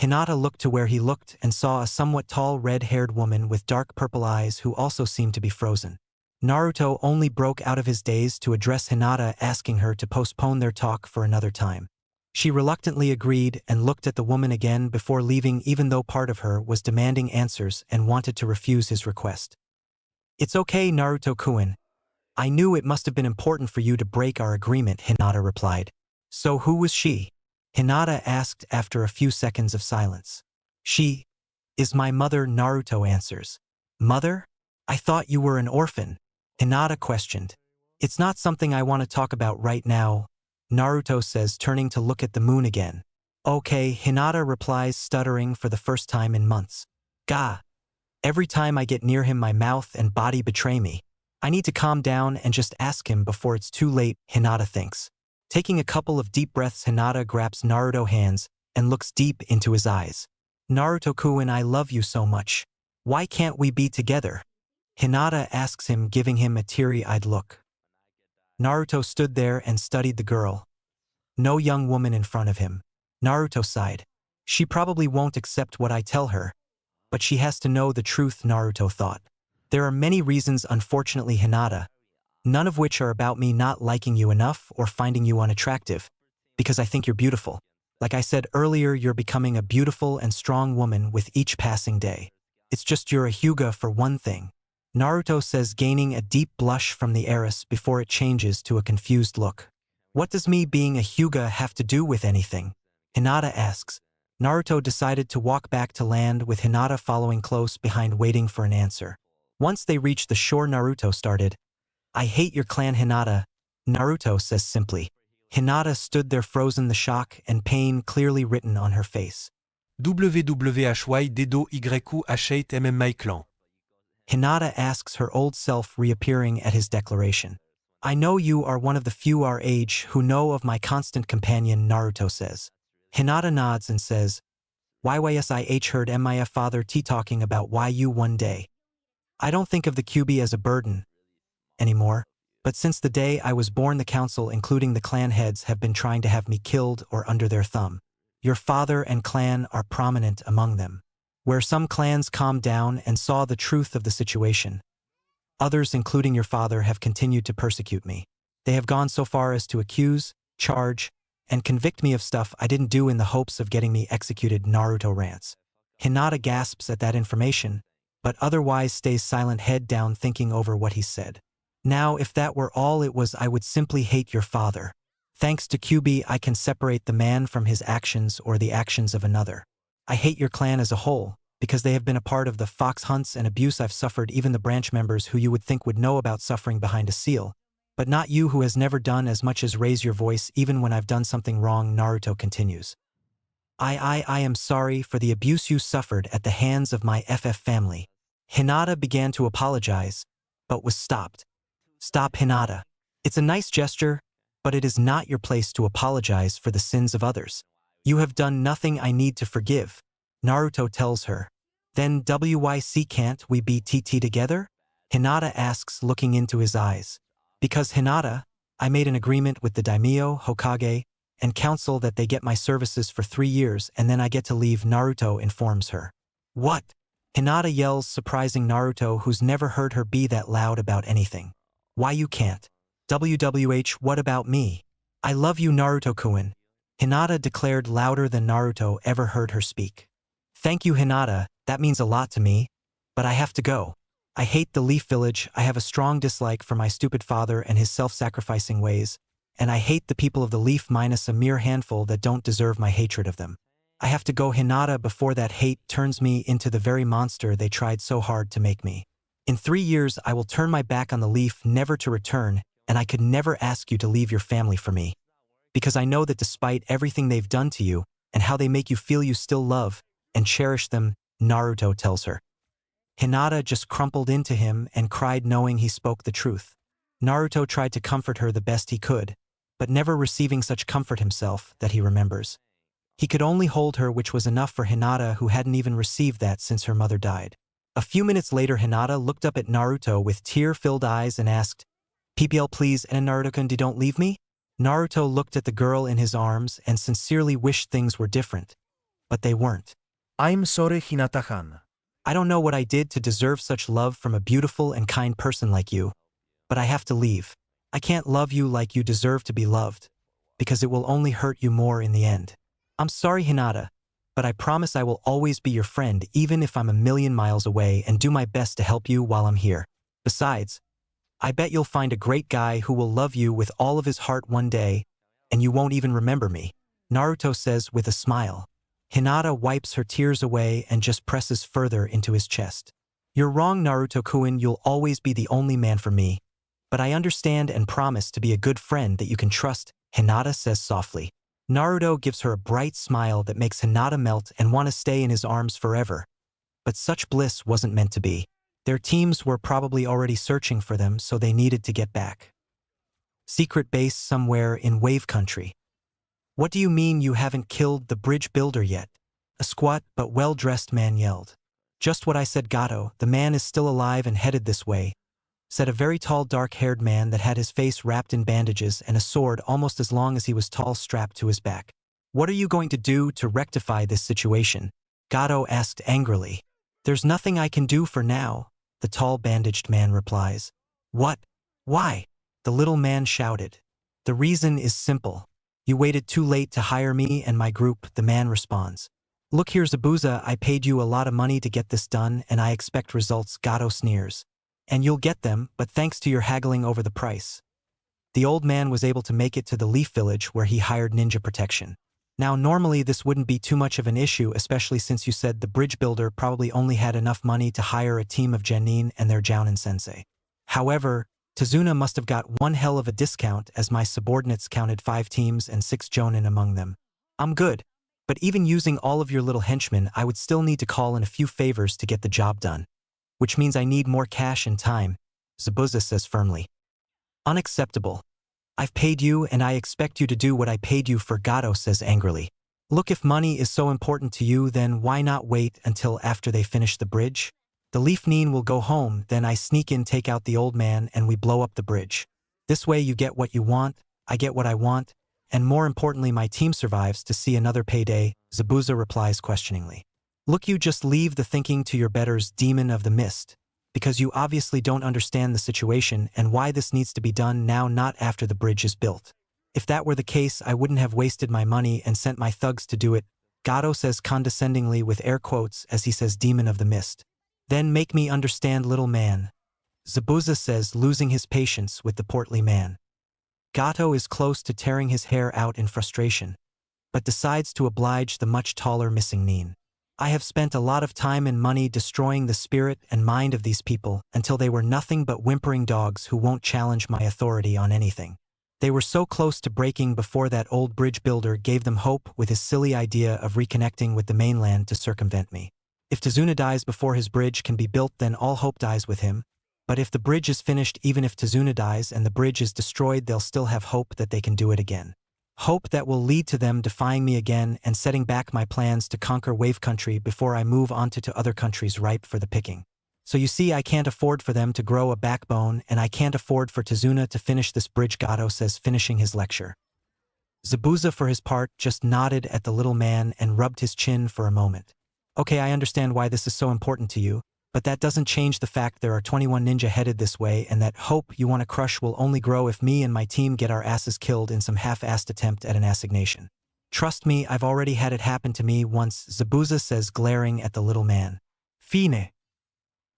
Hinata looked to where he looked and saw a somewhat tall red-haired woman with dark purple eyes who also seemed to be frozen. Naruto only broke out of his daze to address Hinata, asking her to postpone their talk for another time. She reluctantly agreed and looked at the woman again before leaving, even though part of her was demanding answers and wanted to refuse his request. "It's okay, Naruto-kun. I knew it must have been important for you to break our agreement," Hinata replied. "So who was she?" Hinata asked after a few seconds of silence. "She is my mother," Naruto answers. "Mother? I thought you were an orphan," Hinata questioned. "It's not something I want to talk about right now," Naruto says, turning to look at the moon again. "Okay," Hinata replies, stuttering for the first time in months. "Gah. Every time I get near him, my mouth and body betray me. I need to calm down and just ask him before it's too late," Hinata thinks. Taking a couple of deep breaths, Hinata grabs Naruto's hands and looks deep into his eyes. "Naruto-kun, I love you so much. Why can't we be together?" Hinata asks him, giving him a teary-eyed look. Naruto stood there and studied the girl. No young woman in front of him. Naruto sighed. "She probably won't accept what I tell her, but she has to know the truth," Naruto thought. "There are many reasons, unfortunately, Hinata, none of which are about me not liking you enough or finding you unattractive, because I think you're beautiful. Like I said earlier, you're becoming a beautiful and strong woman with each passing day. It's just you're a Hyuga for one thing," Naruto says, gaining a deep blush from the heiress before it changes to a confused look. "What does me being a Hyuga have to do with anything?" Hinata asks. Naruto decided to walk back to land, with Hinata following close behind, waiting for an answer. Once they reached the shore, Naruto started. "I hate your clan, Hinata," Naruto says simply. Hinata stood there frozen, the shock and pain clearly written on her face. WWHY clan. Hinata asks, her old self reappearing at his declaration. "I know you are one of the few our age who know of my constant companion," Naruto says. Hinata nods and says, "Yes, I heard my father talking about you one day. I don't think of the QB as a burden anymore, but since the day I was born, the council, including the clan heads, have been trying to have me killed or under their thumb. Your father and clan are prominent among them. Where some clans calmed down and saw the truth of the situation, others, including your father, have continued to persecute me. They have gone so far as to accuse, charge, and convict me of stuff I didn't do in the hopes of getting me executed," Naruto rants. Hinata gasps at that information, but otherwise stays silent, head down, thinking over what he said. "Now, if that were all it was, I would simply hate your father. Thanks to QB, I can separate the man from his actions or the actions of another. I hate your clan as a whole, because they have been a part of the fox hunts and abuse I've suffered, even the branch members who you would think would know about suffering behind a seal. But not you, who has never done as much as raise your voice even when I've done something wrong," Naruto continues. I am sorry for the abuse you suffered at the hands of my FF family." Hinata began to apologize, but was stopped. "Stop, Hinata. It's a nice gesture, but it is not your place to apologize for the sins of others. You have done nothing I need to forgive," Naruto tells her. "Then can't we be TT together?" Hinata asks, looking into his eyes. "Because, Hinata, I made an agreement with the daimyo, Hokage, and council that they get my services for 3 years and then I get to leave," Naruto informs her. "What?" Hinata yells, surprising Naruto, who's never heard her be that loud about anything. "Why you can't? What about me? I love you, Naruto-kun," Hinata declared louder than Naruto ever heard her speak. "Thank you, Hinata, that means a lot to me. But I have to go. I hate the Leaf Village, I have a strong dislike for my stupid father and his self-sacrificing ways, and I hate the people of the Leaf minus a mere handful that don't deserve my hatred of them. I have to go Hinata before that hate turns me into the very monster they tried so hard to make me. In 3 years I will turn my back on the Leaf, never to return, and I could never ask you to leave your family for me. Because I know that despite everything they've done to you, and how they make you feel, you still love and cherish them, Naruto tells her. Hinata just crumpled into him and cried, knowing he spoke the truth. Naruto tried to comfort her the best he could, but never receiving such comfort himself that he remembers. He could only hold her, which was enough for Hinata, who hadn't even received that since her mother died. A few minutes later, Hinata looked up at Naruto with tear-filled eyes and asked, "PPL please, and Naruto-kun, don't leave me?" Naruto looked at the girl in his arms and sincerely wished things were different. But they weren't. I'm sorry, Hinata-han. I don't know what I did to deserve such love from a beautiful and kind person like you, but I have to leave. I can't love you like you deserve to be loved, because it will only hurt you more in the end. I'm sorry, Hinata, but I promise I will always be your friend even if I'm a million miles away, and do my best to help you while I'm here. Besides, I bet you'll find a great guy who will love you with all of his heart one day, and you won't even remember me, Naruto says with a smile. Hinata wipes her tears away and just presses further into his chest. You're wrong, Naruto-kun, you'll always be the only man for me. But I understand and promise to be a good friend that you can trust, Hinata says softly. Naruto gives her a bright smile that makes Hinata melt and want to stay in his arms forever. But such bliss wasn't meant to be. Their teams were probably already searching for them, so they needed to get back. Secret base somewhere in Wave Country. What do you mean you haven't killed the bridge builder yet? A squat but well-dressed man yelled. Just what I said, Gato, the man is still alive and headed this way, said a very tall dark-haired man that had his face wrapped in bandages and a sword almost as long as he was tall strapped to his back. What are you going to do to rectify this situation? Gato asked angrily. There's nothing I can do for now, the tall bandaged man replies. What? Why? The little man shouted. The reason is simple. You waited too late to hire me and my group, the man responds. Look here, Zabuza, I paid you a lot of money to get this done and I expect results, Gato sneers. And you'll get them, but thanks to your haggling over the price. The old man was able to make it to the Leaf Village where he hired ninja protection. Now normally this wouldn't be too much of an issue, especially since you said the bridge builder probably only had enough money to hire a team of Genin and their Jounin sensei. However, Tazuna must have got one hell of a discount, as my subordinates counted 5 teams and 6 Jounin among them. I'm good, but even using all of your little henchmen, I would still need to call in a few favors to get the job done. Which means I need more cash and time, Zabuza says firmly. Unacceptable. I've paid you and I expect you to do what I paid you for, Gato says angrily. Look, if money is so important to you, then why not wait until after they finish the bridge? The Leaf Nin will go home, then I sneak in, take out the old man, and we blow up the bridge. This way you get what you want, I get what I want, and more importantly my team survives to see another payday, Zabuza replies questioningly. Look, you just leave the thinking to your betters, Demon of the Mist, because you obviously don't understand the situation and why this needs to be done now, not after the bridge is built. If that were the case, I wouldn't have wasted my money and sent my thugs to do it, Gato says condescendingly with air quotes as he says Demon of the Mist. Then make me understand, little man, Zabuza says, losing his patience with the portly man. Gato is close to tearing his hair out in frustration, but decides to oblige the much taller missing Nin. I have spent a lot of time and money destroying the spirit and mind of these people until they were nothing but whimpering dogs who won't challenge my authority on anything. They were so close to breaking before that old bridge builder gave them hope with his silly idea of reconnecting with the mainland to circumvent me. If Tazuna dies before his bridge can be built, then all hope dies with him. But if the bridge is finished, even if Tazuna dies and the bridge is destroyed, they'll still have hope that they can do it again. Hope that will lead to them defying me again and setting back my plans to conquer Wave Country before I move on to other countries ripe for the picking. So you see, I can't afford for them to grow a backbone, and I can't afford for Tazuna to finish this bridge, Gato says, finishing his lecture. Zabuza, for his part, just nodded at the little man and rubbed his chin for a moment. Okay, I understand why this is so important to you, but that doesn't change the fact there are 21 ninja headed this way, and that hope you want to crush will only grow if me and my team get our asses killed in some half-assed attempt at an assignation. Trust me, I've already had it happen to me once, Zabuza says, glaring at the little man. Fine.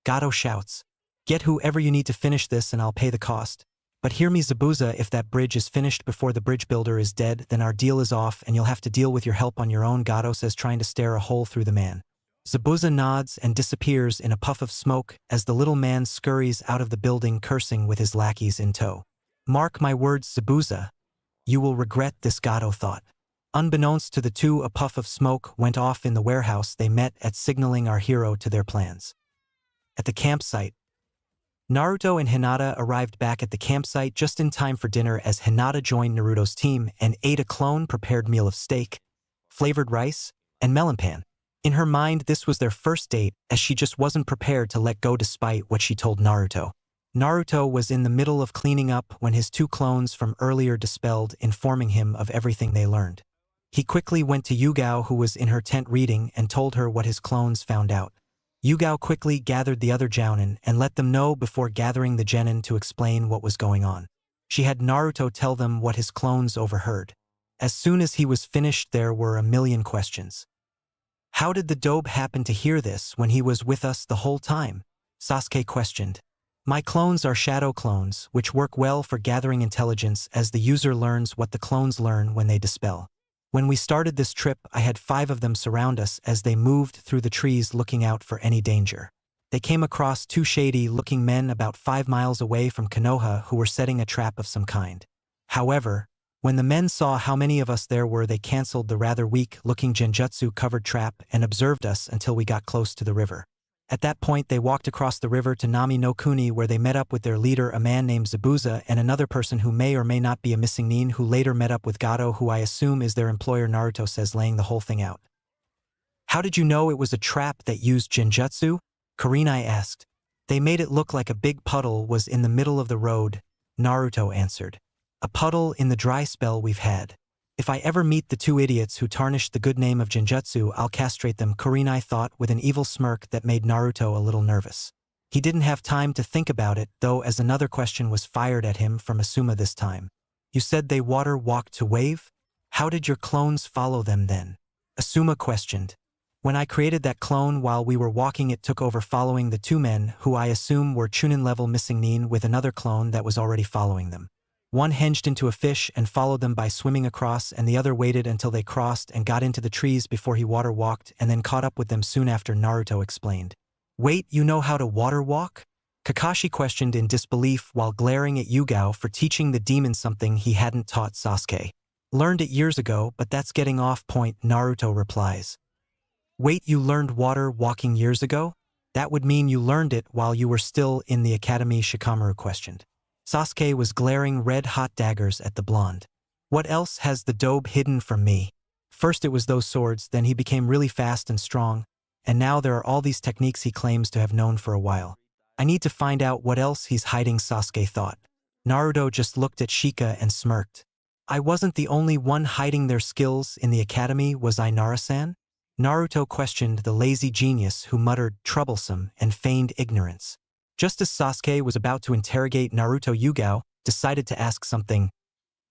Gato shouts. Get whoever you need to finish this and I'll pay the cost. But hear me, Zabuza, if that bridge is finished before the bridge builder is dead, then our deal is off and you'll have to deal with your help on your own, Gato says, trying to stare a hole through the man. Zabuza nods and disappears in a puff of smoke as the little man scurries out of the building, cursing with his lackeys in tow. Mark my words, Zabuza. You will regret this, Gato thought. Unbeknownst to the two, a puff of smoke went off in the warehouse they met at, signaling our hero to their plans. At the campsite, Naruto and Hinata arrived back at the campsite just in time for dinner as Hinata joined Naruto's team and ate a clone-prepared meal of steak, flavored rice, and melon pan. In her mind, this was their first date, as she just wasn't prepared to let go despite what she told Naruto. Naruto was in the middle of cleaning up when his two clones from earlier dispelled, informing him of everything they learned. He quickly went to Yugao, who was in her tent reading, and told her what his clones found out. Yugao quickly gathered the other Jounin and let them know before gathering the genin to explain what was going on. She had Naruto tell them what his clones overheard. As soon as he was finished, there were a million questions. How did the dobe happen to hear this when he was with us the whole time? Sasuke questioned. My clones are shadow clones, which work well for gathering intelligence as the user learns what the clones learn when they dispel. When we started this trip, I had 5 of them surround us as they moved through the trees looking out for any danger. They came across 2 shady-looking men about 5 miles away from Konoha who were setting a trap of some kind. However, when the men saw how many of us there were, they cancelled the rather weak-looking genjutsu-covered trap and observed us until we got close to the river. At that point, they walked across the river to Nami no Kuni, where they met up with their leader, a man named Zabuza, and another person who may or may not be a missing nin, who later met up with Gato, who I assume is their employer, Naruto says, laying the whole thing out. How did you know it was a trap that used genjutsu? Kurenai asked. They made it look like a big puddle was in the middle of the road, Naruto answered. A puddle in the dry spell we've had. If I ever meet the 2 idiots who tarnished the good name of genjutsu, I'll castrate them, Kurenai thought with an evil smirk that made Naruto a little nervous. He didn't have time to think about it, though, as another question was fired at him from Asuma this time. You said they water walked to wave? How did your clones follow them then? Asuma questioned. When I created that clone while we were walking, it took over following the 2 men, who I assume were Chunin-level missing nin, with another clone that was already following them. One hinged into a fish and followed them by swimming across, and the other waited until they crossed and got into the trees before he water walked and then caught up with them soon after, Naruto explained. Wait, you know how to water walk? Kakashi questioned in disbelief while glaring at Yugao for teaching the demon something he hadn't taught Sasuke. Learned it years ago, but that's getting off point, Naruto replies. Wait, you learned water walking years ago? That would mean you learned it while you were still in the academy, Shikamaru questioned. Sasuke was glaring red-hot daggers at the blonde. What else has the dobe hidden from me? First it was those swords, then he became really fast and strong, and now there are all these techniques he claims to have known for a while. I need to find out what else he's hiding, Sasuke thought. Naruto just looked at Shika and smirked. I wasn't the only one hiding their skills in the academy, was I, Nara-san? Naruto questioned the lazy genius who muttered troublesome and feigned ignorance. Just as Sasuke was about to interrogate Naruto, Yugao decided to ask something.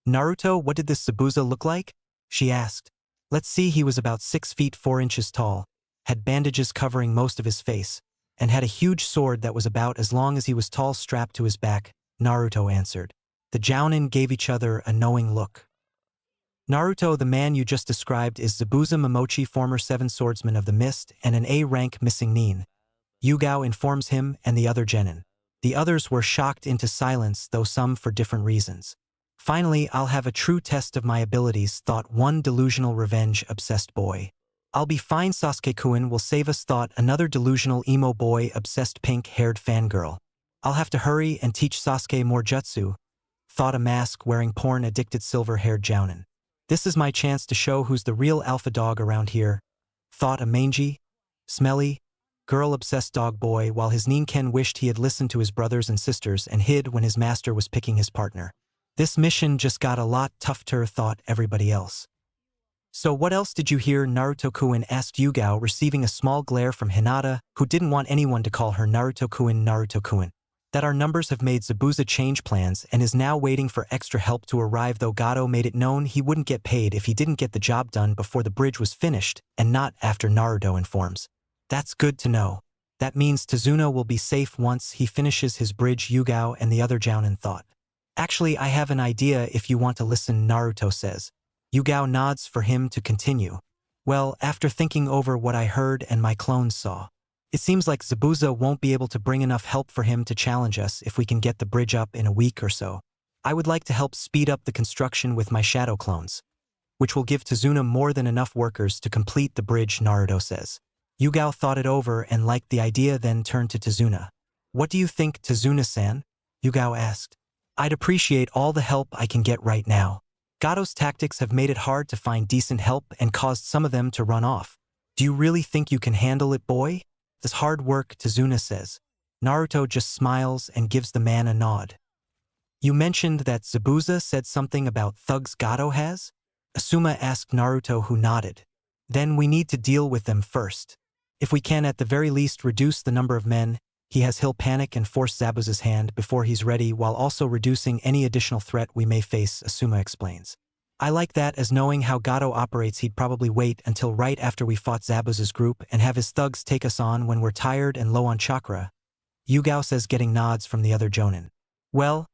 Naruto, what did this Zabuza look like? She asked. Let's see, he was about 6 feet 4 inches tall, had bandages covering most of his face, and had a huge sword that was about as long as he was tall strapped to his back, Naruto answered. The Jounin gave each other a knowing look. Naruto, the man you just described is Zabuza Momochi, former 7 swordsman of the Mist and an A-rank missing nin. Yugao informs him and the other genin. The others were shocked into silence, though some for different reasons. Finally, I'll have a true test of my abilities, thought one delusional revenge-obsessed boy. I'll be fine, Sasuke-kun will save us, thought another delusional emo boy-obsessed pink-haired fangirl. I'll have to hurry and teach Sasuke more jutsu, thought a mask-wearing porn-addicted silver-haired Jounin. This is my chance to show who's the real alpha dog around here, thought a mangy, smelly, girl-obsessed dog boy, while his Ninken wished he had listened to his brothers and sisters and hid when his master was picking his partner. This mission just got a lot tougher, thought everybody else. So what else did you hear, Naruto-kun asked Yugao, receiving a small glare from Hinata, who didn't want anyone to call her Naruto-kun, Naruto-kun. That our numbers have made Zabuza change plans and is now waiting for extra help to arrive, though Gato made it known he wouldn't get paid if he didn't get the job done before the bridge was finished and not after, Naruto informs. That's good to know. That means Tazuna will be safe once he finishes his bridge, Yugao and the other Jounin thought. Actually, I have an idea if you want to listen, Naruto says. Yugao nods for him to continue. Well, after thinking over what I heard and my clones saw, it seems like Zabuza won't be able to bring enough help for him to challenge us if we can get the bridge up in a week or so. I would like to help speed up the construction with my shadow clones, which will give Tazuna more than enough workers to complete the bridge, Naruto says. Yugao thought it over and liked the idea, then turned to Tazuna. What do you think, Tazuna-san? Yugao asked. I'd appreciate all the help I can get right now. Gato's tactics have made it hard to find decent help and caused some of them to run off. Do you really think you can handle it, boy? This hard work, Tazuna says. Naruto just smiles and gives the man a nod. You mentioned that Zabuza said something about thugs Gato has? Asuma asked Naruto, who nodded. Then we need to deal with them first. If we can at the very least reduce the number of men, he'll panic and force Zabuza's hand before he's ready while also reducing any additional threat we may face, Asuma explains. I like that, as knowing how Gato operates, he'd probably wait until right after we fought Zabuza's group and have his thugs take us on when we're tired and low on chakra. Yugao says, getting nods from the other Jonin. Well,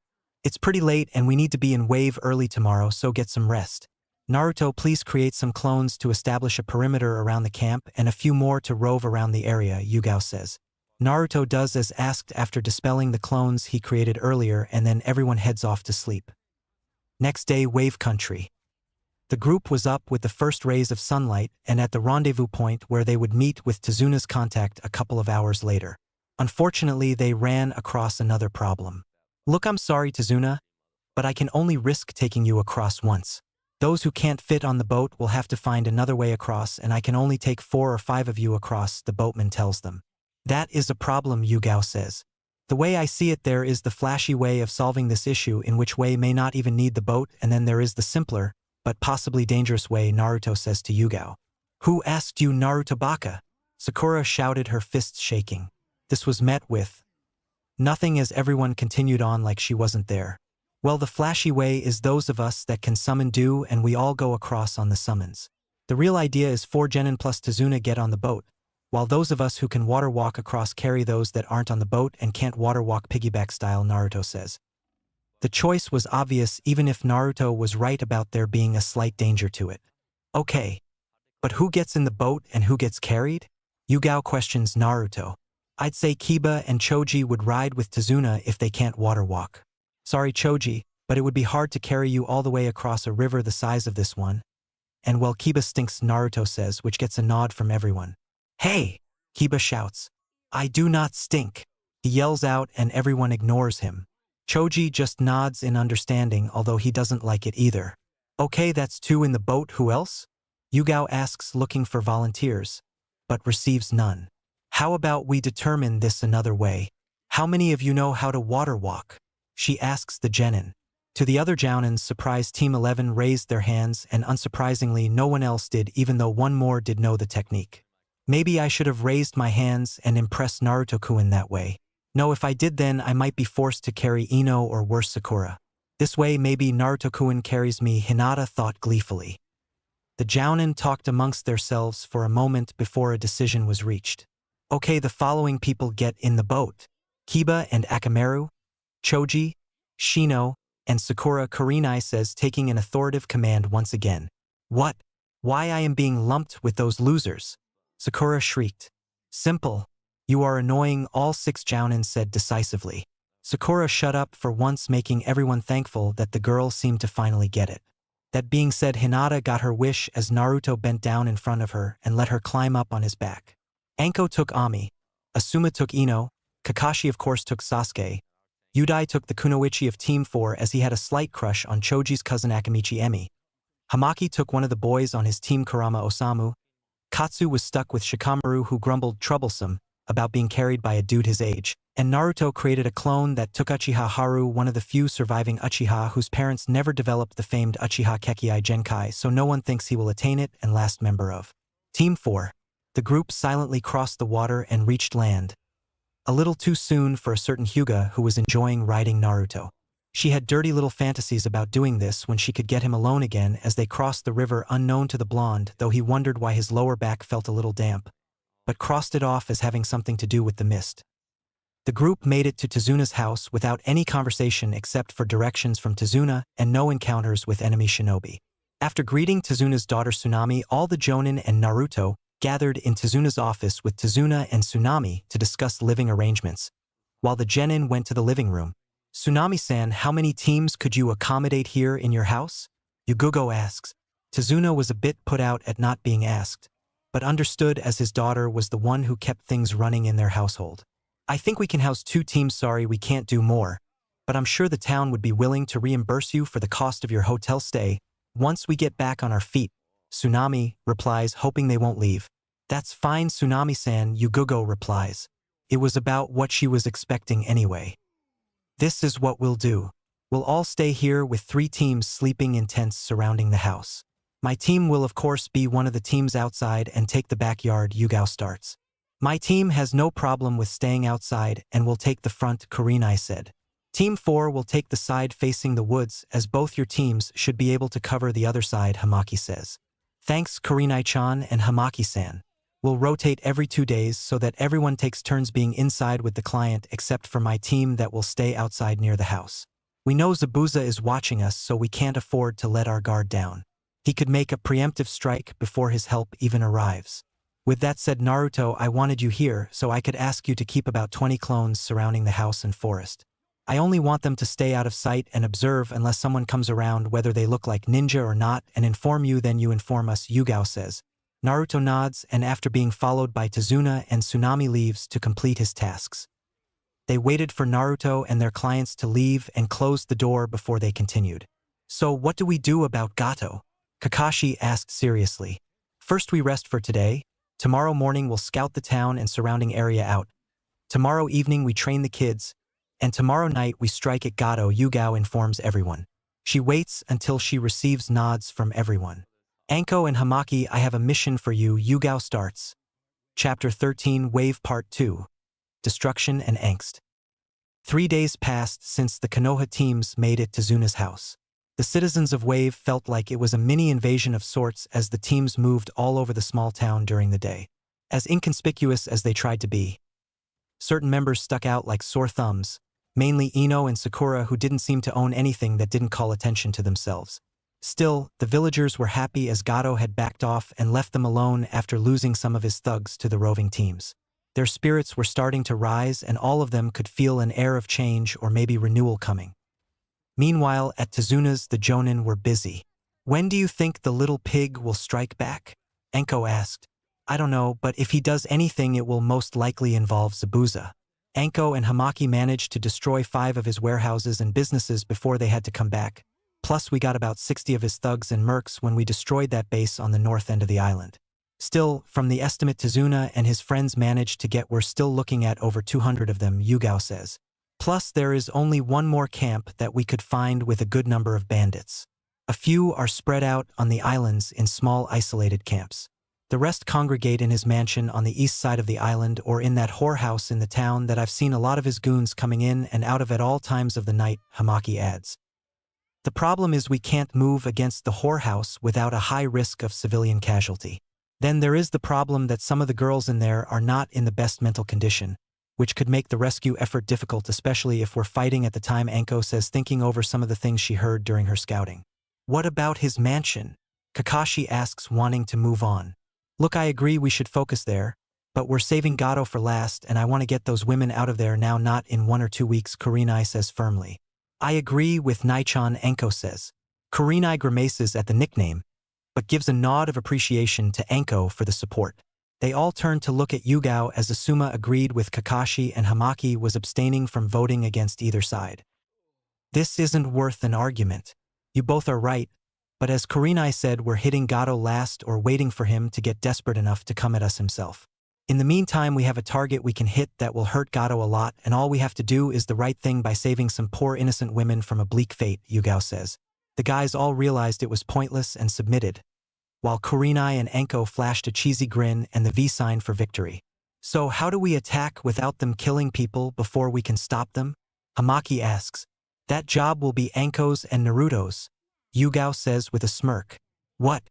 it's pretty late and we need to be in wave early tomorrow, so get some rest. Naruto, please create some clones to establish a perimeter around the camp and a few more to rove around the area, Yugao says. Naruto does as asked after dispelling the clones he created earlier, and then everyone heads off to sleep. Next day, Wave Country. The group was up with the first rays of sunlight and at the rendezvous point where they would meet with Tazuna's contact a couple of hours later. Unfortunately, they ran across another problem. Look, I'm sorry, Tazuna, but I can only risk taking you across once. Those who can't fit on the boat will have to find another way across, and I can only take 4 or 5 of you across, the boatman tells them. That is a problem, Yugao says. The way I see it, there is the flashy way of solving this issue, in which way may not even need the boat, and then there is the simpler, but possibly dangerous way, Naruto says to Yugao. Who asked you, Naruto Baka? Sakura shouted, her fists shaking. This was met with nothing as everyone continued on like she wasn't there. Well, the flashy way is those of us that can summon do, and we all go across on the summons. The real idea is 4 genin plus Tazuna get on the boat, while those of us who can water walk across carry those that aren't on the boat and can't water walk piggyback style, Naruto says. The choice was obvious, even if Naruto was right about there being a slight danger to it. Okay, but who gets in the boat and who gets carried? Yugao questions Naruto. I'd say Kiba and Choji would ride with Tazuna if they can't water walk. Sorry, Choji, but it would be hard to carry you all the way across a river the size of this one. And well, Kiba stinks, Naruto says, which gets a nod from everyone. Hey! Kiba shouts. I do not stink. He yells out and everyone ignores him. Choji just nods in understanding, although he doesn't like it either. Okay, that's 2 in the boat, who else? Yugao asks, looking for volunteers, but receives none. How about we determine this another way? How many of you know how to water walk? She asks the genin. To the other Jounins, surprise, Team 11 raised their hands, and unsurprisingly no one else did, even though one more did know the technique. Maybe I should have raised my hands and impressed Naruto-kun that way. No, if I did, then I might be forced to carry Ino or worse, Sakura. This way maybe Naruto-kun carries me, Hinata thought gleefully. The Jounin talked amongst themselves for a moment before a decision was reached. Okay, the following people get in the boat. Kiba and Akamaru, Choji, Shino, and Sakura, Kurenai says, taking an authoritative command once again. What? Why I am being lumped with those losers? Sakura shrieked. Simple. You are annoying, all 6 Jounin said decisively. Sakura shut up for once, making everyone thankful that the girl seemed to finally get it. That being said, Hinata got her wish as Naruto bent down in front of her and let her climb up on his back. Anko took Ami, Asuma took Ino, Kakashi of course took Sasuke, Yudai took the Kunoichi of Team 4 as he had a slight crush on Choji's cousin Akamichi Emi. Hamaki took one of the boys on his team, Kurama Osamu. Katsu was stuck with Shikamaru, who grumbled troublesome about being carried by a dude his age, and Naruto created a clone that took Uchiha Haru, one of the few surviving Uchiha whose parents never developed the famed Uchiha Kekkei Genkai, so no one thinks he will attain it, and last member of Team 4. The group silently crossed the water and reached land. A little too soon for a certain Hyuga who was enjoying riding Naruto. She had dirty little fantasies about doing this when she could get him alone again as they crossed the river unknown to the blonde, though he wondered why his lower back felt a little damp. but crossed it off as having something to do with the mist. The group made it to Tezuna's house without any conversation except for directions from Tezuna and no encounters with enemy shinobi. After greeting Tezuna's daughter Tsunami, all the Jonin and Naruto gathered in Tezuna's office with Tezuna and Tsunami to discuss living arrangements. While the genin went to the living room, "Tsunami-san, how many teams could you accommodate here in your house?" Yugugo asks. Tezuna was a bit put out at not being asked, but understood as his daughter was the one who kept things running in their household. "I think we can house 2 teams, sorry we can't do more, but I'm sure the town would be willing to reimburse you for the cost of your hotel stay once we get back on our feet," Tsunami replies, hoping they won't leave. "That's fine, Tsunami-san," Yugugo replies. It was about what she was expecting anyway. "This is what we'll do. We'll all stay here with 3 teams sleeping in tents surrounding the house. My team will of course be one of the teams outside and take the backyard," Yugao starts. "My team has no problem with staying outside and will take the front," Kurenai said. "Team 4 will take the side facing the woods as both your teams should be able to cover the other side," Hamaki says. "Thanks, Kurenai-chan and Hamaki-san. We'll rotate every 2 days so that everyone takes turns being inside with the client except for my team that will stay outside near the house. We know Zabuza is watching us, so we can't afford to let our guard down. He could make a preemptive strike before his help even arrives. With that said, Naruto, I wanted you here so I could ask you to keep about 20 clones surrounding the house and forest. I only want them to stay out of sight and observe unless someone comes around, whether they look like ninja or not, and inform you, then you inform us," Yugao says. Naruto nods, and after being followed by Tezuna and Tsunami, leaves to complete his tasks. They waited for Naruto and their clients to leave and closed the door before they continued. "So what do we do about Gato?" Kakashi asked seriously. "First we rest for today. Tomorrow morning we'll scout the town and surrounding area out. Tomorrow evening we train the kids, and tomorrow night we strike at Gato," Yugao informs everyone. She waits until she receives nods from everyone. "Anko and Hamaki, I have a mission for you," Yugao starts. Chapter 13, Wave Part 2. Destruction and Angst. 3 days passed since the Konoha teams made it to Zuna's house. The citizens of Wave felt like it was a mini invasion of sorts as the teams moved all over the small town during the day. As inconspicuous as they tried to be, certain members stuck out like sore thumbs, mainly Ino and Sakura, who didn't seem to own anything that didn't call attention to themselves. Still, the villagers were happy as Gato had backed off and left them alone after losing some of his thugs to the roving teams. Their spirits were starting to rise and all of them could feel an air of change or maybe renewal coming. Meanwhile, at Tezuna's, the Jonin were busy. "When do you think the little pig will strike back?" Anko asked. "I don't know, but if he does anything it will most likely involve Zabuza." Anko and Hamaki managed to destroy 5 of his warehouses and businesses before they had to come back. Plus we got about 60 of his thugs and mercs when we destroyed that base on the north end of the island. Still, from the estimate Tezuna and his friends managed to get, we're still looking at over 200 of them, Yugao says. Plus there is only one more camp that we could find with a good number of bandits. A few are spread out on the islands in small isolated camps. The rest congregate in his mansion on the east side of the island or in that whorehouse in the town that I've seen a lot of his goons coming in and out of at all times of the night, Hamaki adds. The problem is we can't move against the whorehouse without a high risk of civilian casualty. Then there is the problem that some of the girls in there are not in the best mental condition, which could make the rescue effort difficult, especially if we're fighting at the time, Anko says, thinking over some of the things she heard during her scouting. "What about his mansion?" Kakashi asks, wanting to move on. "Look, I agree we should focus there, but we're saving Gato for last and I want to get those women out of there now, not in 1 or 2 weeks, Kurenai says firmly. "I agree with Nai-chan," Anko says. Kurenai grimaces at the nickname, but gives a nod of appreciation to Anko for the support. They all turned to look at Yugao as Asuma agreed with Kakashi and Hamaki was abstaining from voting against either side. "This isn't worth an argument. You both are right, but as Kurenai said, we're hitting Gato last or waiting for him to get desperate enough to come at us himself. In the meantime, we have a target we can hit that will hurt Gato a lot, and all we have to do is the right thing by saving some poor innocent women from a bleak fate," Yugao says. The guys all realized it was pointless and submitted, while Kurenai and Anko flashed a cheesy grin and the V sign for victory. "So how do we attack without them killing people before we can stop them?" Hamaki asks. "That job will be Anko's and Naruto's," Yugao says with a smirk. What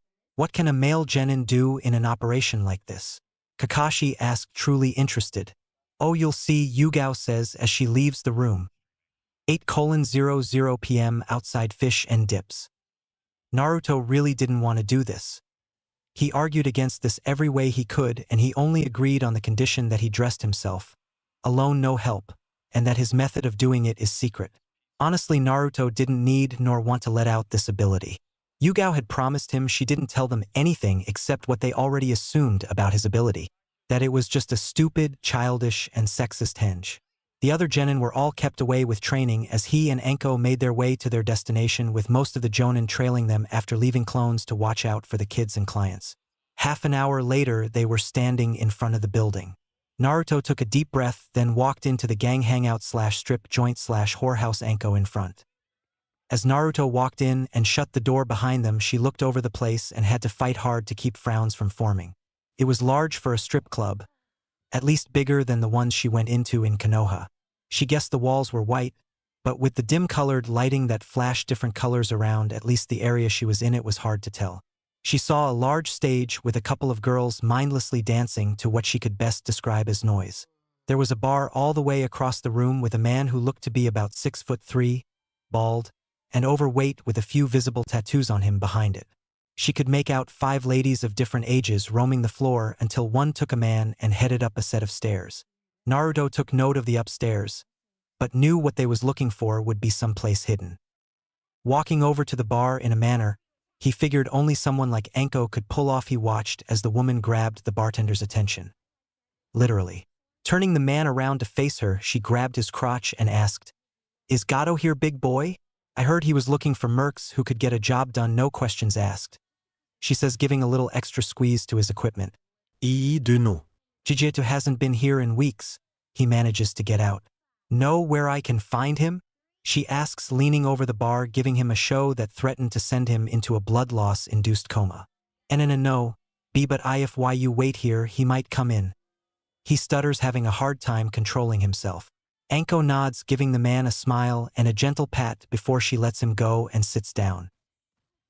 can a male genin do in an operation like this?" Kakashi asked, truly interested. Oh, you'll see, Yugao says as she leaves the room. 8:00 p.m. outside Fish and Dips. Naruto really didn't want to do this. He argued against this every way he could, and he only agreed on the condition that he dressed himself. Alone, no help, and that his method of doing it is secret. Honestly, Naruto didn't need nor want to let out this ability. Yugao had promised him she didn't tell them anything except what they already assumed about his ability. That it was just a stupid, childish, and sexist henge. The other genin were all kept away with training as he and Enko made their way to their destination, with most of the jonin trailing them after leaving clones to watch out for the kids and clients. Half an hour later, they were standing in front of the building. Naruto took a deep breath, then walked into the gang hangout/strip joint/whorehouse Enko in front. As Naruto walked in and shut the door behind them, she looked over the place and had to fight hard to keep frowns from forming. It was large for a strip club, at least bigger than the ones she went into in Konoha. She guessed the walls were white, but with the dim-colored lighting that flashed different colors around at least the area she was in, it was hard to tell. She saw a large stage with a couple of girls mindlessly dancing to what she could best describe as noise. There was a bar all the way across the room with a man who looked to be about 6'3", bald, and overweight with a few visible tattoos on him behind it. She could make out 5 ladies of different ages roaming the floor until one took a man and headed up a set of stairs. Naruto took note of the upstairs, but knew what they was looking for would be someplace hidden. Walking over to the bar in a manner he figured only someone like Enko could pull off, he watched as the woman grabbed the bartender's attention. Literally. Turning the man around to face her, she grabbed his crotch and asked, "Is Gato here, big boy? I heard he was looking for mercs who could get a job done, no questions asked," she says, giving a little extra squeeze to his equipment. De no. Jigeto hasn't been here in weeks. He manages to get out. Know where I can find him? She asks, leaning over the bar, giving him a show that threatened to send him into a blood loss-induced coma. No, but if why you wait here, he might come in. He stutters, having a hard time controlling himself. Enko nods, giving the man a smile and a gentle pat before she lets him go and sits down.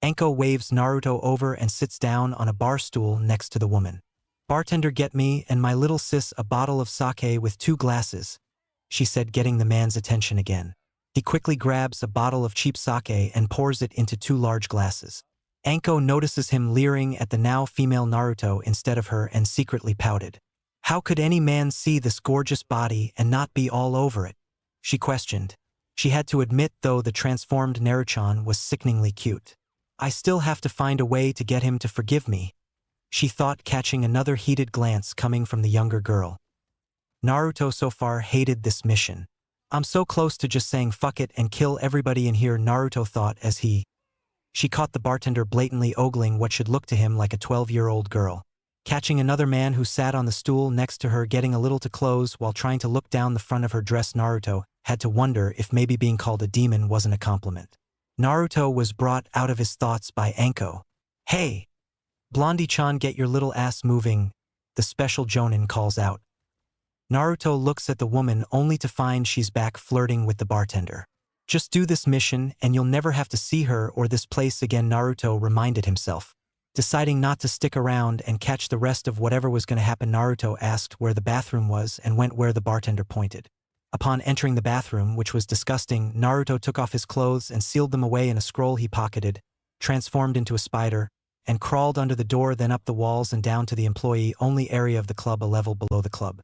Enko waves Naruto over and sits down on a bar stool next to the woman. "Bartender, get me and my little sis a bottle of sake with 2 glasses," she said, getting the man's attention again. He quickly grabs a bottle of cheap sake and pours it into 2 large glasses. Enko notices him leering at the now female Naruto instead of her and secretly pouted. How could any man see this gorgeous body and not be all over it? She questioned. She had to admit, though, the transformed Naruto was sickeningly cute. I still have to find a way to get him to forgive me, she thought, catching another heated glance coming from the younger girl. Naruto so far hated this mission. I'm so close to just saying fuck it and kill everybody in here, Naruto thought as she caught the bartender blatantly ogling what should look to him like a 12-year-old girl. Catching another man who sat on the stool next to her getting a little too close while trying to look down the front of her dress, Naruto had to wonder if maybe being called a demon wasn't a compliment. Naruto was brought out of his thoughts by Enko. Hey! Blondie-chan, get your little ass moving, the special jonin calls out. Naruto looks at the woman only to find she's back flirting with the bartender. Just do this mission and you'll never have to see her or this place again, Naruto reminded himself. Deciding not to stick around and catch the rest of whatever was going to happen, Naruto asked where the bathroom was and went where the bartender pointed. Upon entering the bathroom, which was disgusting, Naruto took off his clothes and sealed them away in a scroll he pocketed, transformed into a spider, and crawled under the door, then up the walls and down to the employee-only area of the club a level below the club.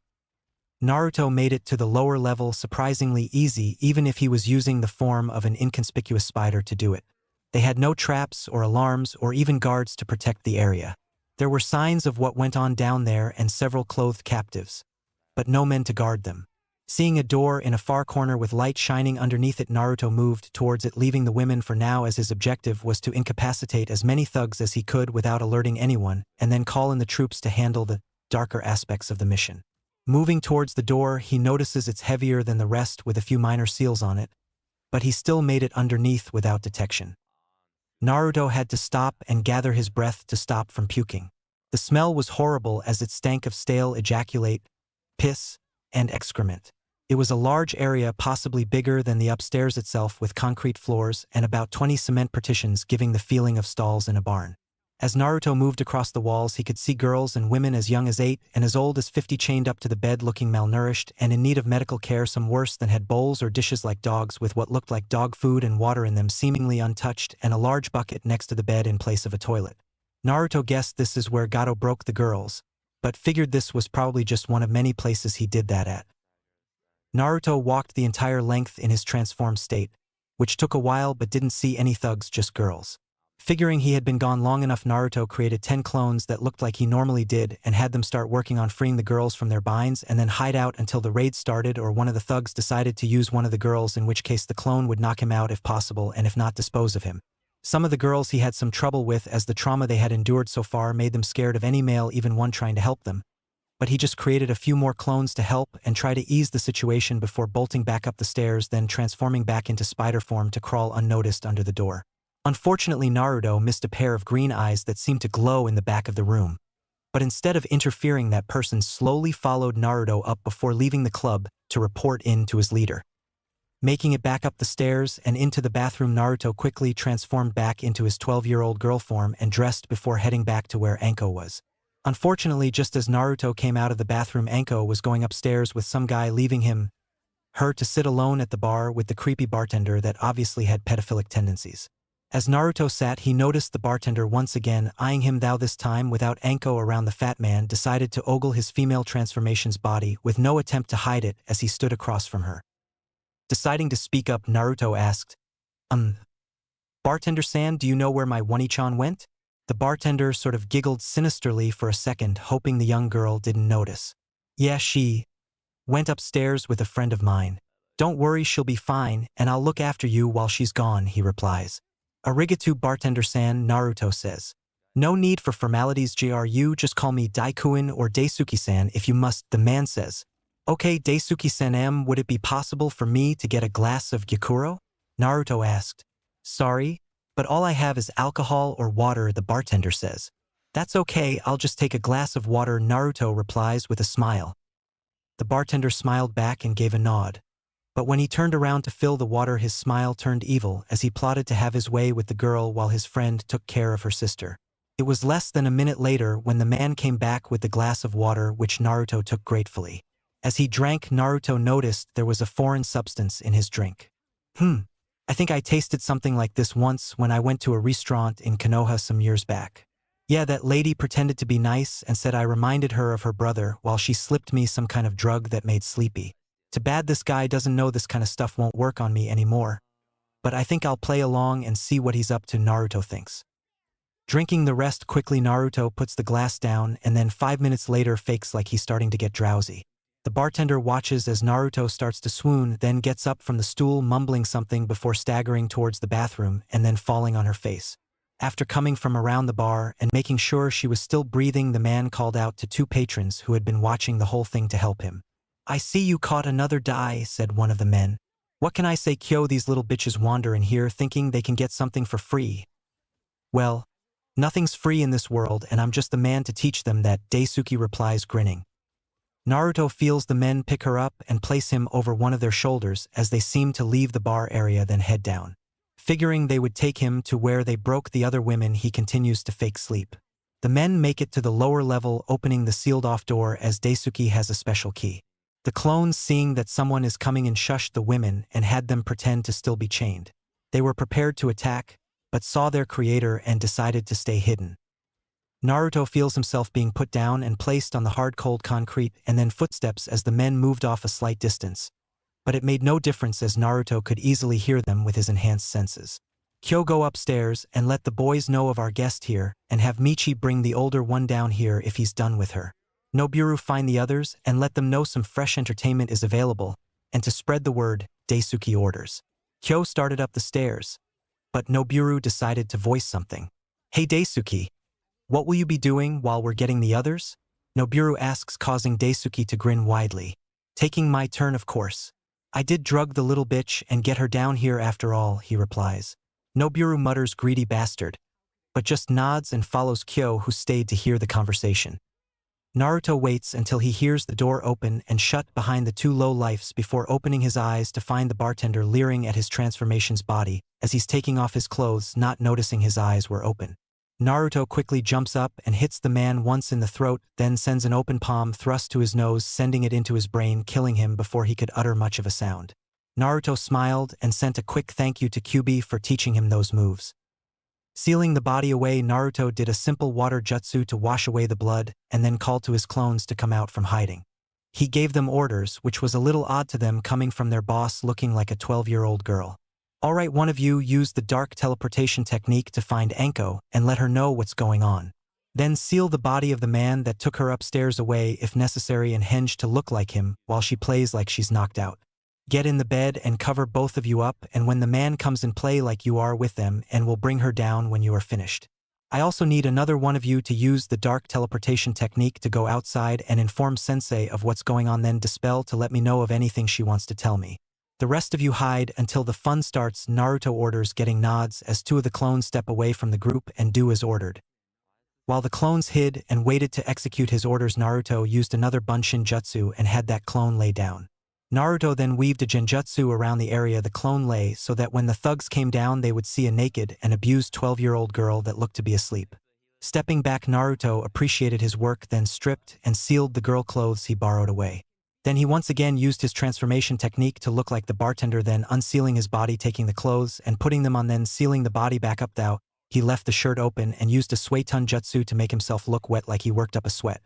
Naruto made it to the lower level surprisingly easy, even if he was using the form of an inconspicuous spider to do it. They had no traps or alarms or even guards to protect the area. There were signs of what went on down there and several clothed captives, but no men to guard them. Seeing a door in a far corner with light shining underneath it, Naruto moved towards it, leaving the women for now, as his objective was to incapacitate as many thugs as he could without alerting anyone, and then call in the troops to handle the darker aspects of the mission. Moving towards the door, he notices it's heavier than the rest with a few minor seals on it, but he still made it underneath without detection. Naruto had to stop and gather his breath to stop from puking. The smell was horrible as it stank of stale ejaculate, piss, and excrement. It was a large area, possibly bigger than the upstairs itself, with concrete floors and about 20 cement partitions, giving the feeling of stalls in a barn. As Naruto moved across the walls, he could see girls and women as young as 8 and as old as 50 chained up to the bed looking malnourished and in need of medical care, some worse than had bowls or dishes like dogs with what looked like dog food and water in them seemingly untouched and a large bucket next to the bed in place of a toilet. Naruto guessed this is where Gato broke the girls, but figured this was probably just one of many places he did that at. Naruto walked the entire length in his transformed state, which took a while but didn't see any thugs, just girls. Figuring he had been gone long enough, Naruto created 10 clones that looked like he normally did and had them start working on freeing the girls from their binds and then hide out until the raid started or one of the thugs decided to use one of the girls, in which case the clone would knock him out if possible and if not dispose of him. Some of the girls he had some trouble with as the trauma they had endured so far made them scared of any male, even one trying to help them. But he just created a few more clones to help and try to ease the situation before bolting back up the stairs, then transforming back into spider form to crawl unnoticed under the door. Unfortunately, Naruto missed a pair of green eyes that seemed to glow in the back of the room. But instead of interfering, that person slowly followed Naruto up before leaving the club to report in to his leader. Making it back up the stairs and into the bathroom, Naruto quickly transformed back into his 12-year-old girl form and dressed before heading back to where Anko was. Unfortunately, just as Naruto came out of the bathroom, Anko was going upstairs with some guy, leaving her to sit alone at the bar with the creepy bartender that obviously had pedophilic tendencies. As Naruto sat, he noticed the bartender once again eyeing him, though this time without Anko around. The fat man decided to ogle his female transformation's body with no attempt to hide it as he stood across from her. Deciding to speak up, Naruto asked, "Bartender-san, do you know where my One-chan went?" The bartender sort of giggled sinisterly for a second, hoping the young girl didn't notice. "Yeah, she went upstairs with a friend of mine. Don't worry, she'll be fine, and I'll look after you while she's gone," he replies. "Arigato, bartender-san," Naruto says. "No need for formalities, JRU, just call me Daikuin or Daisuke-san if you must," the man says. "Okay, Daisuke-san, would it be possible for me to get a glass of Gyokuro?" Naruto asked. "Sorry, but all I have is alcohol or water," the bartender says. "That's okay, I'll just take a glass of water," Naruto replies with a smile. The bartender smiled back and gave a nod. But when he turned around to fill the water, his smile turned evil as he plotted to have his way with the girl while his friend took care of her sister. It was less than a minute later when the man came back with the glass of water, which Naruto took gratefully. As he drank, Naruto noticed there was a foreign substance in his drink. I think I tasted something like this once when I went to a restaurant in Konoha some years back. Yeah, that lady pretended to be nice and said I reminded her of her brother while she slipped me some kind of drug that made sleepy. Too bad this guy doesn't know this kind of stuff won't work on me anymore. But I think I'll play along and see what he's up to, Naruto thinks. Drinking the rest quickly, Naruto puts the glass down and then 5 minutes later fakes like he's starting to get drowsy. The bartender watches as Naruto starts to swoon, then gets up from the stool mumbling something before staggering towards the bathroom and then falling on her face. After coming from around the bar and making sure she was still breathing, the man called out to 2 patrons who had been watching the whole thing to help him. "I see you caught another die," said one of the men. "What can I say, Kyo? These little bitches wander in here thinking they can get something for free. Well, nothing's free in this world, and I'm just the man to teach them that," Daisuke replies, grinning. Naruto feels the men pick her up and place him over one of their shoulders as they seem to leave the bar area, then head down. Figuring they would take him to where they broke the other women, he continues to fake sleep. The men make it to the lower level, opening the sealed-off door as Daisuke has a special key. The clones, seeing that someone is coming in, shushed the women and had them pretend to still be chained. They were prepared to attack, but saw their creator and decided to stay hidden. Naruto feels himself being put down and placed on the hard cold concrete, and then footsteps as the men moved off a slight distance. But it made no difference as Naruto could easily hear them with his enhanced senses. "Kyo, go upstairs and let the boys know of our guest here, and have Michi bring the older one down here if he's done with her. Nobiru, find the others and let them know some fresh entertainment is available, and to spread the word," Daisuke orders. Kyo started up the stairs, but Nobiru decided to voice something. "Hey Daisuke, what will you be doing while we're getting the others?" Nobiru asks, causing Daisuke to grin widely. "Taking my turn, of course. I did drug the little bitch and get her down here after all," he replies. Nobiru mutters, "Greedy bastard," but just nods and follows Kyo, who stayed to hear the conversation. Naruto waits until he hears the door open and shut behind the 2 low-lifes before opening his eyes to find the bartender leering at his transformation's body as he's taking off his clothes, not noticing his eyes were open. Naruto quickly jumps up and hits the man once in the throat, then sends an open palm thrust to his nose, sending it into his brain, killing him before he could utter much of a sound. Naruto smiled and sent a quick thank you to Kyuubi for teaching him those moves. Sealing the body away, Naruto did a simple water jutsu to wash away the blood, and then called to his clones to come out from hiding. He gave them orders, which was a little odd to them coming from their boss looking like a 12-year-old girl. Alright, one of you use the dark teleportation technique to find Anko and let her know what's going on. Then seal the body of the man that took her upstairs away if necessary and henge to look like him while she plays like she's knocked out. Get in the bed and cover both of you up, and when the man comes in, play like you are with them and will bring her down when you are finished. I also need another one of you to use the dark teleportation technique to go outside and inform Sensei of what's going on, then dispel to let me know of anything she wants to tell me. The rest of you hide until the fun starts. Naruto orders, getting nods as two of the clones step away from the group and do as ordered. While the clones hid and waited to execute his orders, Naruto used another Bunshin jutsu and had that clone lay down. Naruto then weaved a genjutsu around the area the clone lay so that when the thugs came down they would see a naked and abused 12-year-old girl that looked to be asleep. Stepping back, Naruto appreciated his work, then stripped and sealed the girl clothes he borrowed away. Then he once again used his transformation technique to look like the bartender, then unsealing his body, taking the clothes and putting them on, then sealing the body back up. Thou, he left the shirt open and used a Suetun jutsu to make himself look wet like he worked up a sweat.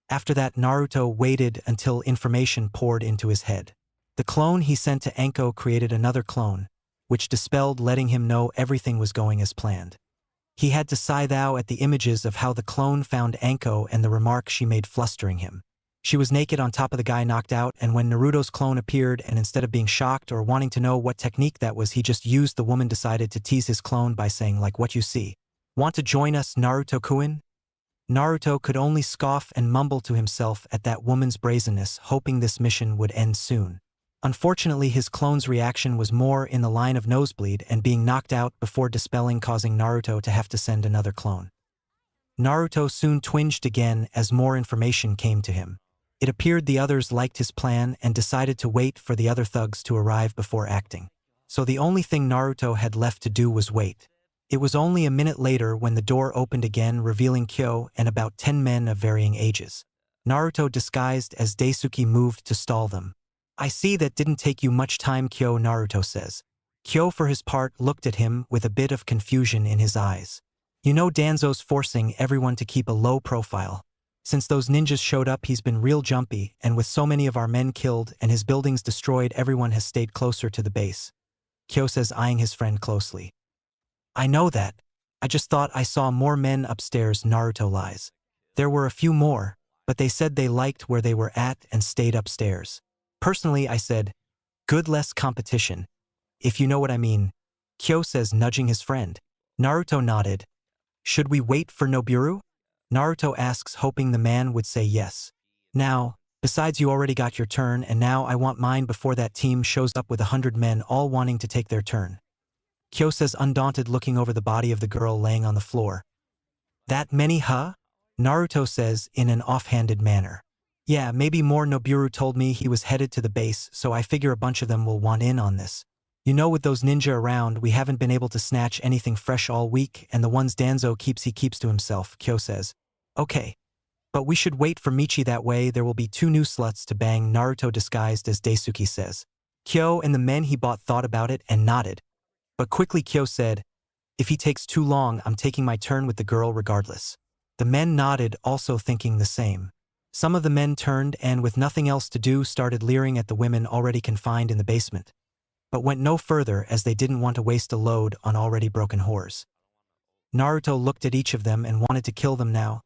After that, Naruto waited until information poured into his head. The clone he sent to Anko created another clone, which dispelled, letting him know everything was going as planned. He had to sigh thou at the images of how the clone found Anko and the remark she made flustering him. She was naked on top of the guy knocked out, and when Naruto's clone appeared, and instead of being shocked or wanting to know what technique that was, he just used the woman, decided to tease his clone by saying, like what you see. Want to join us, Naruto-kun? Naruto could only scoff and mumble to himself at that woman's brazenness, hoping this mission would end soon. Unfortunately, his clone's reaction was more in the line of nosebleed and being knocked out before dispelling, causing Naruto to have to send another clone. Naruto soon twinged again as more information came to him. It appeared the others liked his plan and decided to wait for the other thugs to arrive before acting. So the only thing Naruto had left to do was wait. It was only a minute later when the door opened again, revealing Kyo and about 10 men of varying ages. Naruto disguised as Daisuke moved to stall them. I see that didn't take you much time, Kyo, Naruto says. Kyo for his part looked at him with a bit of confusion in his eyes. You know Danzo's forcing everyone to keep a low profile. Since those ninjas showed up, he's been real jumpy, and with so many of our men killed and his buildings destroyed, everyone has stayed closer to the base. Kyo says, eyeing his friend closely. I know that. I just thought I saw more men upstairs, Naruto lies. There were a few more, but they said they liked where they were at and stayed upstairs. Personally, I said, good, less competition. If you know what I mean. Kyo says, nudging his friend. Naruto nodded. Should we wait for Nobiru? Naruto asks, hoping the man would say yes. Now, besides, you already got your turn, and now I want mine before that team shows up with 100 men all wanting to take their turn. Kyo says, undaunted, looking over the body of the girl laying on the floor. That many, huh? Naruto says in an offhanded manner. Yeah, maybe more. Nobiru told me he was headed to the base, so I figure a bunch of them will want in on this. You know, with those ninja around, we haven't been able to snatch anything fresh all week, and the ones Danzo keeps he keeps to himself, Kyo says. Okay. But we should wait for Michi, that way there will be 2 new sluts to bang, Naruto disguised as Daisuke says. Kyo and the men he bought thought about it and nodded. But quickly Kyo said, if he takes too long, I'm taking my turn with the girl regardless. The men nodded, also thinking the same. Some of the men turned and, with nothing else to do, started leering at the women already confined in the basement, but went no further as they didn't want to waste a load on already broken whores. Naruto looked at each of them and wanted to kill them now,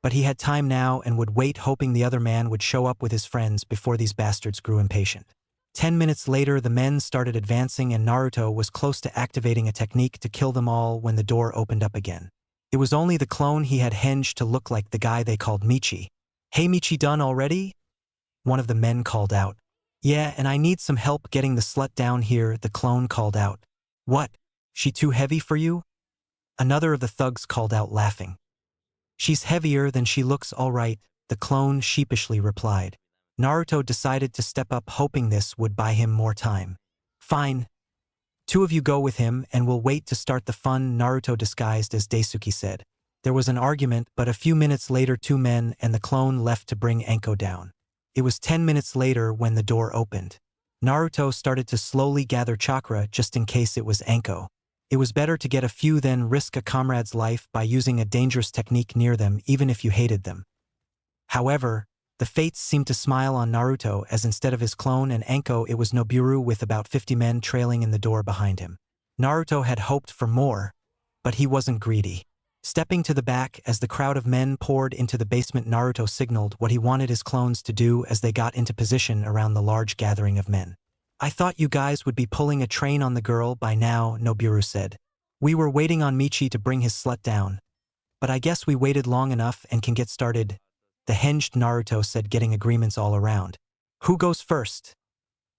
but he had time now and would wait, hoping the other man would show up with his friends before these bastards grew impatient. 10 minutes later, the men started advancing and Naruto was close to activating a technique to kill them all when the door opened up again. It was only the clone he had hinged to look like the guy they called Michi. Hey Michi, done already? One of the men called out. Yeah, and I need some help getting the slut down here, the clone called out. What? She too heavy for you? Another of the thugs called out, laughing. She's heavier than she looks, all right, the clone sheepishly replied. Naruto decided to step up, hoping this would buy him more time. Fine. Two of you go with him and we'll wait to start the fun, Naruto disguised as Daisuke said. There was an argument, but a few minutes later 2 men and the clone left to bring Anko down. It was 10 minutes later when the door opened. Naruto started to slowly gather chakra just in case it was Anko. It was better to get a few than risk a comrade's life by using a dangerous technique near them even if you hated them. However, the fates seemed to smile on Naruto as instead of his clone and Anko it was Nobiru with about 50 men trailing in the door behind him. Naruto had hoped for more, but he wasn't greedy. Stepping to the back as the crowd of men poured into the basement, Naruto signaled what he wanted his clones to do as they got into position around the large gathering of men. I thought you guys would be pulling a train on the girl by now, Nobiru said. We were waiting on Michi to bring his slut down. But I guess we waited long enough and can get started. The hinged Naruto said, getting agreements all around. Who goes first?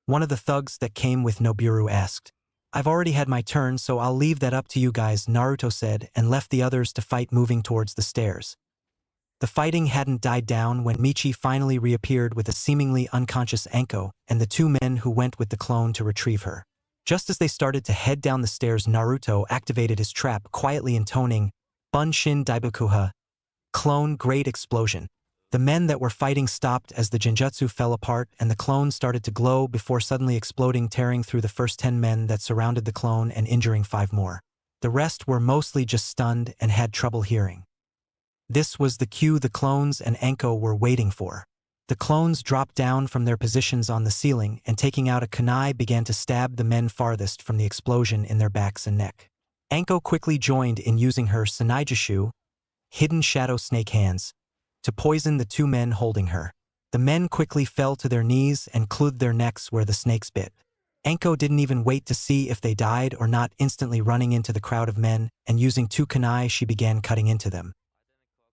One of the thugs that came with Nobiru asked. I've already had my turn, so I'll leave that up to you guys, Naruto said, and left the others to fight, moving towards the stairs. The fighting hadn't died down when Michi finally reappeared with a seemingly unconscious Anko and the 2 men who went with the clone to retrieve her. Just as they started to head down the stairs, Naruto activated his trap, quietly intoning, Bunshin Daibukuha, clone great explosion. The men that were fighting stopped as the genjutsu fell apart and the clone started to glow before suddenly exploding, tearing through the first 10 men that surrounded the clone and injuring 5 more. The rest were mostly just stunned and had trouble hearing. This was the cue the clones and Anko were waiting for. The clones dropped down from their positions on the ceiling and, taking out a kunai, began to stab the men farthest from the explosion in their backs and neck. Anko quickly joined in, using her Sanaijishu, hidden shadow snake hands, to poison the 2 men holding her. The men quickly fell to their knees and clawed their necks where the snakes bit. Anko didn't even wait to see if they died or not, instantly running into the crowd of men, and using 2 kunai she began cutting into them.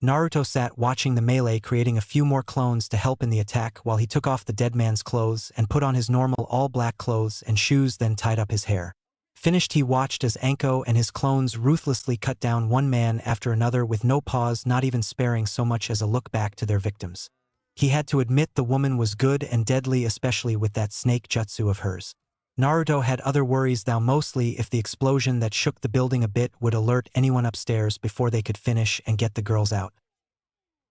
Naruto sat watching the melee, creating a few more clones to help in the attack while he took off the dead man's clothes and put on his normal all-black clothes and shoes, then tied up his hair. Finished, he watched as Anko and his clones ruthlessly cut down one man after another with no pause, not even sparing so much as a look back to their victims. He had to admit the woman was good and deadly, especially with that snake jutsu of hers. Naruto had other worries though, mostly if the explosion that shook the building a bit would alert anyone upstairs before they could finish and get the girls out.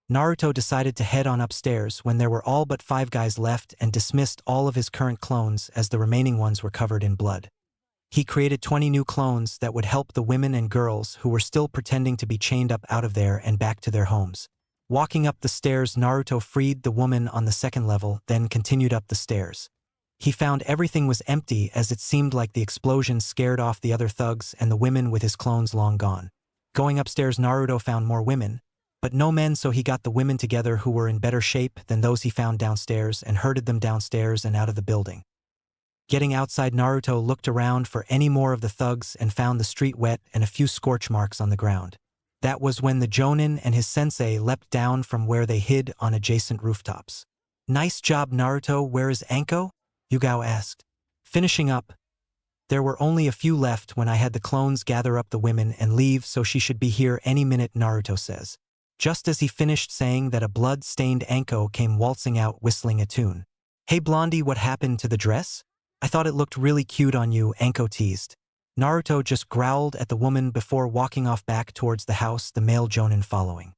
Naruto decided to head on upstairs when there were all but 5 guys left and dismissed all of his current clones as the remaining ones were covered in blood. He created 20 new clones that would help the women and girls who were still pretending to be chained up out of there and back to their homes. Walking up the stairs, Naruto freed the woman on the 2nd level, then continued up the stairs. He found everything was empty, as it seemed like the explosion scared off the other thugs and the women with his clones long gone. Going upstairs, Naruto found more women, but no men, so he got the women together who were in better shape than those he found downstairs and herded them downstairs and out of the building. Getting outside, Naruto looked around for any more of the thugs and found the street wet and a few scorch marks on the ground. That was when the Jonin and his sensei leapt down from where they hid on adjacent rooftops. Nice job, Naruto. Where is Anko? Yugao asked. Finishing up. There were only a few left when I had the clones gather up the women and leave, so she should be here any minute, Naruto says. Just as he finished saying that, a blood-stained Anko came waltzing out whistling a tune. Hey Blondie, what happened to the dress? I thought it looked really cute on you, Anko teased. Naruto just growled at the woman before walking off back towards the house, the male Jonin following.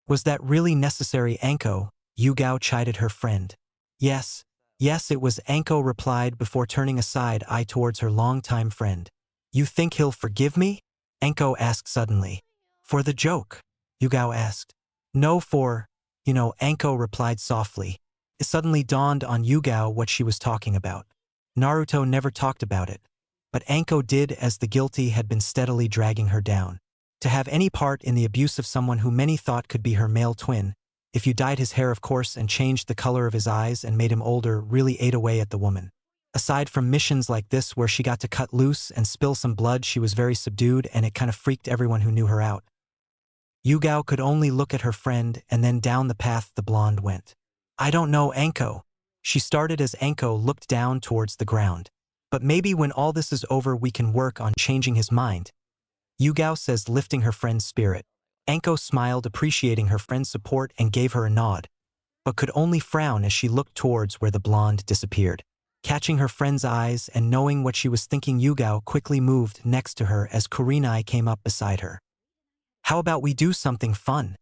Was that really necessary, Anko? Yugao chided her friend. Yes, it was, Anko replied before turning a side eye towards her longtime friend. You think he'll forgive me? Anko asked suddenly. For the joke? Yugao asked. No, for, Anko replied softly. It suddenly dawned on Yugao what she was talking about. Naruto never talked about it, but Anko did, as the guilty had been steadily dragging her down. To have any part in the abuse of someone who many thought could be her male twin, if you dyed his hair of course and changed the color of his eyes and made him older, really ate away at the woman. Aside from missions like this where she got to cut loose and spill some blood, she was very subdued, and it kind of freaked everyone who knew her out. Yugao could only look at her friend, and then down the path the blonde went. I don't know, Anko. She started as Anko looked down towards the ground. But maybe when all this is over we can work on changing his mind. Yugao says, lifting her friend's spirit. Anko smiled, appreciating her friend's support, and gave her a nod, but could only frown as she looked towards where the blonde disappeared. Catching her friend's eyes and knowing what she was thinking, Yugao quickly moved next to her as Kurenai came up beside her. How about we do something fun?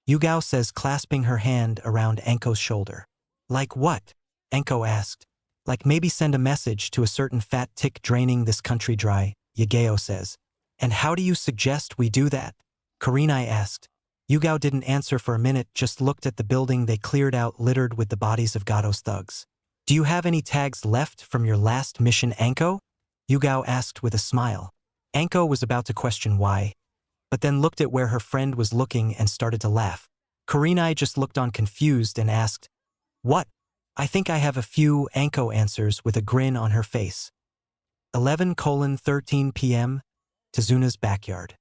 Yugao says, clasping her hand around Enko's shoulder. Like what? Enko asked. Like maybe send a message to a certain fat tick draining this country dry, Yugao says. And how do you suggest we do that? Kurenai asked. Yugao didn't answer for a minute, just looked at the building they cleared out littered with the bodies of Gato's thugs. Do you have any tags left from your last mission, Enko? Yugao asked with a smile. Enko was about to question why, but then looked at where her friend was looking and started to laugh. Kurenai just looked on confused and asked, What? I think I have a few, Enko answers with a grin on her face. 11:13 p.m. Tezuna's backyard.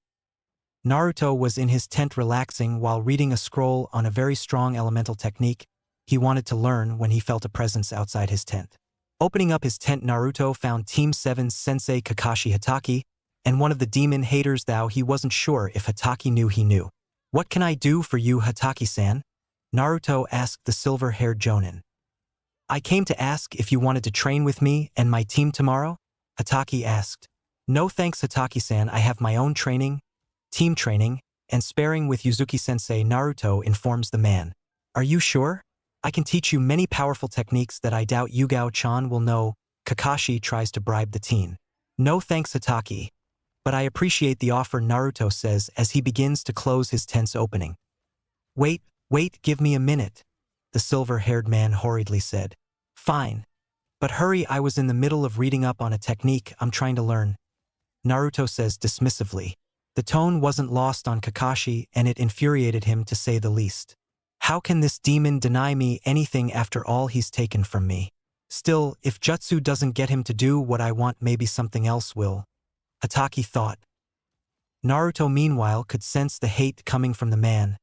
Naruto was in his tent relaxing while reading a scroll on a very strong elemental technique he wanted to learn when he felt a presence outside his tent. Opening up his tent, Naruto found Team 7's sensei Kakashi Hatake, and one of the demon haters, though he wasn't sure if Hatake knew he knew. What can I do for you, Hatake-san? Naruto asked the silver-haired jonin. I came to ask if you wanted to train with me and my team tomorrow? Hatake asked. No thanks, Hatake-san, I have my own training, team training, and sparring with Yuzuki-sensei, Naruto informs the man. Are you sure? I can teach you many powerful techniques that I doubt Yugao-chan will know. Kakashi tries to bribe the teen. No thanks, Hatake. But I appreciate the offer, Naruto says as he begins to close his tent's opening. Wait, give me a minute, the silver-haired man hurriedly said. Fine. But hurry, I was in the middle of reading up on a technique I'm trying to learn, Naruto says dismissively. The tone wasn't lost on Kakashi and it infuriated him to say the least. How can this demon deny me anything after all he's taken from me? Still, if jutsu doesn't get him to do what I want, maybe something else will, Hatake thought. Naruto meanwhile could sense the hate coming from the man,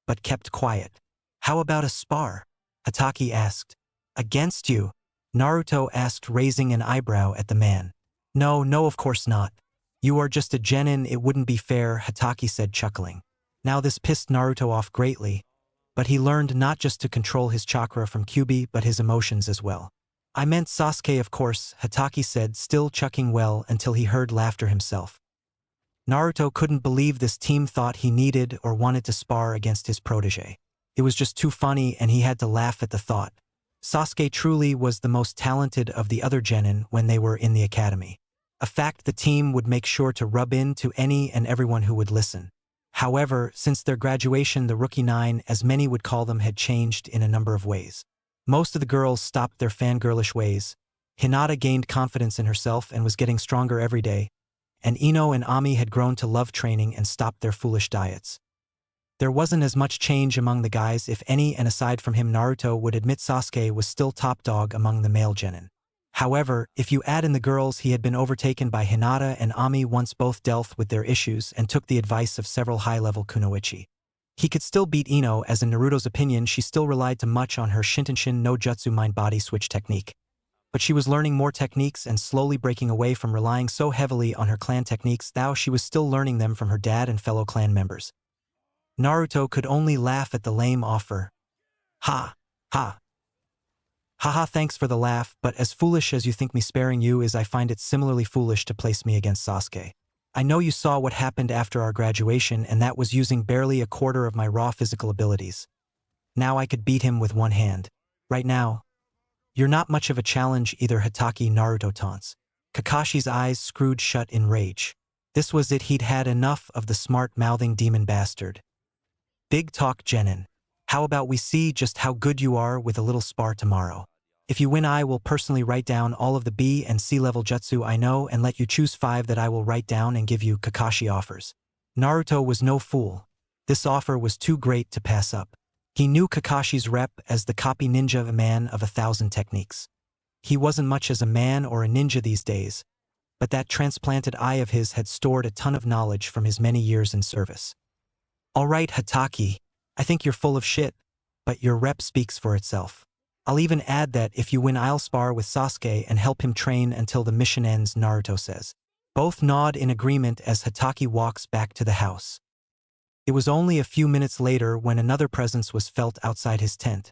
but kept quiet. How about a spar? Hatake asked. Against you? Naruto asked, raising an eyebrow at the man. No, of course not. You are just a genin, it wouldn't be fair, Hatake said, chuckling. Now this pissed Naruto off greatly, but he learned not just to control his chakra from Kyuubi but his emotions as well. I meant Sasuke, of course, Hatake said, still chuckling well until he heard laughter himself. Naruto couldn't believe this team thought he needed or wanted to spar against his protege. It was just too funny and he had to laugh at the thought. Sasuke truly was the most talented of the other genin when they were in the academy. A fact the team would make sure to rub in to any and everyone who would listen. However, since their graduation, the Rookie Nine, as many would call them, had changed in a number of ways. Most of the girls stopped their fangirlish ways. Hinata gained confidence in herself and was getting stronger every day, and Ino and Ami had grown to love training and stopped their foolish diets. There wasn't as much change among the guys, if any, and aside from him, Naruto would admit Sasuke was still top dog among the male genin. However, if you add in the girls, he had been overtaken by Hinata and Ami once both dealt with their issues and took the advice of several high-level kunoichi. He could still beat Ino, as in Naruto's opinion she still relied too much on her Shintenshin no Jutsu mind-body switch technique. But she was learning more techniques and slowly breaking away from relying so heavily on her clan techniques, though she was still learning them from her dad and fellow clan members. Naruto could only laugh at the lame offer. Ha! Ha! Haha, thanks for the laugh, but as foolish as you think me sparing you is, I find it similarly foolish to place me against Sasuke. I know you saw what happened after our graduation, and that was using barely a quarter of my raw physical abilities. Now I could beat him with one hand. Right now, you're not much of a challenge either, Hatake, Naruto taunts. Kakashi's eyes screwed shut in rage. This was it, he'd had enough of the smart-mouthing demon bastard. Big talk, genin. How about we see just how good you are with a little spar tomorrow? If you win, I will personally write down all of the B and C level jutsu I know and let you choose 5 that I will write down and give you, Kakashi offers. Naruto was no fool. This offer was too great to pass up. He knew Kakashi's rep as the copy ninja, a man of 1,000 techniques. He wasn't much as a man or a ninja these days, but that transplanted eye of his had stored a ton of knowledge from his many years in service. All right, Hatake, I think you're full of shit, but your rep speaks for itself. I'll even add that if you win, I'll spar with Sasuke and help him train until the mission ends, Naruto says. Both nod in agreement as Hatake walks back to the house. It was only a few minutes later when another presence was felt outside his tent,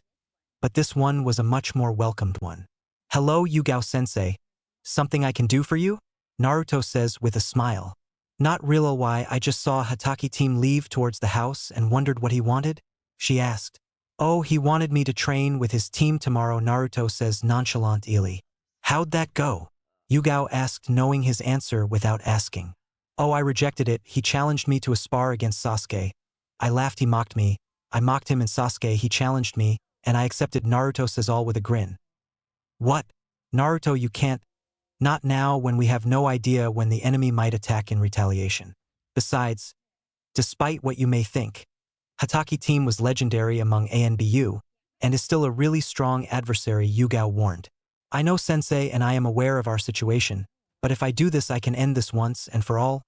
but this one was a much more welcomed one. Hello, Yugao-sensei. Something I can do for you? Naruto says with a smile. Not real why I just saw Hatake team leave towards the house and wondered what he wanted? She asked. Oh, he wanted me to train with his team tomorrow, Naruto says nonchalantly. How'd that go? Yugao asked, knowing his answer without asking. Oh, I rejected it. He challenged me to a spar against Sasuke. I laughed, he mocked me. I mocked him and Sasuke, he challenged me, and I accepted, Naruto says all with a grin. What? Naruto, you can't. Not now, when we have no idea when the enemy might attack in retaliation. Besides, despite what you may think, Hatake team was legendary among ANBU, and is still a really strong adversary, Yugao warned. I know, sensei, and I am aware of our situation, but if I do this I can end this once and for all.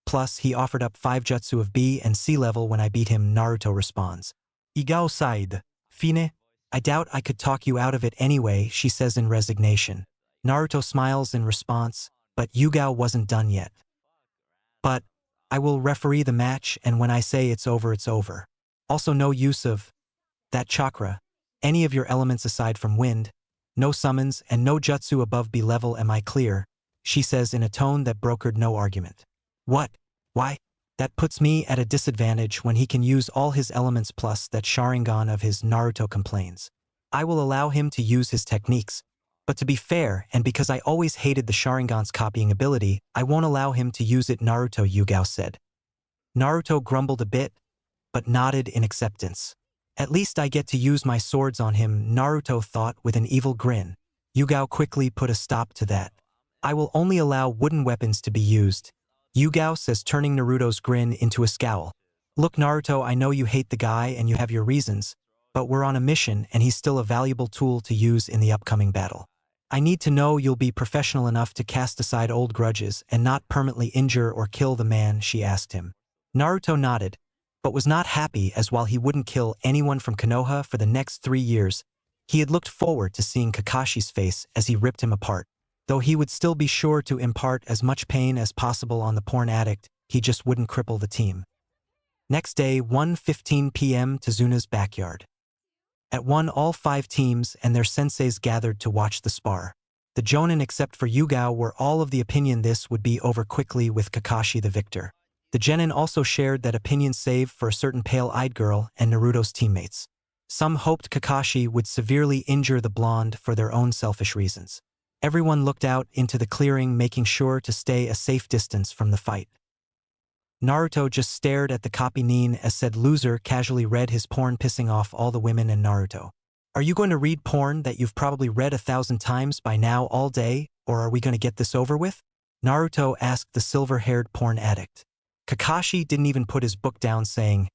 Plus, he offered up 5 jutsu of B and C level when I beat him, Naruto responds. Igao sighed. Fine? I doubt I could talk you out of it anyway, she says in resignation. Naruto smiles in response, but Yugao wasn't done yet. But I will referee the match, and when I say it's over, it's over. Also, no use of that chakra, any of your elements aside from wind, no summons and no jutsu above B level, am I clear? She says in a tone that brokered no argument. What? Why? That puts me at a disadvantage when he can use all his elements plus that Sharingan of his, Naruto complains. I will allow him to use his techniques, but to be fair, and because I always hated the Sharingan's copying ability, I won't allow him to use it, Naruto, Yugao said. Naruto grumbled a bit, but nodded in acceptance. At least I get to use my swords on him, Naruto thought with an evil grin. Yugao quickly put a stop to that. I will only allow wooden weapons to be used, Yugao says, turning Naruto's grin into a scowl. Look, Naruto, I know you hate the guy and you have your reasons, but we're on a mission and he's still a valuable tool to use in the upcoming battle. I need to know you'll be professional enough to cast aside old grudges and not permanently injure or kill the man, she asked him. Naruto nodded, but was not happy, as while he wouldn't kill anyone from Konoha for the next 3 years, he had looked forward to seeing Kakashi's face as he ripped him apart. Though he would still be sure to impart as much pain as possible on the porn addict, he just wouldn't cripple the team. Next day, 1:15 p.m. Tezuna's backyard. At 1, all 5 teams and their senseis gathered to watch the spar. The Jonin, except for Yugao, were all of the opinion this would be over quickly with Kakashi the victor. The genin also shared that opinion, save for a certain pale-eyed girl and Naruto's teammates. Some hoped Kakashi would severely injure the blonde for their own selfish reasons. Everyone looked out into the clearing, making sure to stay a safe distance from the fight. Naruto just stared at the copy Nin as said loser casually read his porn, pissing off all the women and Naruto. Are you going to read porn that you've probably read 1,000 times by now all day, or are we going to get this over with? Naruto asked the silver-haired porn addict. Kakashi didn't even put his book down, saying,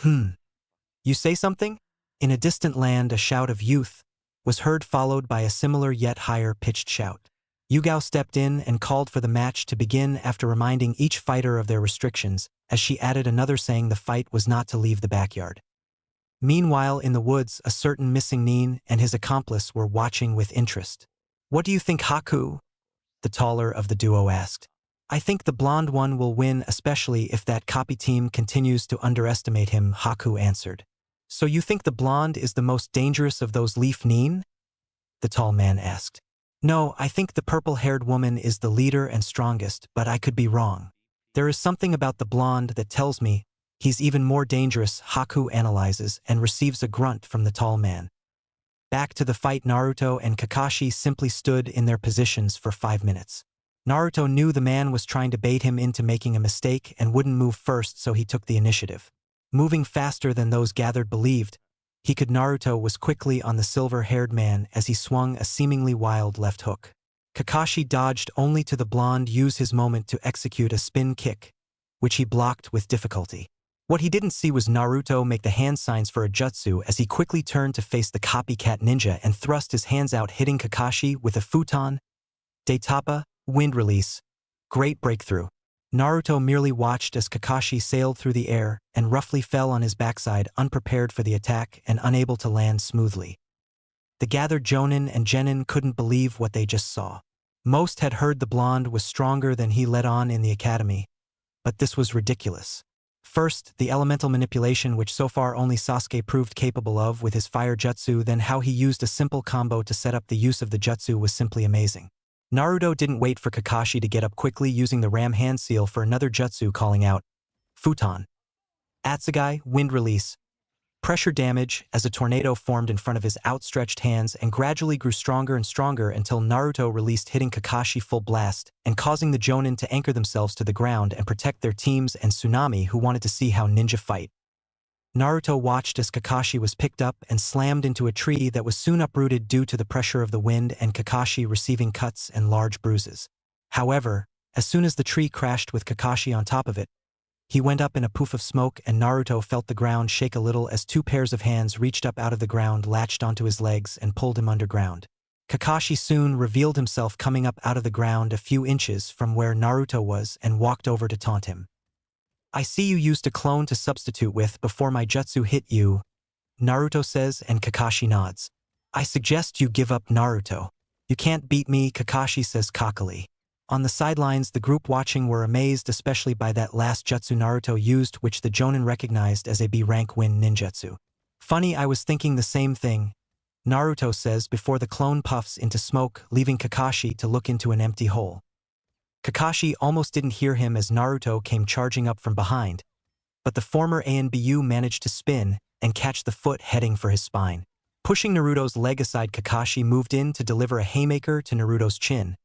You say something? In a distant land, a shout of youth was heard, followed by a similar yet higher-pitched shout. Yugao stepped in and called for the match to begin after reminding each fighter of their restrictions, as she added another saying the fight was not to leave the backyard. Meanwhile, in the woods, a certain missing Nin and his accomplice were watching with interest. What do you think, Haku? The taller of the duo asked. I think the blonde one will win, especially if that copy team continues to underestimate him, Haku answered. So you think the blonde is the most dangerous of those Leaf Nin? The tall man asked. No, I think the purple-haired woman is the leader and strongest, but I could be wrong. There is something about the blonde that tells me he's even more dangerous, Haku analyzes and receives a grunt from the tall man. Back to the fight, Naruto and Kakashi simply stood in their positions for 5 minutes. Naruto knew the man was trying to bait him into making a mistake and wouldn't move first, so he took the initiative. Moving faster than those gathered believed, Naruto was quickly on the silver-haired man as he swung a seemingly wild left hook. Kakashi dodged only to the blonde use his moment to execute a spin kick, which he blocked with difficulty. What he didn't see was Naruto make the hand signs for a jutsu as he quickly turned to face the copycat ninja and thrust his hands out, hitting Kakashi with a futon de tapa, wind release. Great breakthrough. Naruto merely watched as Kakashi sailed through the air and roughly fell on his backside, unprepared for the attack and unable to land smoothly. The gathered Jonin and Genin couldn't believe what they just saw. Most had heard the blonde was stronger than he let on in the academy, but this was ridiculous. First, the elemental manipulation which so far only Sasuke proved capable of with his fire jutsu, then how he used a simple combo to set up the use of the jutsu was simply amazing. Naruto didn't wait for Kakashi to get up quickly using the ram hand seal for another jutsu, calling out, "Futon." Atsugai, wind release. Pressure damage as a tornado formed in front of his outstretched hands and gradually grew stronger and stronger until Naruto released, hitting Kakashi full blast and causing the Jonin to anchor themselves to the ground and protect their teams and Tsunami, who wanted to see how ninja fight. Naruto watched as Kakashi was picked up and slammed into a tree that was soon uprooted due to the pressure of the wind and Kakashi receiving cuts and large bruises. However, as soon as the tree crashed with Kakashi on top of it, he went up in a poof of smoke and Naruto felt the ground shake a little as two pairs of hands reached up out of the ground, latched onto his legs and pulled him underground. Kakashi soon revealed himself coming up out of the ground a few inches from where Naruto was and walked over to taunt him. "I see you used a clone to substitute with before my jutsu hit you," Naruto says, and Kakashi nods. "I suggest you give up, Naruto. You can't beat me," Kakashi says cockily. On the sidelines, the group watching were amazed, especially by that last jutsu Naruto used, which the Jonin recognized as a B-rank wind ninjutsu. "Funny, I was thinking the same thing," Naruto says before the clone puffs into smoke, leaving Kakashi to look into an empty hole. Kakashi almost didn't hear him as Naruto came charging up from behind, but the former ANBU managed to spin and catch the foot heading for his spine. Pushing Naruto's leg aside, Kakashi moved in to deliver a haymaker to Naruto's chin.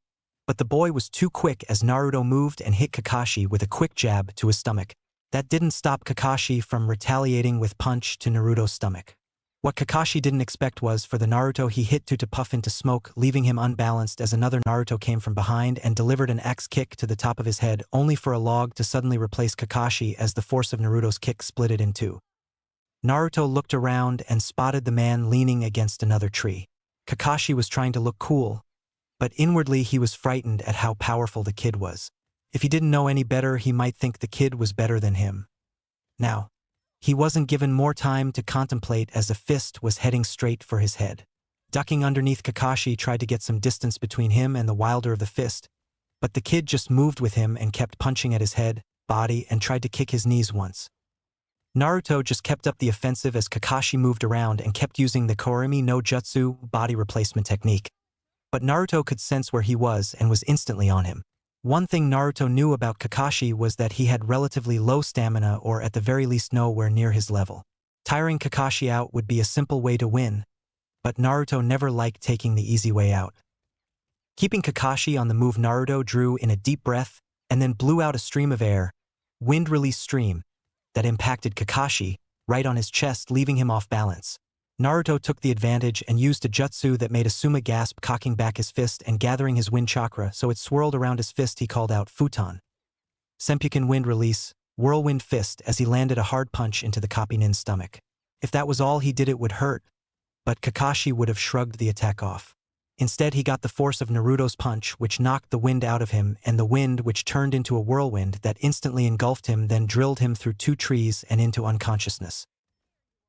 But the boy was too quick as Naruto moved and hit Kakashi with a quick jab to his stomach. That didn't stop Kakashi from retaliating with punch to Naruto's stomach. What Kakashi didn't expect was for the Naruto he hit to puff into smoke, leaving him unbalanced as another Naruto came from behind and delivered an axe kick to the top of his head, only for a log to suddenly replace Kakashi as the force of Naruto's kick split it in two. Naruto looked around and spotted the man leaning against another tree. Kakashi was trying to look cool, but inwardly he was frightened at how powerful the kid was. If he didn't know any better, he might think the kid was better than him. Now, he wasn't given more time to contemplate as a fist was heading straight for his head. Ducking underneath, Kakashi tried to get some distance between him and the wielder of the fist, but the kid just moved with him and kept punching at his head, body, and tried to kick his knees once. Naruto just kept up the offensive as Kakashi moved around and kept using the Korimi no Jutsu body replacement technique. But Naruto could sense where he was and was instantly on him. One thing Naruto knew about Kakashi was that he had relatively low stamina, or at the very least nowhere near his level. Tiring Kakashi out would be a simple way to win, but Naruto never liked taking the easy way out. Keeping Kakashi on the move, Naruto drew in a deep breath and then blew out a stream of air, wind release stream, that impacted Kakashi right on his chest, leaving him off balance. Naruto took the advantage and used a jutsu that made Asuma gasp, cocking back his fist and gathering his wind chakra so it swirled around his fist. He called out, "Futon." Senpuken wind release, whirlwind fist, as he landed a hard punch into the Kapinin's stomach. If that was all he did, it would hurt, but Kakashi would have shrugged the attack off. Instead, he got the force of Naruto's punch, which knocked the wind out of him, and the wind which turned into a whirlwind that instantly engulfed him, then drilled him through two trees and into unconsciousness.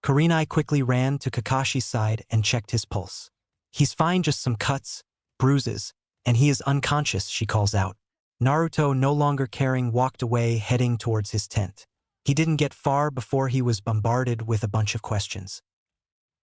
Kurenai quickly ran to Kakashi's side and checked his pulse. "He's fine, just some cuts, bruises, and he is unconscious," she calls out. Naruto, no longer caring, walked away, heading towards his tent. He didn't get far before he was bombarded with a bunch of questions.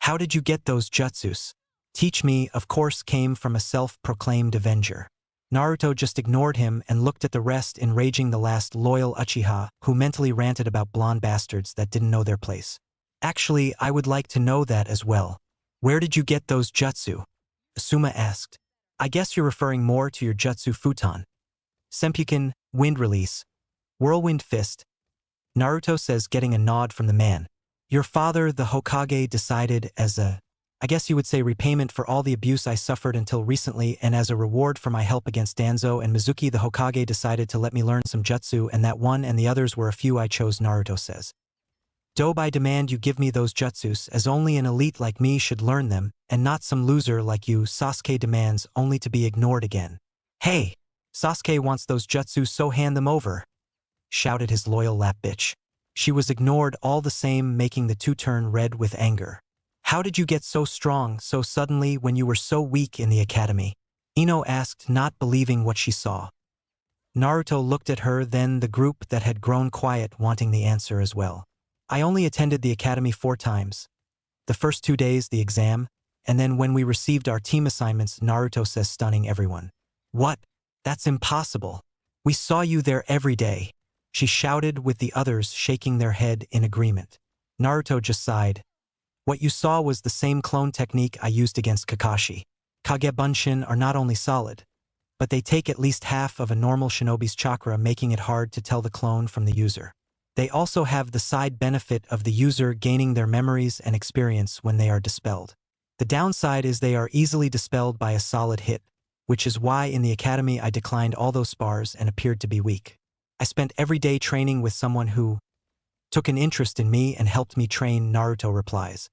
"How did you get those jutsus? Teach me," of course, came from a self-proclaimed avenger. Naruto just ignored him and looked at the rest, enraging the last loyal Uchiha, who mentally ranted about blonde bastards that didn't know their place. "Actually, I would like to know that as well. Where did you get those jutsu?" Asuma asked. "I guess you're referring more to your jutsu futon." Senpuken, wind release, whirlwind fist. Naruto says, getting a nod from the man. "Your father, the Hokage, decided as a, I guess you would say, repayment for all the abuse I suffered until recently, and as a reward for my help against Danzo and Mizuki, the Hokage decided to let me learn some jutsu, and that one and the others were a few I chose," Naruto says. "Dobe, I demand you give me those jutsus, as only an elite like me should learn them, and not some loser like you," Sasuke demands, only to be ignored again. "Hey! Sasuke wants those jutsus, so hand them over," shouted his loyal lap bitch. She was ignored all the same, making the two turn red with anger. "How did you get so strong so suddenly when you were so weak in the academy?" Ino asked, not believing what she saw. Naruto looked at her, then the group that had grown quiet, wanting the answer as well. I only attended the academy 4 times. The first 2 days, the exam, and then when we received our team assignments, Naruto says, stunning everyone. What? That's impossible. We saw you there every day, she shouted, with the others shaking their head in agreement. Naruto just sighed. What you saw was the same clone technique I used against Kakashi. Kage Bunshin are not only solid, but they take at least half of a normal shinobi's chakra, making it hard to tell the clone from the user. They also have the side benefit of the user gaining their memories and experience when they are dispelled. The downside is they are easily dispelled by a solid hit, which is why in the academy I declined all those spars and appeared to be weak. I spent every day training with someone who took an interest in me and helped me train, Naruto replies.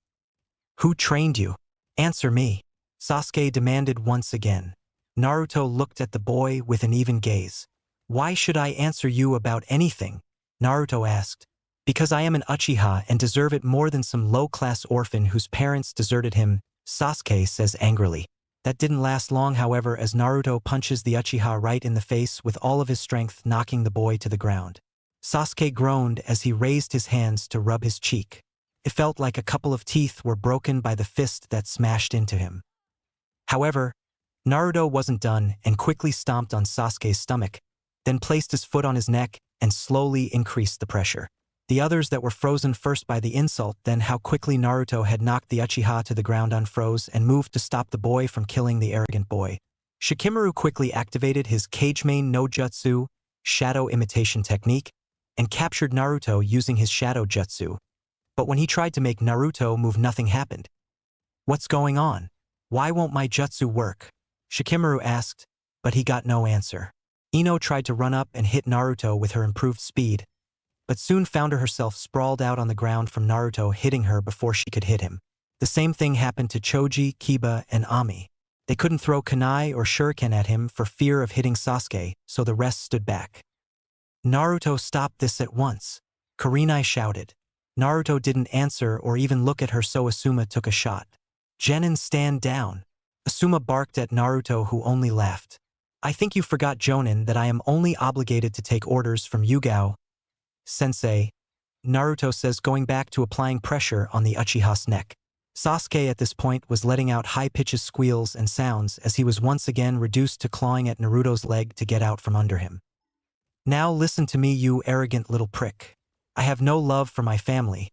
Who trained you? Answer me, Sasuke demanded once again. Naruto looked at the boy with an even gaze. Why should I answer you about anything? Naruto asked. Because I am an Uchiha and deserve it more than some low-class orphan whose parents deserted him, Sasuke says angrily. That didn't last long, however, as Naruto punches the Uchiha right in the face with all of his strength, knocking the boy to the ground. Sasuke groaned as he raised his hands to rub his cheek. It felt like a couple of teeth were broken by the fist that smashed into him. However, Naruto wasn't done and quickly stomped on Sasuke's stomach, then placed his foot on his neck and slowly increased the pressure. The others that were frozen first by the insult, then how quickly Naruto had knocked the Uchiha to the ground, unfroze and moved to stop the boy from killing the arrogant boy. Shikamaru quickly activated his Kagemain no Jutsu, shadow imitation technique, and captured Naruto using his shadow jutsu. But when he tried to make Naruto move, nothing happened. What's going on? Why won't my jutsu work? Shikamaru asked, but he got no answer. Ino tried to run up and hit Naruto with her improved speed, but soon found herself sprawled out on the ground from Naruto hitting her before she could hit him. The same thing happened to Choji, Kiba, and Ami. They couldn't throw kunai or shuriken at him for fear of hitting Sasuke, so the rest stood back. Naruto, stop this at once, Kurenai shouted. Naruto didn't answer or even look at her, so Asuma took a shot. Genin, stand down. Asuma barked at Naruto, who only laughed. I think you forgot, Jonin, that I am only obligated to take orders from Yugao Sensei, Naruto says, going back to applying pressure on the Uchiha's neck. Sasuke at this point was letting out high-pitched squeals and sounds as he was once again reduced to clawing at Naruto's leg to get out from under him. Now listen to me, you arrogant little prick. I have no love for my family,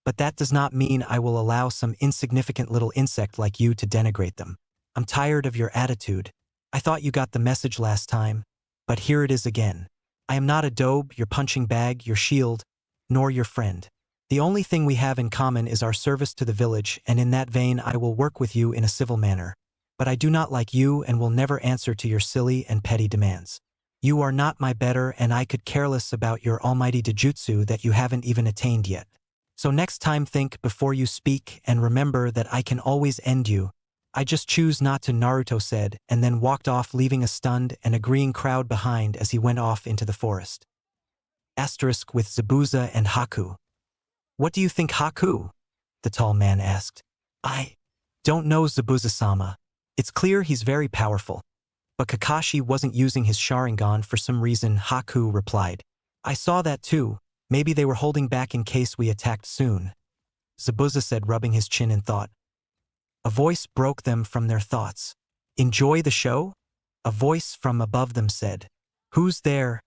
but that does not mean I will allow some insignificant little insect like you to denigrate them. I'm tired of your attitude. I thought you got the message last time, but here it is again. I am not a dobe, your punching bag, your shield, nor your friend. The only thing we have in common is our service to the village, and in that vein I will work with you in a civil manner. But I do not like you and will never answer to your silly and petty demands. You are not my better, and I could care less about your almighty Jujutsu that you haven't even attained yet. So next time think before you speak and remember that I can always end you. I just choose not to, Naruto said, and then walked off, leaving a stunned and agreeing crowd behind as he went off into the forest. Asterisk with Zabuza and Haku. What do you think, Haku? The tall man asked. I don't know, Zabuza-sama. It's clear he's very powerful. But Kakashi wasn't using his Sharingan for some reason, Haku replied. I saw that too. Maybe they were holding back in case we attacked soon, Zabuza said, rubbing his chin in thought. A voice broke them from their thoughts. Enjoy the show? A voice from above them said. Who's there?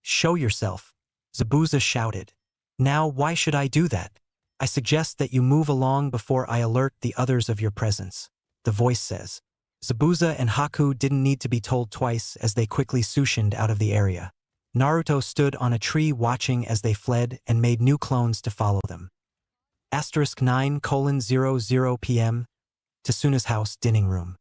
Show yourself, Zabuza shouted. Now why should I do that? I suggest that you move along before I alert the others of your presence, the voice says. Zabuza and Haku didn't need to be told twice as they quickly sushined out of the area. Naruto stood on a tree watching as they fled and made new clones to follow them. Asterisk 9:00 p.m. Tasuna's house dining room.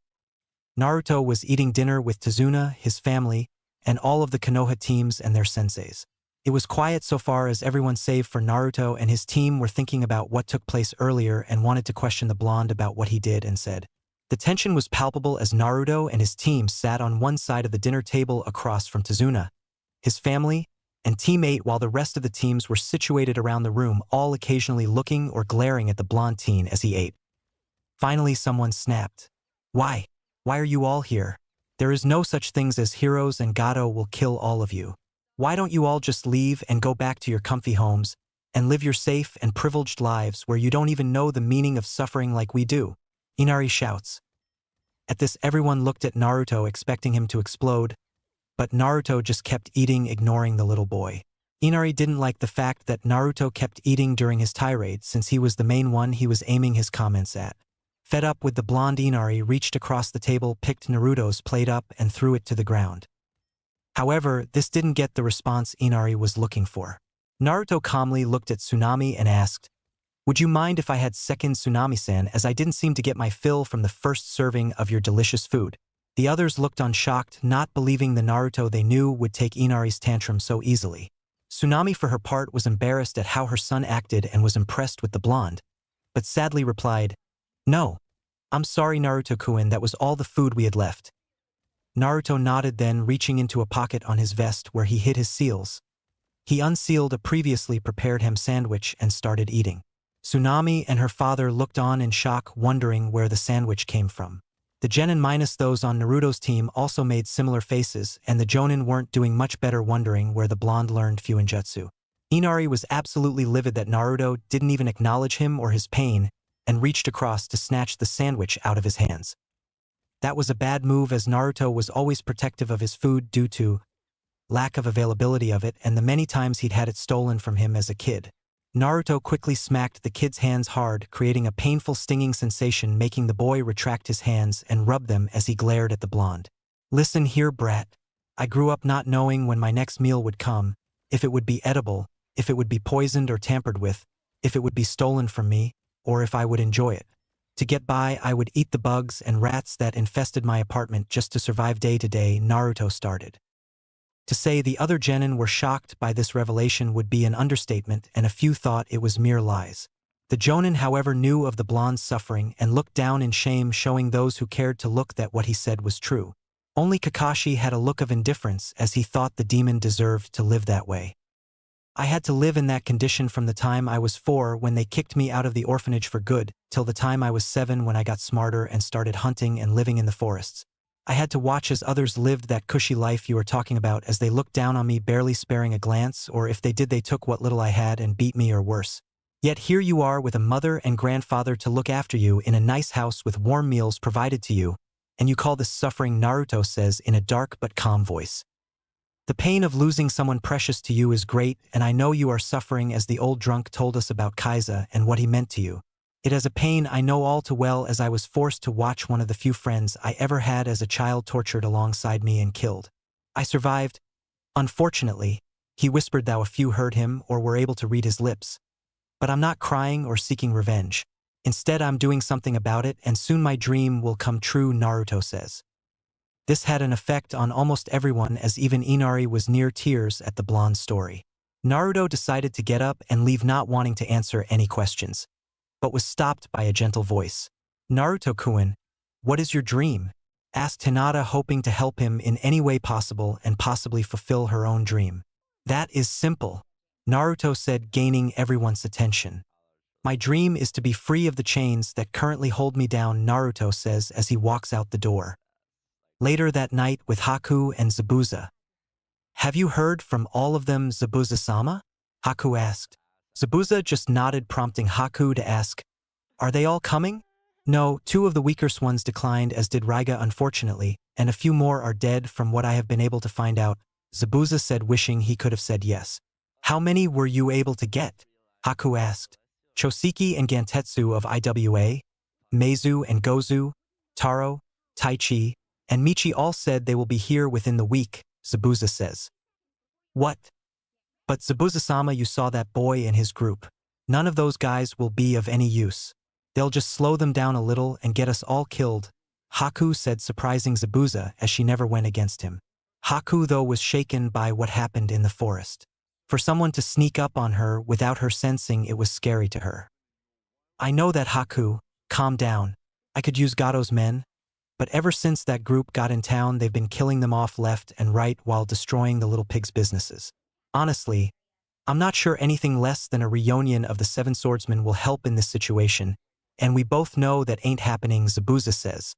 Naruto was eating dinner with Tazuna, his family, and all of the Konoha teams and their senseis. It was quiet so far as everyone save for Naruto and his team were thinking about what took place earlier and wanted to question the blonde about what he did and said. The tension was palpable as Naruto and his team sat on one side of the dinner table across from Tazuna, his family, and teammate, while the rest of the teams were situated around the room, all occasionally looking or glaring at the blonde teen as he ate. Finally, someone snapped. Why? Why are you all here? There is no such things as heroes and Gato will kill all of you. Why don't you all just leave and go back to your comfy homes and live your safe and privileged lives where you don't even know the meaning of suffering like we do? Inari shouts. At this, everyone looked at Naruto expecting him to explode, but Naruto just kept eating, ignoring the little boy. Inari didn't like the fact that Naruto kept eating during his tirade since he was the main one he was aiming his comments at. Fed up with the blonde, Inari reached across the table, picked Naruto's plate up, and threw it to the ground. However, this didn't get the response Inari was looking for. Naruto calmly looked at Tsunami and asked, "Would you mind if I had second, Tsunami-san, as I didn't seem to get my fill from the first serving of your delicious food?" The others looked on, shocked, not believing the Naruto they knew would take Inari's tantrum so easily. Tsunami, for her part, was embarrassed at how her son acted and was impressed with the blonde, but sadly replied, "No. I'm sorry, Naruto-kun, that was all the food we had left." Naruto nodded, then reaching into a pocket on his vest where he hid his seals. He unsealed a previously prepared ham sandwich and started eating. Tsunami and her father looked on in shock, wondering where the sandwich came from. The Genin minus those on Naruto's team also made similar faces, and the Jonin weren't doing much better, wondering where the blonde learned Fuinjutsu. Inari was absolutely livid that Naruto didn't even acknowledge him or his pain, and reached across to snatch the sandwich out of his hands. That was a bad move, as Naruto was always protective of his food due to lack of availability of it and the many times he'd had it stolen from him as a kid. Naruto quickly smacked the kid's hands hard, creating a painful stinging sensation, making the boy retract his hands and rub them as he glared at the blonde. "Listen here, brat. I grew up not knowing when my next meal would come, if it would be edible, if it would be poisoned or tampered with, if it would be stolen from me, or if I would enjoy it. To get by, I would eat the bugs and rats that infested my apartment just to survive day to day," Naruto started. To say the other Genin were shocked by this revelation would be an understatement, and a few thought it was mere lies. The Jonin, however, knew of the blonde's suffering and looked down in shame, showing those who cared to look that what he said was true. Only Kakashi had a look of indifference, as he thought the demon deserved to live that way. "I had to live in that condition from the time I was 4 when they kicked me out of the orphanage for good, till the time I was 7 when I got smarter and started hunting and living in the forests. I had to watch as others lived that cushy life you were talking about, as they looked down on me, barely sparing a glance, or if they did they took what little I had and beat me or worse. Yet here you are with a mother and grandfather to look after you, in a nice house with warm meals provided to you, and you call this suffering," Naruto says in a dark but calm voice. "The pain of losing someone precious to you is great, and I know you are suffering, as the old drunk told us about Kaiza and what he meant to you. It is a pain I know all too well, as I was forced to watch one of the few friends I ever had as a child tortured alongside me and killed. I survived. Unfortunately," he whispered, though a few heard him or were able to read his lips. "But I'm not crying or seeking revenge. Instead, I'm doing something about it, and soon my dream will come true," Naruto says. This had an effect on almost everyone, as even Inari was near tears at the blonde's story. Naruto decided to get up and leave, not wanting to answer any questions, but was stopped by a gentle voice. "Naruto-kun, what is your dream?" asked Hinata, hoping to help him in any way possible and possibly fulfill her own dream. "That is simple," Naruto said, gaining everyone's attention. "My dream is to be free of the chains that currently hold me down," Naruto says as he walks out the door. Later that night with Haku and Zabuza. "Have you heard from all of them, Zabuza-sama?" Haku asked. Zabuza just nodded, prompting Haku to ask, "Are they all coming?" "No, 2 of the weaker ones declined, as did Raiga, unfortunately, and a few more are dead from what I have been able to find out," Zabuza said, wishing he could have said yes. "How many were you able to get?" Haku asked. "Choseki and Gantetsu of IWA, Meizu and Gozu, Taro, Taichi, and Michi all said they will be here within the week," Zabuza says. "What? But Zabuza-sama, you saw that boy and his group. None of those guys will be of any use. They'll just slow them down a little and get us all killed," Haku said, surprising Zabuza, as she never went against him. Haku, though, was shaken by what happened in the forest. For someone to sneak up on her without her sensing it was scary to her. "I know that, Haku. Calm down. I could use Gato's men. But ever since that group got in town, they've been killing them off left and right while destroying the little pigs' businesses. Honestly, I'm not sure anything less than a reunion of the 7 swordsmen will help in this situation, and we both know that ain't happening," Zabuza says.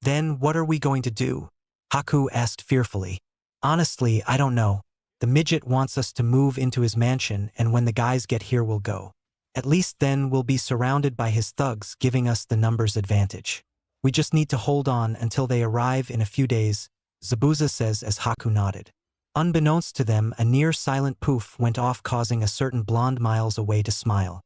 "Then what are we going to do?" Haku asked fearfully. Honestly, I don't know. The midget wants us to move into his mansion, and when the guys get here we'll go. At least then we'll be surrounded by his thugs, giving us the numbers advantage. We just need to hold on until they arrive in a few days, Zabuza says as Haku nodded. Unbeknownst to them, a near-silent poof went off, causing a certain blonde miles away to smile.